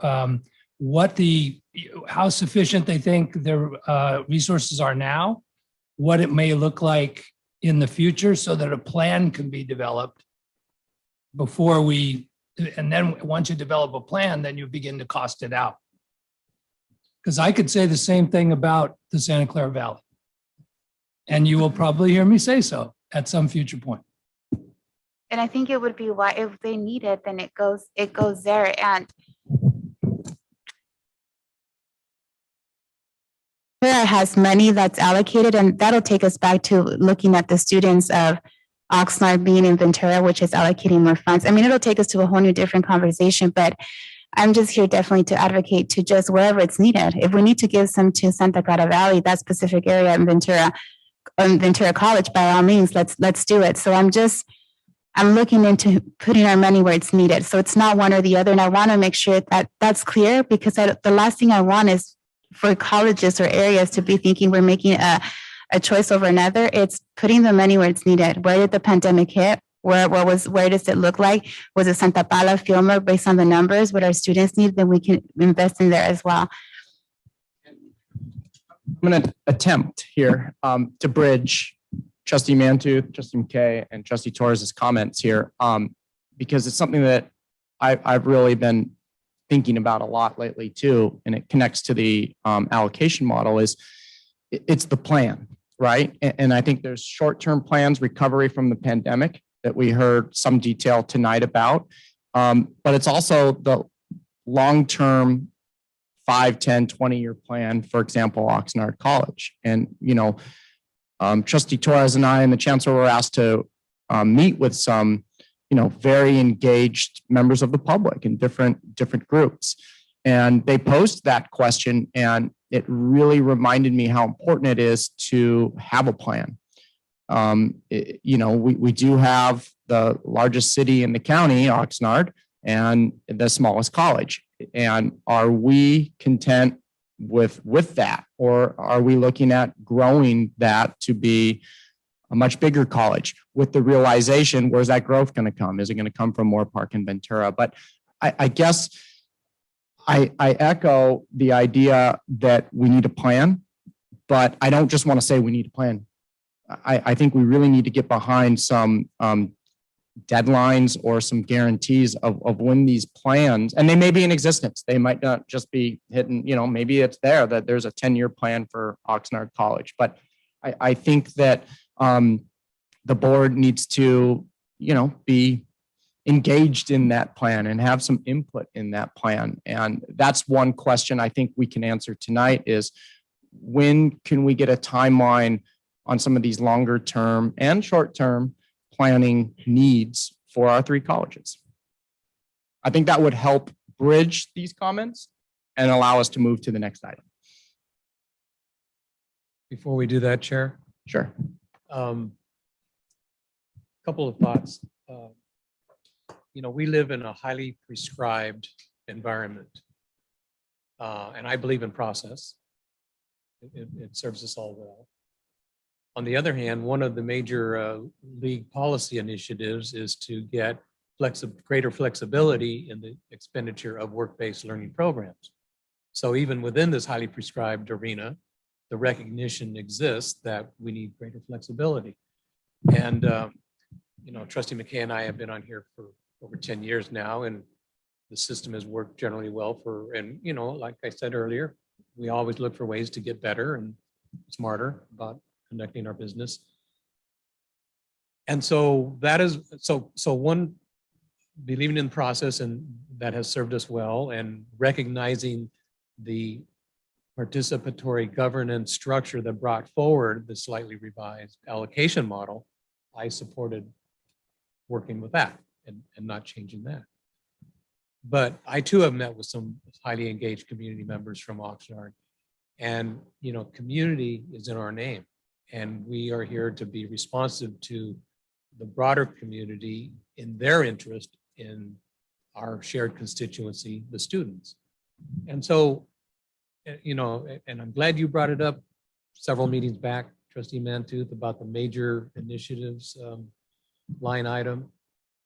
how sufficient they think their resources are now, what it may look like in the future so that a plan can be developed before and then once you develop a plan, then you begin to cost it out. Because I could say the same thing about the Santa Clara Valley. And you will probably hear me say so at some future point. And I think it would be why if they need it, then it goes there. And Clara has money that's allocated, and that'll take us back to looking at the students of Oxnard being in Ventura, which is allocating more funds. I mean, it'll take us to a whole new different conversation, but I'm just here definitely to advocate to just wherever it's needed. If we need to give some to Santa Clara Valley, that specific area in Ventura College, by all means, let's do it. So I'm looking into putting our money where it's needed. So it's not one or the other. And I want to make sure that that's clear, because the last thing I want is for colleges or areas to be thinking we're making a choice over another. It's putting the money where it's needed. Where did the pandemic hit? where does it look like? Was it Santa Paula, Filmer, based on the numbers, what our students need, then we can invest in there as well. I'm going to attempt here to bridge Trustee Mantooth, Trustee McKay, and Trustee Torres's comments here, because it's something that I've really been thinking about a lot lately too, and it connects to the allocation model. It's the plan, right? And I think there's short-term plans, recovery from the pandemic that we heard some detail tonight about, but it's also the long-term 5, 10, 20-year plan, for example, Oxnard College. And, Trustee Torres and I and the Chancellor were asked to meet with some, very engaged members of the public in different groups. And they posed that question, and it really reminded me how important it is to have a plan. We do have the largest city in the county, Oxnard, and the smallest college. And are we content with that? Or are we looking at growing that to be a much bigger college with the realization, where's that growth going to come? Is it going to come from Moore Park and Ventura? But I guess I echo the idea that we need a plan, but I don't just want to say we need a plan. I think we really need to get behind some deadlines or some guarantees of when these plans, and they may be in existence. They might not just be hidden, maybe it's there that there's a 10-year plan for Oxnard College. But I think that the board needs to, be engaged in that plan and have some input in that plan. And that's one question I think we can answer tonight is, when can we get a timeline on some of these longer term and short term planning needs for our 3 colleges? I think that would help bridge these comments and allow us to move to the next item. Before we do that, Chair? Sure. Couple of thoughts. We live in a highly prescribed environment, and I believe in process. It serves us all well. On the other hand, one of the major league policy initiatives is to get greater flexibility in the expenditure of work-based learning programs. So even within this highly prescribed arena, the recognition exists that we need greater flexibility. And, Trustee McKay and I have been on here for over 10 years now, and the system has worked generally well like I said earlier, we always look for ways to get better and smarter about conducting our business. And so that is, so one, believing in the process, and that has served us well, and recognizing the participatory governance structure that brought forward the slightly revised allocation model, I supported working with that and not changing that. But I too have met with some highly engaged community members from Oxnard, and community is in our name. And we are here to be responsive to the broader community in their interest in our shared constituency, the students. And so, and I'm glad you brought it up several meetings back, Trustee Mantooth, about the major initiatives line item,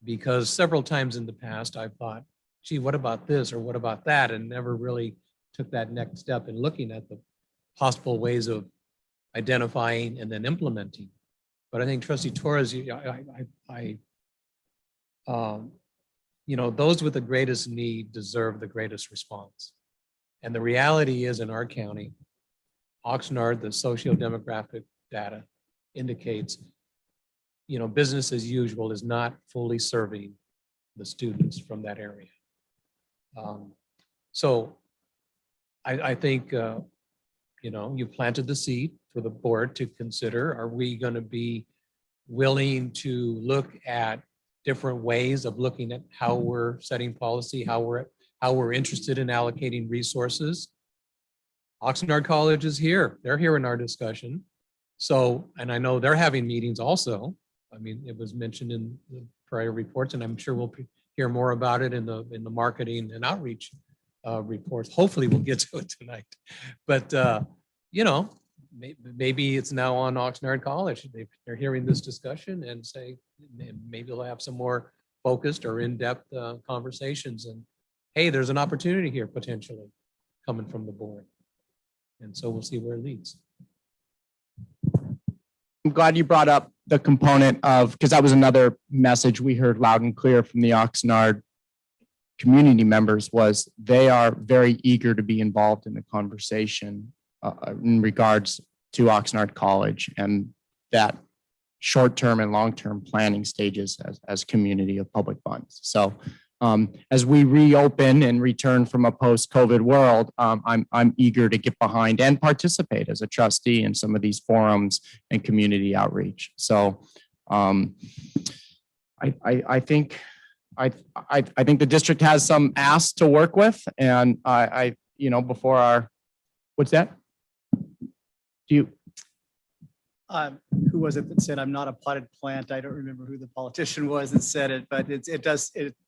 because several times in the past I've thought, gee, what about this or what about that? And never really took that next step in looking at the possible ways of identifying and then implementing. But I think Trustee Torres, those with the greatest need deserve the greatest response. And the reality is, in our county, Oxnard, the socio-demographic data indicates, business as usual is not fully serving the students from that area. So I think, you planted the seed for the board to consider. Are we going to be willing to look at different ways of looking at how we're setting policy, how we're interested in allocating resources? Oxnard College is here. They're here in our discussion. So, and I know they're having meetings also. I mean, it was mentioned in the prior reports, and I'm sure we'll hear more about it in the marketing and outreach reports. Hopefully we'll get to it tonight. But, maybe it's now on Oxnard College. They're hearing this discussion and say, maybe they'll have some more focused or in-depth conversations. And hey, there's an opportunity here potentially coming from the board. And so we'll see where it leads. I'm glad you brought up the component of, because that was another message we heard loud and clear from the Oxnard community members, was they are very eager to be involved in the conversation in regards to Oxnard College and that short-term and long-term planning stages as community of public funds. So as we reopen and return from a post-COVID world, I'm eager to get behind and participate as a trustee in some of these forums and community outreach. So I think the district has some asks to work with, and before our, what's that? Do you? Who was it that said, "I'm not a potted plant"? I don't remember who the politician was that said it, but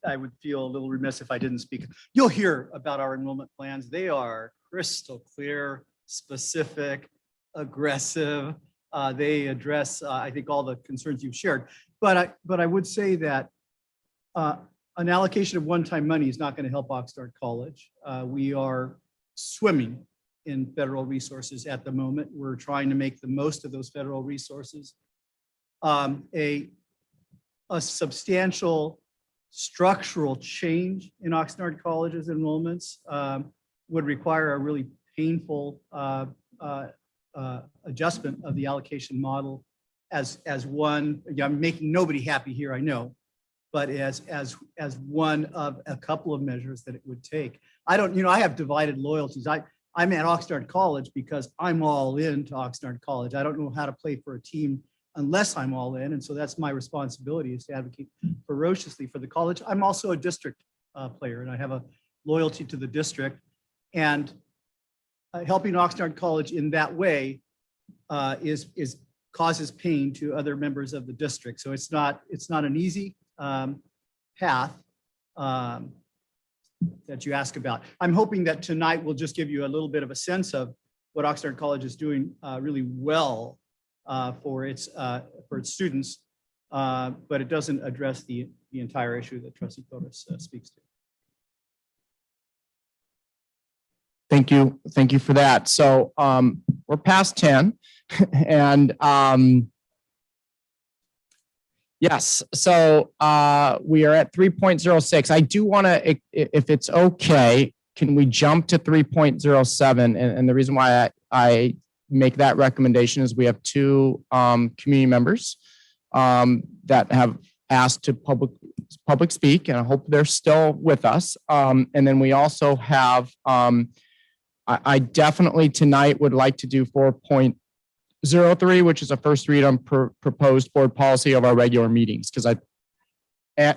I would feel a little remiss if I didn't speak. You'll hear about our enrollment plans. They are crystal clear, specific, aggressive. They address, I think, all the concerns you've shared. But I would say that an allocation of one-time money is not going to help Oxnard College. We are swimming in federal resources at the moment. We're trying to make the most of those federal resources. A substantial structural change in Oxnard College's enrollments would require a really painful adjustment of the allocation model as one. I'm making nobody happy here, I know, but as one of a couple of measures that it would take. I have divided loyalties. I'm at Oxnard College because I'm all in to Oxnard College. I don't know how to play for a team unless I'm all in. And so that's my responsibility, is to advocate ferociously for the college. I'm also a district player, and I have a loyalty to the district. And helping Oxnard College in that way causes pain to other members of the district. So it's not an easy path that you ask about. I'm hoping that tonight will just give you a little bit of a sense of what Oxnard College is doing really well for its students, but it doesn't address the entire issue that Trustee Torres speaks to. Thank you for that. So we're past 10, and yes, so we are at 3.06. I do want to, if it's okay, can we jump to 3.07? And the reason why I make that recommendation is we have two community members that have asked to public speak, and I hope they're still with us. And then we also have, I definitely tonight would like to do 4.03, which is a first read on proposed board policy of our regular meetings, because I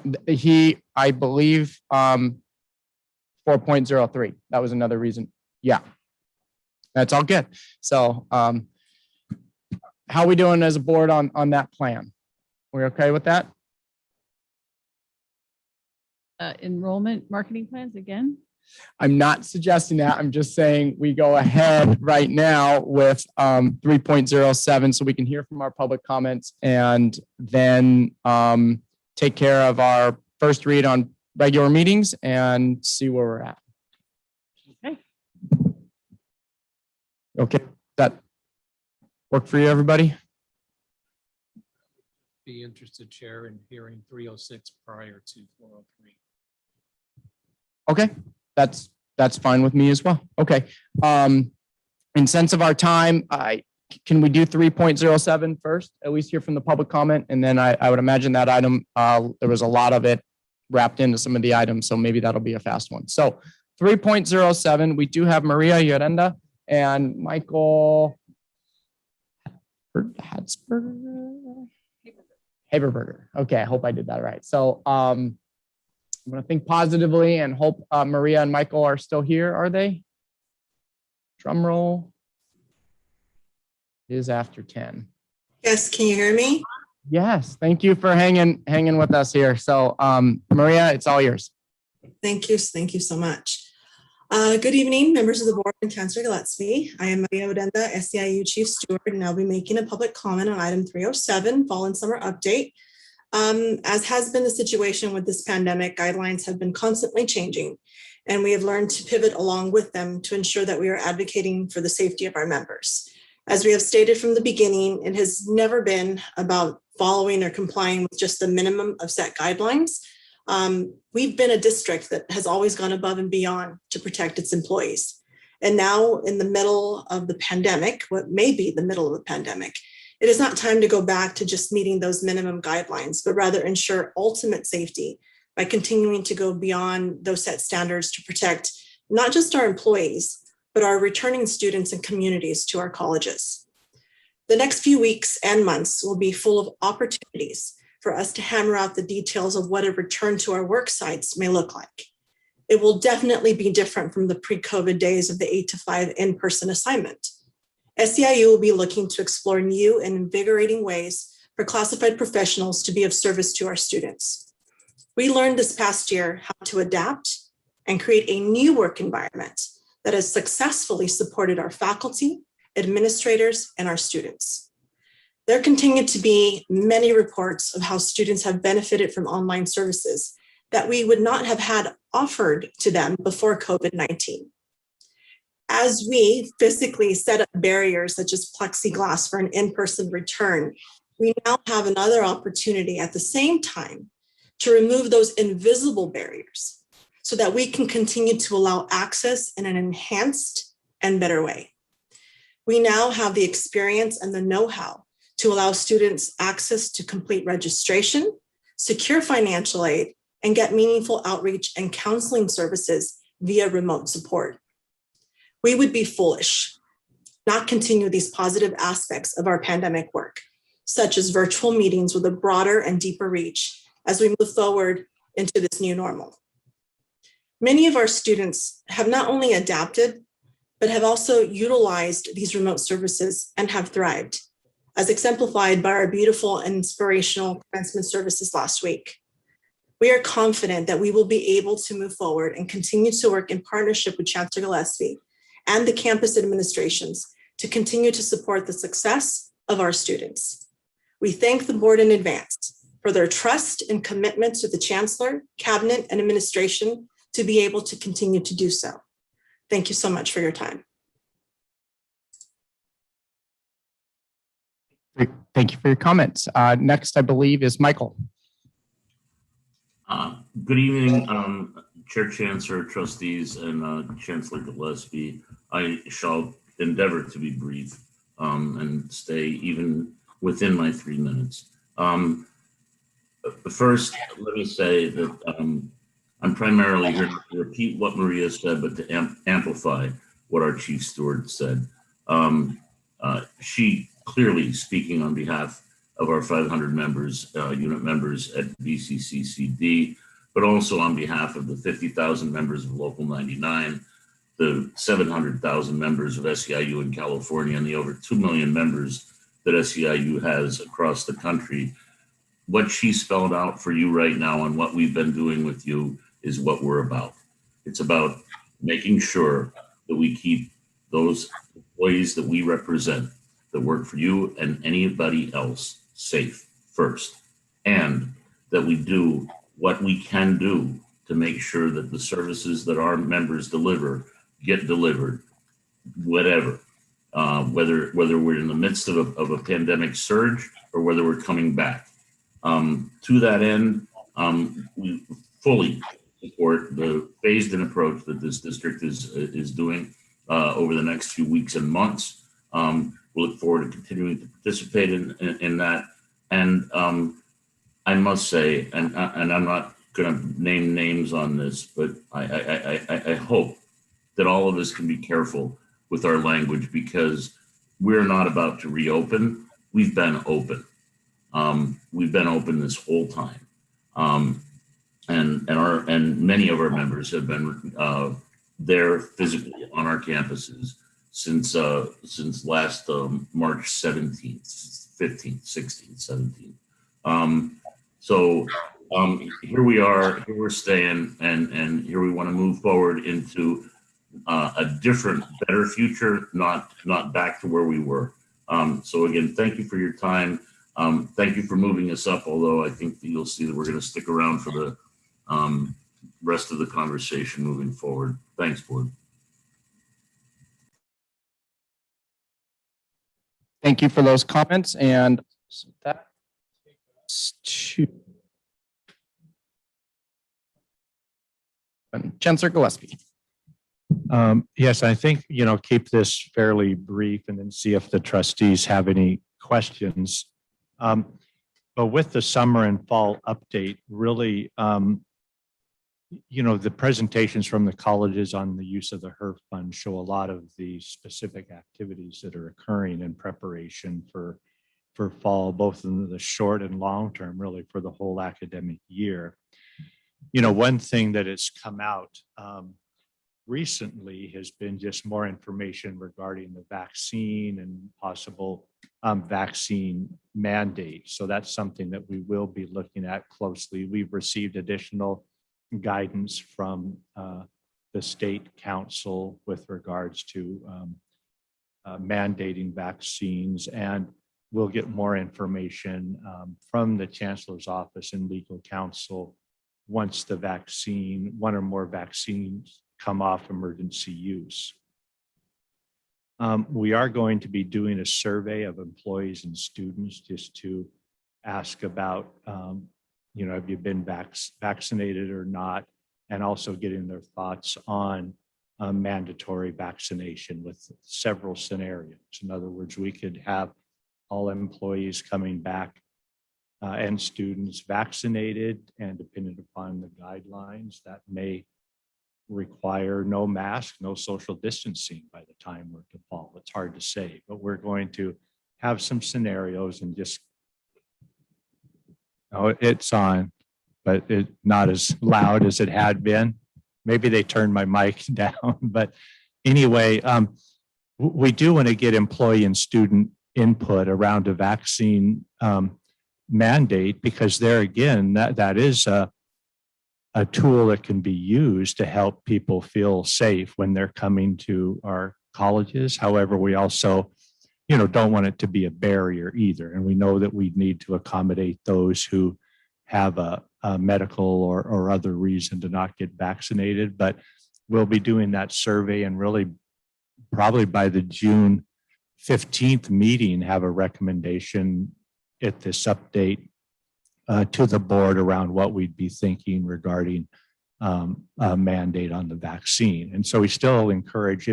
believe 4.03. That was another reason. Yeah, that's all good. So how are we doing as a board on that plan? We okay with that? Enrollment marketing plans again? I'm not suggesting that. I'm just saying we go ahead right now with 3.07 so we can hear from our public comments, and then take care of our first read on regular meetings and see where we're at. Okay. Okay, that work for you, everybody? Be interested, Chair, in hearing 306 prior to 403. Okay, that's fine with me as well. Okay. In sense of our time, can we do 3.07 first, at least hear from the public comment? And then I would imagine that item, there was a lot of it wrapped into some of the items, so maybe that'll be a fast one. So 3.07, we do have Maria Llorenda and Michael Haberberger. Okay, I hope I did that right. So I'm going to think positively and hope Maria and Michael are still here. Are they? Drum roll. It is after 10. Yes, can you hear me? Yes, thank you for hanging with us here. So Maria, it's all yours. Thank you so much. Good evening, members of the board and Chancellor Gillespie. I am Maria Odenda, SEIU Chief Steward, and I'll be making a public comment on item 307, Fall and Summer Update. As has been the situation with this pandemic, guidelines have been constantly changing, and we have learned to pivot along with them to ensure that we are advocating for the safety of our members. As we have stated from the beginning, it has never been about following or complying with just the minimum of set guidelines. We've been a district that has always gone above and beyond to protect its employees. And now in the middle of the pandemic, what may be the middle of the pandemic, it is not time to go back to just meeting those minimum guidelines, but rather ensure ultimate safety by continuing to go beyond those set standards to protect not just our employees, but our returning students and communities to our colleges. The next few weeks and months will be full of opportunities for us to hammer out the details of what a return to our work sites may look like. It will definitely be different from the pre-COVID days of the 8 to 5 in-person assignment. SEIU will be looking to explore new and invigorating ways for classified professionals to be of service to our students. We learned this past year how to adapt and create a new work environment that has successfully supported our faculty, administrators, and our students. There continue to be many reports of how students have benefited from online services that we would not have had offered to them before COVID-19. As we physically set up barriers such as plexiglass for an in-person return, we now have another opportunity at the same time to remove those invisible barriers so that we can continue to allow access in an enhanced and better way. We now have the experience and the know-how to allow students access to complete registration, secure financial aid, and get meaningful outreach and counseling services via remote support. We would be foolish not continue these positive aspects of our pandemic work, such as virtual meetings with a broader and deeper reach as we move forward into this new normal. Many of our students have not only adapted, but have also utilized these remote services and have thrived, as exemplified by our beautiful and inspirational commencement services last week. We are confident that we will be able to move forward and continue to work in partnership with Chancellor Gillespie and the campus administrations to continue to support the success of our students. We thank the board in advance for their trust and commitment to the Chancellor, Cabinet, and administration to be able to continue to do so. Thank you so much for your time. Great. Thank you for your comments. Next, I believe, is Michael. Good evening, Chair Chancellor, Trustees, and Chancellor Gillespie. I shall endeavor to be brief and stay even within my 3 minutes. First, let me say that I'm primarily here to repeat what Maria said, but to amplify what our Chief Steward said. She clearly speaking on behalf of our 500 members, unit members at VCCCD, but also on behalf of the 50,000 members of Local 99, the 700,000 members of SEIU in California, and the over 2 million members that SEIU has across the country. What she spelled out for you right now and what we've been doing with you is what we're about. It's about making sure that we keep those employees that we represent that work for you and anybody else safe first, and that we do what we can do to make sure that the services that our members deliver get delivered, whatever, whether we're in the midst of a pandemic surge or whether we're coming back. To that end, we fully support the phased-in approach that this district is doing over the next few weeks and months. We look forward to continuing to participate in that. And I must say, and I'm not going to name names on this, but I hope that all of us can be careful with our language, because we're not about to reopen. We've been open. We've been open this whole time. And many of our members have been there physically on our campuses since last March 17th, 15th, 16th, 17th. So here we are, here we're staying, and here we want to move forward into a different, better future, not back to where we were. So again, thank you for your time. Thank you for moving us up, although I think that you'll see that we're going to stick around for the rest of the conversation moving forward. Thanks, board. Thank you for those comments, and so that's to Chancellor Gillespie. Yes, I think, keep this fairly brief and then see if the trustees have any questions. But with the summer and fall update, really, the presentations from the colleges on the use of the HERF fund show a lot of the specific activities that are occurring in preparation for fall, both in the short and long term, really for the whole academic year. One thing that has come out recently has been just more information regarding the vaccine and possible vaccine mandate. So that's something that we will be looking at closely. We've received additional guidance from the state council with regards to mandating vaccines, and we'll get more information from the chancellor's office and legal counsel once one or more vaccines come off emergency use. We are going to be doing a survey of employees and students just to ask about, have you been vaccinated or not, and also getting their thoughts on mandatory vaccination with several scenarios. In other words, we could have all employees coming back and students vaccinated, and depending upon the guidelines, that may require no mask, no social distancing by the time we're to fall. It's hard to say, but we're going to have some scenarios and just, it's on, but it's not as loud as it had been. Maybe they turned my mic down, but anyway, we do want to get employee and student input around a vaccine mandate, because there again, that is a tool that can be used to help people feel safe when they're coming to our colleges. However, we also, don't want it to be a barrier either. And we know that we need to accommodate those who have a medical or other reason to not get vaccinated. But we'll be doing that survey, and really probably by the June 15th meeting, have a recommendation at this update to the board around what we'd be thinking regarding a mandate on the vaccine. And so we still encourage,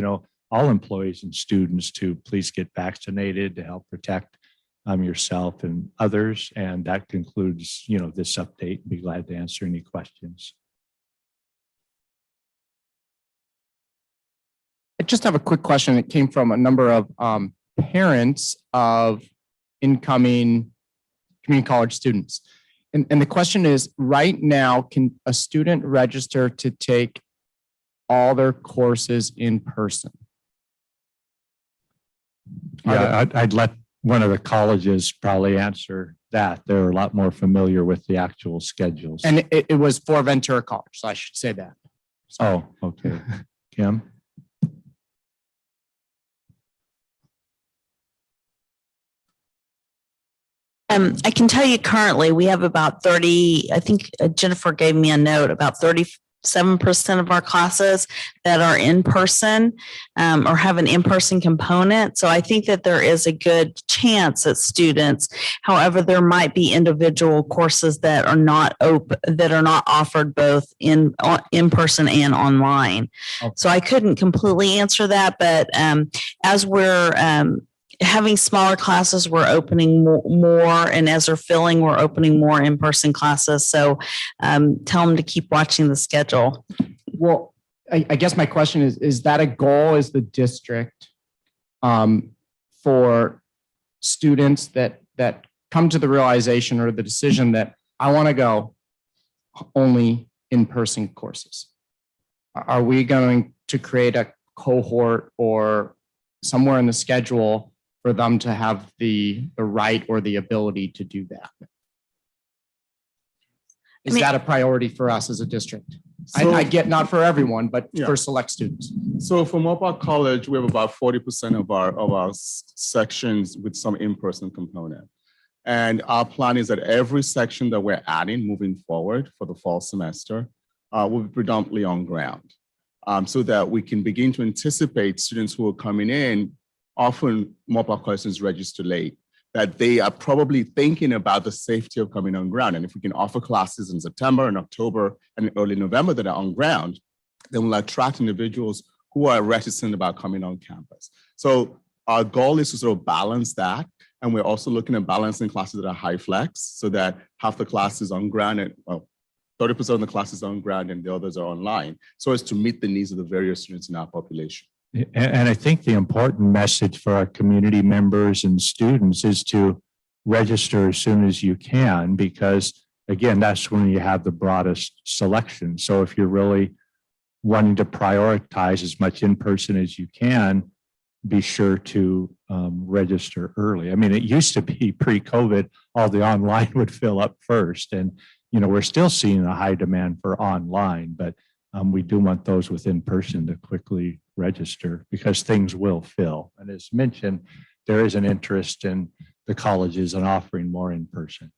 all employees and students to please get vaccinated to help protect yourself and others. And that concludes, this update. Be glad to answer any questions. I just have a quick question. It came from a number of parents of incoming community college students. And the question is, right now, can a student register to take all their courses in person? Yeah, I'd let one of the colleges probably answer that. They're a lot more familiar with the actual schedules. And it was for Ventura College, so I should say that. Oh, okay. Kim? I can tell you currently we have about 30, I think Jennifer gave me a note, about 37% of our classes that are in person or have an in-person component. So I think that there is a good chance that students, however, there might be individual courses that are not open, that are not offered both in person and online. Okay. So I couldn't completely answer that, but as we're having smaller classes, we're opening more, and as they're filling, we're opening more in-person classes. So tell them to keep watching the schedule. Well, I guess my question is that a goal as the district for students that come to the realization or the decision that I want to go only in-person courses? Are we going to create a cohort or somewhere in the schedule for them to have the right or the ability to do that? Is that a priority for us as a district? I get not for everyone, but Yeah. for select students. So for Mopar College, we have about 40% of our sections with some in-person component. And our plan is that every section that we're adding moving forward for the fall semester will be predominantly on ground, so that we can begin to anticipate students who are coming in. Often Mopar questions register late, that they are probably thinking about the safety of coming on ground. And if we can offer classes in September and October and early November that are on ground, then we'll attract individuals who are reticent about coming on campus. So our goal is to sort of balance that. And we're also looking at balancing classes that are high flex, so that half the classes on ground and 30% of the classes on ground and the others are online, so as to meet the needs of the various students in our population. And I think the important message for our community members and students is to register as soon as you can, because again, that's when you have the broadest selection. So if you're really wanting to prioritize as much in person as you can, be sure to register early. I mean, it used to be pre-COVID, all the online would fill up first. And, we're still seeing a high demand for online, but we do want those with in person to quickly register, because things will fill. And as mentioned, there is an interest in the colleges in offering more in person.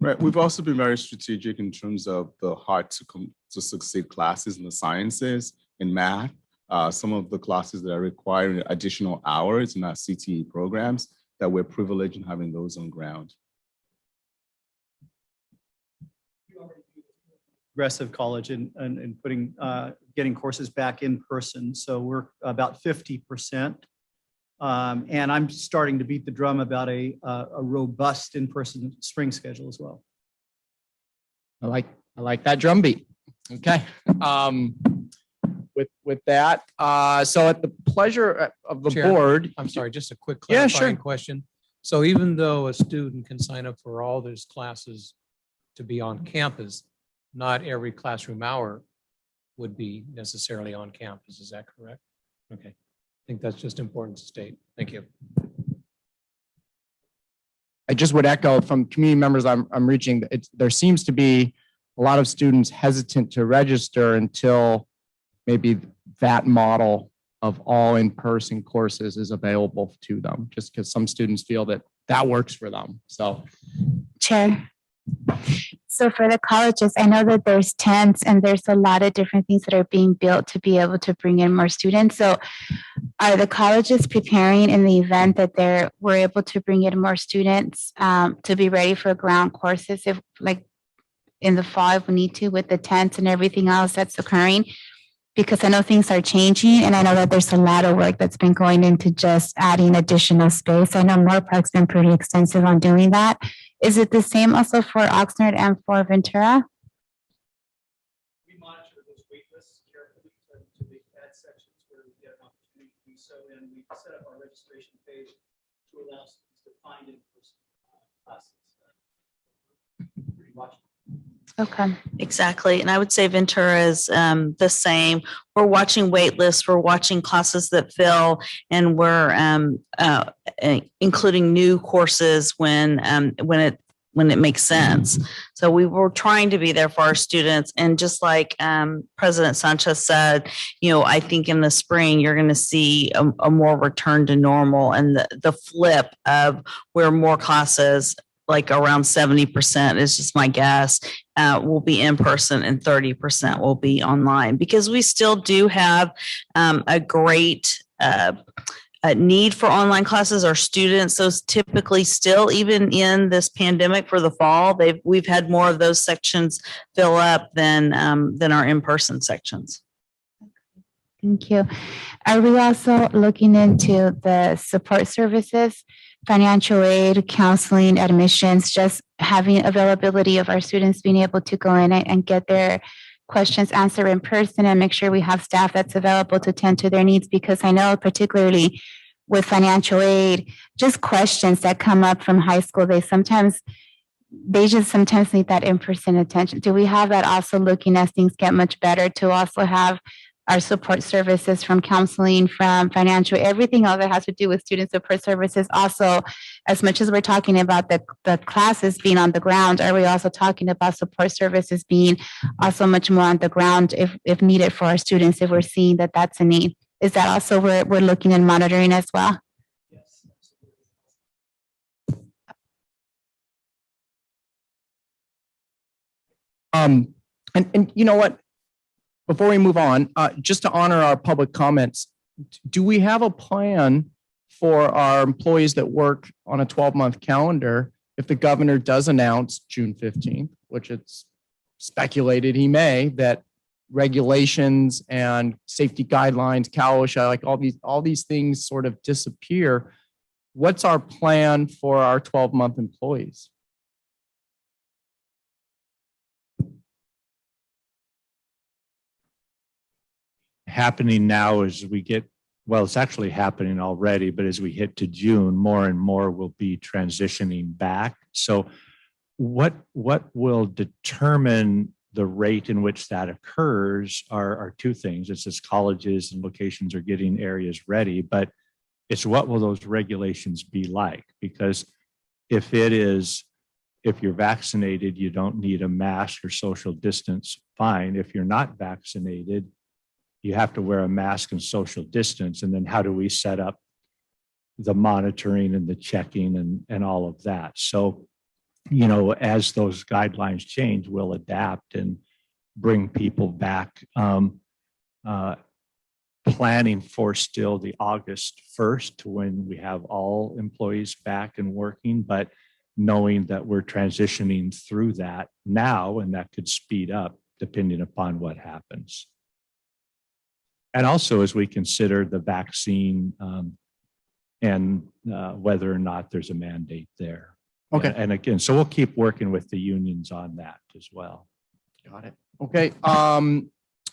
Right. We've also been very strategic in terms of the hard to succeed classes in the sciences, in math. Some of the classes that are requiring additional hours in our CTE programs, that we're privileged in having those on ground. Progressive college and putting, getting courses back in person. So we're about 50%. And I'm starting to beat the drum about a robust in-person spring schedule as well. I like that drum beat. Okay. With that, so at the pleasure of the Chair, board. I'm sorry, just a quick Yeah, clarifying sure. question. So even though a student can sign up for all those classes to be on campus, not every classroom hour would be necessarily on campus. Is that correct? Okay. I think that's just important to state. Thank you. I just would echo from community members I'm reaching, there seems to be a lot of students hesitant to register until maybe that model of all in-person courses is available to them, just because some students feel that works for them. So, Chair. So for the colleges, I know that there's tents and there's a lot of different things that are being built to be able to bring in more students. So are the colleges preparing in the event that we're able to bring in more students to be ready for ground courses, if like in the fall, if we need to, with the tents and everything else that's occurring? Because I know things are changing, and I know that there's a lot of work that's been going into just adding additional space. I know Moorpark's been pretty extensive on doing that. Is it the same also for Oxnard and for Ventura? We monitor those wait lists carefully to the add sections where we get an opportunity to do so, and we set up our registration page to allow students to find in-person classes. Pretty much. Okay, exactly. And I would say Ventura is the same. We're watching wait lists, we're watching classes that fill, and we're including new courses when it makes sense. So we were trying to be there for our students. And just like President Sanchez said, I think in the spring, you're going to see a more return to normal, and the flip of where more classes, like around 70% is just my guess, will be in person and 30% will be online, because we still do have a great need for online classes. Our students, those typically still, even in this pandemic for the fall, we've had more of those sections fill up than our in-person sections. Thank you. Are we also looking into the support services, financial aid, counseling, admissions, just having availability of our students being able to go in and get their questions answered in person, and make sure we have staff that's available to tend to their needs? Because I know particularly with financial aid, just questions that come up from high school, they just sometimes need that in-person attention. Do we have that also, looking as things get much better, to also have our support services, from counseling, from financial, everything else that has to do with student support services. Also, as much as we're talking about the classes being on the ground, are we also talking about support services being also much more on the ground if needed for our students, if we're seeing that that's a need? Is that also where we're looking and monitoring as well? And you know what? Before we move on, just to honor our public comments, do we have a plan for our employees that work on a 12-month calendar if the governor does announce June 15th, which it's speculated he may, that regulations and safety guidelines, CalOSHA, like all these things sort of disappear? What's our plan for our 12-month employees? Happening now as we get, well, it's actually happening already, but as we hit to June, more and more will be transitioning back. So what will determine the rate in which that occurs are two things. It's as colleges and locations are getting areas ready, but it's what will those regulations be like? Because if you're vaccinated, you don't need a mask or social distance, fine. If you're not vaccinated, you have to wear a mask and social distance. And then how do we set up the monitoring and the checking and all of that? So, you know, as those guidelines change, we'll adapt and bring people back. Planning for still the August 1st when we have all employees back and working, but knowing that we're transitioning through that now, and that could speed up depending upon what happens. And also as we consider the vaccine and whether or not there's a mandate there. Okay. And again, so we'll keep working with the unions on that as well. Got it. Okay.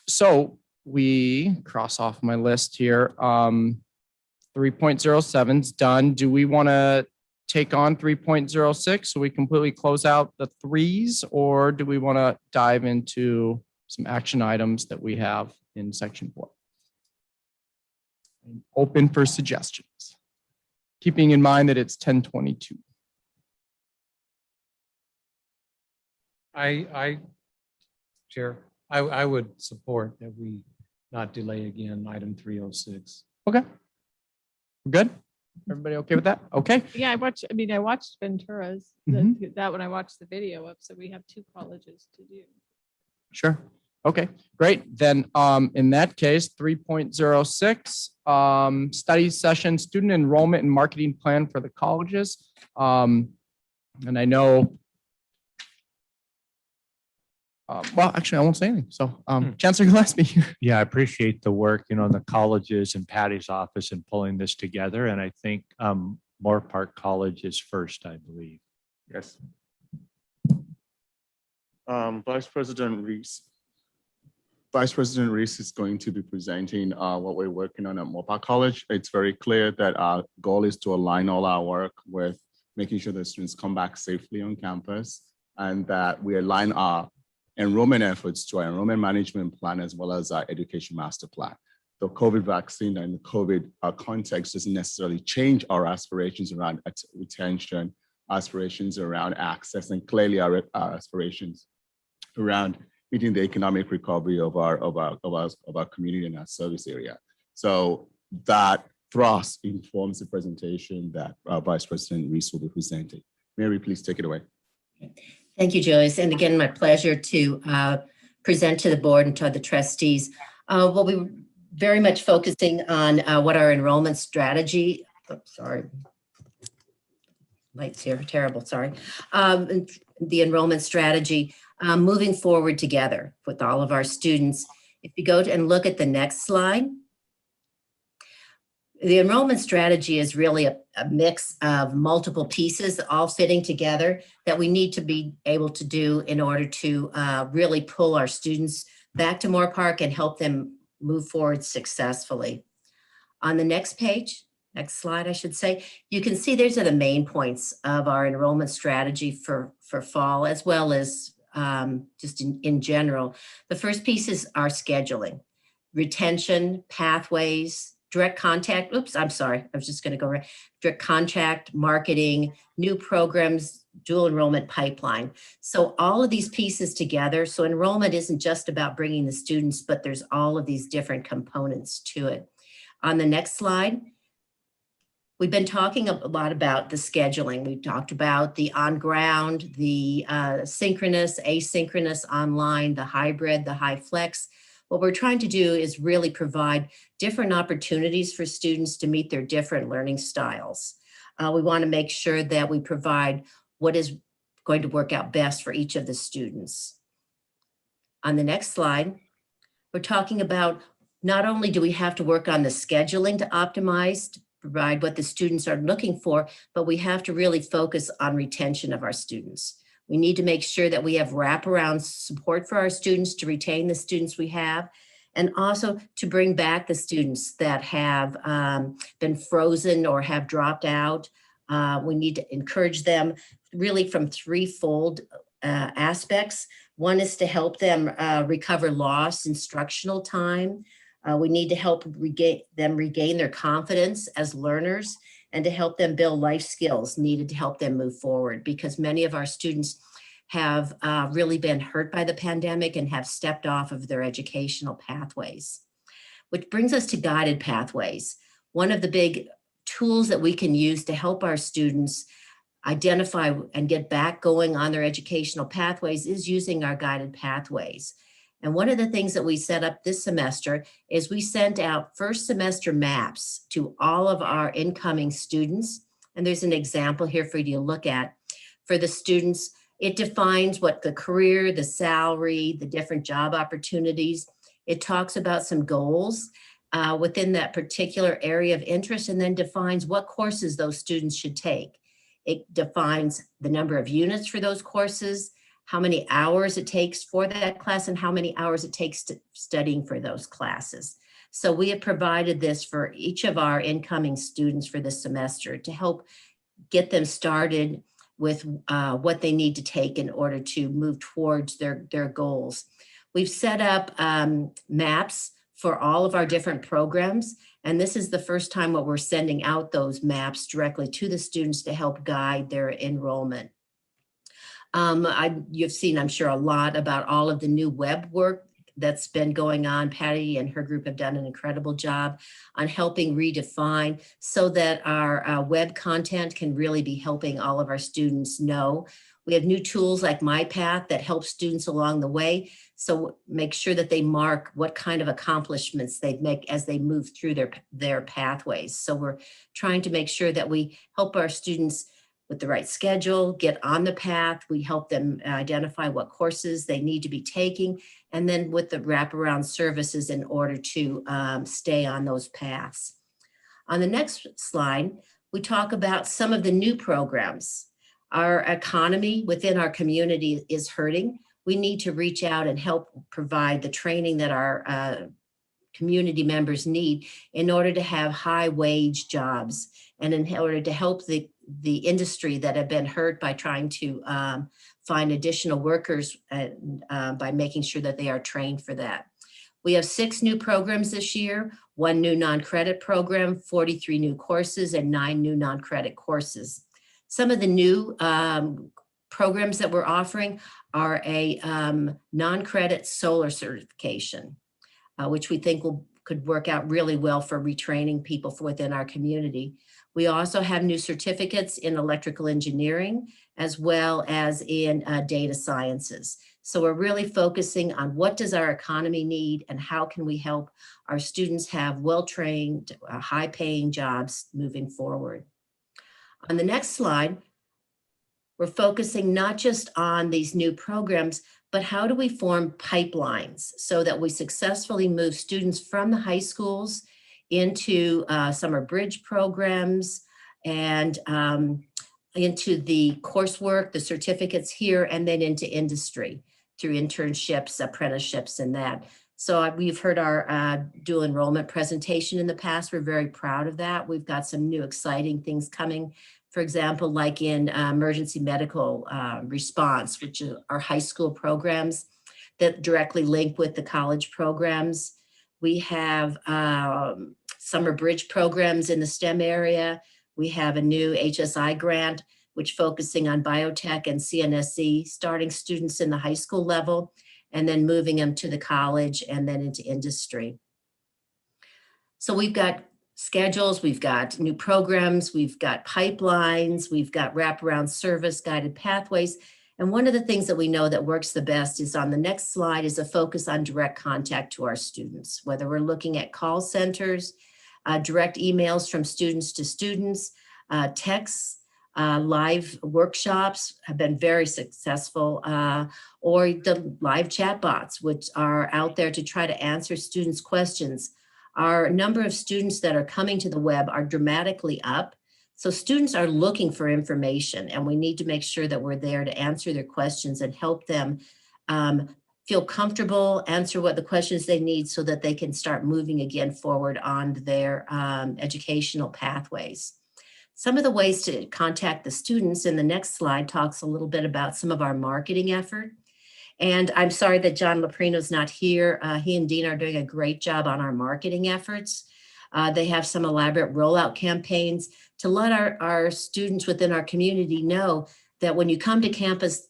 So we cross off my list here. 3.07 is done. Do we want to take on 3.06 so we completely close out the threes, or do we want to dive into some action items that we have in section 4? I'm open for suggestions, keeping in mind that it's 10:22. Chair, I would support that we not delay again item 306. Okay. Good. Everybody okay with that? Okay. Yeah, I watched Ventura's, that when I watched the video of, so we have 2 colleges to do. Sure. Okay, great. Then in that case, 3.06, study session, student enrollment and marketing plan for the colleges. And I know, well, actually, I won't say anything. So Chancellor Gillespie. Yeah, I appreciate the work, you know, in the colleges and Patty's office in pulling this together. And I think Moore Park College is first, I believe. Yes. Vice President Reese is going to be presenting what we're working on at Moore Park College. It's very clear that our goal is to align all our work with making sure that students come back safely on campus, and that we align our enrollment efforts to our enrollment management plan as well as our education master plan. The COVID vaccine and the COVID context doesn't necessarily change our aspirations around retention, aspirations around access, and clearly our aspirations around meeting the economic recovery of our community and our service area. So that thrust informs the presentation that Vice President Reese will be presenting. Mary, please take it away. Thank you, Joyce. And again, my pleasure to present to the board and to the trustees. We'll be very much focusing on what our enrollment strategy, lights here, terrible, sorry. The enrollment strategy moving forward together with all of our students. If you go and look at the next slide, the enrollment strategy is really a mix of multiple pieces all fitting together that we need to be able to do in order to really pull our students back to Moore Park and help them move forward successfully. On the next page, next slide, I should say, you can see these are the main points of our enrollment strategy for fall, as well as just in general. The first piece is our scheduling. retention, pathways, direct contact. Oops, I'm sorry. I was just going to go right. Direct contact, marketing, new programs, dual enrollment pipeline. So all of these pieces together. So enrollment isn't just about bringing the students, but there's all of these different components to it. On the next slide, we've been talking a lot about the scheduling. We talked about the on-ground, the synchronous, asynchronous, online, the hybrid, the high flex. What we're trying to do is really provide different opportunities for students to meet their different learning styles. We want to make sure that we provide what is going to work out best for each of the students. On the next slide, we're talking about not only do we have to work on the scheduling to optimize, to provide what the students are looking for, but we have to really focus on retention of our students. We need to make sure that we have wraparound support for our students to retain the students we have, and also to bring back the students that have been frozen or have dropped out. We need to encourage them really from threefold aspects. One is to help them recover lost instructional time. We need to help them regain their confidence as learners, and to help them build life skills needed to help them move forward, because many of our students have really been hurt by the pandemic and have stepped off of their educational pathways. Which brings us to guided pathways. One of the big tools that we can use to help our students identify and get back going on their educational pathways is using our guided pathways. And one of the things that we set up this semester is we sent out first semester maps to all of our incoming students. And there's an example here for you to look at. For the students, it defines what the career, the salary, the different job opportunities. It talks about some goals within that particular area of interest, and then defines what courses those students should take. It defines the number of units for those courses, how many hours it takes for that class, and how many hours it takes to studying for those classes. So we have provided this for each of our incoming students for this semester to help get them started with what they need to take in order to move towards their goals. We've set up maps for all of our different programs, and this is the first time what we're sending out those maps directly to the students to help guide their enrollment. You've seen, I'm sure, a lot about all of the new web work that's been going on. Patty and her group have done an incredible job on helping redefine so that our web content can really be helping all of our students know. We have new tools like MyPath that help students along the way. So make sure that they mark what kind of accomplishments they make as they move through their pathways. So we're trying to make sure that we help our students with the right schedule, get on the path. We help them identify what courses they need to be taking, and then with the wraparound services in order to stay on those paths. On the next slide, we talk about some of the new programs. Our economy within our community is hurting. We need to reach out and help provide the training that our community members need in order to have high wage jobs, and in order to help the industry that have been hurt by trying to find additional workers by making sure that they are trained for that. We have 6 new programs this year, 1 new non-credit program, 43 new courses, and 9 new non-credit courses. Some of the new programs that we're offering are a non-credit solar certification, which we think could work out really well for retraining people within our community. We also have new certificates in electrical engineering as well as in data sciences. So we're really focusing on what does our economy need and how can we help our students have well-trained, high-paying jobs moving forward. On the next slide, we're focusing not just on these new programs, but how do we form pipelines so that we successfully move students from the high schools into summer bridge programs and into the coursework, the certificates here, and then into industry through internships, apprenticeships, and that. So we've heard our dual enrollment presentation in the past. We're very proud of that. We've got some new exciting things coming. For example, like in emergency medical response, which are high school programs that directly link with the college programs. We have summer bridge programs in the STEM area. We have a new HSI grant, which focusing on biotech and CNSE, starting students in the high school level, and then moving them to the college and then into industry. So we've got schedules, we've got new programs, we've got pipelines, we've got wraparound service, guided pathways. And one of the things that we know that works the best is on the next slide is a focus on direct contact to our students, whether we're looking at call centers, direct emails from students to students, texts, live workshops have been very successful, or the live chat bots, which are out there to try to answer students' questions. Our number of students that are coming to the web are dramatically up. So students are looking for information, and we need to make sure that we're there to answer their questions and help them feel comfortable, answer what the questions they need so that they can start moving again forward on their educational pathways. Some of the ways to contact the students in the next slide talks a little bit about some of our marketing effort. And I'm sorry that John Loprino's not here. He and Dean are doing a great job on our marketing efforts. They have some elaborate rollout campaigns to let our students within our community know that when you come to campus,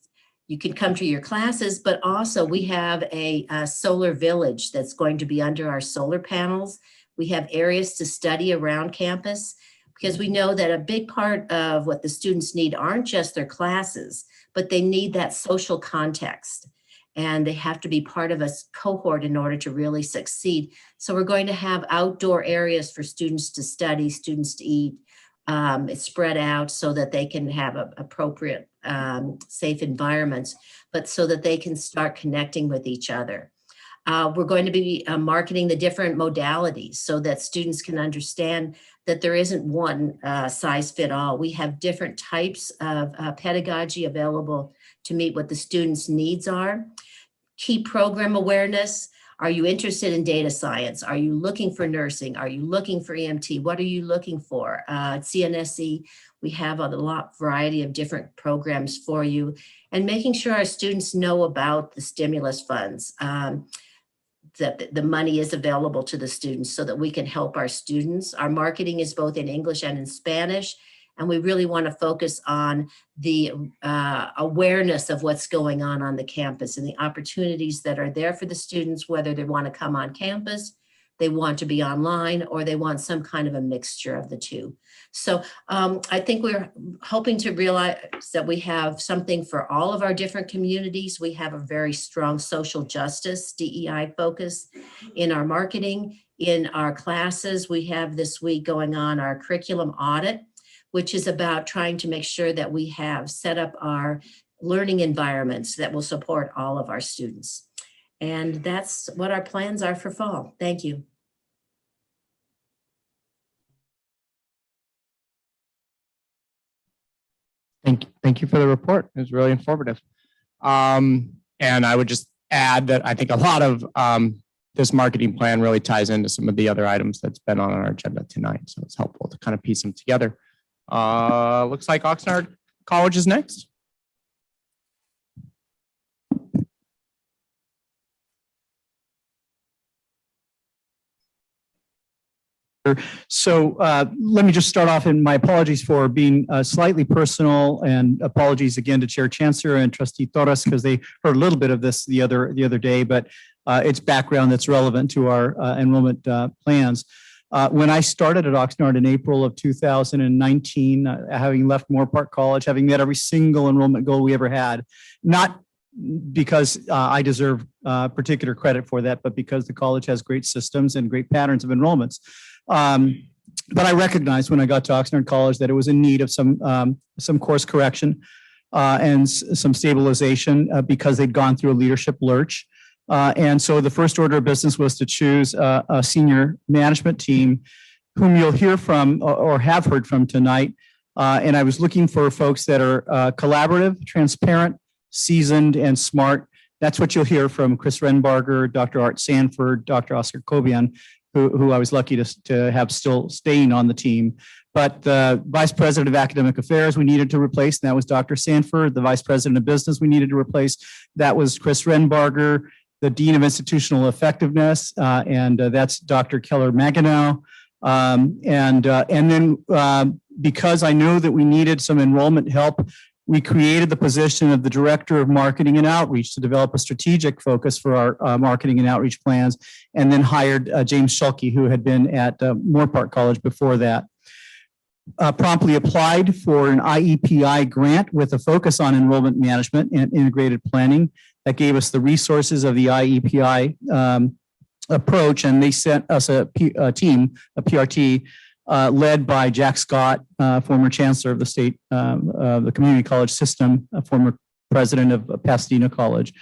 you can come to your classes, but also we have a solar village that's going to be under our solar panels. We have areas to study around campus because we know that a big part of what the students need aren't just their classes, but they need that social context. And they have to be part of a cohort in order to really succeed. So we're going to have outdoor areas for students to study, students to eat. It's spread out so that they can have appropriate, safe environments, but so that they can start connecting with each other. We're going to be marketing the different modalities so that students can understand that there isn't one size fit all. We have different types of pedagogy available to meet what the students' needs are. Key program awareness. Are you interested in data science? Are you looking for nursing? Are you looking for EMT? What are you looking for? CNSE, we have a variety of different programs for you, and making sure our students know about the stimulus funds, that the money is available to the students so that we can help our students. Our marketing is both in English and in Spanish. And we really want to focus on the awareness of what's going on the campus and the opportunities that are there for the students, whether they want to come on campus, they want to be online, or they want some kind of a mixture of the two. So I think we're hoping to realize that we have something for all of our different communities. We have a very strong social justice, DEI focus in our marketing, in our classes. We have this week going on our curriculum audit, which is about trying to make sure that we have set up our learning environments that will support all of our students. And that's what our plans are for fall. Thank you. Thank you for the report. It was really informative. And I would just add that I think a lot of this marketing plan really ties into some of the other items that's been on our agenda tonight. So it's helpful to kind of piece them together. Looks like Oxnard College is next. So let me just start off, and my apologies for being slightly personal, and apologies again to Chair Chancellor and Trustee Torres because they heard a little bit of this the other day, but it's background that's relevant to our enrollment plans. When I started at Oxnard in April of 2019, having left Moore Park College, having met every single enrollment goal we ever had, not because I deserve particular credit for that, but because the college has great systems and great patterns of enrollments. But I recognized when I got to Oxnard College that it was in need of some course correction and some stabilization because they'd gone through a leadership lurch. And so the first order of business was to choose a senior management team whom you'll hear from or have heard from tonight. And I was looking for folks that are collaborative, transparent, seasoned, and smart. That's what you'll hear from Chris Renbarger, Dr. Art Sanford, Dr. Oscar Kobian, who I was lucky to have still staying on the team. But the Vice President of Academic Affairs we needed to replace, and that was Dr. Sanford. The Vice President of Business we needed to replace, that was Chris Renbarger. the Dean of Institutional Effectiveness, and that's Dr. Keller Maganow. And then because I know that we needed some enrollment help, we created the position of the Director of Marketing and Outreach to develop a strategic focus for our marketing and outreach plans, and then hired James Schulke, who had been at Moorpark College before that. Promptly applied for an IEPI grant with a focus on enrollment management and integrated planning. That gave us the resources of the IEPI approach, and they sent us a team, a PRT, led by Jack Scott, former chancellor of the state, the community college system, former president of Pasadena College.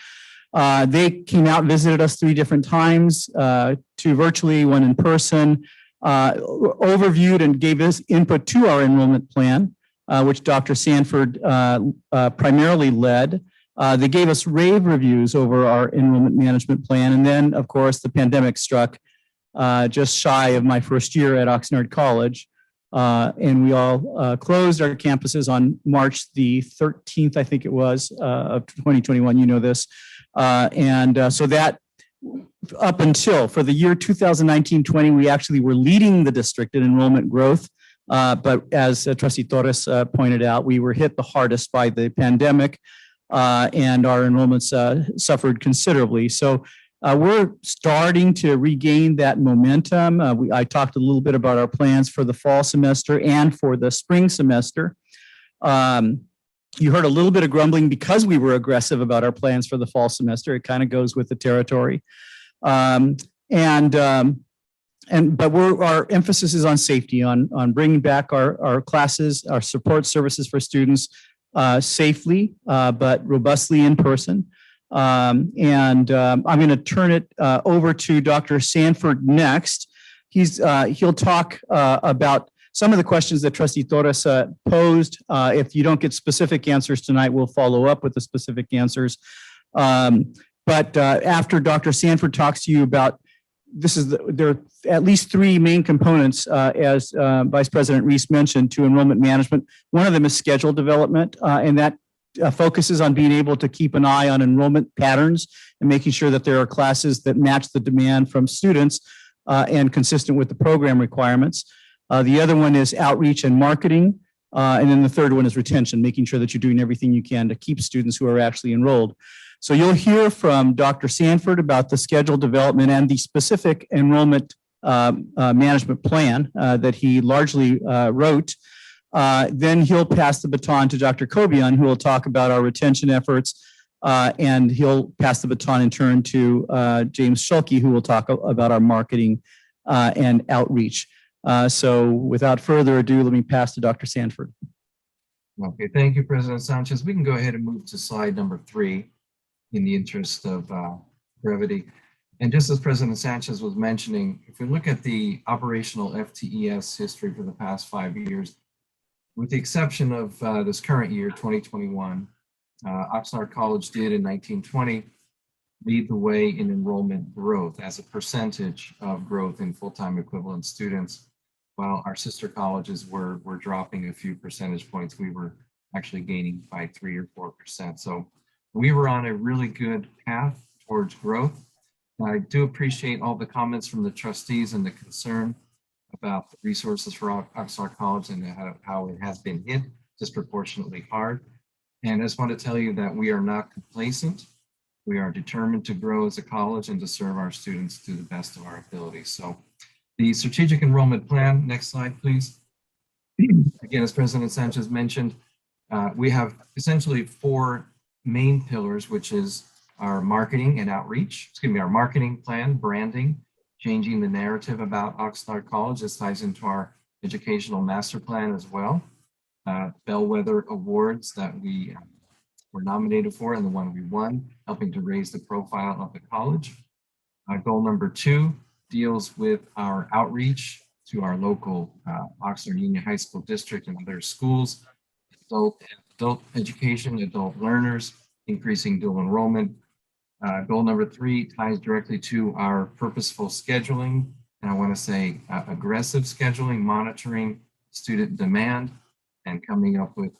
They came out, visited us 3 different times, 2 virtually, 1 in person, overviewed and gave us input to our enrollment plan, which Dr. Sanford primarily led. They gave us rave reviews over our enrollment management plan. And then, of course, the pandemic struck just shy of my first year at Oxnard College. And we all closed our campuses on March the 13th, I think it was, of 2021. You know this. So that up until for the year 2019-20, we actually were leading the district in enrollment growth. But as Trustee Torres pointed out, we were hit the hardest by the pandemic, and our enrollments suffered considerably. So we're starting to regain that momentum. I talked a little bit about our plans for the fall semester and for the spring semester. You heard a little bit of grumbling because we were aggressive about our plans for the fall semester. It kind of goes with the territory. But our emphasis is on safety, on bringing back our classes, our support services for students safely, but robustly in person. I'm going to turn it over to Dr. Sanford next. He'll talk about some of the questions that Trustee Torres posed. If you don't get specific answers tonight, we'll follow up with the specific answers. But after Dr. Sanford talks to you about there are at least 3 main components, as Vice President Reese mentioned, to enrollment management. One of them is schedule development, and that focuses on being able to keep an eye on enrollment patterns and making sure that there are classes that match the demand from students and consistent with the program requirements. The other one is outreach and marketing. And then the third one is retention, making sure that you're doing everything you can to keep students who are actually enrolled. So you'll hear from Dr. Sanford about the schedule development and the specific enrollment management plan that he largely wrote. Then he'll pass the baton to Dr. Kobian, who will talk about our retention efforts. And he'll pass the baton in turn to James Schulke, who will talk about our marketing and outreach. So without further ado, let me pass to Dr. Sanford. Okay, thank you, President Sanchez. We can go ahead and move to slide number 3 in the interest of brevity. And just as President Sanchez was mentioning, if we look at the operational FTES history for the past 5 years, with the exception of this current year, 2021, Oxnard College did in 1920 lead the way in enrollment growth as a percentage of growth in full-time equivalent students, while our sister colleges were dropping a few percentage points. We were actually gaining by 3 or 4%. So we were on a really good path towards growth. I do appreciate all the comments from the trustees and the concern about the resources for Oxnard College and how it has been hit disproportionately hard. And I just want to tell you that we are not complacent. We are determined to grow as a college and to serve our students to the best of our abilities. So the strategic enrollment plan, next slide, please. Again, as President Sanchez mentioned, we have essentially 4 main pillars, which is our marketing and outreach, our marketing plan, branding, changing the narrative about Oxnard College. This ties into our educational master plan as well. Bellwether awards that we were nominated for and the one we won, helping to raise the profile of the college. Goal number 2 deals with our outreach to our local Oxnard Union High School District and other schools, adult education, adult learners, increasing dual enrollment. Goal number 3 ties directly to our purposeful scheduling. And I want to say aggressive scheduling, monitoring student demand, and coming up with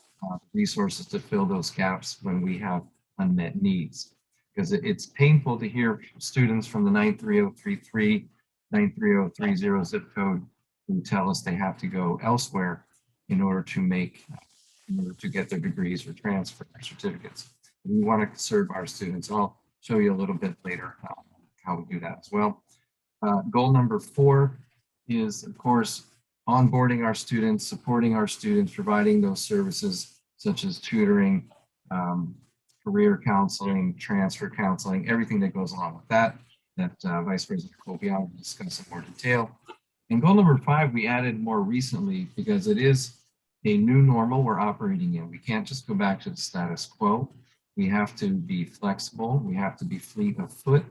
resources to fill those gaps when we have unmet needs. because it's painful to hear students from the 93033, 93030 zip code who tell us they have to go elsewhere in order to get their degrees or transfer their certificates. We want to serve our students. I'll show you a little bit later how we do that as well. Goal number 4 is, of course, onboarding our students, supporting our students, providing those services such as tutoring, career counseling, transfer counseling, everything that goes along with that Vice President Colbion will discuss in more detail. And goal number 5, we added more recently because it is a new normal we're operating in. We can't just go back to the status quo. We have to be flexible. We have to be fleet of foot.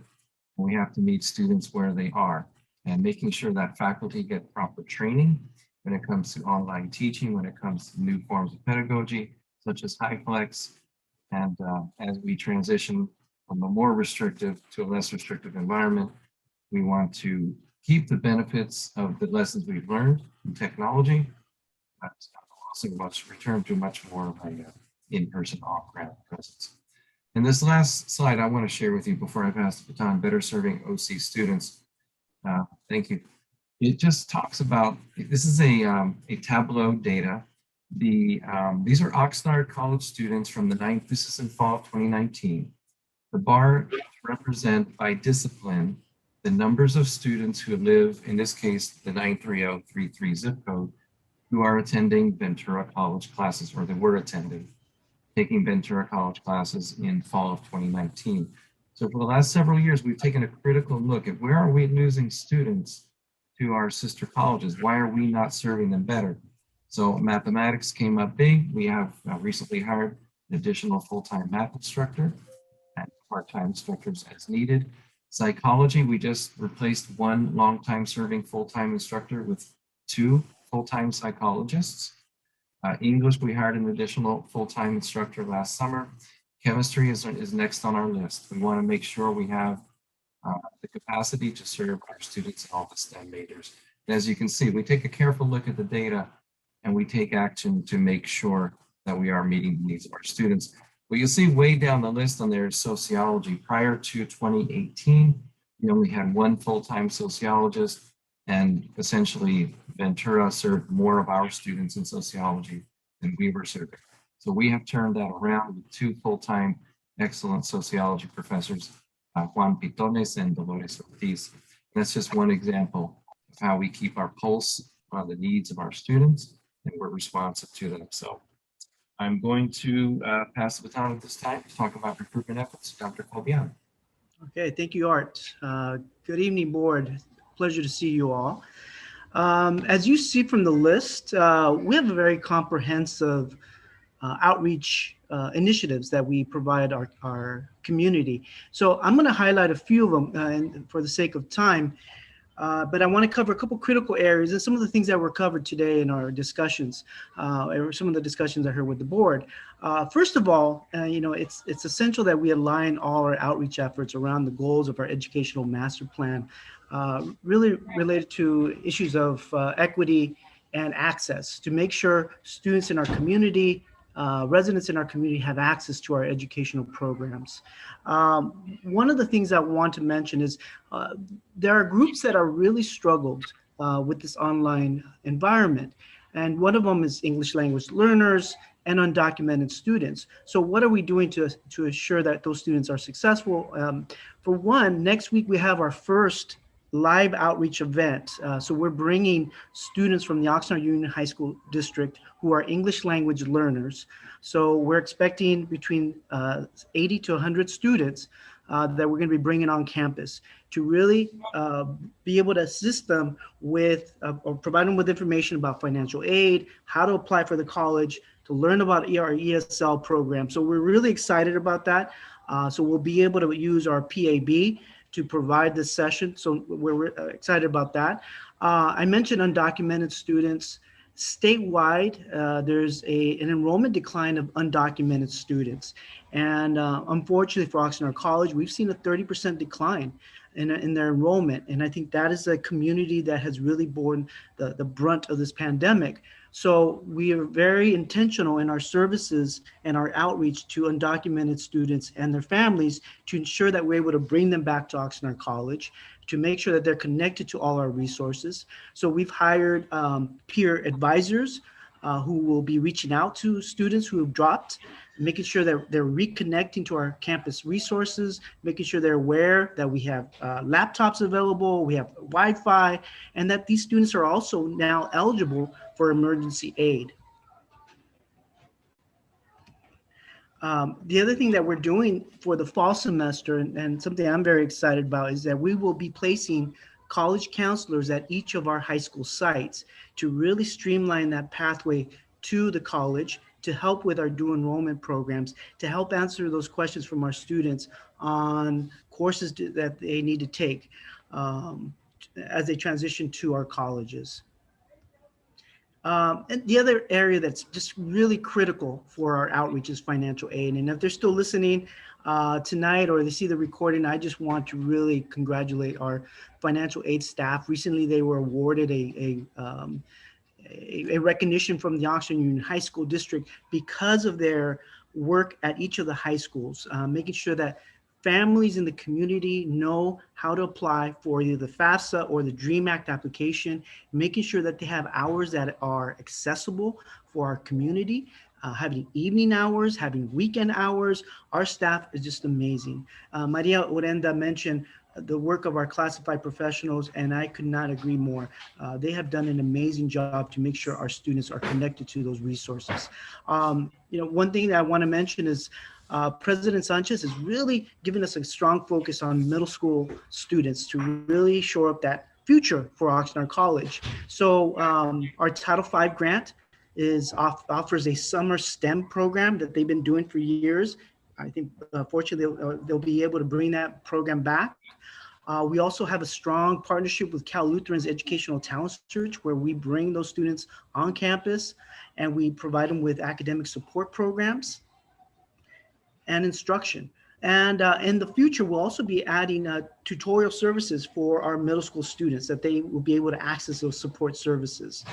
And we have to meet students where they are, and making sure that faculty get proper training when it comes to online teaching, when it comes to new forms of pedagogy, such as HighFlex. And as we transition from a more restrictive to a less restrictive environment, we want to keep the benefits of the lessons we've learned in technology. Also want to return to much more of an in-person off-ramp presence. And this last slide I want to share with you before I pass the baton, better serving OC students. Thank you. It just talks about, this is a Tableau data. These are Oxnard College students from the 9th, this is in fall of 2019. The bar represent by discipline the numbers of students who live, in this case, the 93033 zip code, who are attending Ventura College classes, or they were taking Ventura College classes in fall of 2019. So for the last several years, we've taken a critical look at where are we losing students to our sister colleges? Why are we not serving them better? So mathematics came up big. We have recently hired an additional full-time math instructor and part-time instructors as needed. Psychology, we just replaced one long-time serving full-time instructor with 2 full-time psychologists. English, we hired an additional full-time instructor last summer. Chemistry is next on our list. We want to make sure we have the capacity to serve our students in all the STEM majors. And as you can see, we take a careful look at the data and we take action to make sure that we are meeting the needs of our students. What you'll see way down the list on there is sociology. Prior to 2018, we only had 1 full-time sociologist, and essentially Ventura served more of our students in sociology than we were serving. So we have turned that around with 2 full-time excellent sociology professors, Juan Pitones and Dolores Ortiz. And that's just one example of how we keep our pulse on the needs of our students, and we're responsive to them. So I'm going to pass the baton at this time to talk about recruitment efforts. Dr. Colbion. Okay, thank you, Art. Good evening, board. Pleasure to see you all. As you see from the list, we have a very comprehensive outreach initiatives that we provide our community. So I'm going to highlight a few of them and for the sake of time, but I want to cover a couple critical areas and some of the things that were covered today in our discussions, or some of the discussions I heard with the board. First of all, it's essential that we align all our outreach efforts around the goals of our educational master plan, really related to issues of equity and access, to make sure students in our community, residents in our community have access to our educational programs. One of the things I want to mention is there are groups that are really struggled with this online environment. And one of them is English language learners and undocumented students. So what are we doing to ensure that those students are successful? For one, next week we have our first live outreach event. So we're bringing students from the Oxnard Union High School District who are English language learners. So we're expecting between 80 to 100 students that we're going to be bringing on campus to really be able to assist them with or provide them with information about financial aid, how to apply for the college, to learn about our ESL program. So we're really excited about that. So we'll be able to use our PAB to provide this session. So we're excited about that. I mentioned undocumented students. Statewide, there's an enrollment decline of undocumented students. And unfortunately for Oxnard College, we've seen a 30% decline in their enrollment. And I think that is a community that has really borne the brunt of this pandemic. So we are very intentional in our services and our outreach to undocumented students and their families to ensure that we're able to bring them back to Oxnard College, to make sure that they're connected to all our resources. So we've hired peer advisors who will be reaching out to students who have dropped, making sure that they're reconnecting to our campus resources, making sure they're aware that we have laptops available, we have Wi-Fi, and that these students are also now eligible for emergency aid. The other thing that we're doing for the fall semester, and something I'm very excited about, is that we will be placing college counselors at each of our high school sites to really streamline that pathway to the college, to help with our dual enrollment programs, to help answer those questions from our students on courses that they need to take as they transition to our colleges. And the other area that's just really critical for our outreach is financial aid. And if they're still listening tonight or they see the recording, I just want to really congratulate our financial aid staff. Recently, they were awarded a recognition from the Oxnard Union High School District because of their work at each of the high schools, making sure that families in the community know how to apply for either the FAFSA or the DREAM Act application, making sure that they have hours that are accessible for our community, having evening hours, having weekend hours. Our staff is just amazing. Maria Orenda mentioned the work of our classified professionals, and I could not agree more. They have done an amazing job to make sure our students are connected to those resources. One thing that I want to mention is President Sanchez is really giving us a strong focus on middle school students to really shore up that future for Oxnard College. So our Title V grant offers a summer STEM program that they've been doing for years. I think fortunately they'll be able to bring that program back. We also have a strong partnership with Cal Lutheran's Educational Talent Search, where we bring those students on campus and we provide them with academic support programs and instruction. And in the future, we'll also be adding tutorial services for our middle school students, that they will be able to access those support services.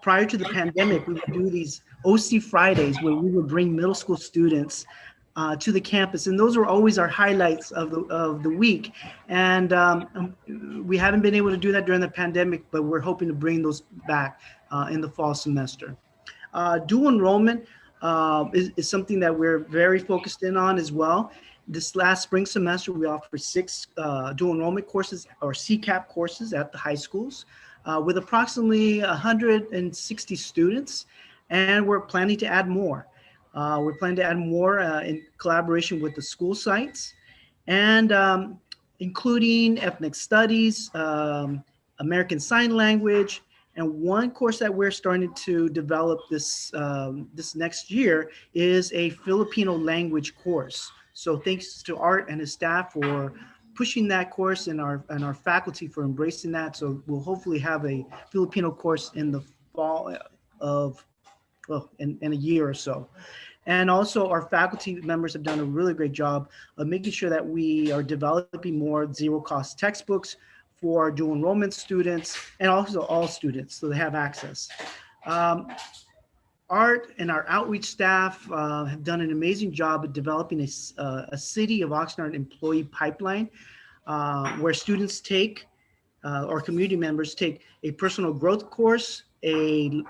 Prior to the pandemic, we would do these OC Fridays where we would bring middle school students to the campus, and those are always our highlights of the week. And we haven't been able to do that during the pandemic, but we're hoping to bring those back in the fall semester. Dual enrollment is something that we're very focused in on as well. This last spring semester, we offered 6 dual enrollment courses or CCAP courses at the high schools with approximately 160 students, and we're planning to add more. We're planning to add more in collaboration with the school sites, and including ethnic studies, American Sign Language, and one course that we're starting to develop this next year is a Filipino language course. So thanks to Art and his staff for pushing that course, and our faculty for embracing that. So we'll hopefully have a Filipino course in the fall of, well, in a year or so. And also our faculty members have done a really great job of making sure that we are developing more zero-cost textbooks for our dual enrollment students and also all students, so they have access. Art and our outreach staff have done an amazing job of developing a City of Oxnard employee pipeline where students take, or community members take, a personal growth course, a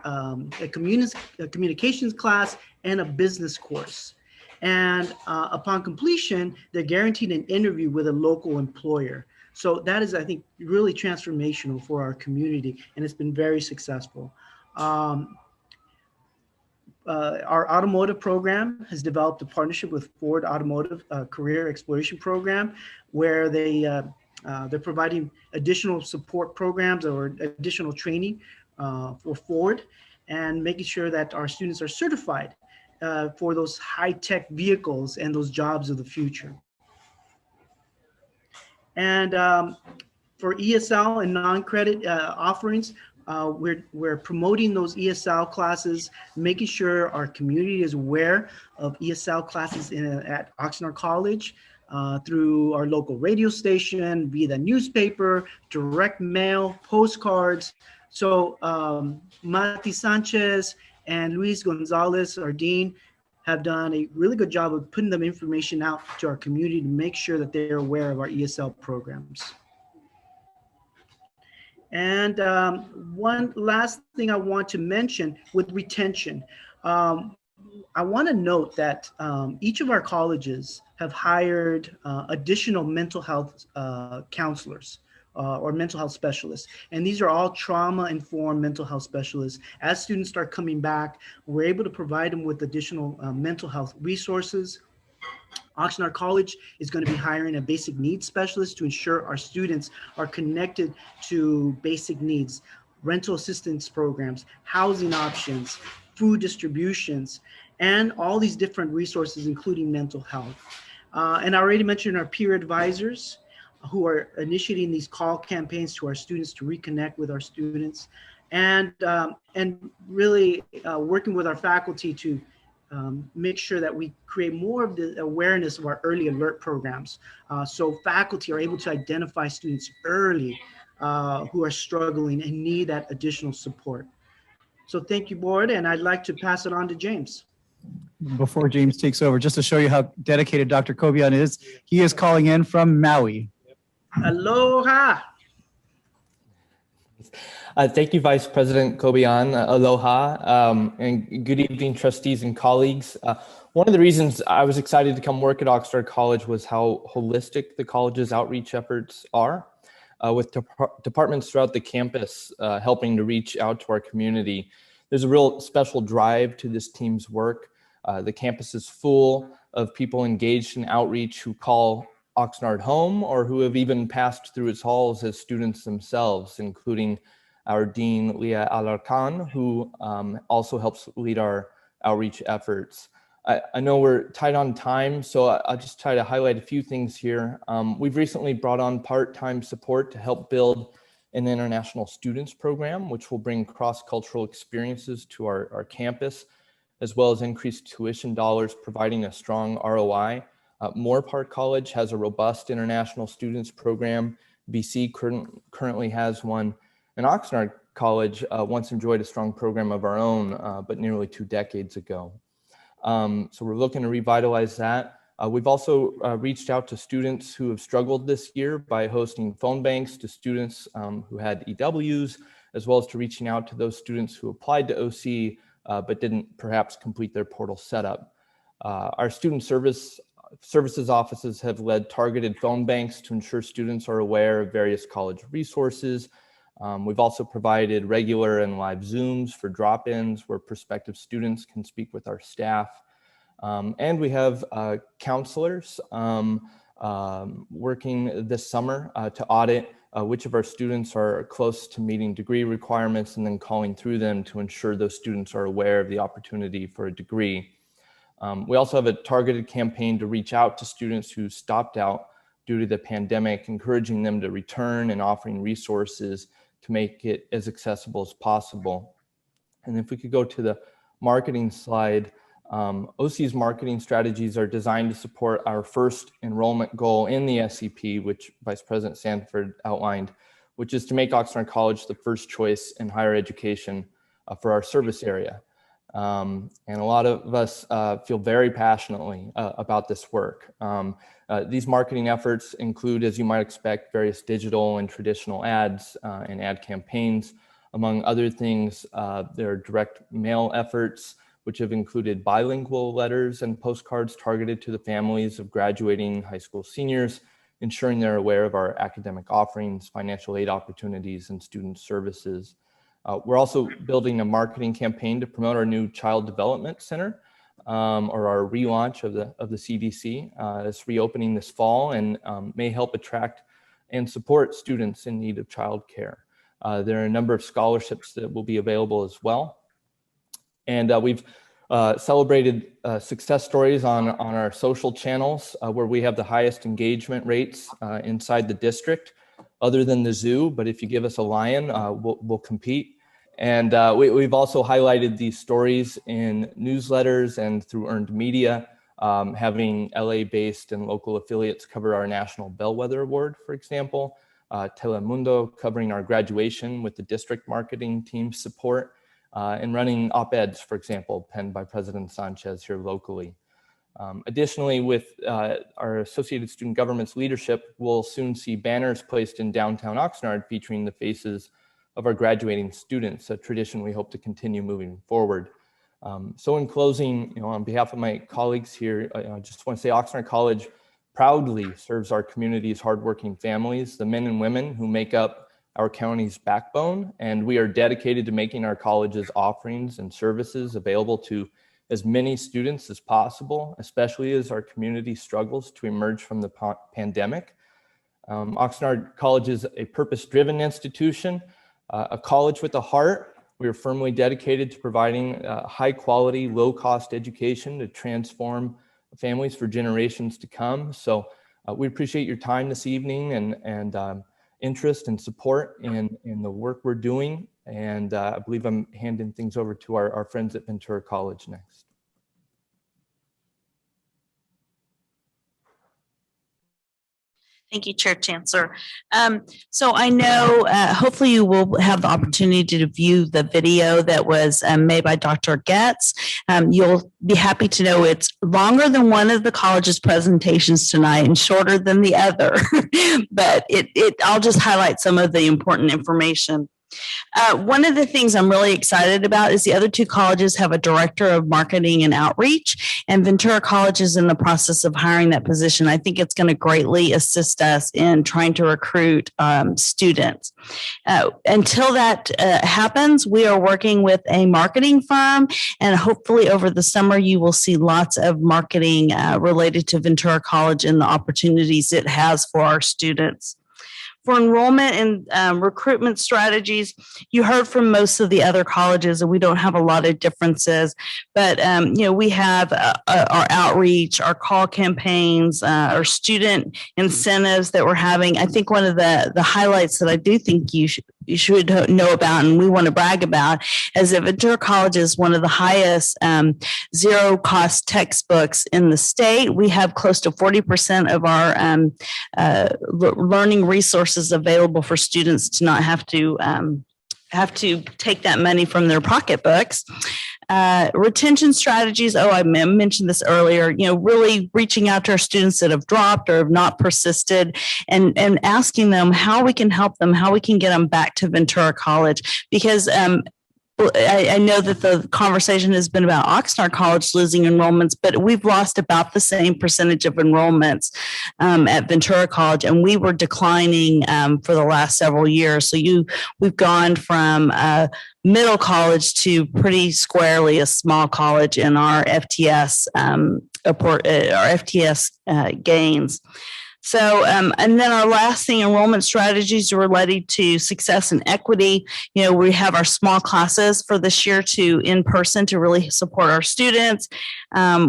communications class, and a business course. And upon completion, they're guaranteed an interview with a local employer. So that is, I think, really transformational for our community, and it's been very successful. Our automotive program has developed a partnership with Ford Automotive Career Exploration Program, where they're providing additional support programs or additional training for Ford, and making sure that our students are certified for those high-tech vehicles and those jobs of the future. And for ESL and non-credit offerings, we're promoting those ESL classes, making sure our community is aware of ESL classes at Oxnard College through our local radio station, via the newspaper, direct mail, postcards. So Mati Sanchez and Luis Gonzalez, our dean, have done a really good job of putting the information out to our community to make sure that they're aware of our ESL programs. And one last thing I want to mention with retention. I want to note that each of our colleges have hired additional mental health counselors or mental health specialists. And these are all trauma-informed mental health specialists. As students start coming back, we're able to provide them with additional mental health resources. Oxnard College is going to be hiring a basic needs specialist to ensure our students are connected to basic needs, rental assistance programs, housing options, food distributions, and all these different resources, including mental health. And I already mentioned our peer advisors who are initiating these call campaigns to our students to reconnect with our students, and really working with our faculty to make sure that we create more of the awareness of our early alert programs. So faculty are able to identify students early who are struggling and need that additional support. So thank you, board, and I'd like to pass it on to James. Before James takes over, just to show you how dedicated Dr. Kobian is, he is calling in from Maui. Aloha. Thank you, Vice President Kobian. Aloha, and good evening, trustees and colleagues. One of the reasons I was excited to come work at Oxnard College was how holistic the college's outreach efforts are, with departments throughout the campus helping to reach out to our community. There's a real special drive to this team's work. The campus is full of people engaged in outreach who call Oxnard home or who have even passed through its halls as students themselves, including our Dean, Leah Alarkan, who also helps lead our outreach efforts. I know we're tight on time, so I'll just try to highlight a few things here. We've recently brought on part-time support to help build an international students program, which will bring cross-cultural experiences to our campus, as well as increased tuition dollars, providing a strong ROI. Moorpark College has a robust international students program. BC currently has one. And Oxnard College once enjoyed a strong program of our own, but nearly 2 decades ago. So we're looking to revitalize that. We've also reached out to students who have struggled this year by hosting phone banks to students who had EWs, as well as to reaching out to those students who applied to OC but didn't perhaps complete their portal setup. Our student services offices have led targeted phone banks to ensure students are aware of various college resources. We've also provided regular and live Zooms for drop-ins where prospective students can speak with our staff. And we have counselors working this summer to audit which of our students are close to meeting degree requirements and then calling through them to ensure those students are aware of the opportunity for a degree. We also have a targeted campaign to reach out to students who stopped out due to the pandemic, encouraging them to return and offering resources to make it as accessible as possible. And if we could go to the marketing slide, OC's marketing strategies are designed to support our first enrollment goal in the SEP, which Vice President Sanford outlined, which is to make Oxnard College the first choice in higher education for our service area. And a lot of us feel very passionately about this work. These marketing efforts include, as you might expect, various digital and traditional ads and ad campaigns. Among other things, there are direct mail efforts, which have included bilingual letters and postcards targeted to the families of graduating high school seniors, ensuring they're aware of our academic offerings, financial aid opportunities, and student services. We're also building a marketing campaign to promote our new Child Development Center, or our relaunch of the CDC. It's reopening this fall and may help attract and support students in need of childcare. There are a number of scholarships that will be available as well. And we've celebrated success stories on our social channels where we have the highest engagement rates inside the district, other than the zoo. But if you give us a lion, we'll compete. And we've also highlighted these stories in newsletters and through earned media, having LA-based and local affiliates cover our National Bellwether Award, for example. Telemundo, covering our graduation with the district marketing team support, and running op-eds, for example, penned by President Sanchez here locally. Additionally, with our Associated Student Governments leadership, we'll soon see banners placed in downtown Oxnard featuring the faces of our graduating students, a tradition we hope to continue moving forward. So in closing, on behalf of my colleagues here, I just want to say Oxnard College proudly serves our community's hardworking families, the men and women who make up our county's backbone, and we are dedicated to making our college's offerings and services available to as many students as possible, especially as our community struggles to emerge from the pandemic. Oxnard College is a purpose-driven institution, a college with a heart. We are firmly dedicated to providing high-quality, low-cost education to transform families for generations to come. So we appreciate your time this evening and interest and support in the work we're doing. And I believe I'm handing things over to our friends at Ventura College next. Thank you, Chair Chancellor. So I know hopefully you will have the opportunity to view the video that was made by Dr. Getz. You'll be happy to know it's longer than one of the college's presentations tonight and shorter than the other, but I'll just highlight some of the important information. One of the things I'm really excited about is the other two colleges have a director of marketing and outreach, and Ventura College is in the process of hiring that position. I think it's going to greatly assist us in trying to recruit students. Until that happens, we are working with a marketing firm, and hopefully over the summer you will see lots of marketing related to Ventura College and the opportunities it has for our students. For enrollment and recruitment strategies, you heard from most of the other colleges, and we don't have a lot of differences. But we have our outreach, our call campaigns, our student incentives that we're having. I think one of the highlights that I do think you should know about, and we want to brag about, is that Ventura College is one of the highest zero-cost textbooks in the state. We have close to 40% of our learning resources available for students to not have to take that money from their pocketbooks. Retention strategies. Oh, I mentioned this earlier, really reaching out to our students that have dropped or have not persisted and asking them how we can help them, how we can get them back to Ventura College, because I know that the conversation has been about Oxnard College losing enrollments, but we've lost about the same percentage of enrollments at Ventura College, and we were declining for the last several years. So we've gone from middle college to pretty squarely a small college in our FTS gains. So, and then our last thing, enrollment strategies related to success and equity. We have our small classes for this year in person to really support our students.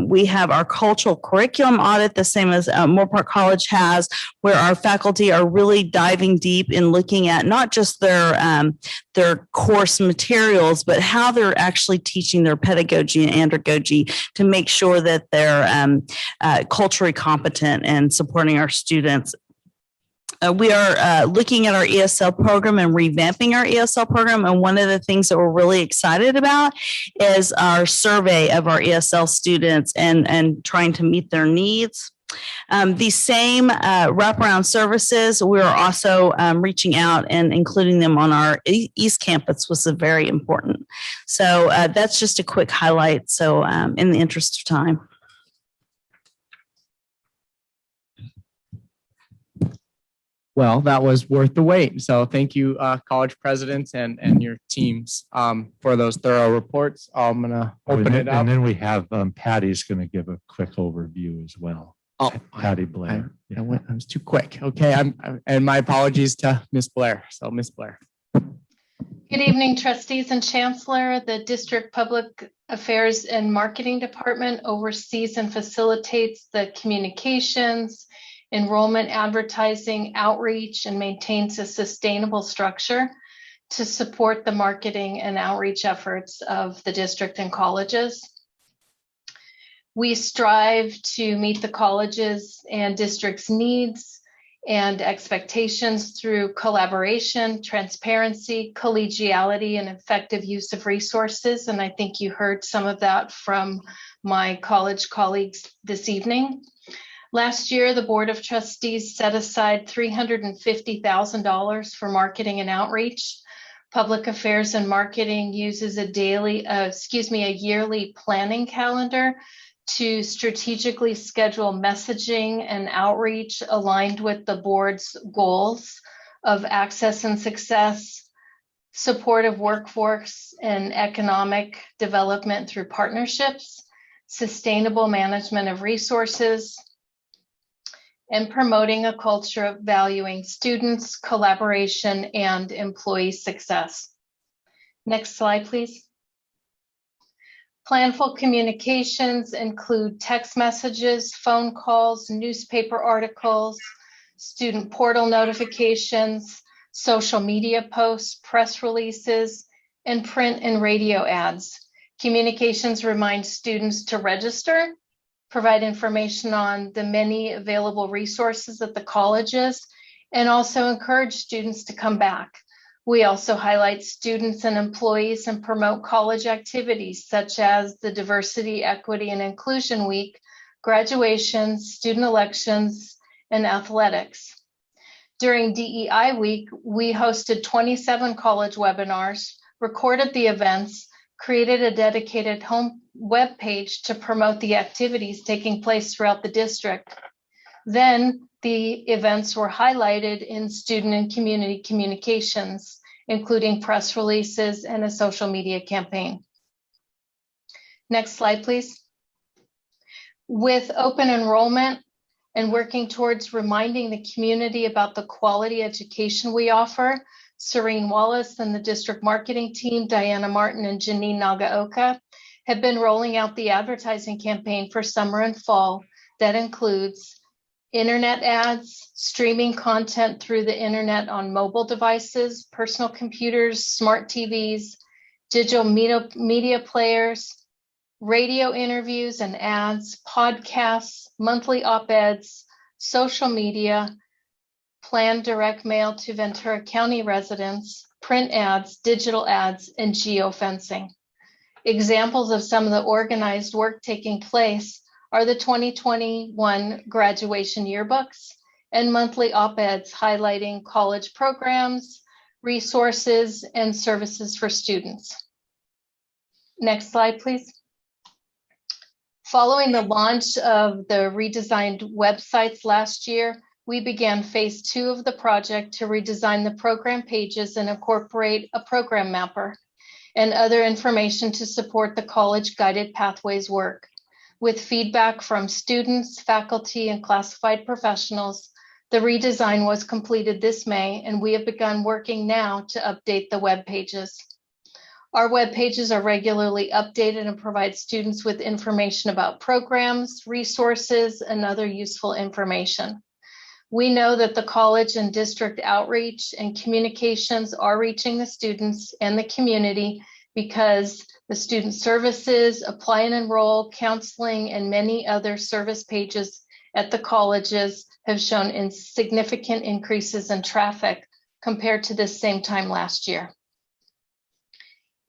We have our cultural curriculum audit, the same as Moorpark College has, where our faculty are really diving deep in looking at not just their course materials, but how they're actually teaching their pedagogy and andragogy to make sure that they're culturally competent and supporting our students. We are looking at our ESL program and revamping our ESL program. And one of the things that we're really excited about is our survey of our ESL students and trying to meet their needs. These same wraparound services, we're also reaching out and including them on our East Campus, was very important. So that's just a quick highlight. So in the interest of time. Well, that was worth the wait. So thank you, college presidents and your teams for those thorough reports. I'm going to open it up. And then we have Patty's going to give a quick overview as well. Oh, Patty Blair. I was too quick. Okay, and my apologies to Miss Blair. So Miss Blair. Good evening, trustees and chancellor. The district public affairs and marketing department oversees and facilitates the communications, enrollment, advertising, outreach, and maintains a sustainable structure to support the marketing and outreach efforts of the district and colleges. We strive to meet the colleges and districts' needs and expectations through collaboration, transparency, collegiality, and effective use of resources. And I think you heard some of that from my college colleagues this evening. Last year, the Board of Trustees set aside $350,000 for marketing and outreach. Public Affairs and Marketing uses a yearly planning calendar to strategically schedule messaging and outreach aligned with the board's goals of access and success, supportive workforce and economic development through partnerships, sustainable management of resources, and promoting a culture of valuing students, collaboration, and employee success. Next slide, please. Planful communications include text messages, phone calls, newspaper articles, student portal notifications, social media posts, press releases, and print and radio ads. Communications remind students to register, provide information on the many available resources at the colleges, and also encourage students to come back. We also highlight students and employees and promote college activities such as the Diversity, Equity, and Inclusion Week, graduations, student elections, and athletics. During DEI Week, we hosted 27 college webinars, recorded the events, created a dedicated home web page to promote the activities taking place throughout the district. Then the events were highlighted in student and community communications, including press releases and a social media campaign. Next slide, please. With open enrollment and working towards reminding the community about the quality education we offer, Serene Wallace and the district marketing team, Diana Martin and Janine Nagaoka, have been rolling out the advertising campaign for summer and fall that includes internet ads, streaming content through the internet on mobile devices, personal computers, smart TVs, digital media players, radio interviews and ads, podcasts, monthly op-eds, social media, planned direct mail to Ventura County residents, print ads, digital ads, and geofencing. Examples of some of the organized work taking place are the 2021 graduation yearbooks and monthly op-eds highlighting college programs, resources, and services for students. Next slide, please. Following the launch of the redesigned websites last year, we began phase 2 of the project to redesign the program pages and incorporate a program mapper and other information to support the college guided pathways work. With feedback from students, faculty, and classified professionals, the redesign was completed this May, and we have begun working now to update the web pages. Our web pages are regularly updated and provide students with information about programs, resources, and other useful information. We know that the college and district outreach and communications are reaching the students and the community because the student services, apply and enroll, counseling, and many other service pages at the colleges have shown significant increases in traffic compared to this same time last year.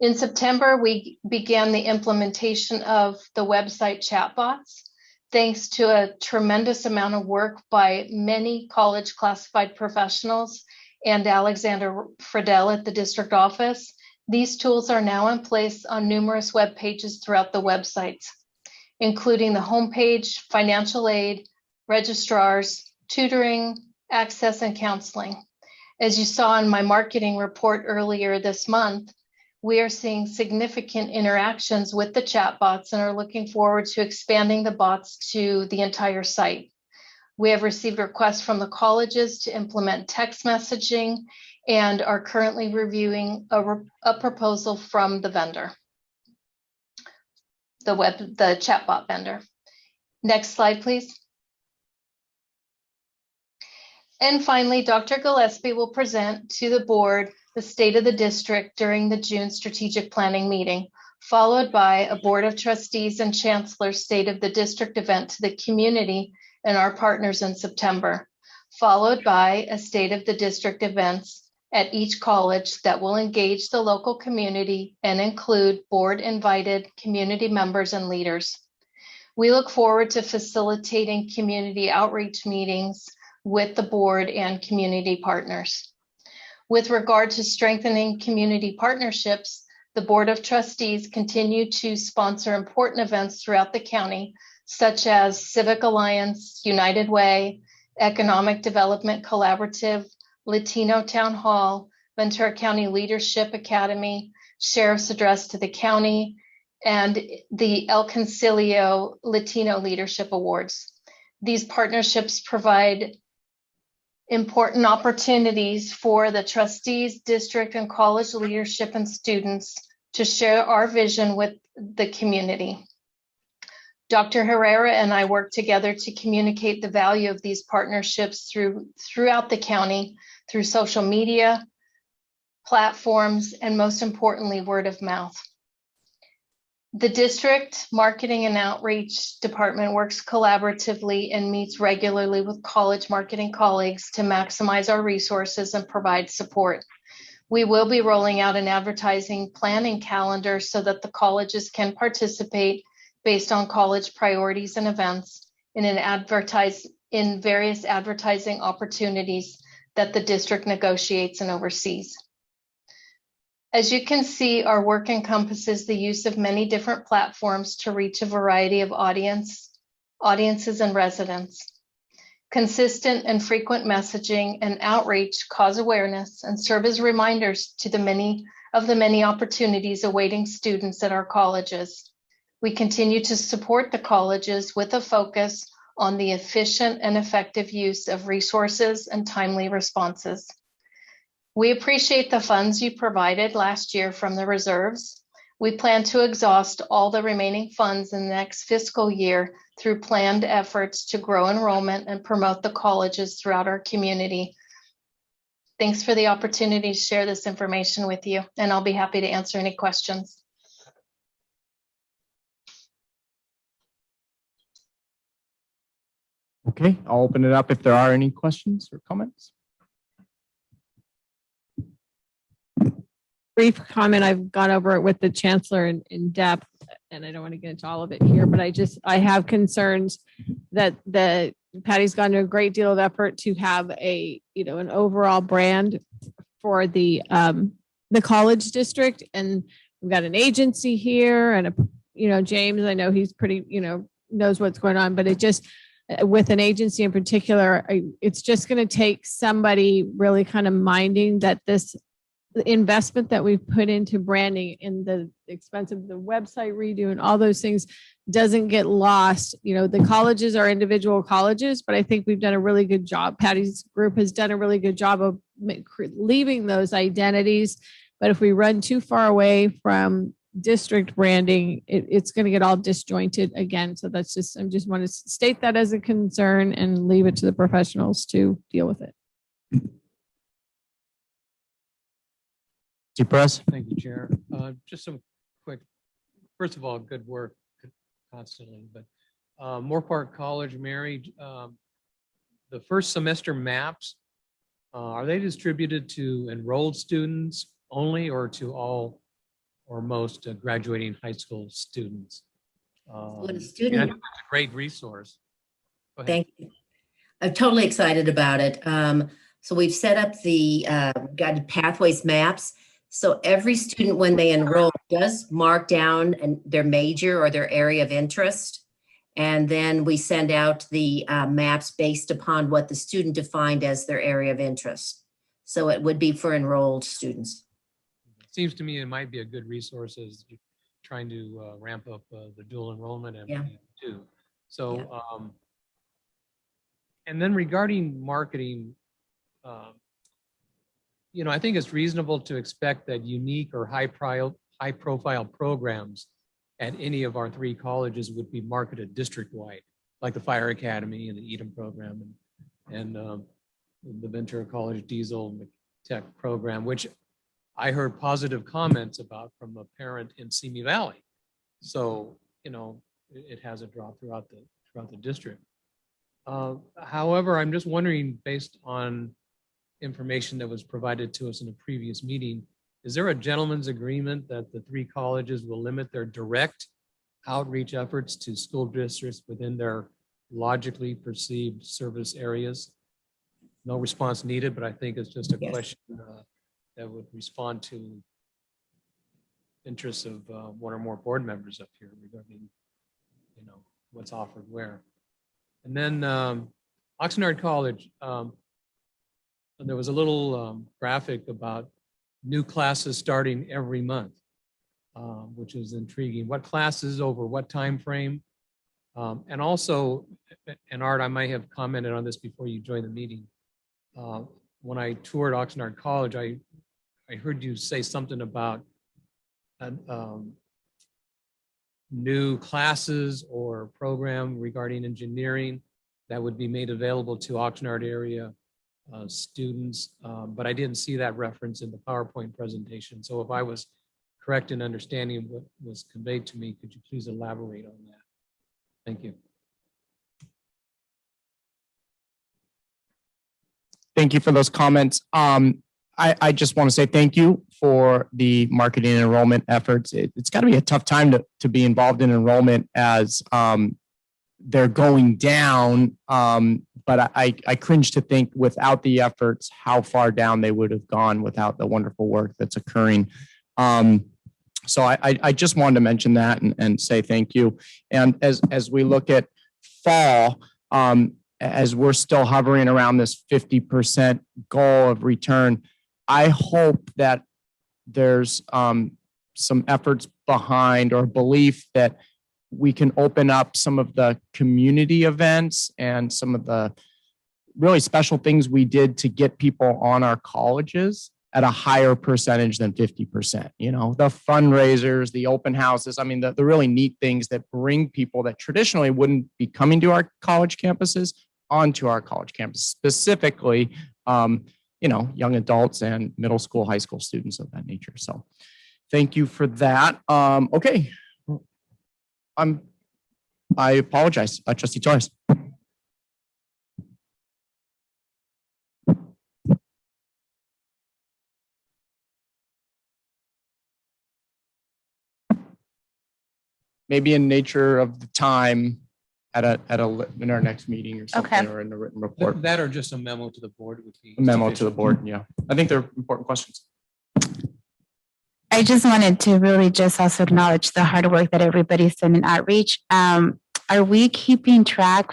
In September, we began the implementation of the website chatbots, thanks to a tremendous amount of work by many college classified professionals and Alexander Friedel at the district office. These tools are now in place on numerous web pages throughout the websites, including the homepage, financial aid, registrars, tutoring, access, and counseling. As you saw in my marketing report earlier this month, we are seeing significant interactions with the chatbots and are looking forward to expanding the bots to the entire site. We have received requests from the colleges to implement text messaging and are currently reviewing a proposal from the vendor, the chatbot vendor. Next slide, please. And finally, Dr. Gillespie will present to the board the state of the district during the June strategic planning meeting, followed by a Board of Trustees and Chancellor State of the District event to the community and our partners in September. followed by a State of the District events at each college that will engage the local community and include board-invited community members and leaders. We look forward to facilitating community outreach meetings with the board and community partners. With regard to strengthening community partnerships, the Board of Trustees continue to sponsor important events throughout the county, such as Civic Alliance, United Way, Economic Development Collaborative, Latino Town Hall, Ventura County Leadership Academy, Sheriff's Address to the County, and the El Concilio Latino Leadership Awards. These partnerships provide important opportunities for the trustees, district, and college leadership and students to share our vision with the community. Dr. Herrera and I work together to communicate the value of these partnerships throughout the county through social media, platforms, and most importantly, word of mouth. The district marketing and outreach department works collaboratively and meets regularly with college marketing colleagues to maximize our resources and provide support. We will be rolling out an advertising planning calendar so that the colleges can participate based on college priorities and events in various advertising opportunities that the district negotiates and oversees. As you can see, our work encompasses the use of many different platforms to reach a variety of audiences and residents. Consistent and frequent messaging and outreach cause awareness and serve as reminders to the many opportunities awaiting students at our colleges. We continue to support the colleges with a focus on the efficient and effective use of resources and timely responses. We appreciate the funds you provided last year from the reserves. We plan to exhaust all the remaining funds in the next fiscal year through planned efforts to grow enrollment and promote the colleges throughout our community. Thanks for the opportunity to share this information with you, and I'll be happy to answer any questions. Okay, I'll open it up if there are any questions or comments. Brief comment, I've gone over it with the chancellor in depth, and I don't want to get into all of it here, but I have concerns that Patty's gone to a great deal of effort to have an overall brand for the college district, and we've got an agency here, and James, I know he's pretty knows what's going on, but it just with an agency in particular, it's just going to take somebody really kind of minding that this investment that we've put into branding and the expense of the website redo and all those things doesn't get lost. The colleges are individual colleges, but I think we've done a really good job. Patty's group has done a really good job of leaving those identities. But if we run too far away from district branding, it's going to get all disjointed again. So I just want to state that as a concern and leave it to the professionals to deal with it. Thank you, Chair. Just some quick, first of all, good work constantly, but Moore Park College, Mary, the first semester maps, are they distributed to enrolled students only or to all or most graduating high school students? When a student, that's a great resource. Go ahead. Thank you. I'm totally excited about it. So we've set up the guided pathways maps. So every student, when they enroll, does mark down their major or their area of interest. And then we send out the maps based upon what the student defined as their area of interest. So it would be for enrolled students. Seems to me it might be a good resource as you're trying to ramp up the dual enrollment too. So, and then regarding marketing, I think it's reasonable to expect that unique or high profile programs at any of our three colleges would be marketed district-wide, like the Fire Academy and the Edom program and the Ventura College Diesel Tech program, which I heard positive comments about from a parent in Simi Valley. So, it has a draw throughout the district. However, I'm just wondering, based on information that was provided to us in a previous meeting, is there a gentleman's agreement that the three colleges will limit their direct outreach efforts to school districts within their logically perceived service areas? No response needed, but I think it's just a question that would respond to interests of one or more board members up here regarding, what's offered where. And then Oxnard College, there was a little graphic about new classes starting every month, which is intriguing. What classes over what time frame? And also, and Art, I might have commented on this before you joined the meeting. When I toured Oxnard College, I heard you say something about new classes or program regarding engineering that would be made available to Oxnard area students, but I didn't see that reference in the PowerPoint presentation. So if I was correct in understanding what was conveyed to me, could you please elaborate on that? Thank you. Thank you for those comments. I just want to say thank you for the marketing and enrollment efforts. It's got to be a tough time to be involved in enrollment as they're going down. But I cringe to think without the efforts, how far down they would have gone without the wonderful work that's occurring. So I just wanted to mention that and say thank you. And as we look at fall, as we're still hovering around this 50% goal of return, I hope that there's some efforts behind or belief that we can open up some of the community events and some of the really special things we did to get people on our colleges at a higher percentage than 50%. The fundraisers, the open houses, I mean, the really neat things that bring people that traditionally wouldn't be coming to our college campuses onto our college campus, specifically, young adults and middle school, high school students of that nature. So thank you for that. Okay. I apologize, Trustee Torres. Maybe in nature of the time in our next meeting or something, Okay. or in the written report. That or just a memo to the board would be A memo to the sufficient. board, yeah. I think they're important questions. I just wanted to really just also acknowledge the hard work that everybody's done in outreach. Are we keeping track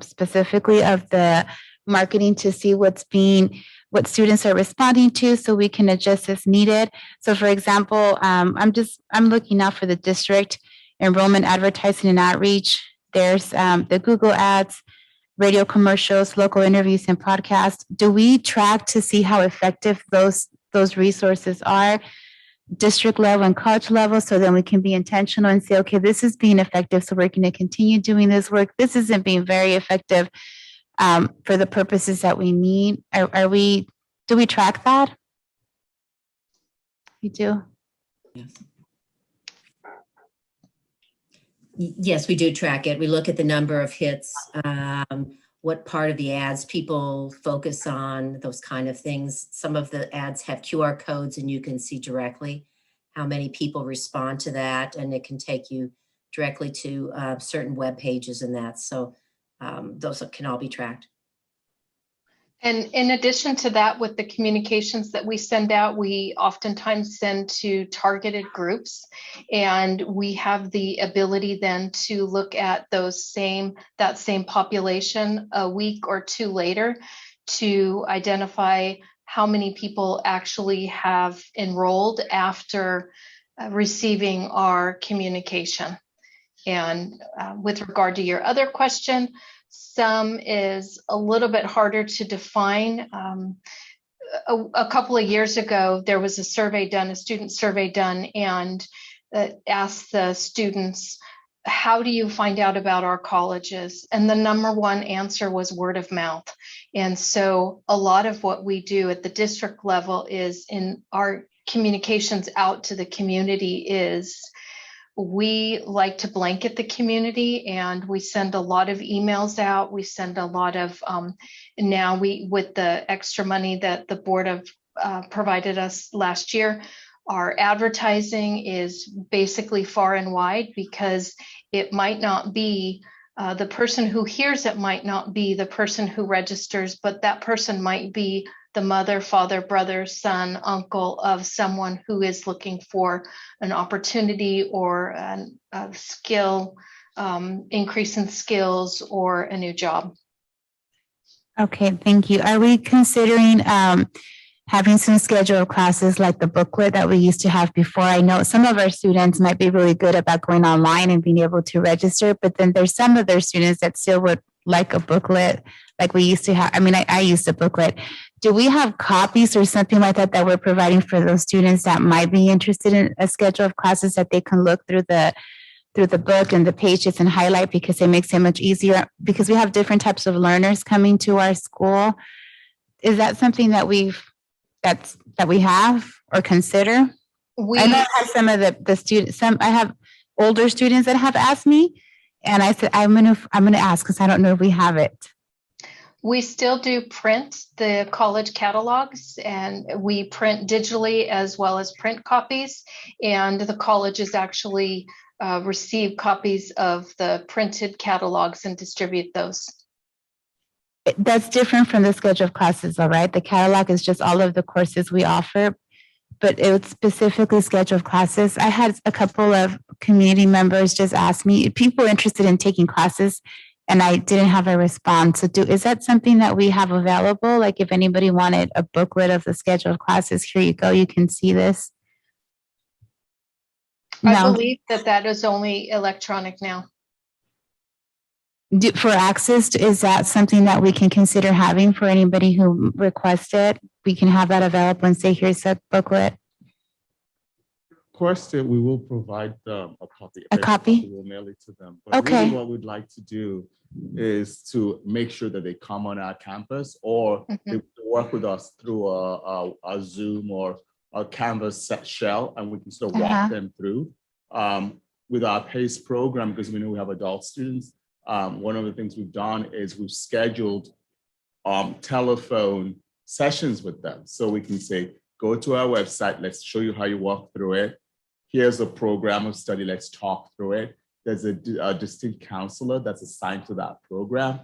specifically of the marketing to see what students are responding to so we can adjust as needed? So for example, I'm looking out for the district enrollment advertising and outreach. There's the Google ads, radio commercials, local interviews, and podcasts. Do we track to see how effective those resources are, district level and college level, so then we can be intentional and say, okay, this is being effective, so we're going to continue doing this work. This isn't being very effective for the purposes that we need. Do we track that? You do? Yes, we do track it. We look at the number of hits, what part of the ads people focus on, those kind of things. Some of the ads have QR codes and you can see directly how many people respond to that, and it can take you directly to certain web pages and that. So those can all be tracked. And in addition to that, with the communications that we send out, we oftentimes send to targeted groups, and we have the ability then to look at that same population a week or two later to identify how many people actually have enrolled after receiving our communication. And with regard to your other question, some is a little bit harder to define. A couple of years ago, there was a student survey done, and asked the students, how do you find out about our colleges? And the number one answer was word of mouth. And so a lot of what we do at the district level is in our communications out to the community is we like to blanket the community, and we send a lot of emails out. We send a lot of, now with the extra money that the board of provided us last year, our advertising is basically far and wide, because it might not be the person who hears it might not be the person who registers, but that person might be the mother, father, brother, son, uncle of someone who is looking for an opportunity or a skill, increase in skills, or a new job. Okay, thank you. Are we considering having some schedule of classes like the booklet that we used to have before? I know some of our students might be really good about going online and being able to register, but then there's some of their students that still would like a booklet like we used to have. I mean, I used a booklet. Do we have copies or something like that that we're providing for those students that might be interested in a schedule of classes that they can look through the book and the pages and highlight, because it makes it much easier, because we have different types of learners coming to our school? Is that something that we have or consider? I know I have some of the students, I have older students that have asked me, and I said, I'm gonna ask, because I don't know if we have it. We still do print the college catalogs, and we print digitally as well as print copies. And the colleges actually receive copies of the printed catalogs and distribute those. That's different from the schedule of classes, all right? The catalog is just all of the courses we offer, but it was specifically schedule of classes. I had a couple of community members just ask me, people interested in taking classes, and I didn't have a response. So is that something that we have available? Like if anybody wanted a booklet of the schedule of classes, here you go, you can see this. I believe that is only electronic now. For access, is that something that we can consider having for anybody who requests it? We can have that available and say, here's a booklet. Of course, we will provide them a copy. A copy? We'll mail it to them. But Okay. really what we'd like to do is to make sure that they come on our campus, or they work with us through a Zoom or a Canvas shell, and we can sort of walk them through. With our PACE program, because we know we have adult students, one of the things we've done is we've scheduled telephone sessions with them. So we can say, go to our website, let's show you how you walk through it. Here's a program of study, let's talk through it. There's a distinct counselor that's assigned to that program.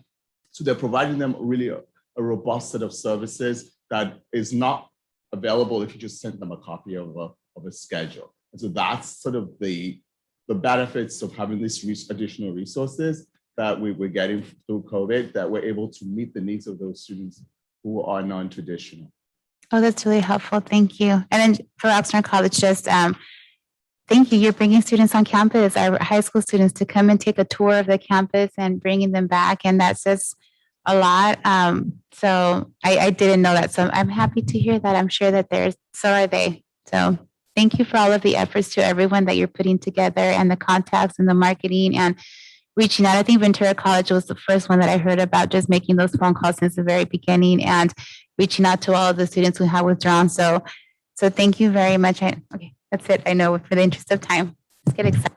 So they're providing them really a robust set of services that is not available if you just send them a copy of a schedule. And so that's sort of the benefits of having these additional resources that we're getting through COVID, that we're able to meet the needs of those students who are non-traditional. Oh, that's really helpful. Thank you. And then for Oxnard College, just thank you. You're bringing students on campus, our high school students, to come and take a tour of the campus and bringing them back. And that says a lot. So I didn't know that. So I'm happy to hear that. I'm sure that so are they. So thank you for all of the efforts to everyone that you're putting together, and the contacts and the marketing and reaching out. I think Ventura College was the first one that I heard about, just making those phone calls since the very beginning and reaching out to all of the students who have withdrawn. So thank you very much. Okay, that's it. I know, for the interest of time. Let's get excited.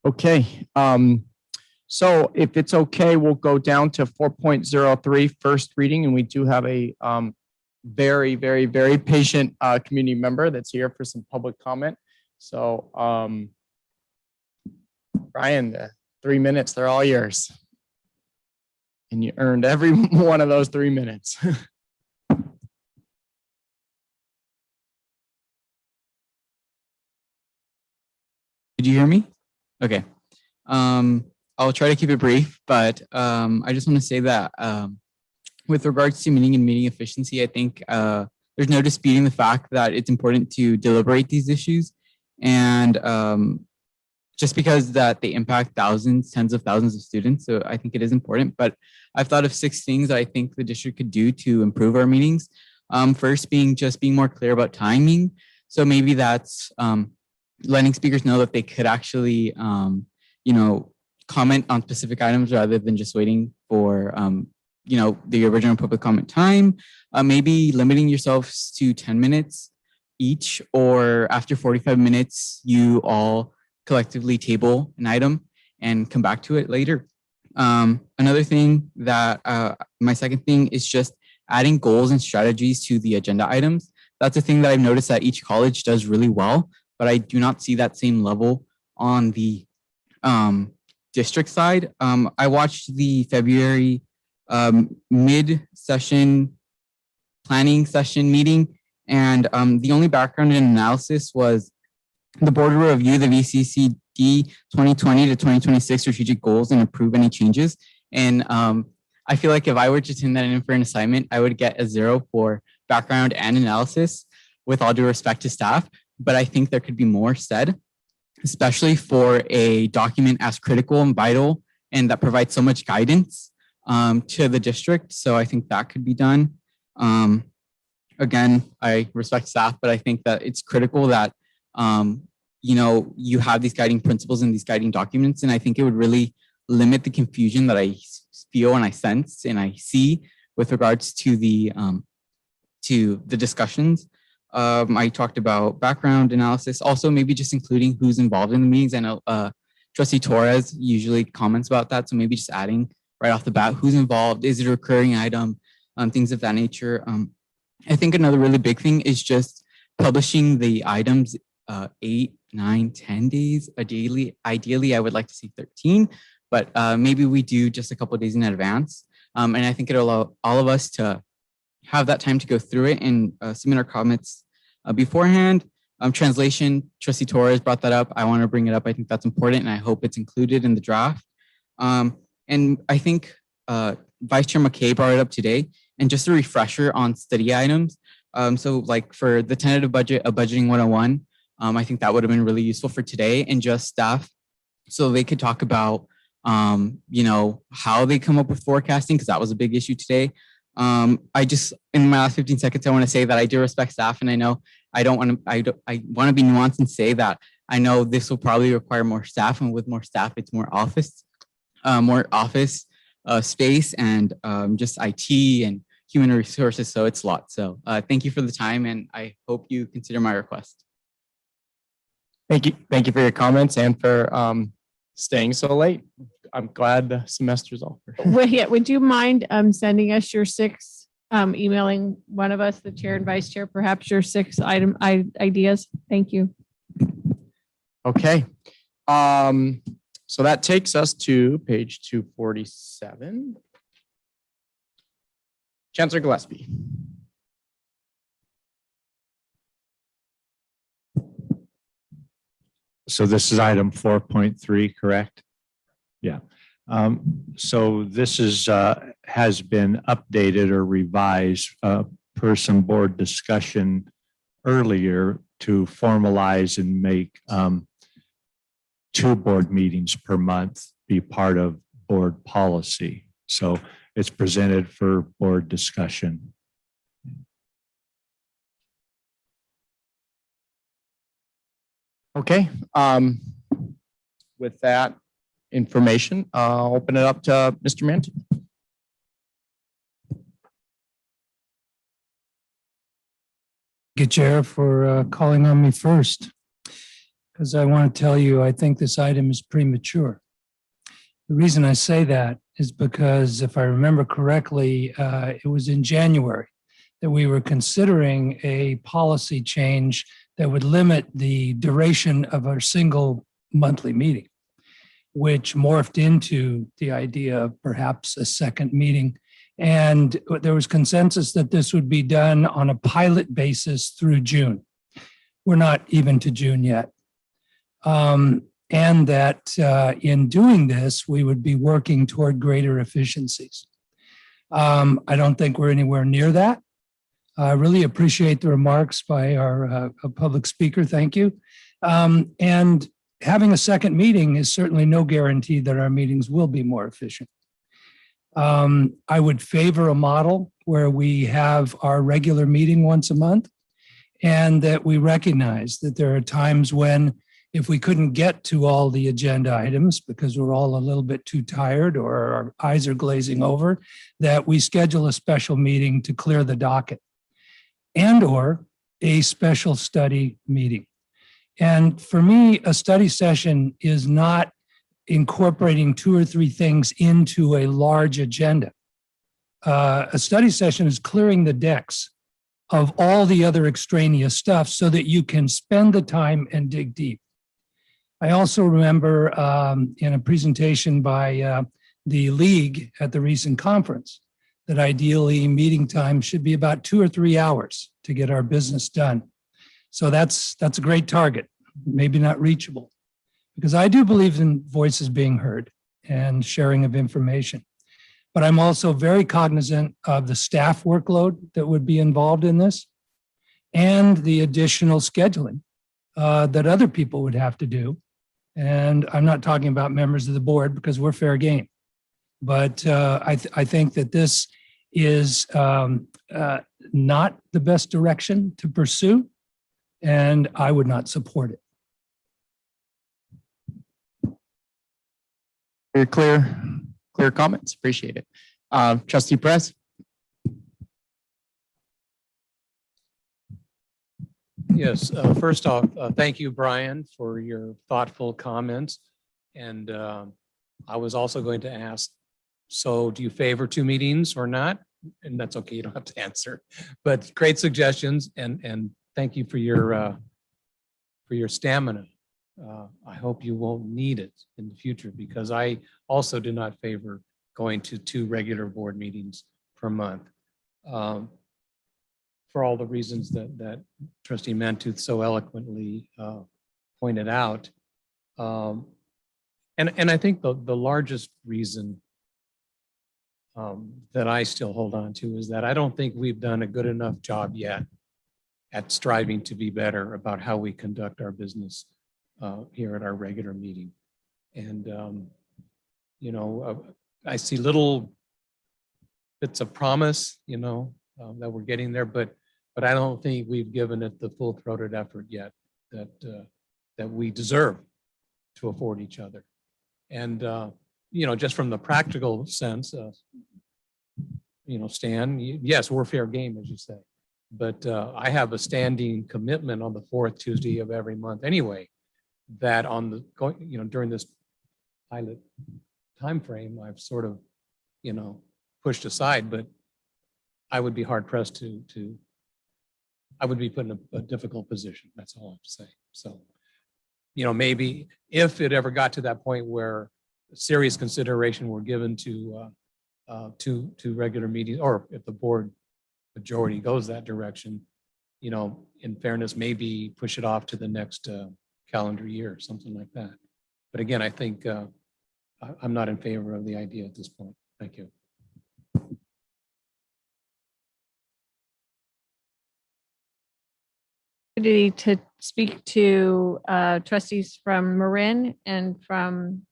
Okay. So if it's okay, we'll go down to 4.03, first reading, and we do have a very, very, very patient community member that's here for some public comment. So Brian, 3 minutes, they're all yours. And you earned every one of those 3 minutes. Did you hear me? Okay. I'll try to keep it brief, but I just want to say that with regards to meeting and meeting efficiency, I think there's no disputing the fact that it's important to deliberate these issues. And just because that they impact thousands, tens of thousands of students. So I think it is important, but I've thought of 6 things that I think the district could do to improve our meetings. First being just being more clear about timing. So maybe that's letting speakers know that they could actually, comment on specific items rather than just waiting for, the original public comment time. Maybe limiting yourselves to 10 minutes each, or after 45 minutes, you all collectively table an item and come back to it later. Another thing that my second thing is just adding goals and strategies to the agenda items. That's a thing that I've noticed that each college does really well, but I do not see that same level on the district side. I watched the February mid-session planning session meeting, and the only background and analysis was the board will review the VCCD 2020 to 2026 strategic goals and approve any changes. And I feel like if I were to turn that in for an assignment, I would get a 0 for background and analysis, with all due respect to staff. But I think there could be more said, especially for a document as critical and vital and that provides so much guidance to the district. So I think that could be done. Again, I respect staff, but I think that it's critical that you have these guiding principles and these guiding documents. And I think it would really limit the confusion that I feel and I sense and I see with regards to the discussions. I talked about background analysis, also maybe just including who's involved in the meetings. I know Trustee Torres usually comments about that. So maybe just adding right off the bat, who's involved, is it a recurring item, things of that nature. I think another really big thing is just publishing the items 8, 9, 10 days. Ideally, I would like to see 13, but maybe we do just a couple of days in advance. And I think it'll allow all of us to have that time to go through it and submit our comments beforehand. Translation, Trustee Torres brought that up. I want to bring it up. I think that's important, and I hope it's included in the draft. And I think Vice Chair McKay brought it up today. And just a refresher on study items. So like for the tentative budget of Budgeting 101, I think that would have been really useful for today, and just staff so they could talk about, how they come up with forecasting, because that was a big issue today. I just, in my last 15 seconds, I want to say that I do respect staff, and I know I want to be nuanced and say that I know this will probably require more staff, and with more staff, it's more office space and just IT and human resources. So it's a lot. So thank you for the time, and I hope you consider my request. Thank you. Thank you for your comments and for staying so late. I'm glad the semester's over. Would you mind sending us your 6, emailing one of us, the chair and vice chair, perhaps your 6 ideas? Thank you. Okay. So that takes us to page 247. Chancellor Gillespie. So this is item 4.3, correct? Yeah. So this is has been updated or revised per some board discussion earlier to formalize and make 2 board meetings per month be part of board policy. So it's presented for board discussion. Okay. With that information, I'll open it up to Mr. Manton. Thank you, Chair, for calling on me first, because I want to tell you, I think this item is premature. The reason I say that is because if I remember correctly, it was in January that we were considering a policy change that would limit the duration of our single monthly meeting, which morphed into the idea of perhaps a second meeting. And there was consensus that this would be done on a pilot basis through June. We're not even to June yet. And that in doing this, we would be working toward greater efficiencies. I don't think we're anywhere near that. I really appreciate the remarks by our public speaker. Thank you. And having a second meeting is certainly no guarantee that our meetings will be more efficient. I would favor a model where we have our regular meeting once a month, and that we recognize that there are times when, if we couldn't get to all the agenda items because we're all a little bit too tired or our eyes are glazing over, that we schedule a special meeting to clear the docket. And or a special study meeting. And for me, a study session is not incorporating 2 or 3 things into a large agenda. A study session is clearing the decks of all the other extraneous stuff so that you can spend the time and dig deep. I also remember in a presentation by the league at the recent conference that ideally meeting time should be about 2 or 3 hours to get our business done. So that's a great target, maybe not reachable, because I do believe in voices being heard and sharing of information. But I'm also very cognizant of the staff workload that would be involved in this and the additional scheduling that other people would have to do. And I'm not talking about members of the board because we're fair game. But I think that this is not the best direction to pursue, and I would not support it. Very clear comments. Appreciate it. Trustee Perez. Yes, first off, thank you, Brian, for your thoughtful comments. And I was also going to ask, so do you favor 2 meetings or not? And that's okay, you don't have to answer. But great suggestions, and thank you for your stamina. I hope you won't need it in the future, because I also do not favor going to 2 regular board meetings per month. For all the reasons that Trustee Mantooth so eloquently pointed out. And I think the largest reason that I still hold on to is that I don't think we've done a good enough job yet at striving to be better about how we conduct our business here at our regular meeting. And, you know, I see little bits of promise, you know, that we're getting there, but I don't think we've given it the full-throated effort yet that we deserve to afford each other. And, you know, just from the practical sense, you know, Stan, yes, we're fair game, as you say, but I have a standing commitment on the 4th Tuesday of every month anyway, that on the, you know, during this pilot timeframe, I've sort of, you know, pushed aside, but I would be hard pressed to I would be put in a difficult position. That's all I have to say. So, you know, maybe if it ever got to that point where serious consideration were given to regular meetings, or if the board majority goes that direction, you know, in fairness, maybe push it off to the next calendar year, something like that. But again, I think I'm not in favor of the idea at this point. Thank you. To speak to trustees from Marin and from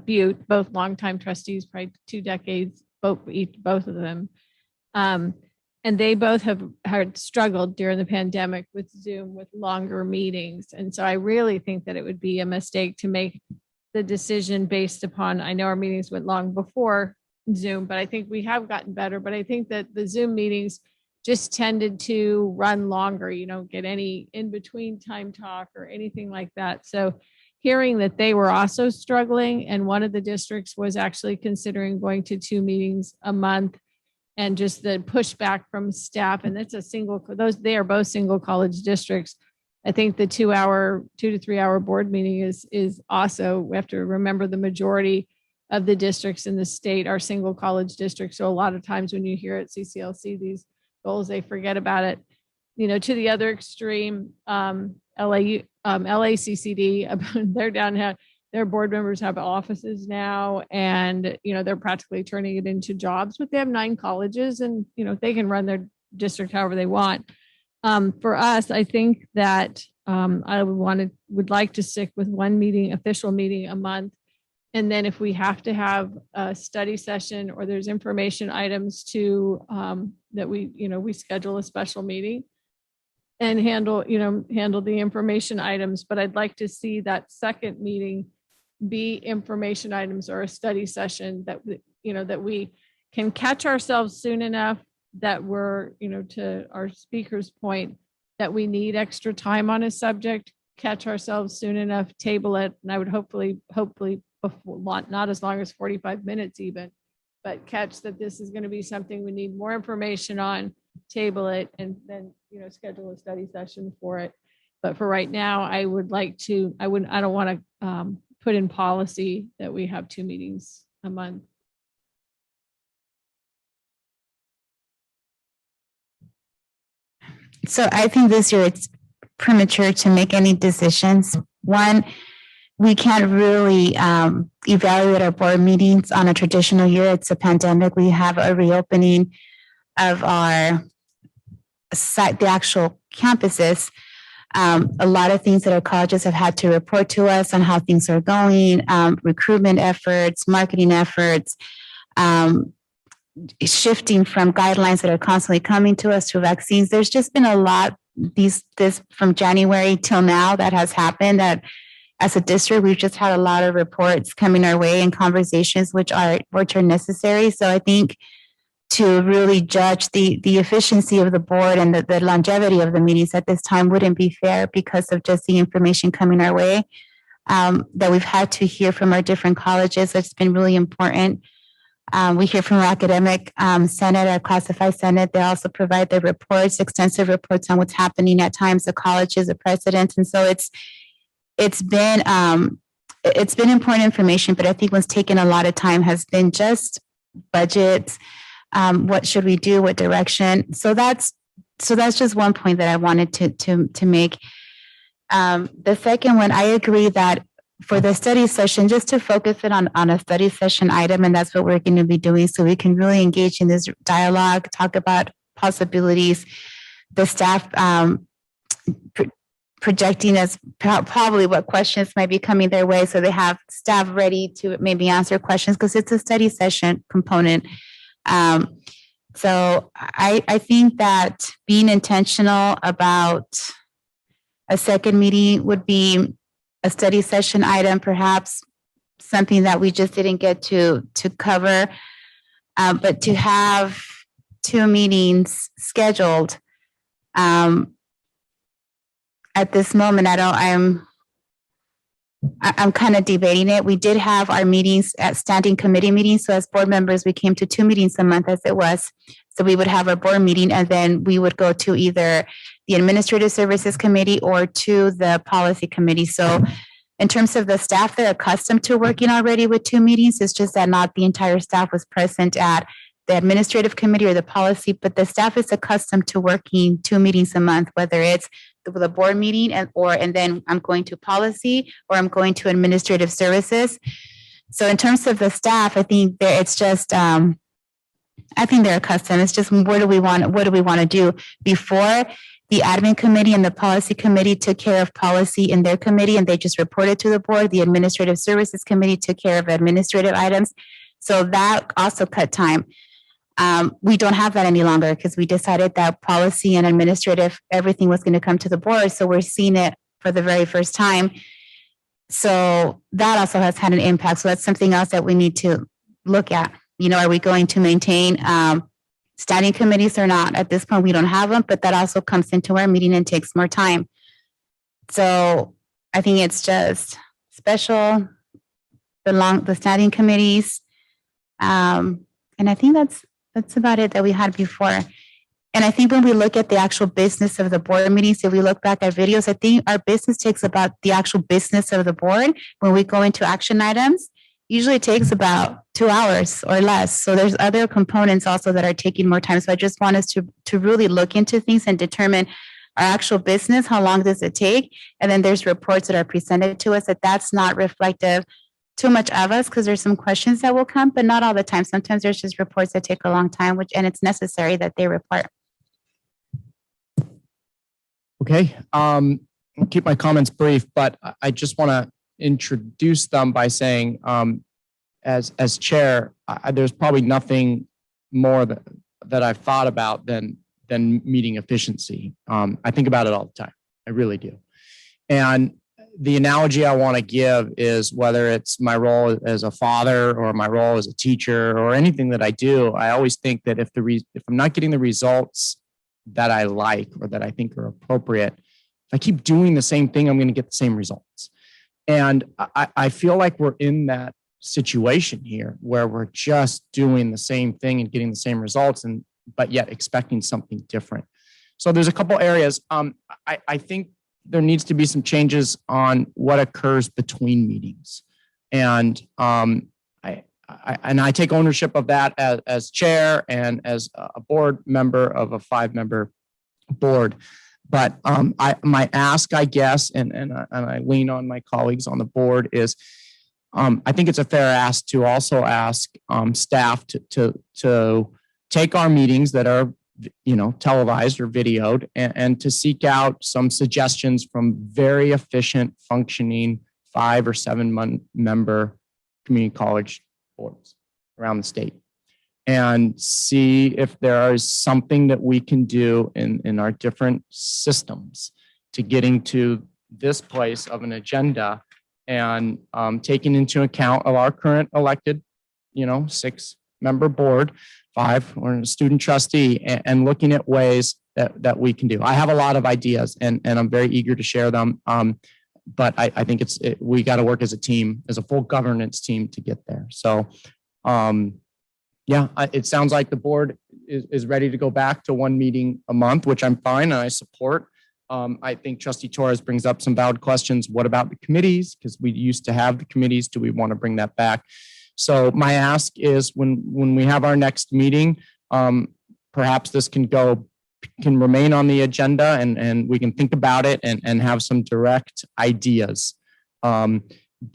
Butte, both longtime trustees, probably 2 decades, both of them. And they both have struggled during the pandemic with Zoom, with longer meetings. And so I really think that it would be a mistake to make the decision based upon, I know our meetings went long before Zoom, but I think we have gotten better. But I think that the Zoom meetings just tended to run longer. You don't get any in between time talk or anything like that. So hearing that they were also struggling, and one of the districts was actually considering going to 2 meetings a month, and just the pushback from staff, and it's they are both single college districts. I think the 2 to 3 hour board meeting is also, we have to remember the majority of the districts in the state are single college districts. So a lot of times when you hear at CCLC these goals, they forget about it. You know, to the other extreme, LACCD, they're down here. Their board members have offices now, and, you know, they're practically turning it into jobs, but they have 9 colleges, and, you know, they can run their district however they want. For us, I think that I would like to stick with 1 meeting, official meeting a month. And then if we have to have a study session or there's information items to that we schedule a special meeting and handle the information items. But I'd like to see that second meeting be information items or a study session that we can catch ourselves soon enough that we're, to our speaker's point, that we need extra time on a subject, catch ourselves soon enough, table it, and I would hopefully before, not as long as 45 minutes even, but catch that this is going to be something we need more information on, table it, and then, schedule a study session for it. But for right now, I would like to, I don't want to put in policy that we have 2 meetings a month. So I think this year it's premature to make any decisions. One, we can't really evaluate our board meetings on a traditional year. It's a pandemic. We have a reopening of our site, the actual campuses. A lot of things that our colleges have had to report to us on how things are going, recruitment efforts, marketing efforts, shifting from guidelines that are constantly coming to us to vaccines. There's just been a lot this from January till now that has happened, that as a district, we've just had a lot of reports coming our way and conversations which are necessary. So I think to really judge the efficiency of the board and the longevity of the meetings at this time wouldn't be fair because of just the information coming our way that we've had to hear from our different colleges. That's been really important. We hear from our academic senate, our classified senate. They also provide the reports, extensive reports on what's happening at times, the colleges, the presidents. And so it's been important information, but I think what's taken a lot of time has been just budgets. What should we do? What direction? So that's just one point that I wanted to make. The second one, I agree that for the study session, just to focus it on a study session item, and that's what we're going to be doing, so we can really engage in this dialogue, talk about possibilities. The staff projecting as probably what questions might be coming their way, so they have staff ready to maybe answer questions because it's a study session component. So I think that being intentional about a second meeting would be a study session item, perhaps something that we just didn't get to cover, but to have 2 meetings scheduled at this moment, I'm kind of debating it. We did have our meetings at standing committee meetings. So as board members, we came to 2 meetings a month as it was. So we would have our board meeting and then we would go to either the administrative services committee or to the policy committee. So in terms of the staff, they're accustomed to working already with 2 meetings. It's just that not the entire staff was present at the administrative committee or the policy, but the staff is accustomed to working 2 meetings a month, whether it's the board meeting and then I'm going to policy or I'm going to administrative services. So in terms of the staff, I think that it's just, I think they're accustomed. It's just, what do we want to do? Before, the admin committee and the policy committee took care of policy in their committee and they just reported to the board. The administrative services committee took care of administrative items. So that also cut time. We don't have that any longer because we decided that policy and administrative, everything was going to come to the board. So we're seeing it for the very first time. So that also has had an impact. So that's something else that we need to look at. Are we going to maintain standing committees or not? At this point, we don't have them, but that also comes into our meeting and takes more time. So I think it's just special, the standing committees. And I think that's about it that we had before. And I think when we look at the actual business of the board meetings, if we look back at videos, I think our business takes about the actual business of the board. When we go into action items, usually it takes about 2 hours or less. So there's other components also that are taking more time. So I just want us to really look into things and determine our actual business, how long does it take? And then there's reports that are presented to us that's not reflective too much of us because there's some questions that will come, but not all the time. Sometimes there's just reports that take a long time, and it's necessary that they report. Okay, I'll keep my comments brief, but I just want to introduce them by saying, as chair, there's probably nothing more that I've thought about than meeting efficiency. I think about it all the time. I really do. And the analogy I want to give is whether it's my role as a father or my role as a teacher or anything that I do, I always think that if I'm not getting the results that I like or that I think are appropriate, if I keep doing the same thing, I'm going to get the same results. And I feel like we're in that situation here where we're just doing the same thing and getting the same results, but yet expecting something different. So there's a couple areas. I think there needs to be some changes on what occurs between meetings. And I take ownership of that as chair and as a board member of a 5-member board. But my ask, I guess, and I lean on my colleagues on the board is, I think it's a fair ask to also ask staff to take our meetings that are, televised or videoed, and to seek out some suggestions from very efficient, functioning 5 or 7-member community college boards around the state, and see if there is something that we can do in our different systems to getting to this place of an agenda, and taking into account of our current elected, 6-member board, 5 or a student trustee, and looking at ways that we can do. I have a lot of ideas, and I'm very eager to share them. But I think we got to work as a team, as a full governance team to get there. So, it sounds like the board is ready to go back to 1 meeting a month, which I'm fine and I support. I think Trustee Torres brings up some valid questions. What about the committees? Because we used to have the committees. Do we want to bring that back? So my ask is when we have our next meeting, perhaps this can remain on the agenda, and we can think about it and have some direct ideas. And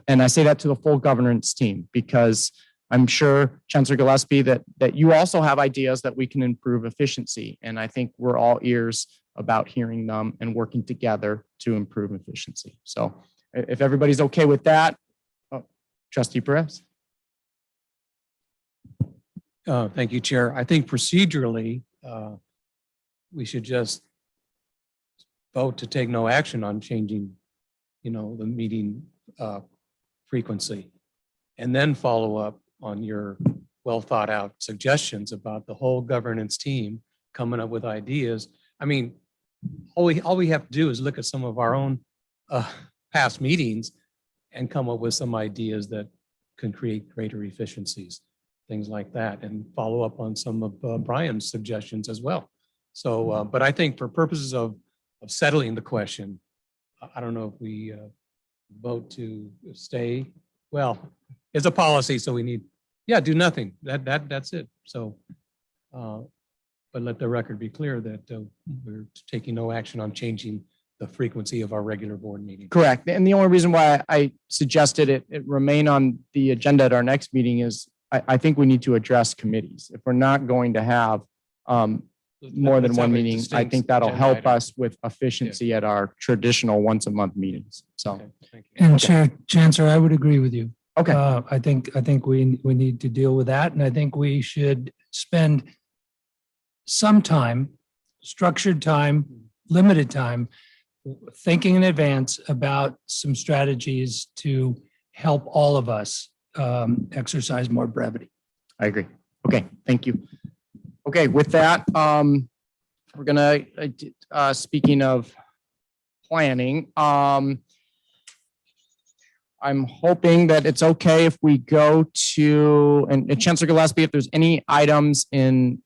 I say that to the full governance team, because I'm sure, Chancellor Gillespie, that you also have ideas that we can improve efficiency. And I think we're all ears about hearing them and working together to improve efficiency. So if everybody's okay with that, Trustee Perez. Thank you, Chair. I think procedurally, we should just vote to take no action on changing, the meeting frequency, and then follow up on your well thought out suggestions about the whole governance team coming up with ideas. I mean, all we have to do is look at some of our own past meetings and come up with some ideas that can create greater efficiencies, things like that, and follow up on some of Brian's suggestions as well. So, but I think for purposes of settling the question, I don't know if we vote to stay. Well, it's a policy, so we need, do nothing. That's it. So, but let the record be clear that we're taking no action on changing the frequency of our regular board meeting. Correct. And the only reason why I suggested it remain on the agenda at our next meeting is I think we need to address committees. If we're not going to have more than 1 meeting, I think that'll help us with efficiency at our traditional once-a-month meetings. So, And Chancellor, I would agree with you. Okay. I think we need to deal with that, and I think we should spend some time, structured time, limited time, thinking in advance about some strategies to help all of us exercise more brevity. I agree. Okay, thank you. Okay, with that, we're gonna, speaking of planning, I'm hoping that it's okay if we go to, and Chancellor Gillespie, if there's any items in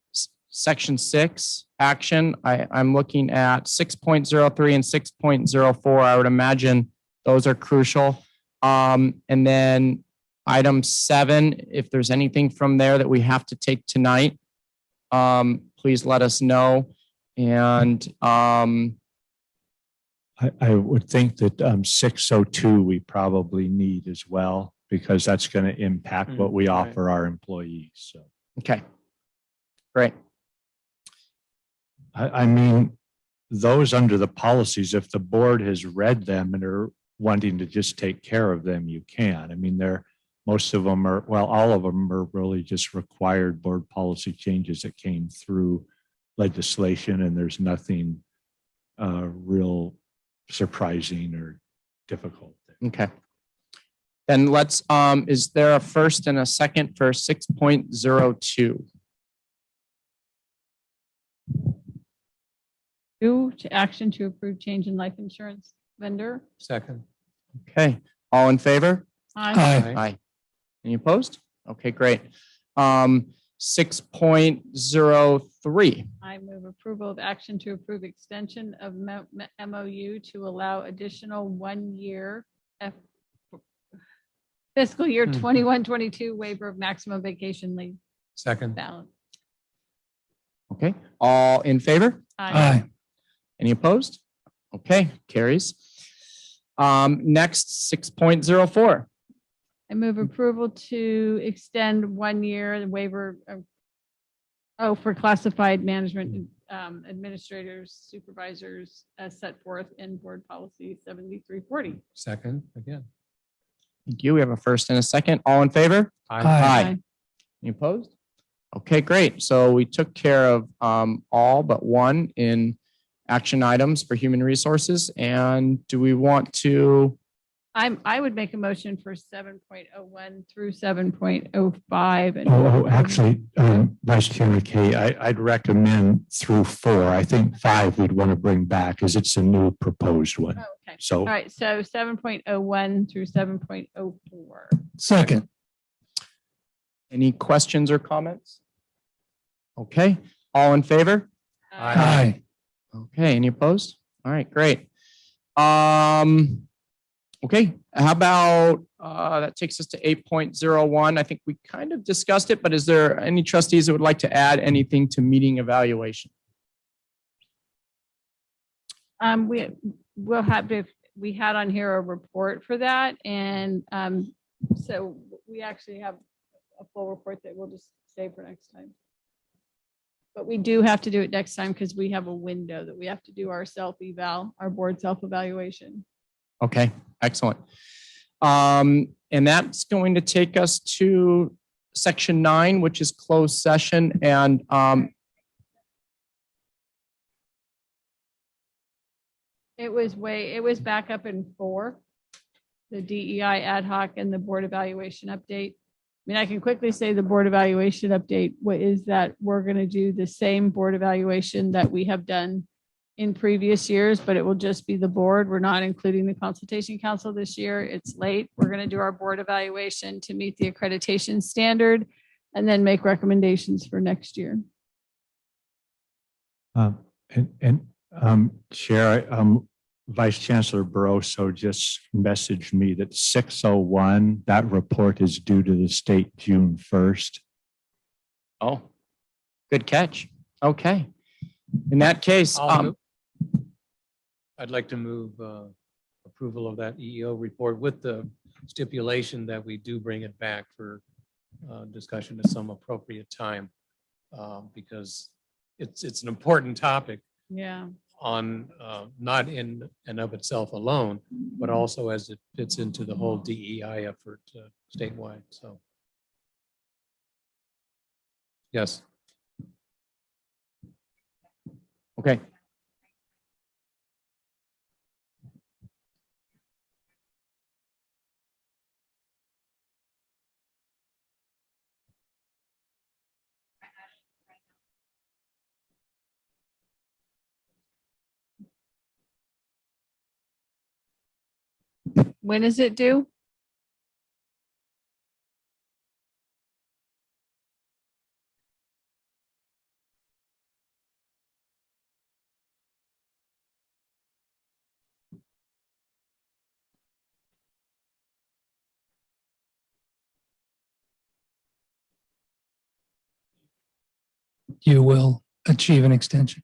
section 6 action, I'm looking at 6.03 and 6.04. I would imagine those are crucial. And then item 7, if there's anything from there that we have to take tonight, please let us know. And I would think that 602 we probably need as well, because that's going to impact what we offer our employees. So, okay, great. I mean, those under the policies, if the board has read them and are wanting to just take care of them, you can. I mean, most of them are, well, all of them are really just required board policy changes that came through legislation, and there's nothing real surprising or difficult. Okay. Then let's, is there a first and a second for 6.02? To action to approve change in life insurance vendor. Second. Okay, all in favor? Aye. Aye. Any opposed? Okay, great. 6.03. I move approval of action to approve extension of MOU to allow additional 1 year fiscal year 21-22 waiver of maximum vacation leave Second. balance. Okay, all in favor? Aye. Any opposed? Okay, carries. Next, 6.04. I move approval to extend 1 year the waiver for classified management administrators, supervisors as set forth in board policy 7340. Second again. Thank you. We have a first and a second. All in favor? Aye. Any opposed? Okay, great. So we took care of all but one in action items for human resources. And do we want to? I would make a motion for 7.01 through 7.05. And Actually, Vice Chair McKay, I'd recommend through 4. I think 5 we'd want to bring back as it's a new proposed one. Okay. So. All right. So 7.01 through 7.04. Second. Any questions or comments? Okay, all in favor? Aye. Okay, any opposed? All right, great. Okay, how about, that takes us to 8.01. I think we kind of discussed it, but is there any trustees that would like to add anything to meeting evaluation? We'll have, if we had on here a report for that. And so we actually have a full report that we'll just save for next time. But we do have to do it next time because we have a window that we have to do our self-eval, our board self-evaluation. Okay, excellent. And that's going to take us to section 9, which is closed session. And it was back up in 4, the DEI ad hoc and the board evaluation update. I mean, I can quickly say the board evaluation update. What is that? We're going to do the same board evaluation that we have done in previous years, but it will just be the board. We're not including the consultation council this year. It's late. We're going to do our board evaluation to meet the accreditation standard and then make recommendations for next year. Chair, Vice Chancellor Barroso just messaged me that 601, that report is due to the state June 1st. Oh, good catch. Okay. In that case, I'd like to move approval of that EEO report with the stipulation that we do bring it back for discussion at some appropriate time because it's an important topic. Yeah. On not in and of itself alone, but also as it fits into the whole DEI effort statewide. So, yes. Okay. When is it due? You will achieve an extension.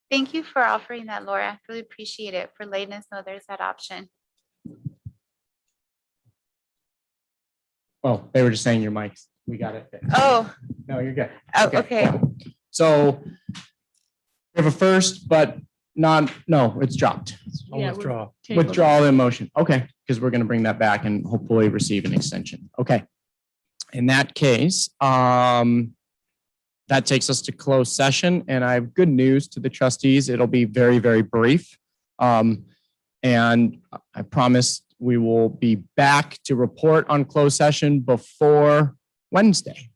Thank you for offering that, Laura. Really appreciate it for letting us know there's that option. Oh, they were just saying your mics. We got it. Oh. No, you're good. Oh, okay. So we have a first, but no, it's dropped. Yeah, withdraw. Withdrawal in motion. Okay, because we're going to bring that back and hopefully receive an extension. Okay. In that case, that takes us to closed session, and I have good news to the trustees. It'll be very, very brief. And I promise we will be back to report on closed session before Wednesday.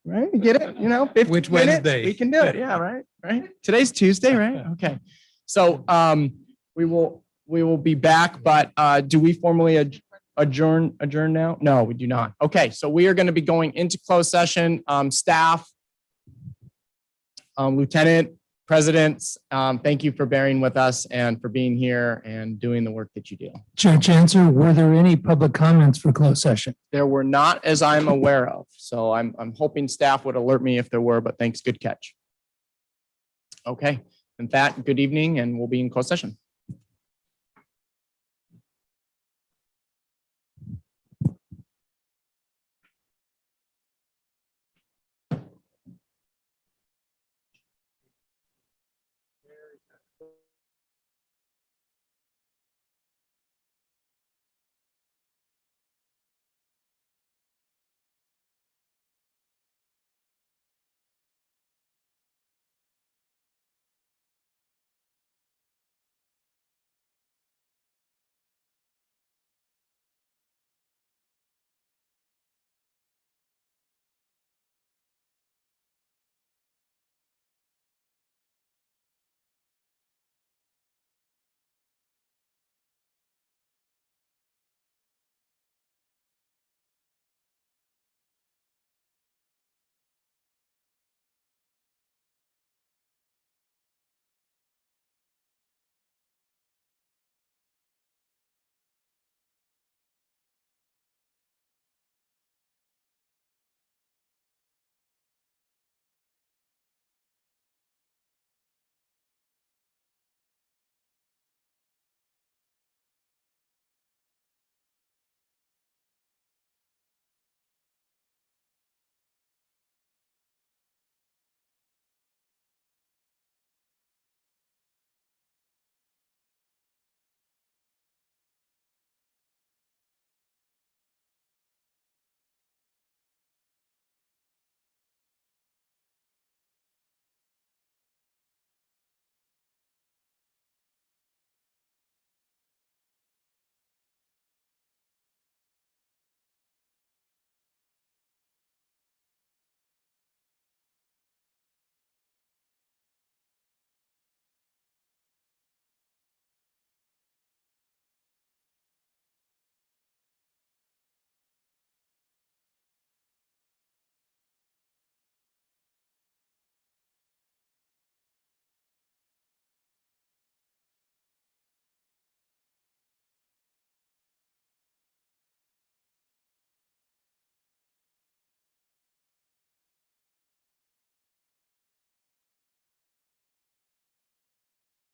right? You get it? You know, 15 Which minutes, Wednesday? we can do it. Yeah, right, right. Today's Tuesday, right? Okay. So we will be back, but do we formally adjourn now? No, we do not. Okay, so we are going to be going into closed session. Staff, Lieutenant, Presidents, thank you for bearing with us and for being here and doing the work that you do. Chair Chancellor, were there any public comments for closed session? There were not, as I'm aware of. So I'm hoping staff would alert me if there were, but thanks, good catch. Okay, with that, good evening, and we'll be in closed session.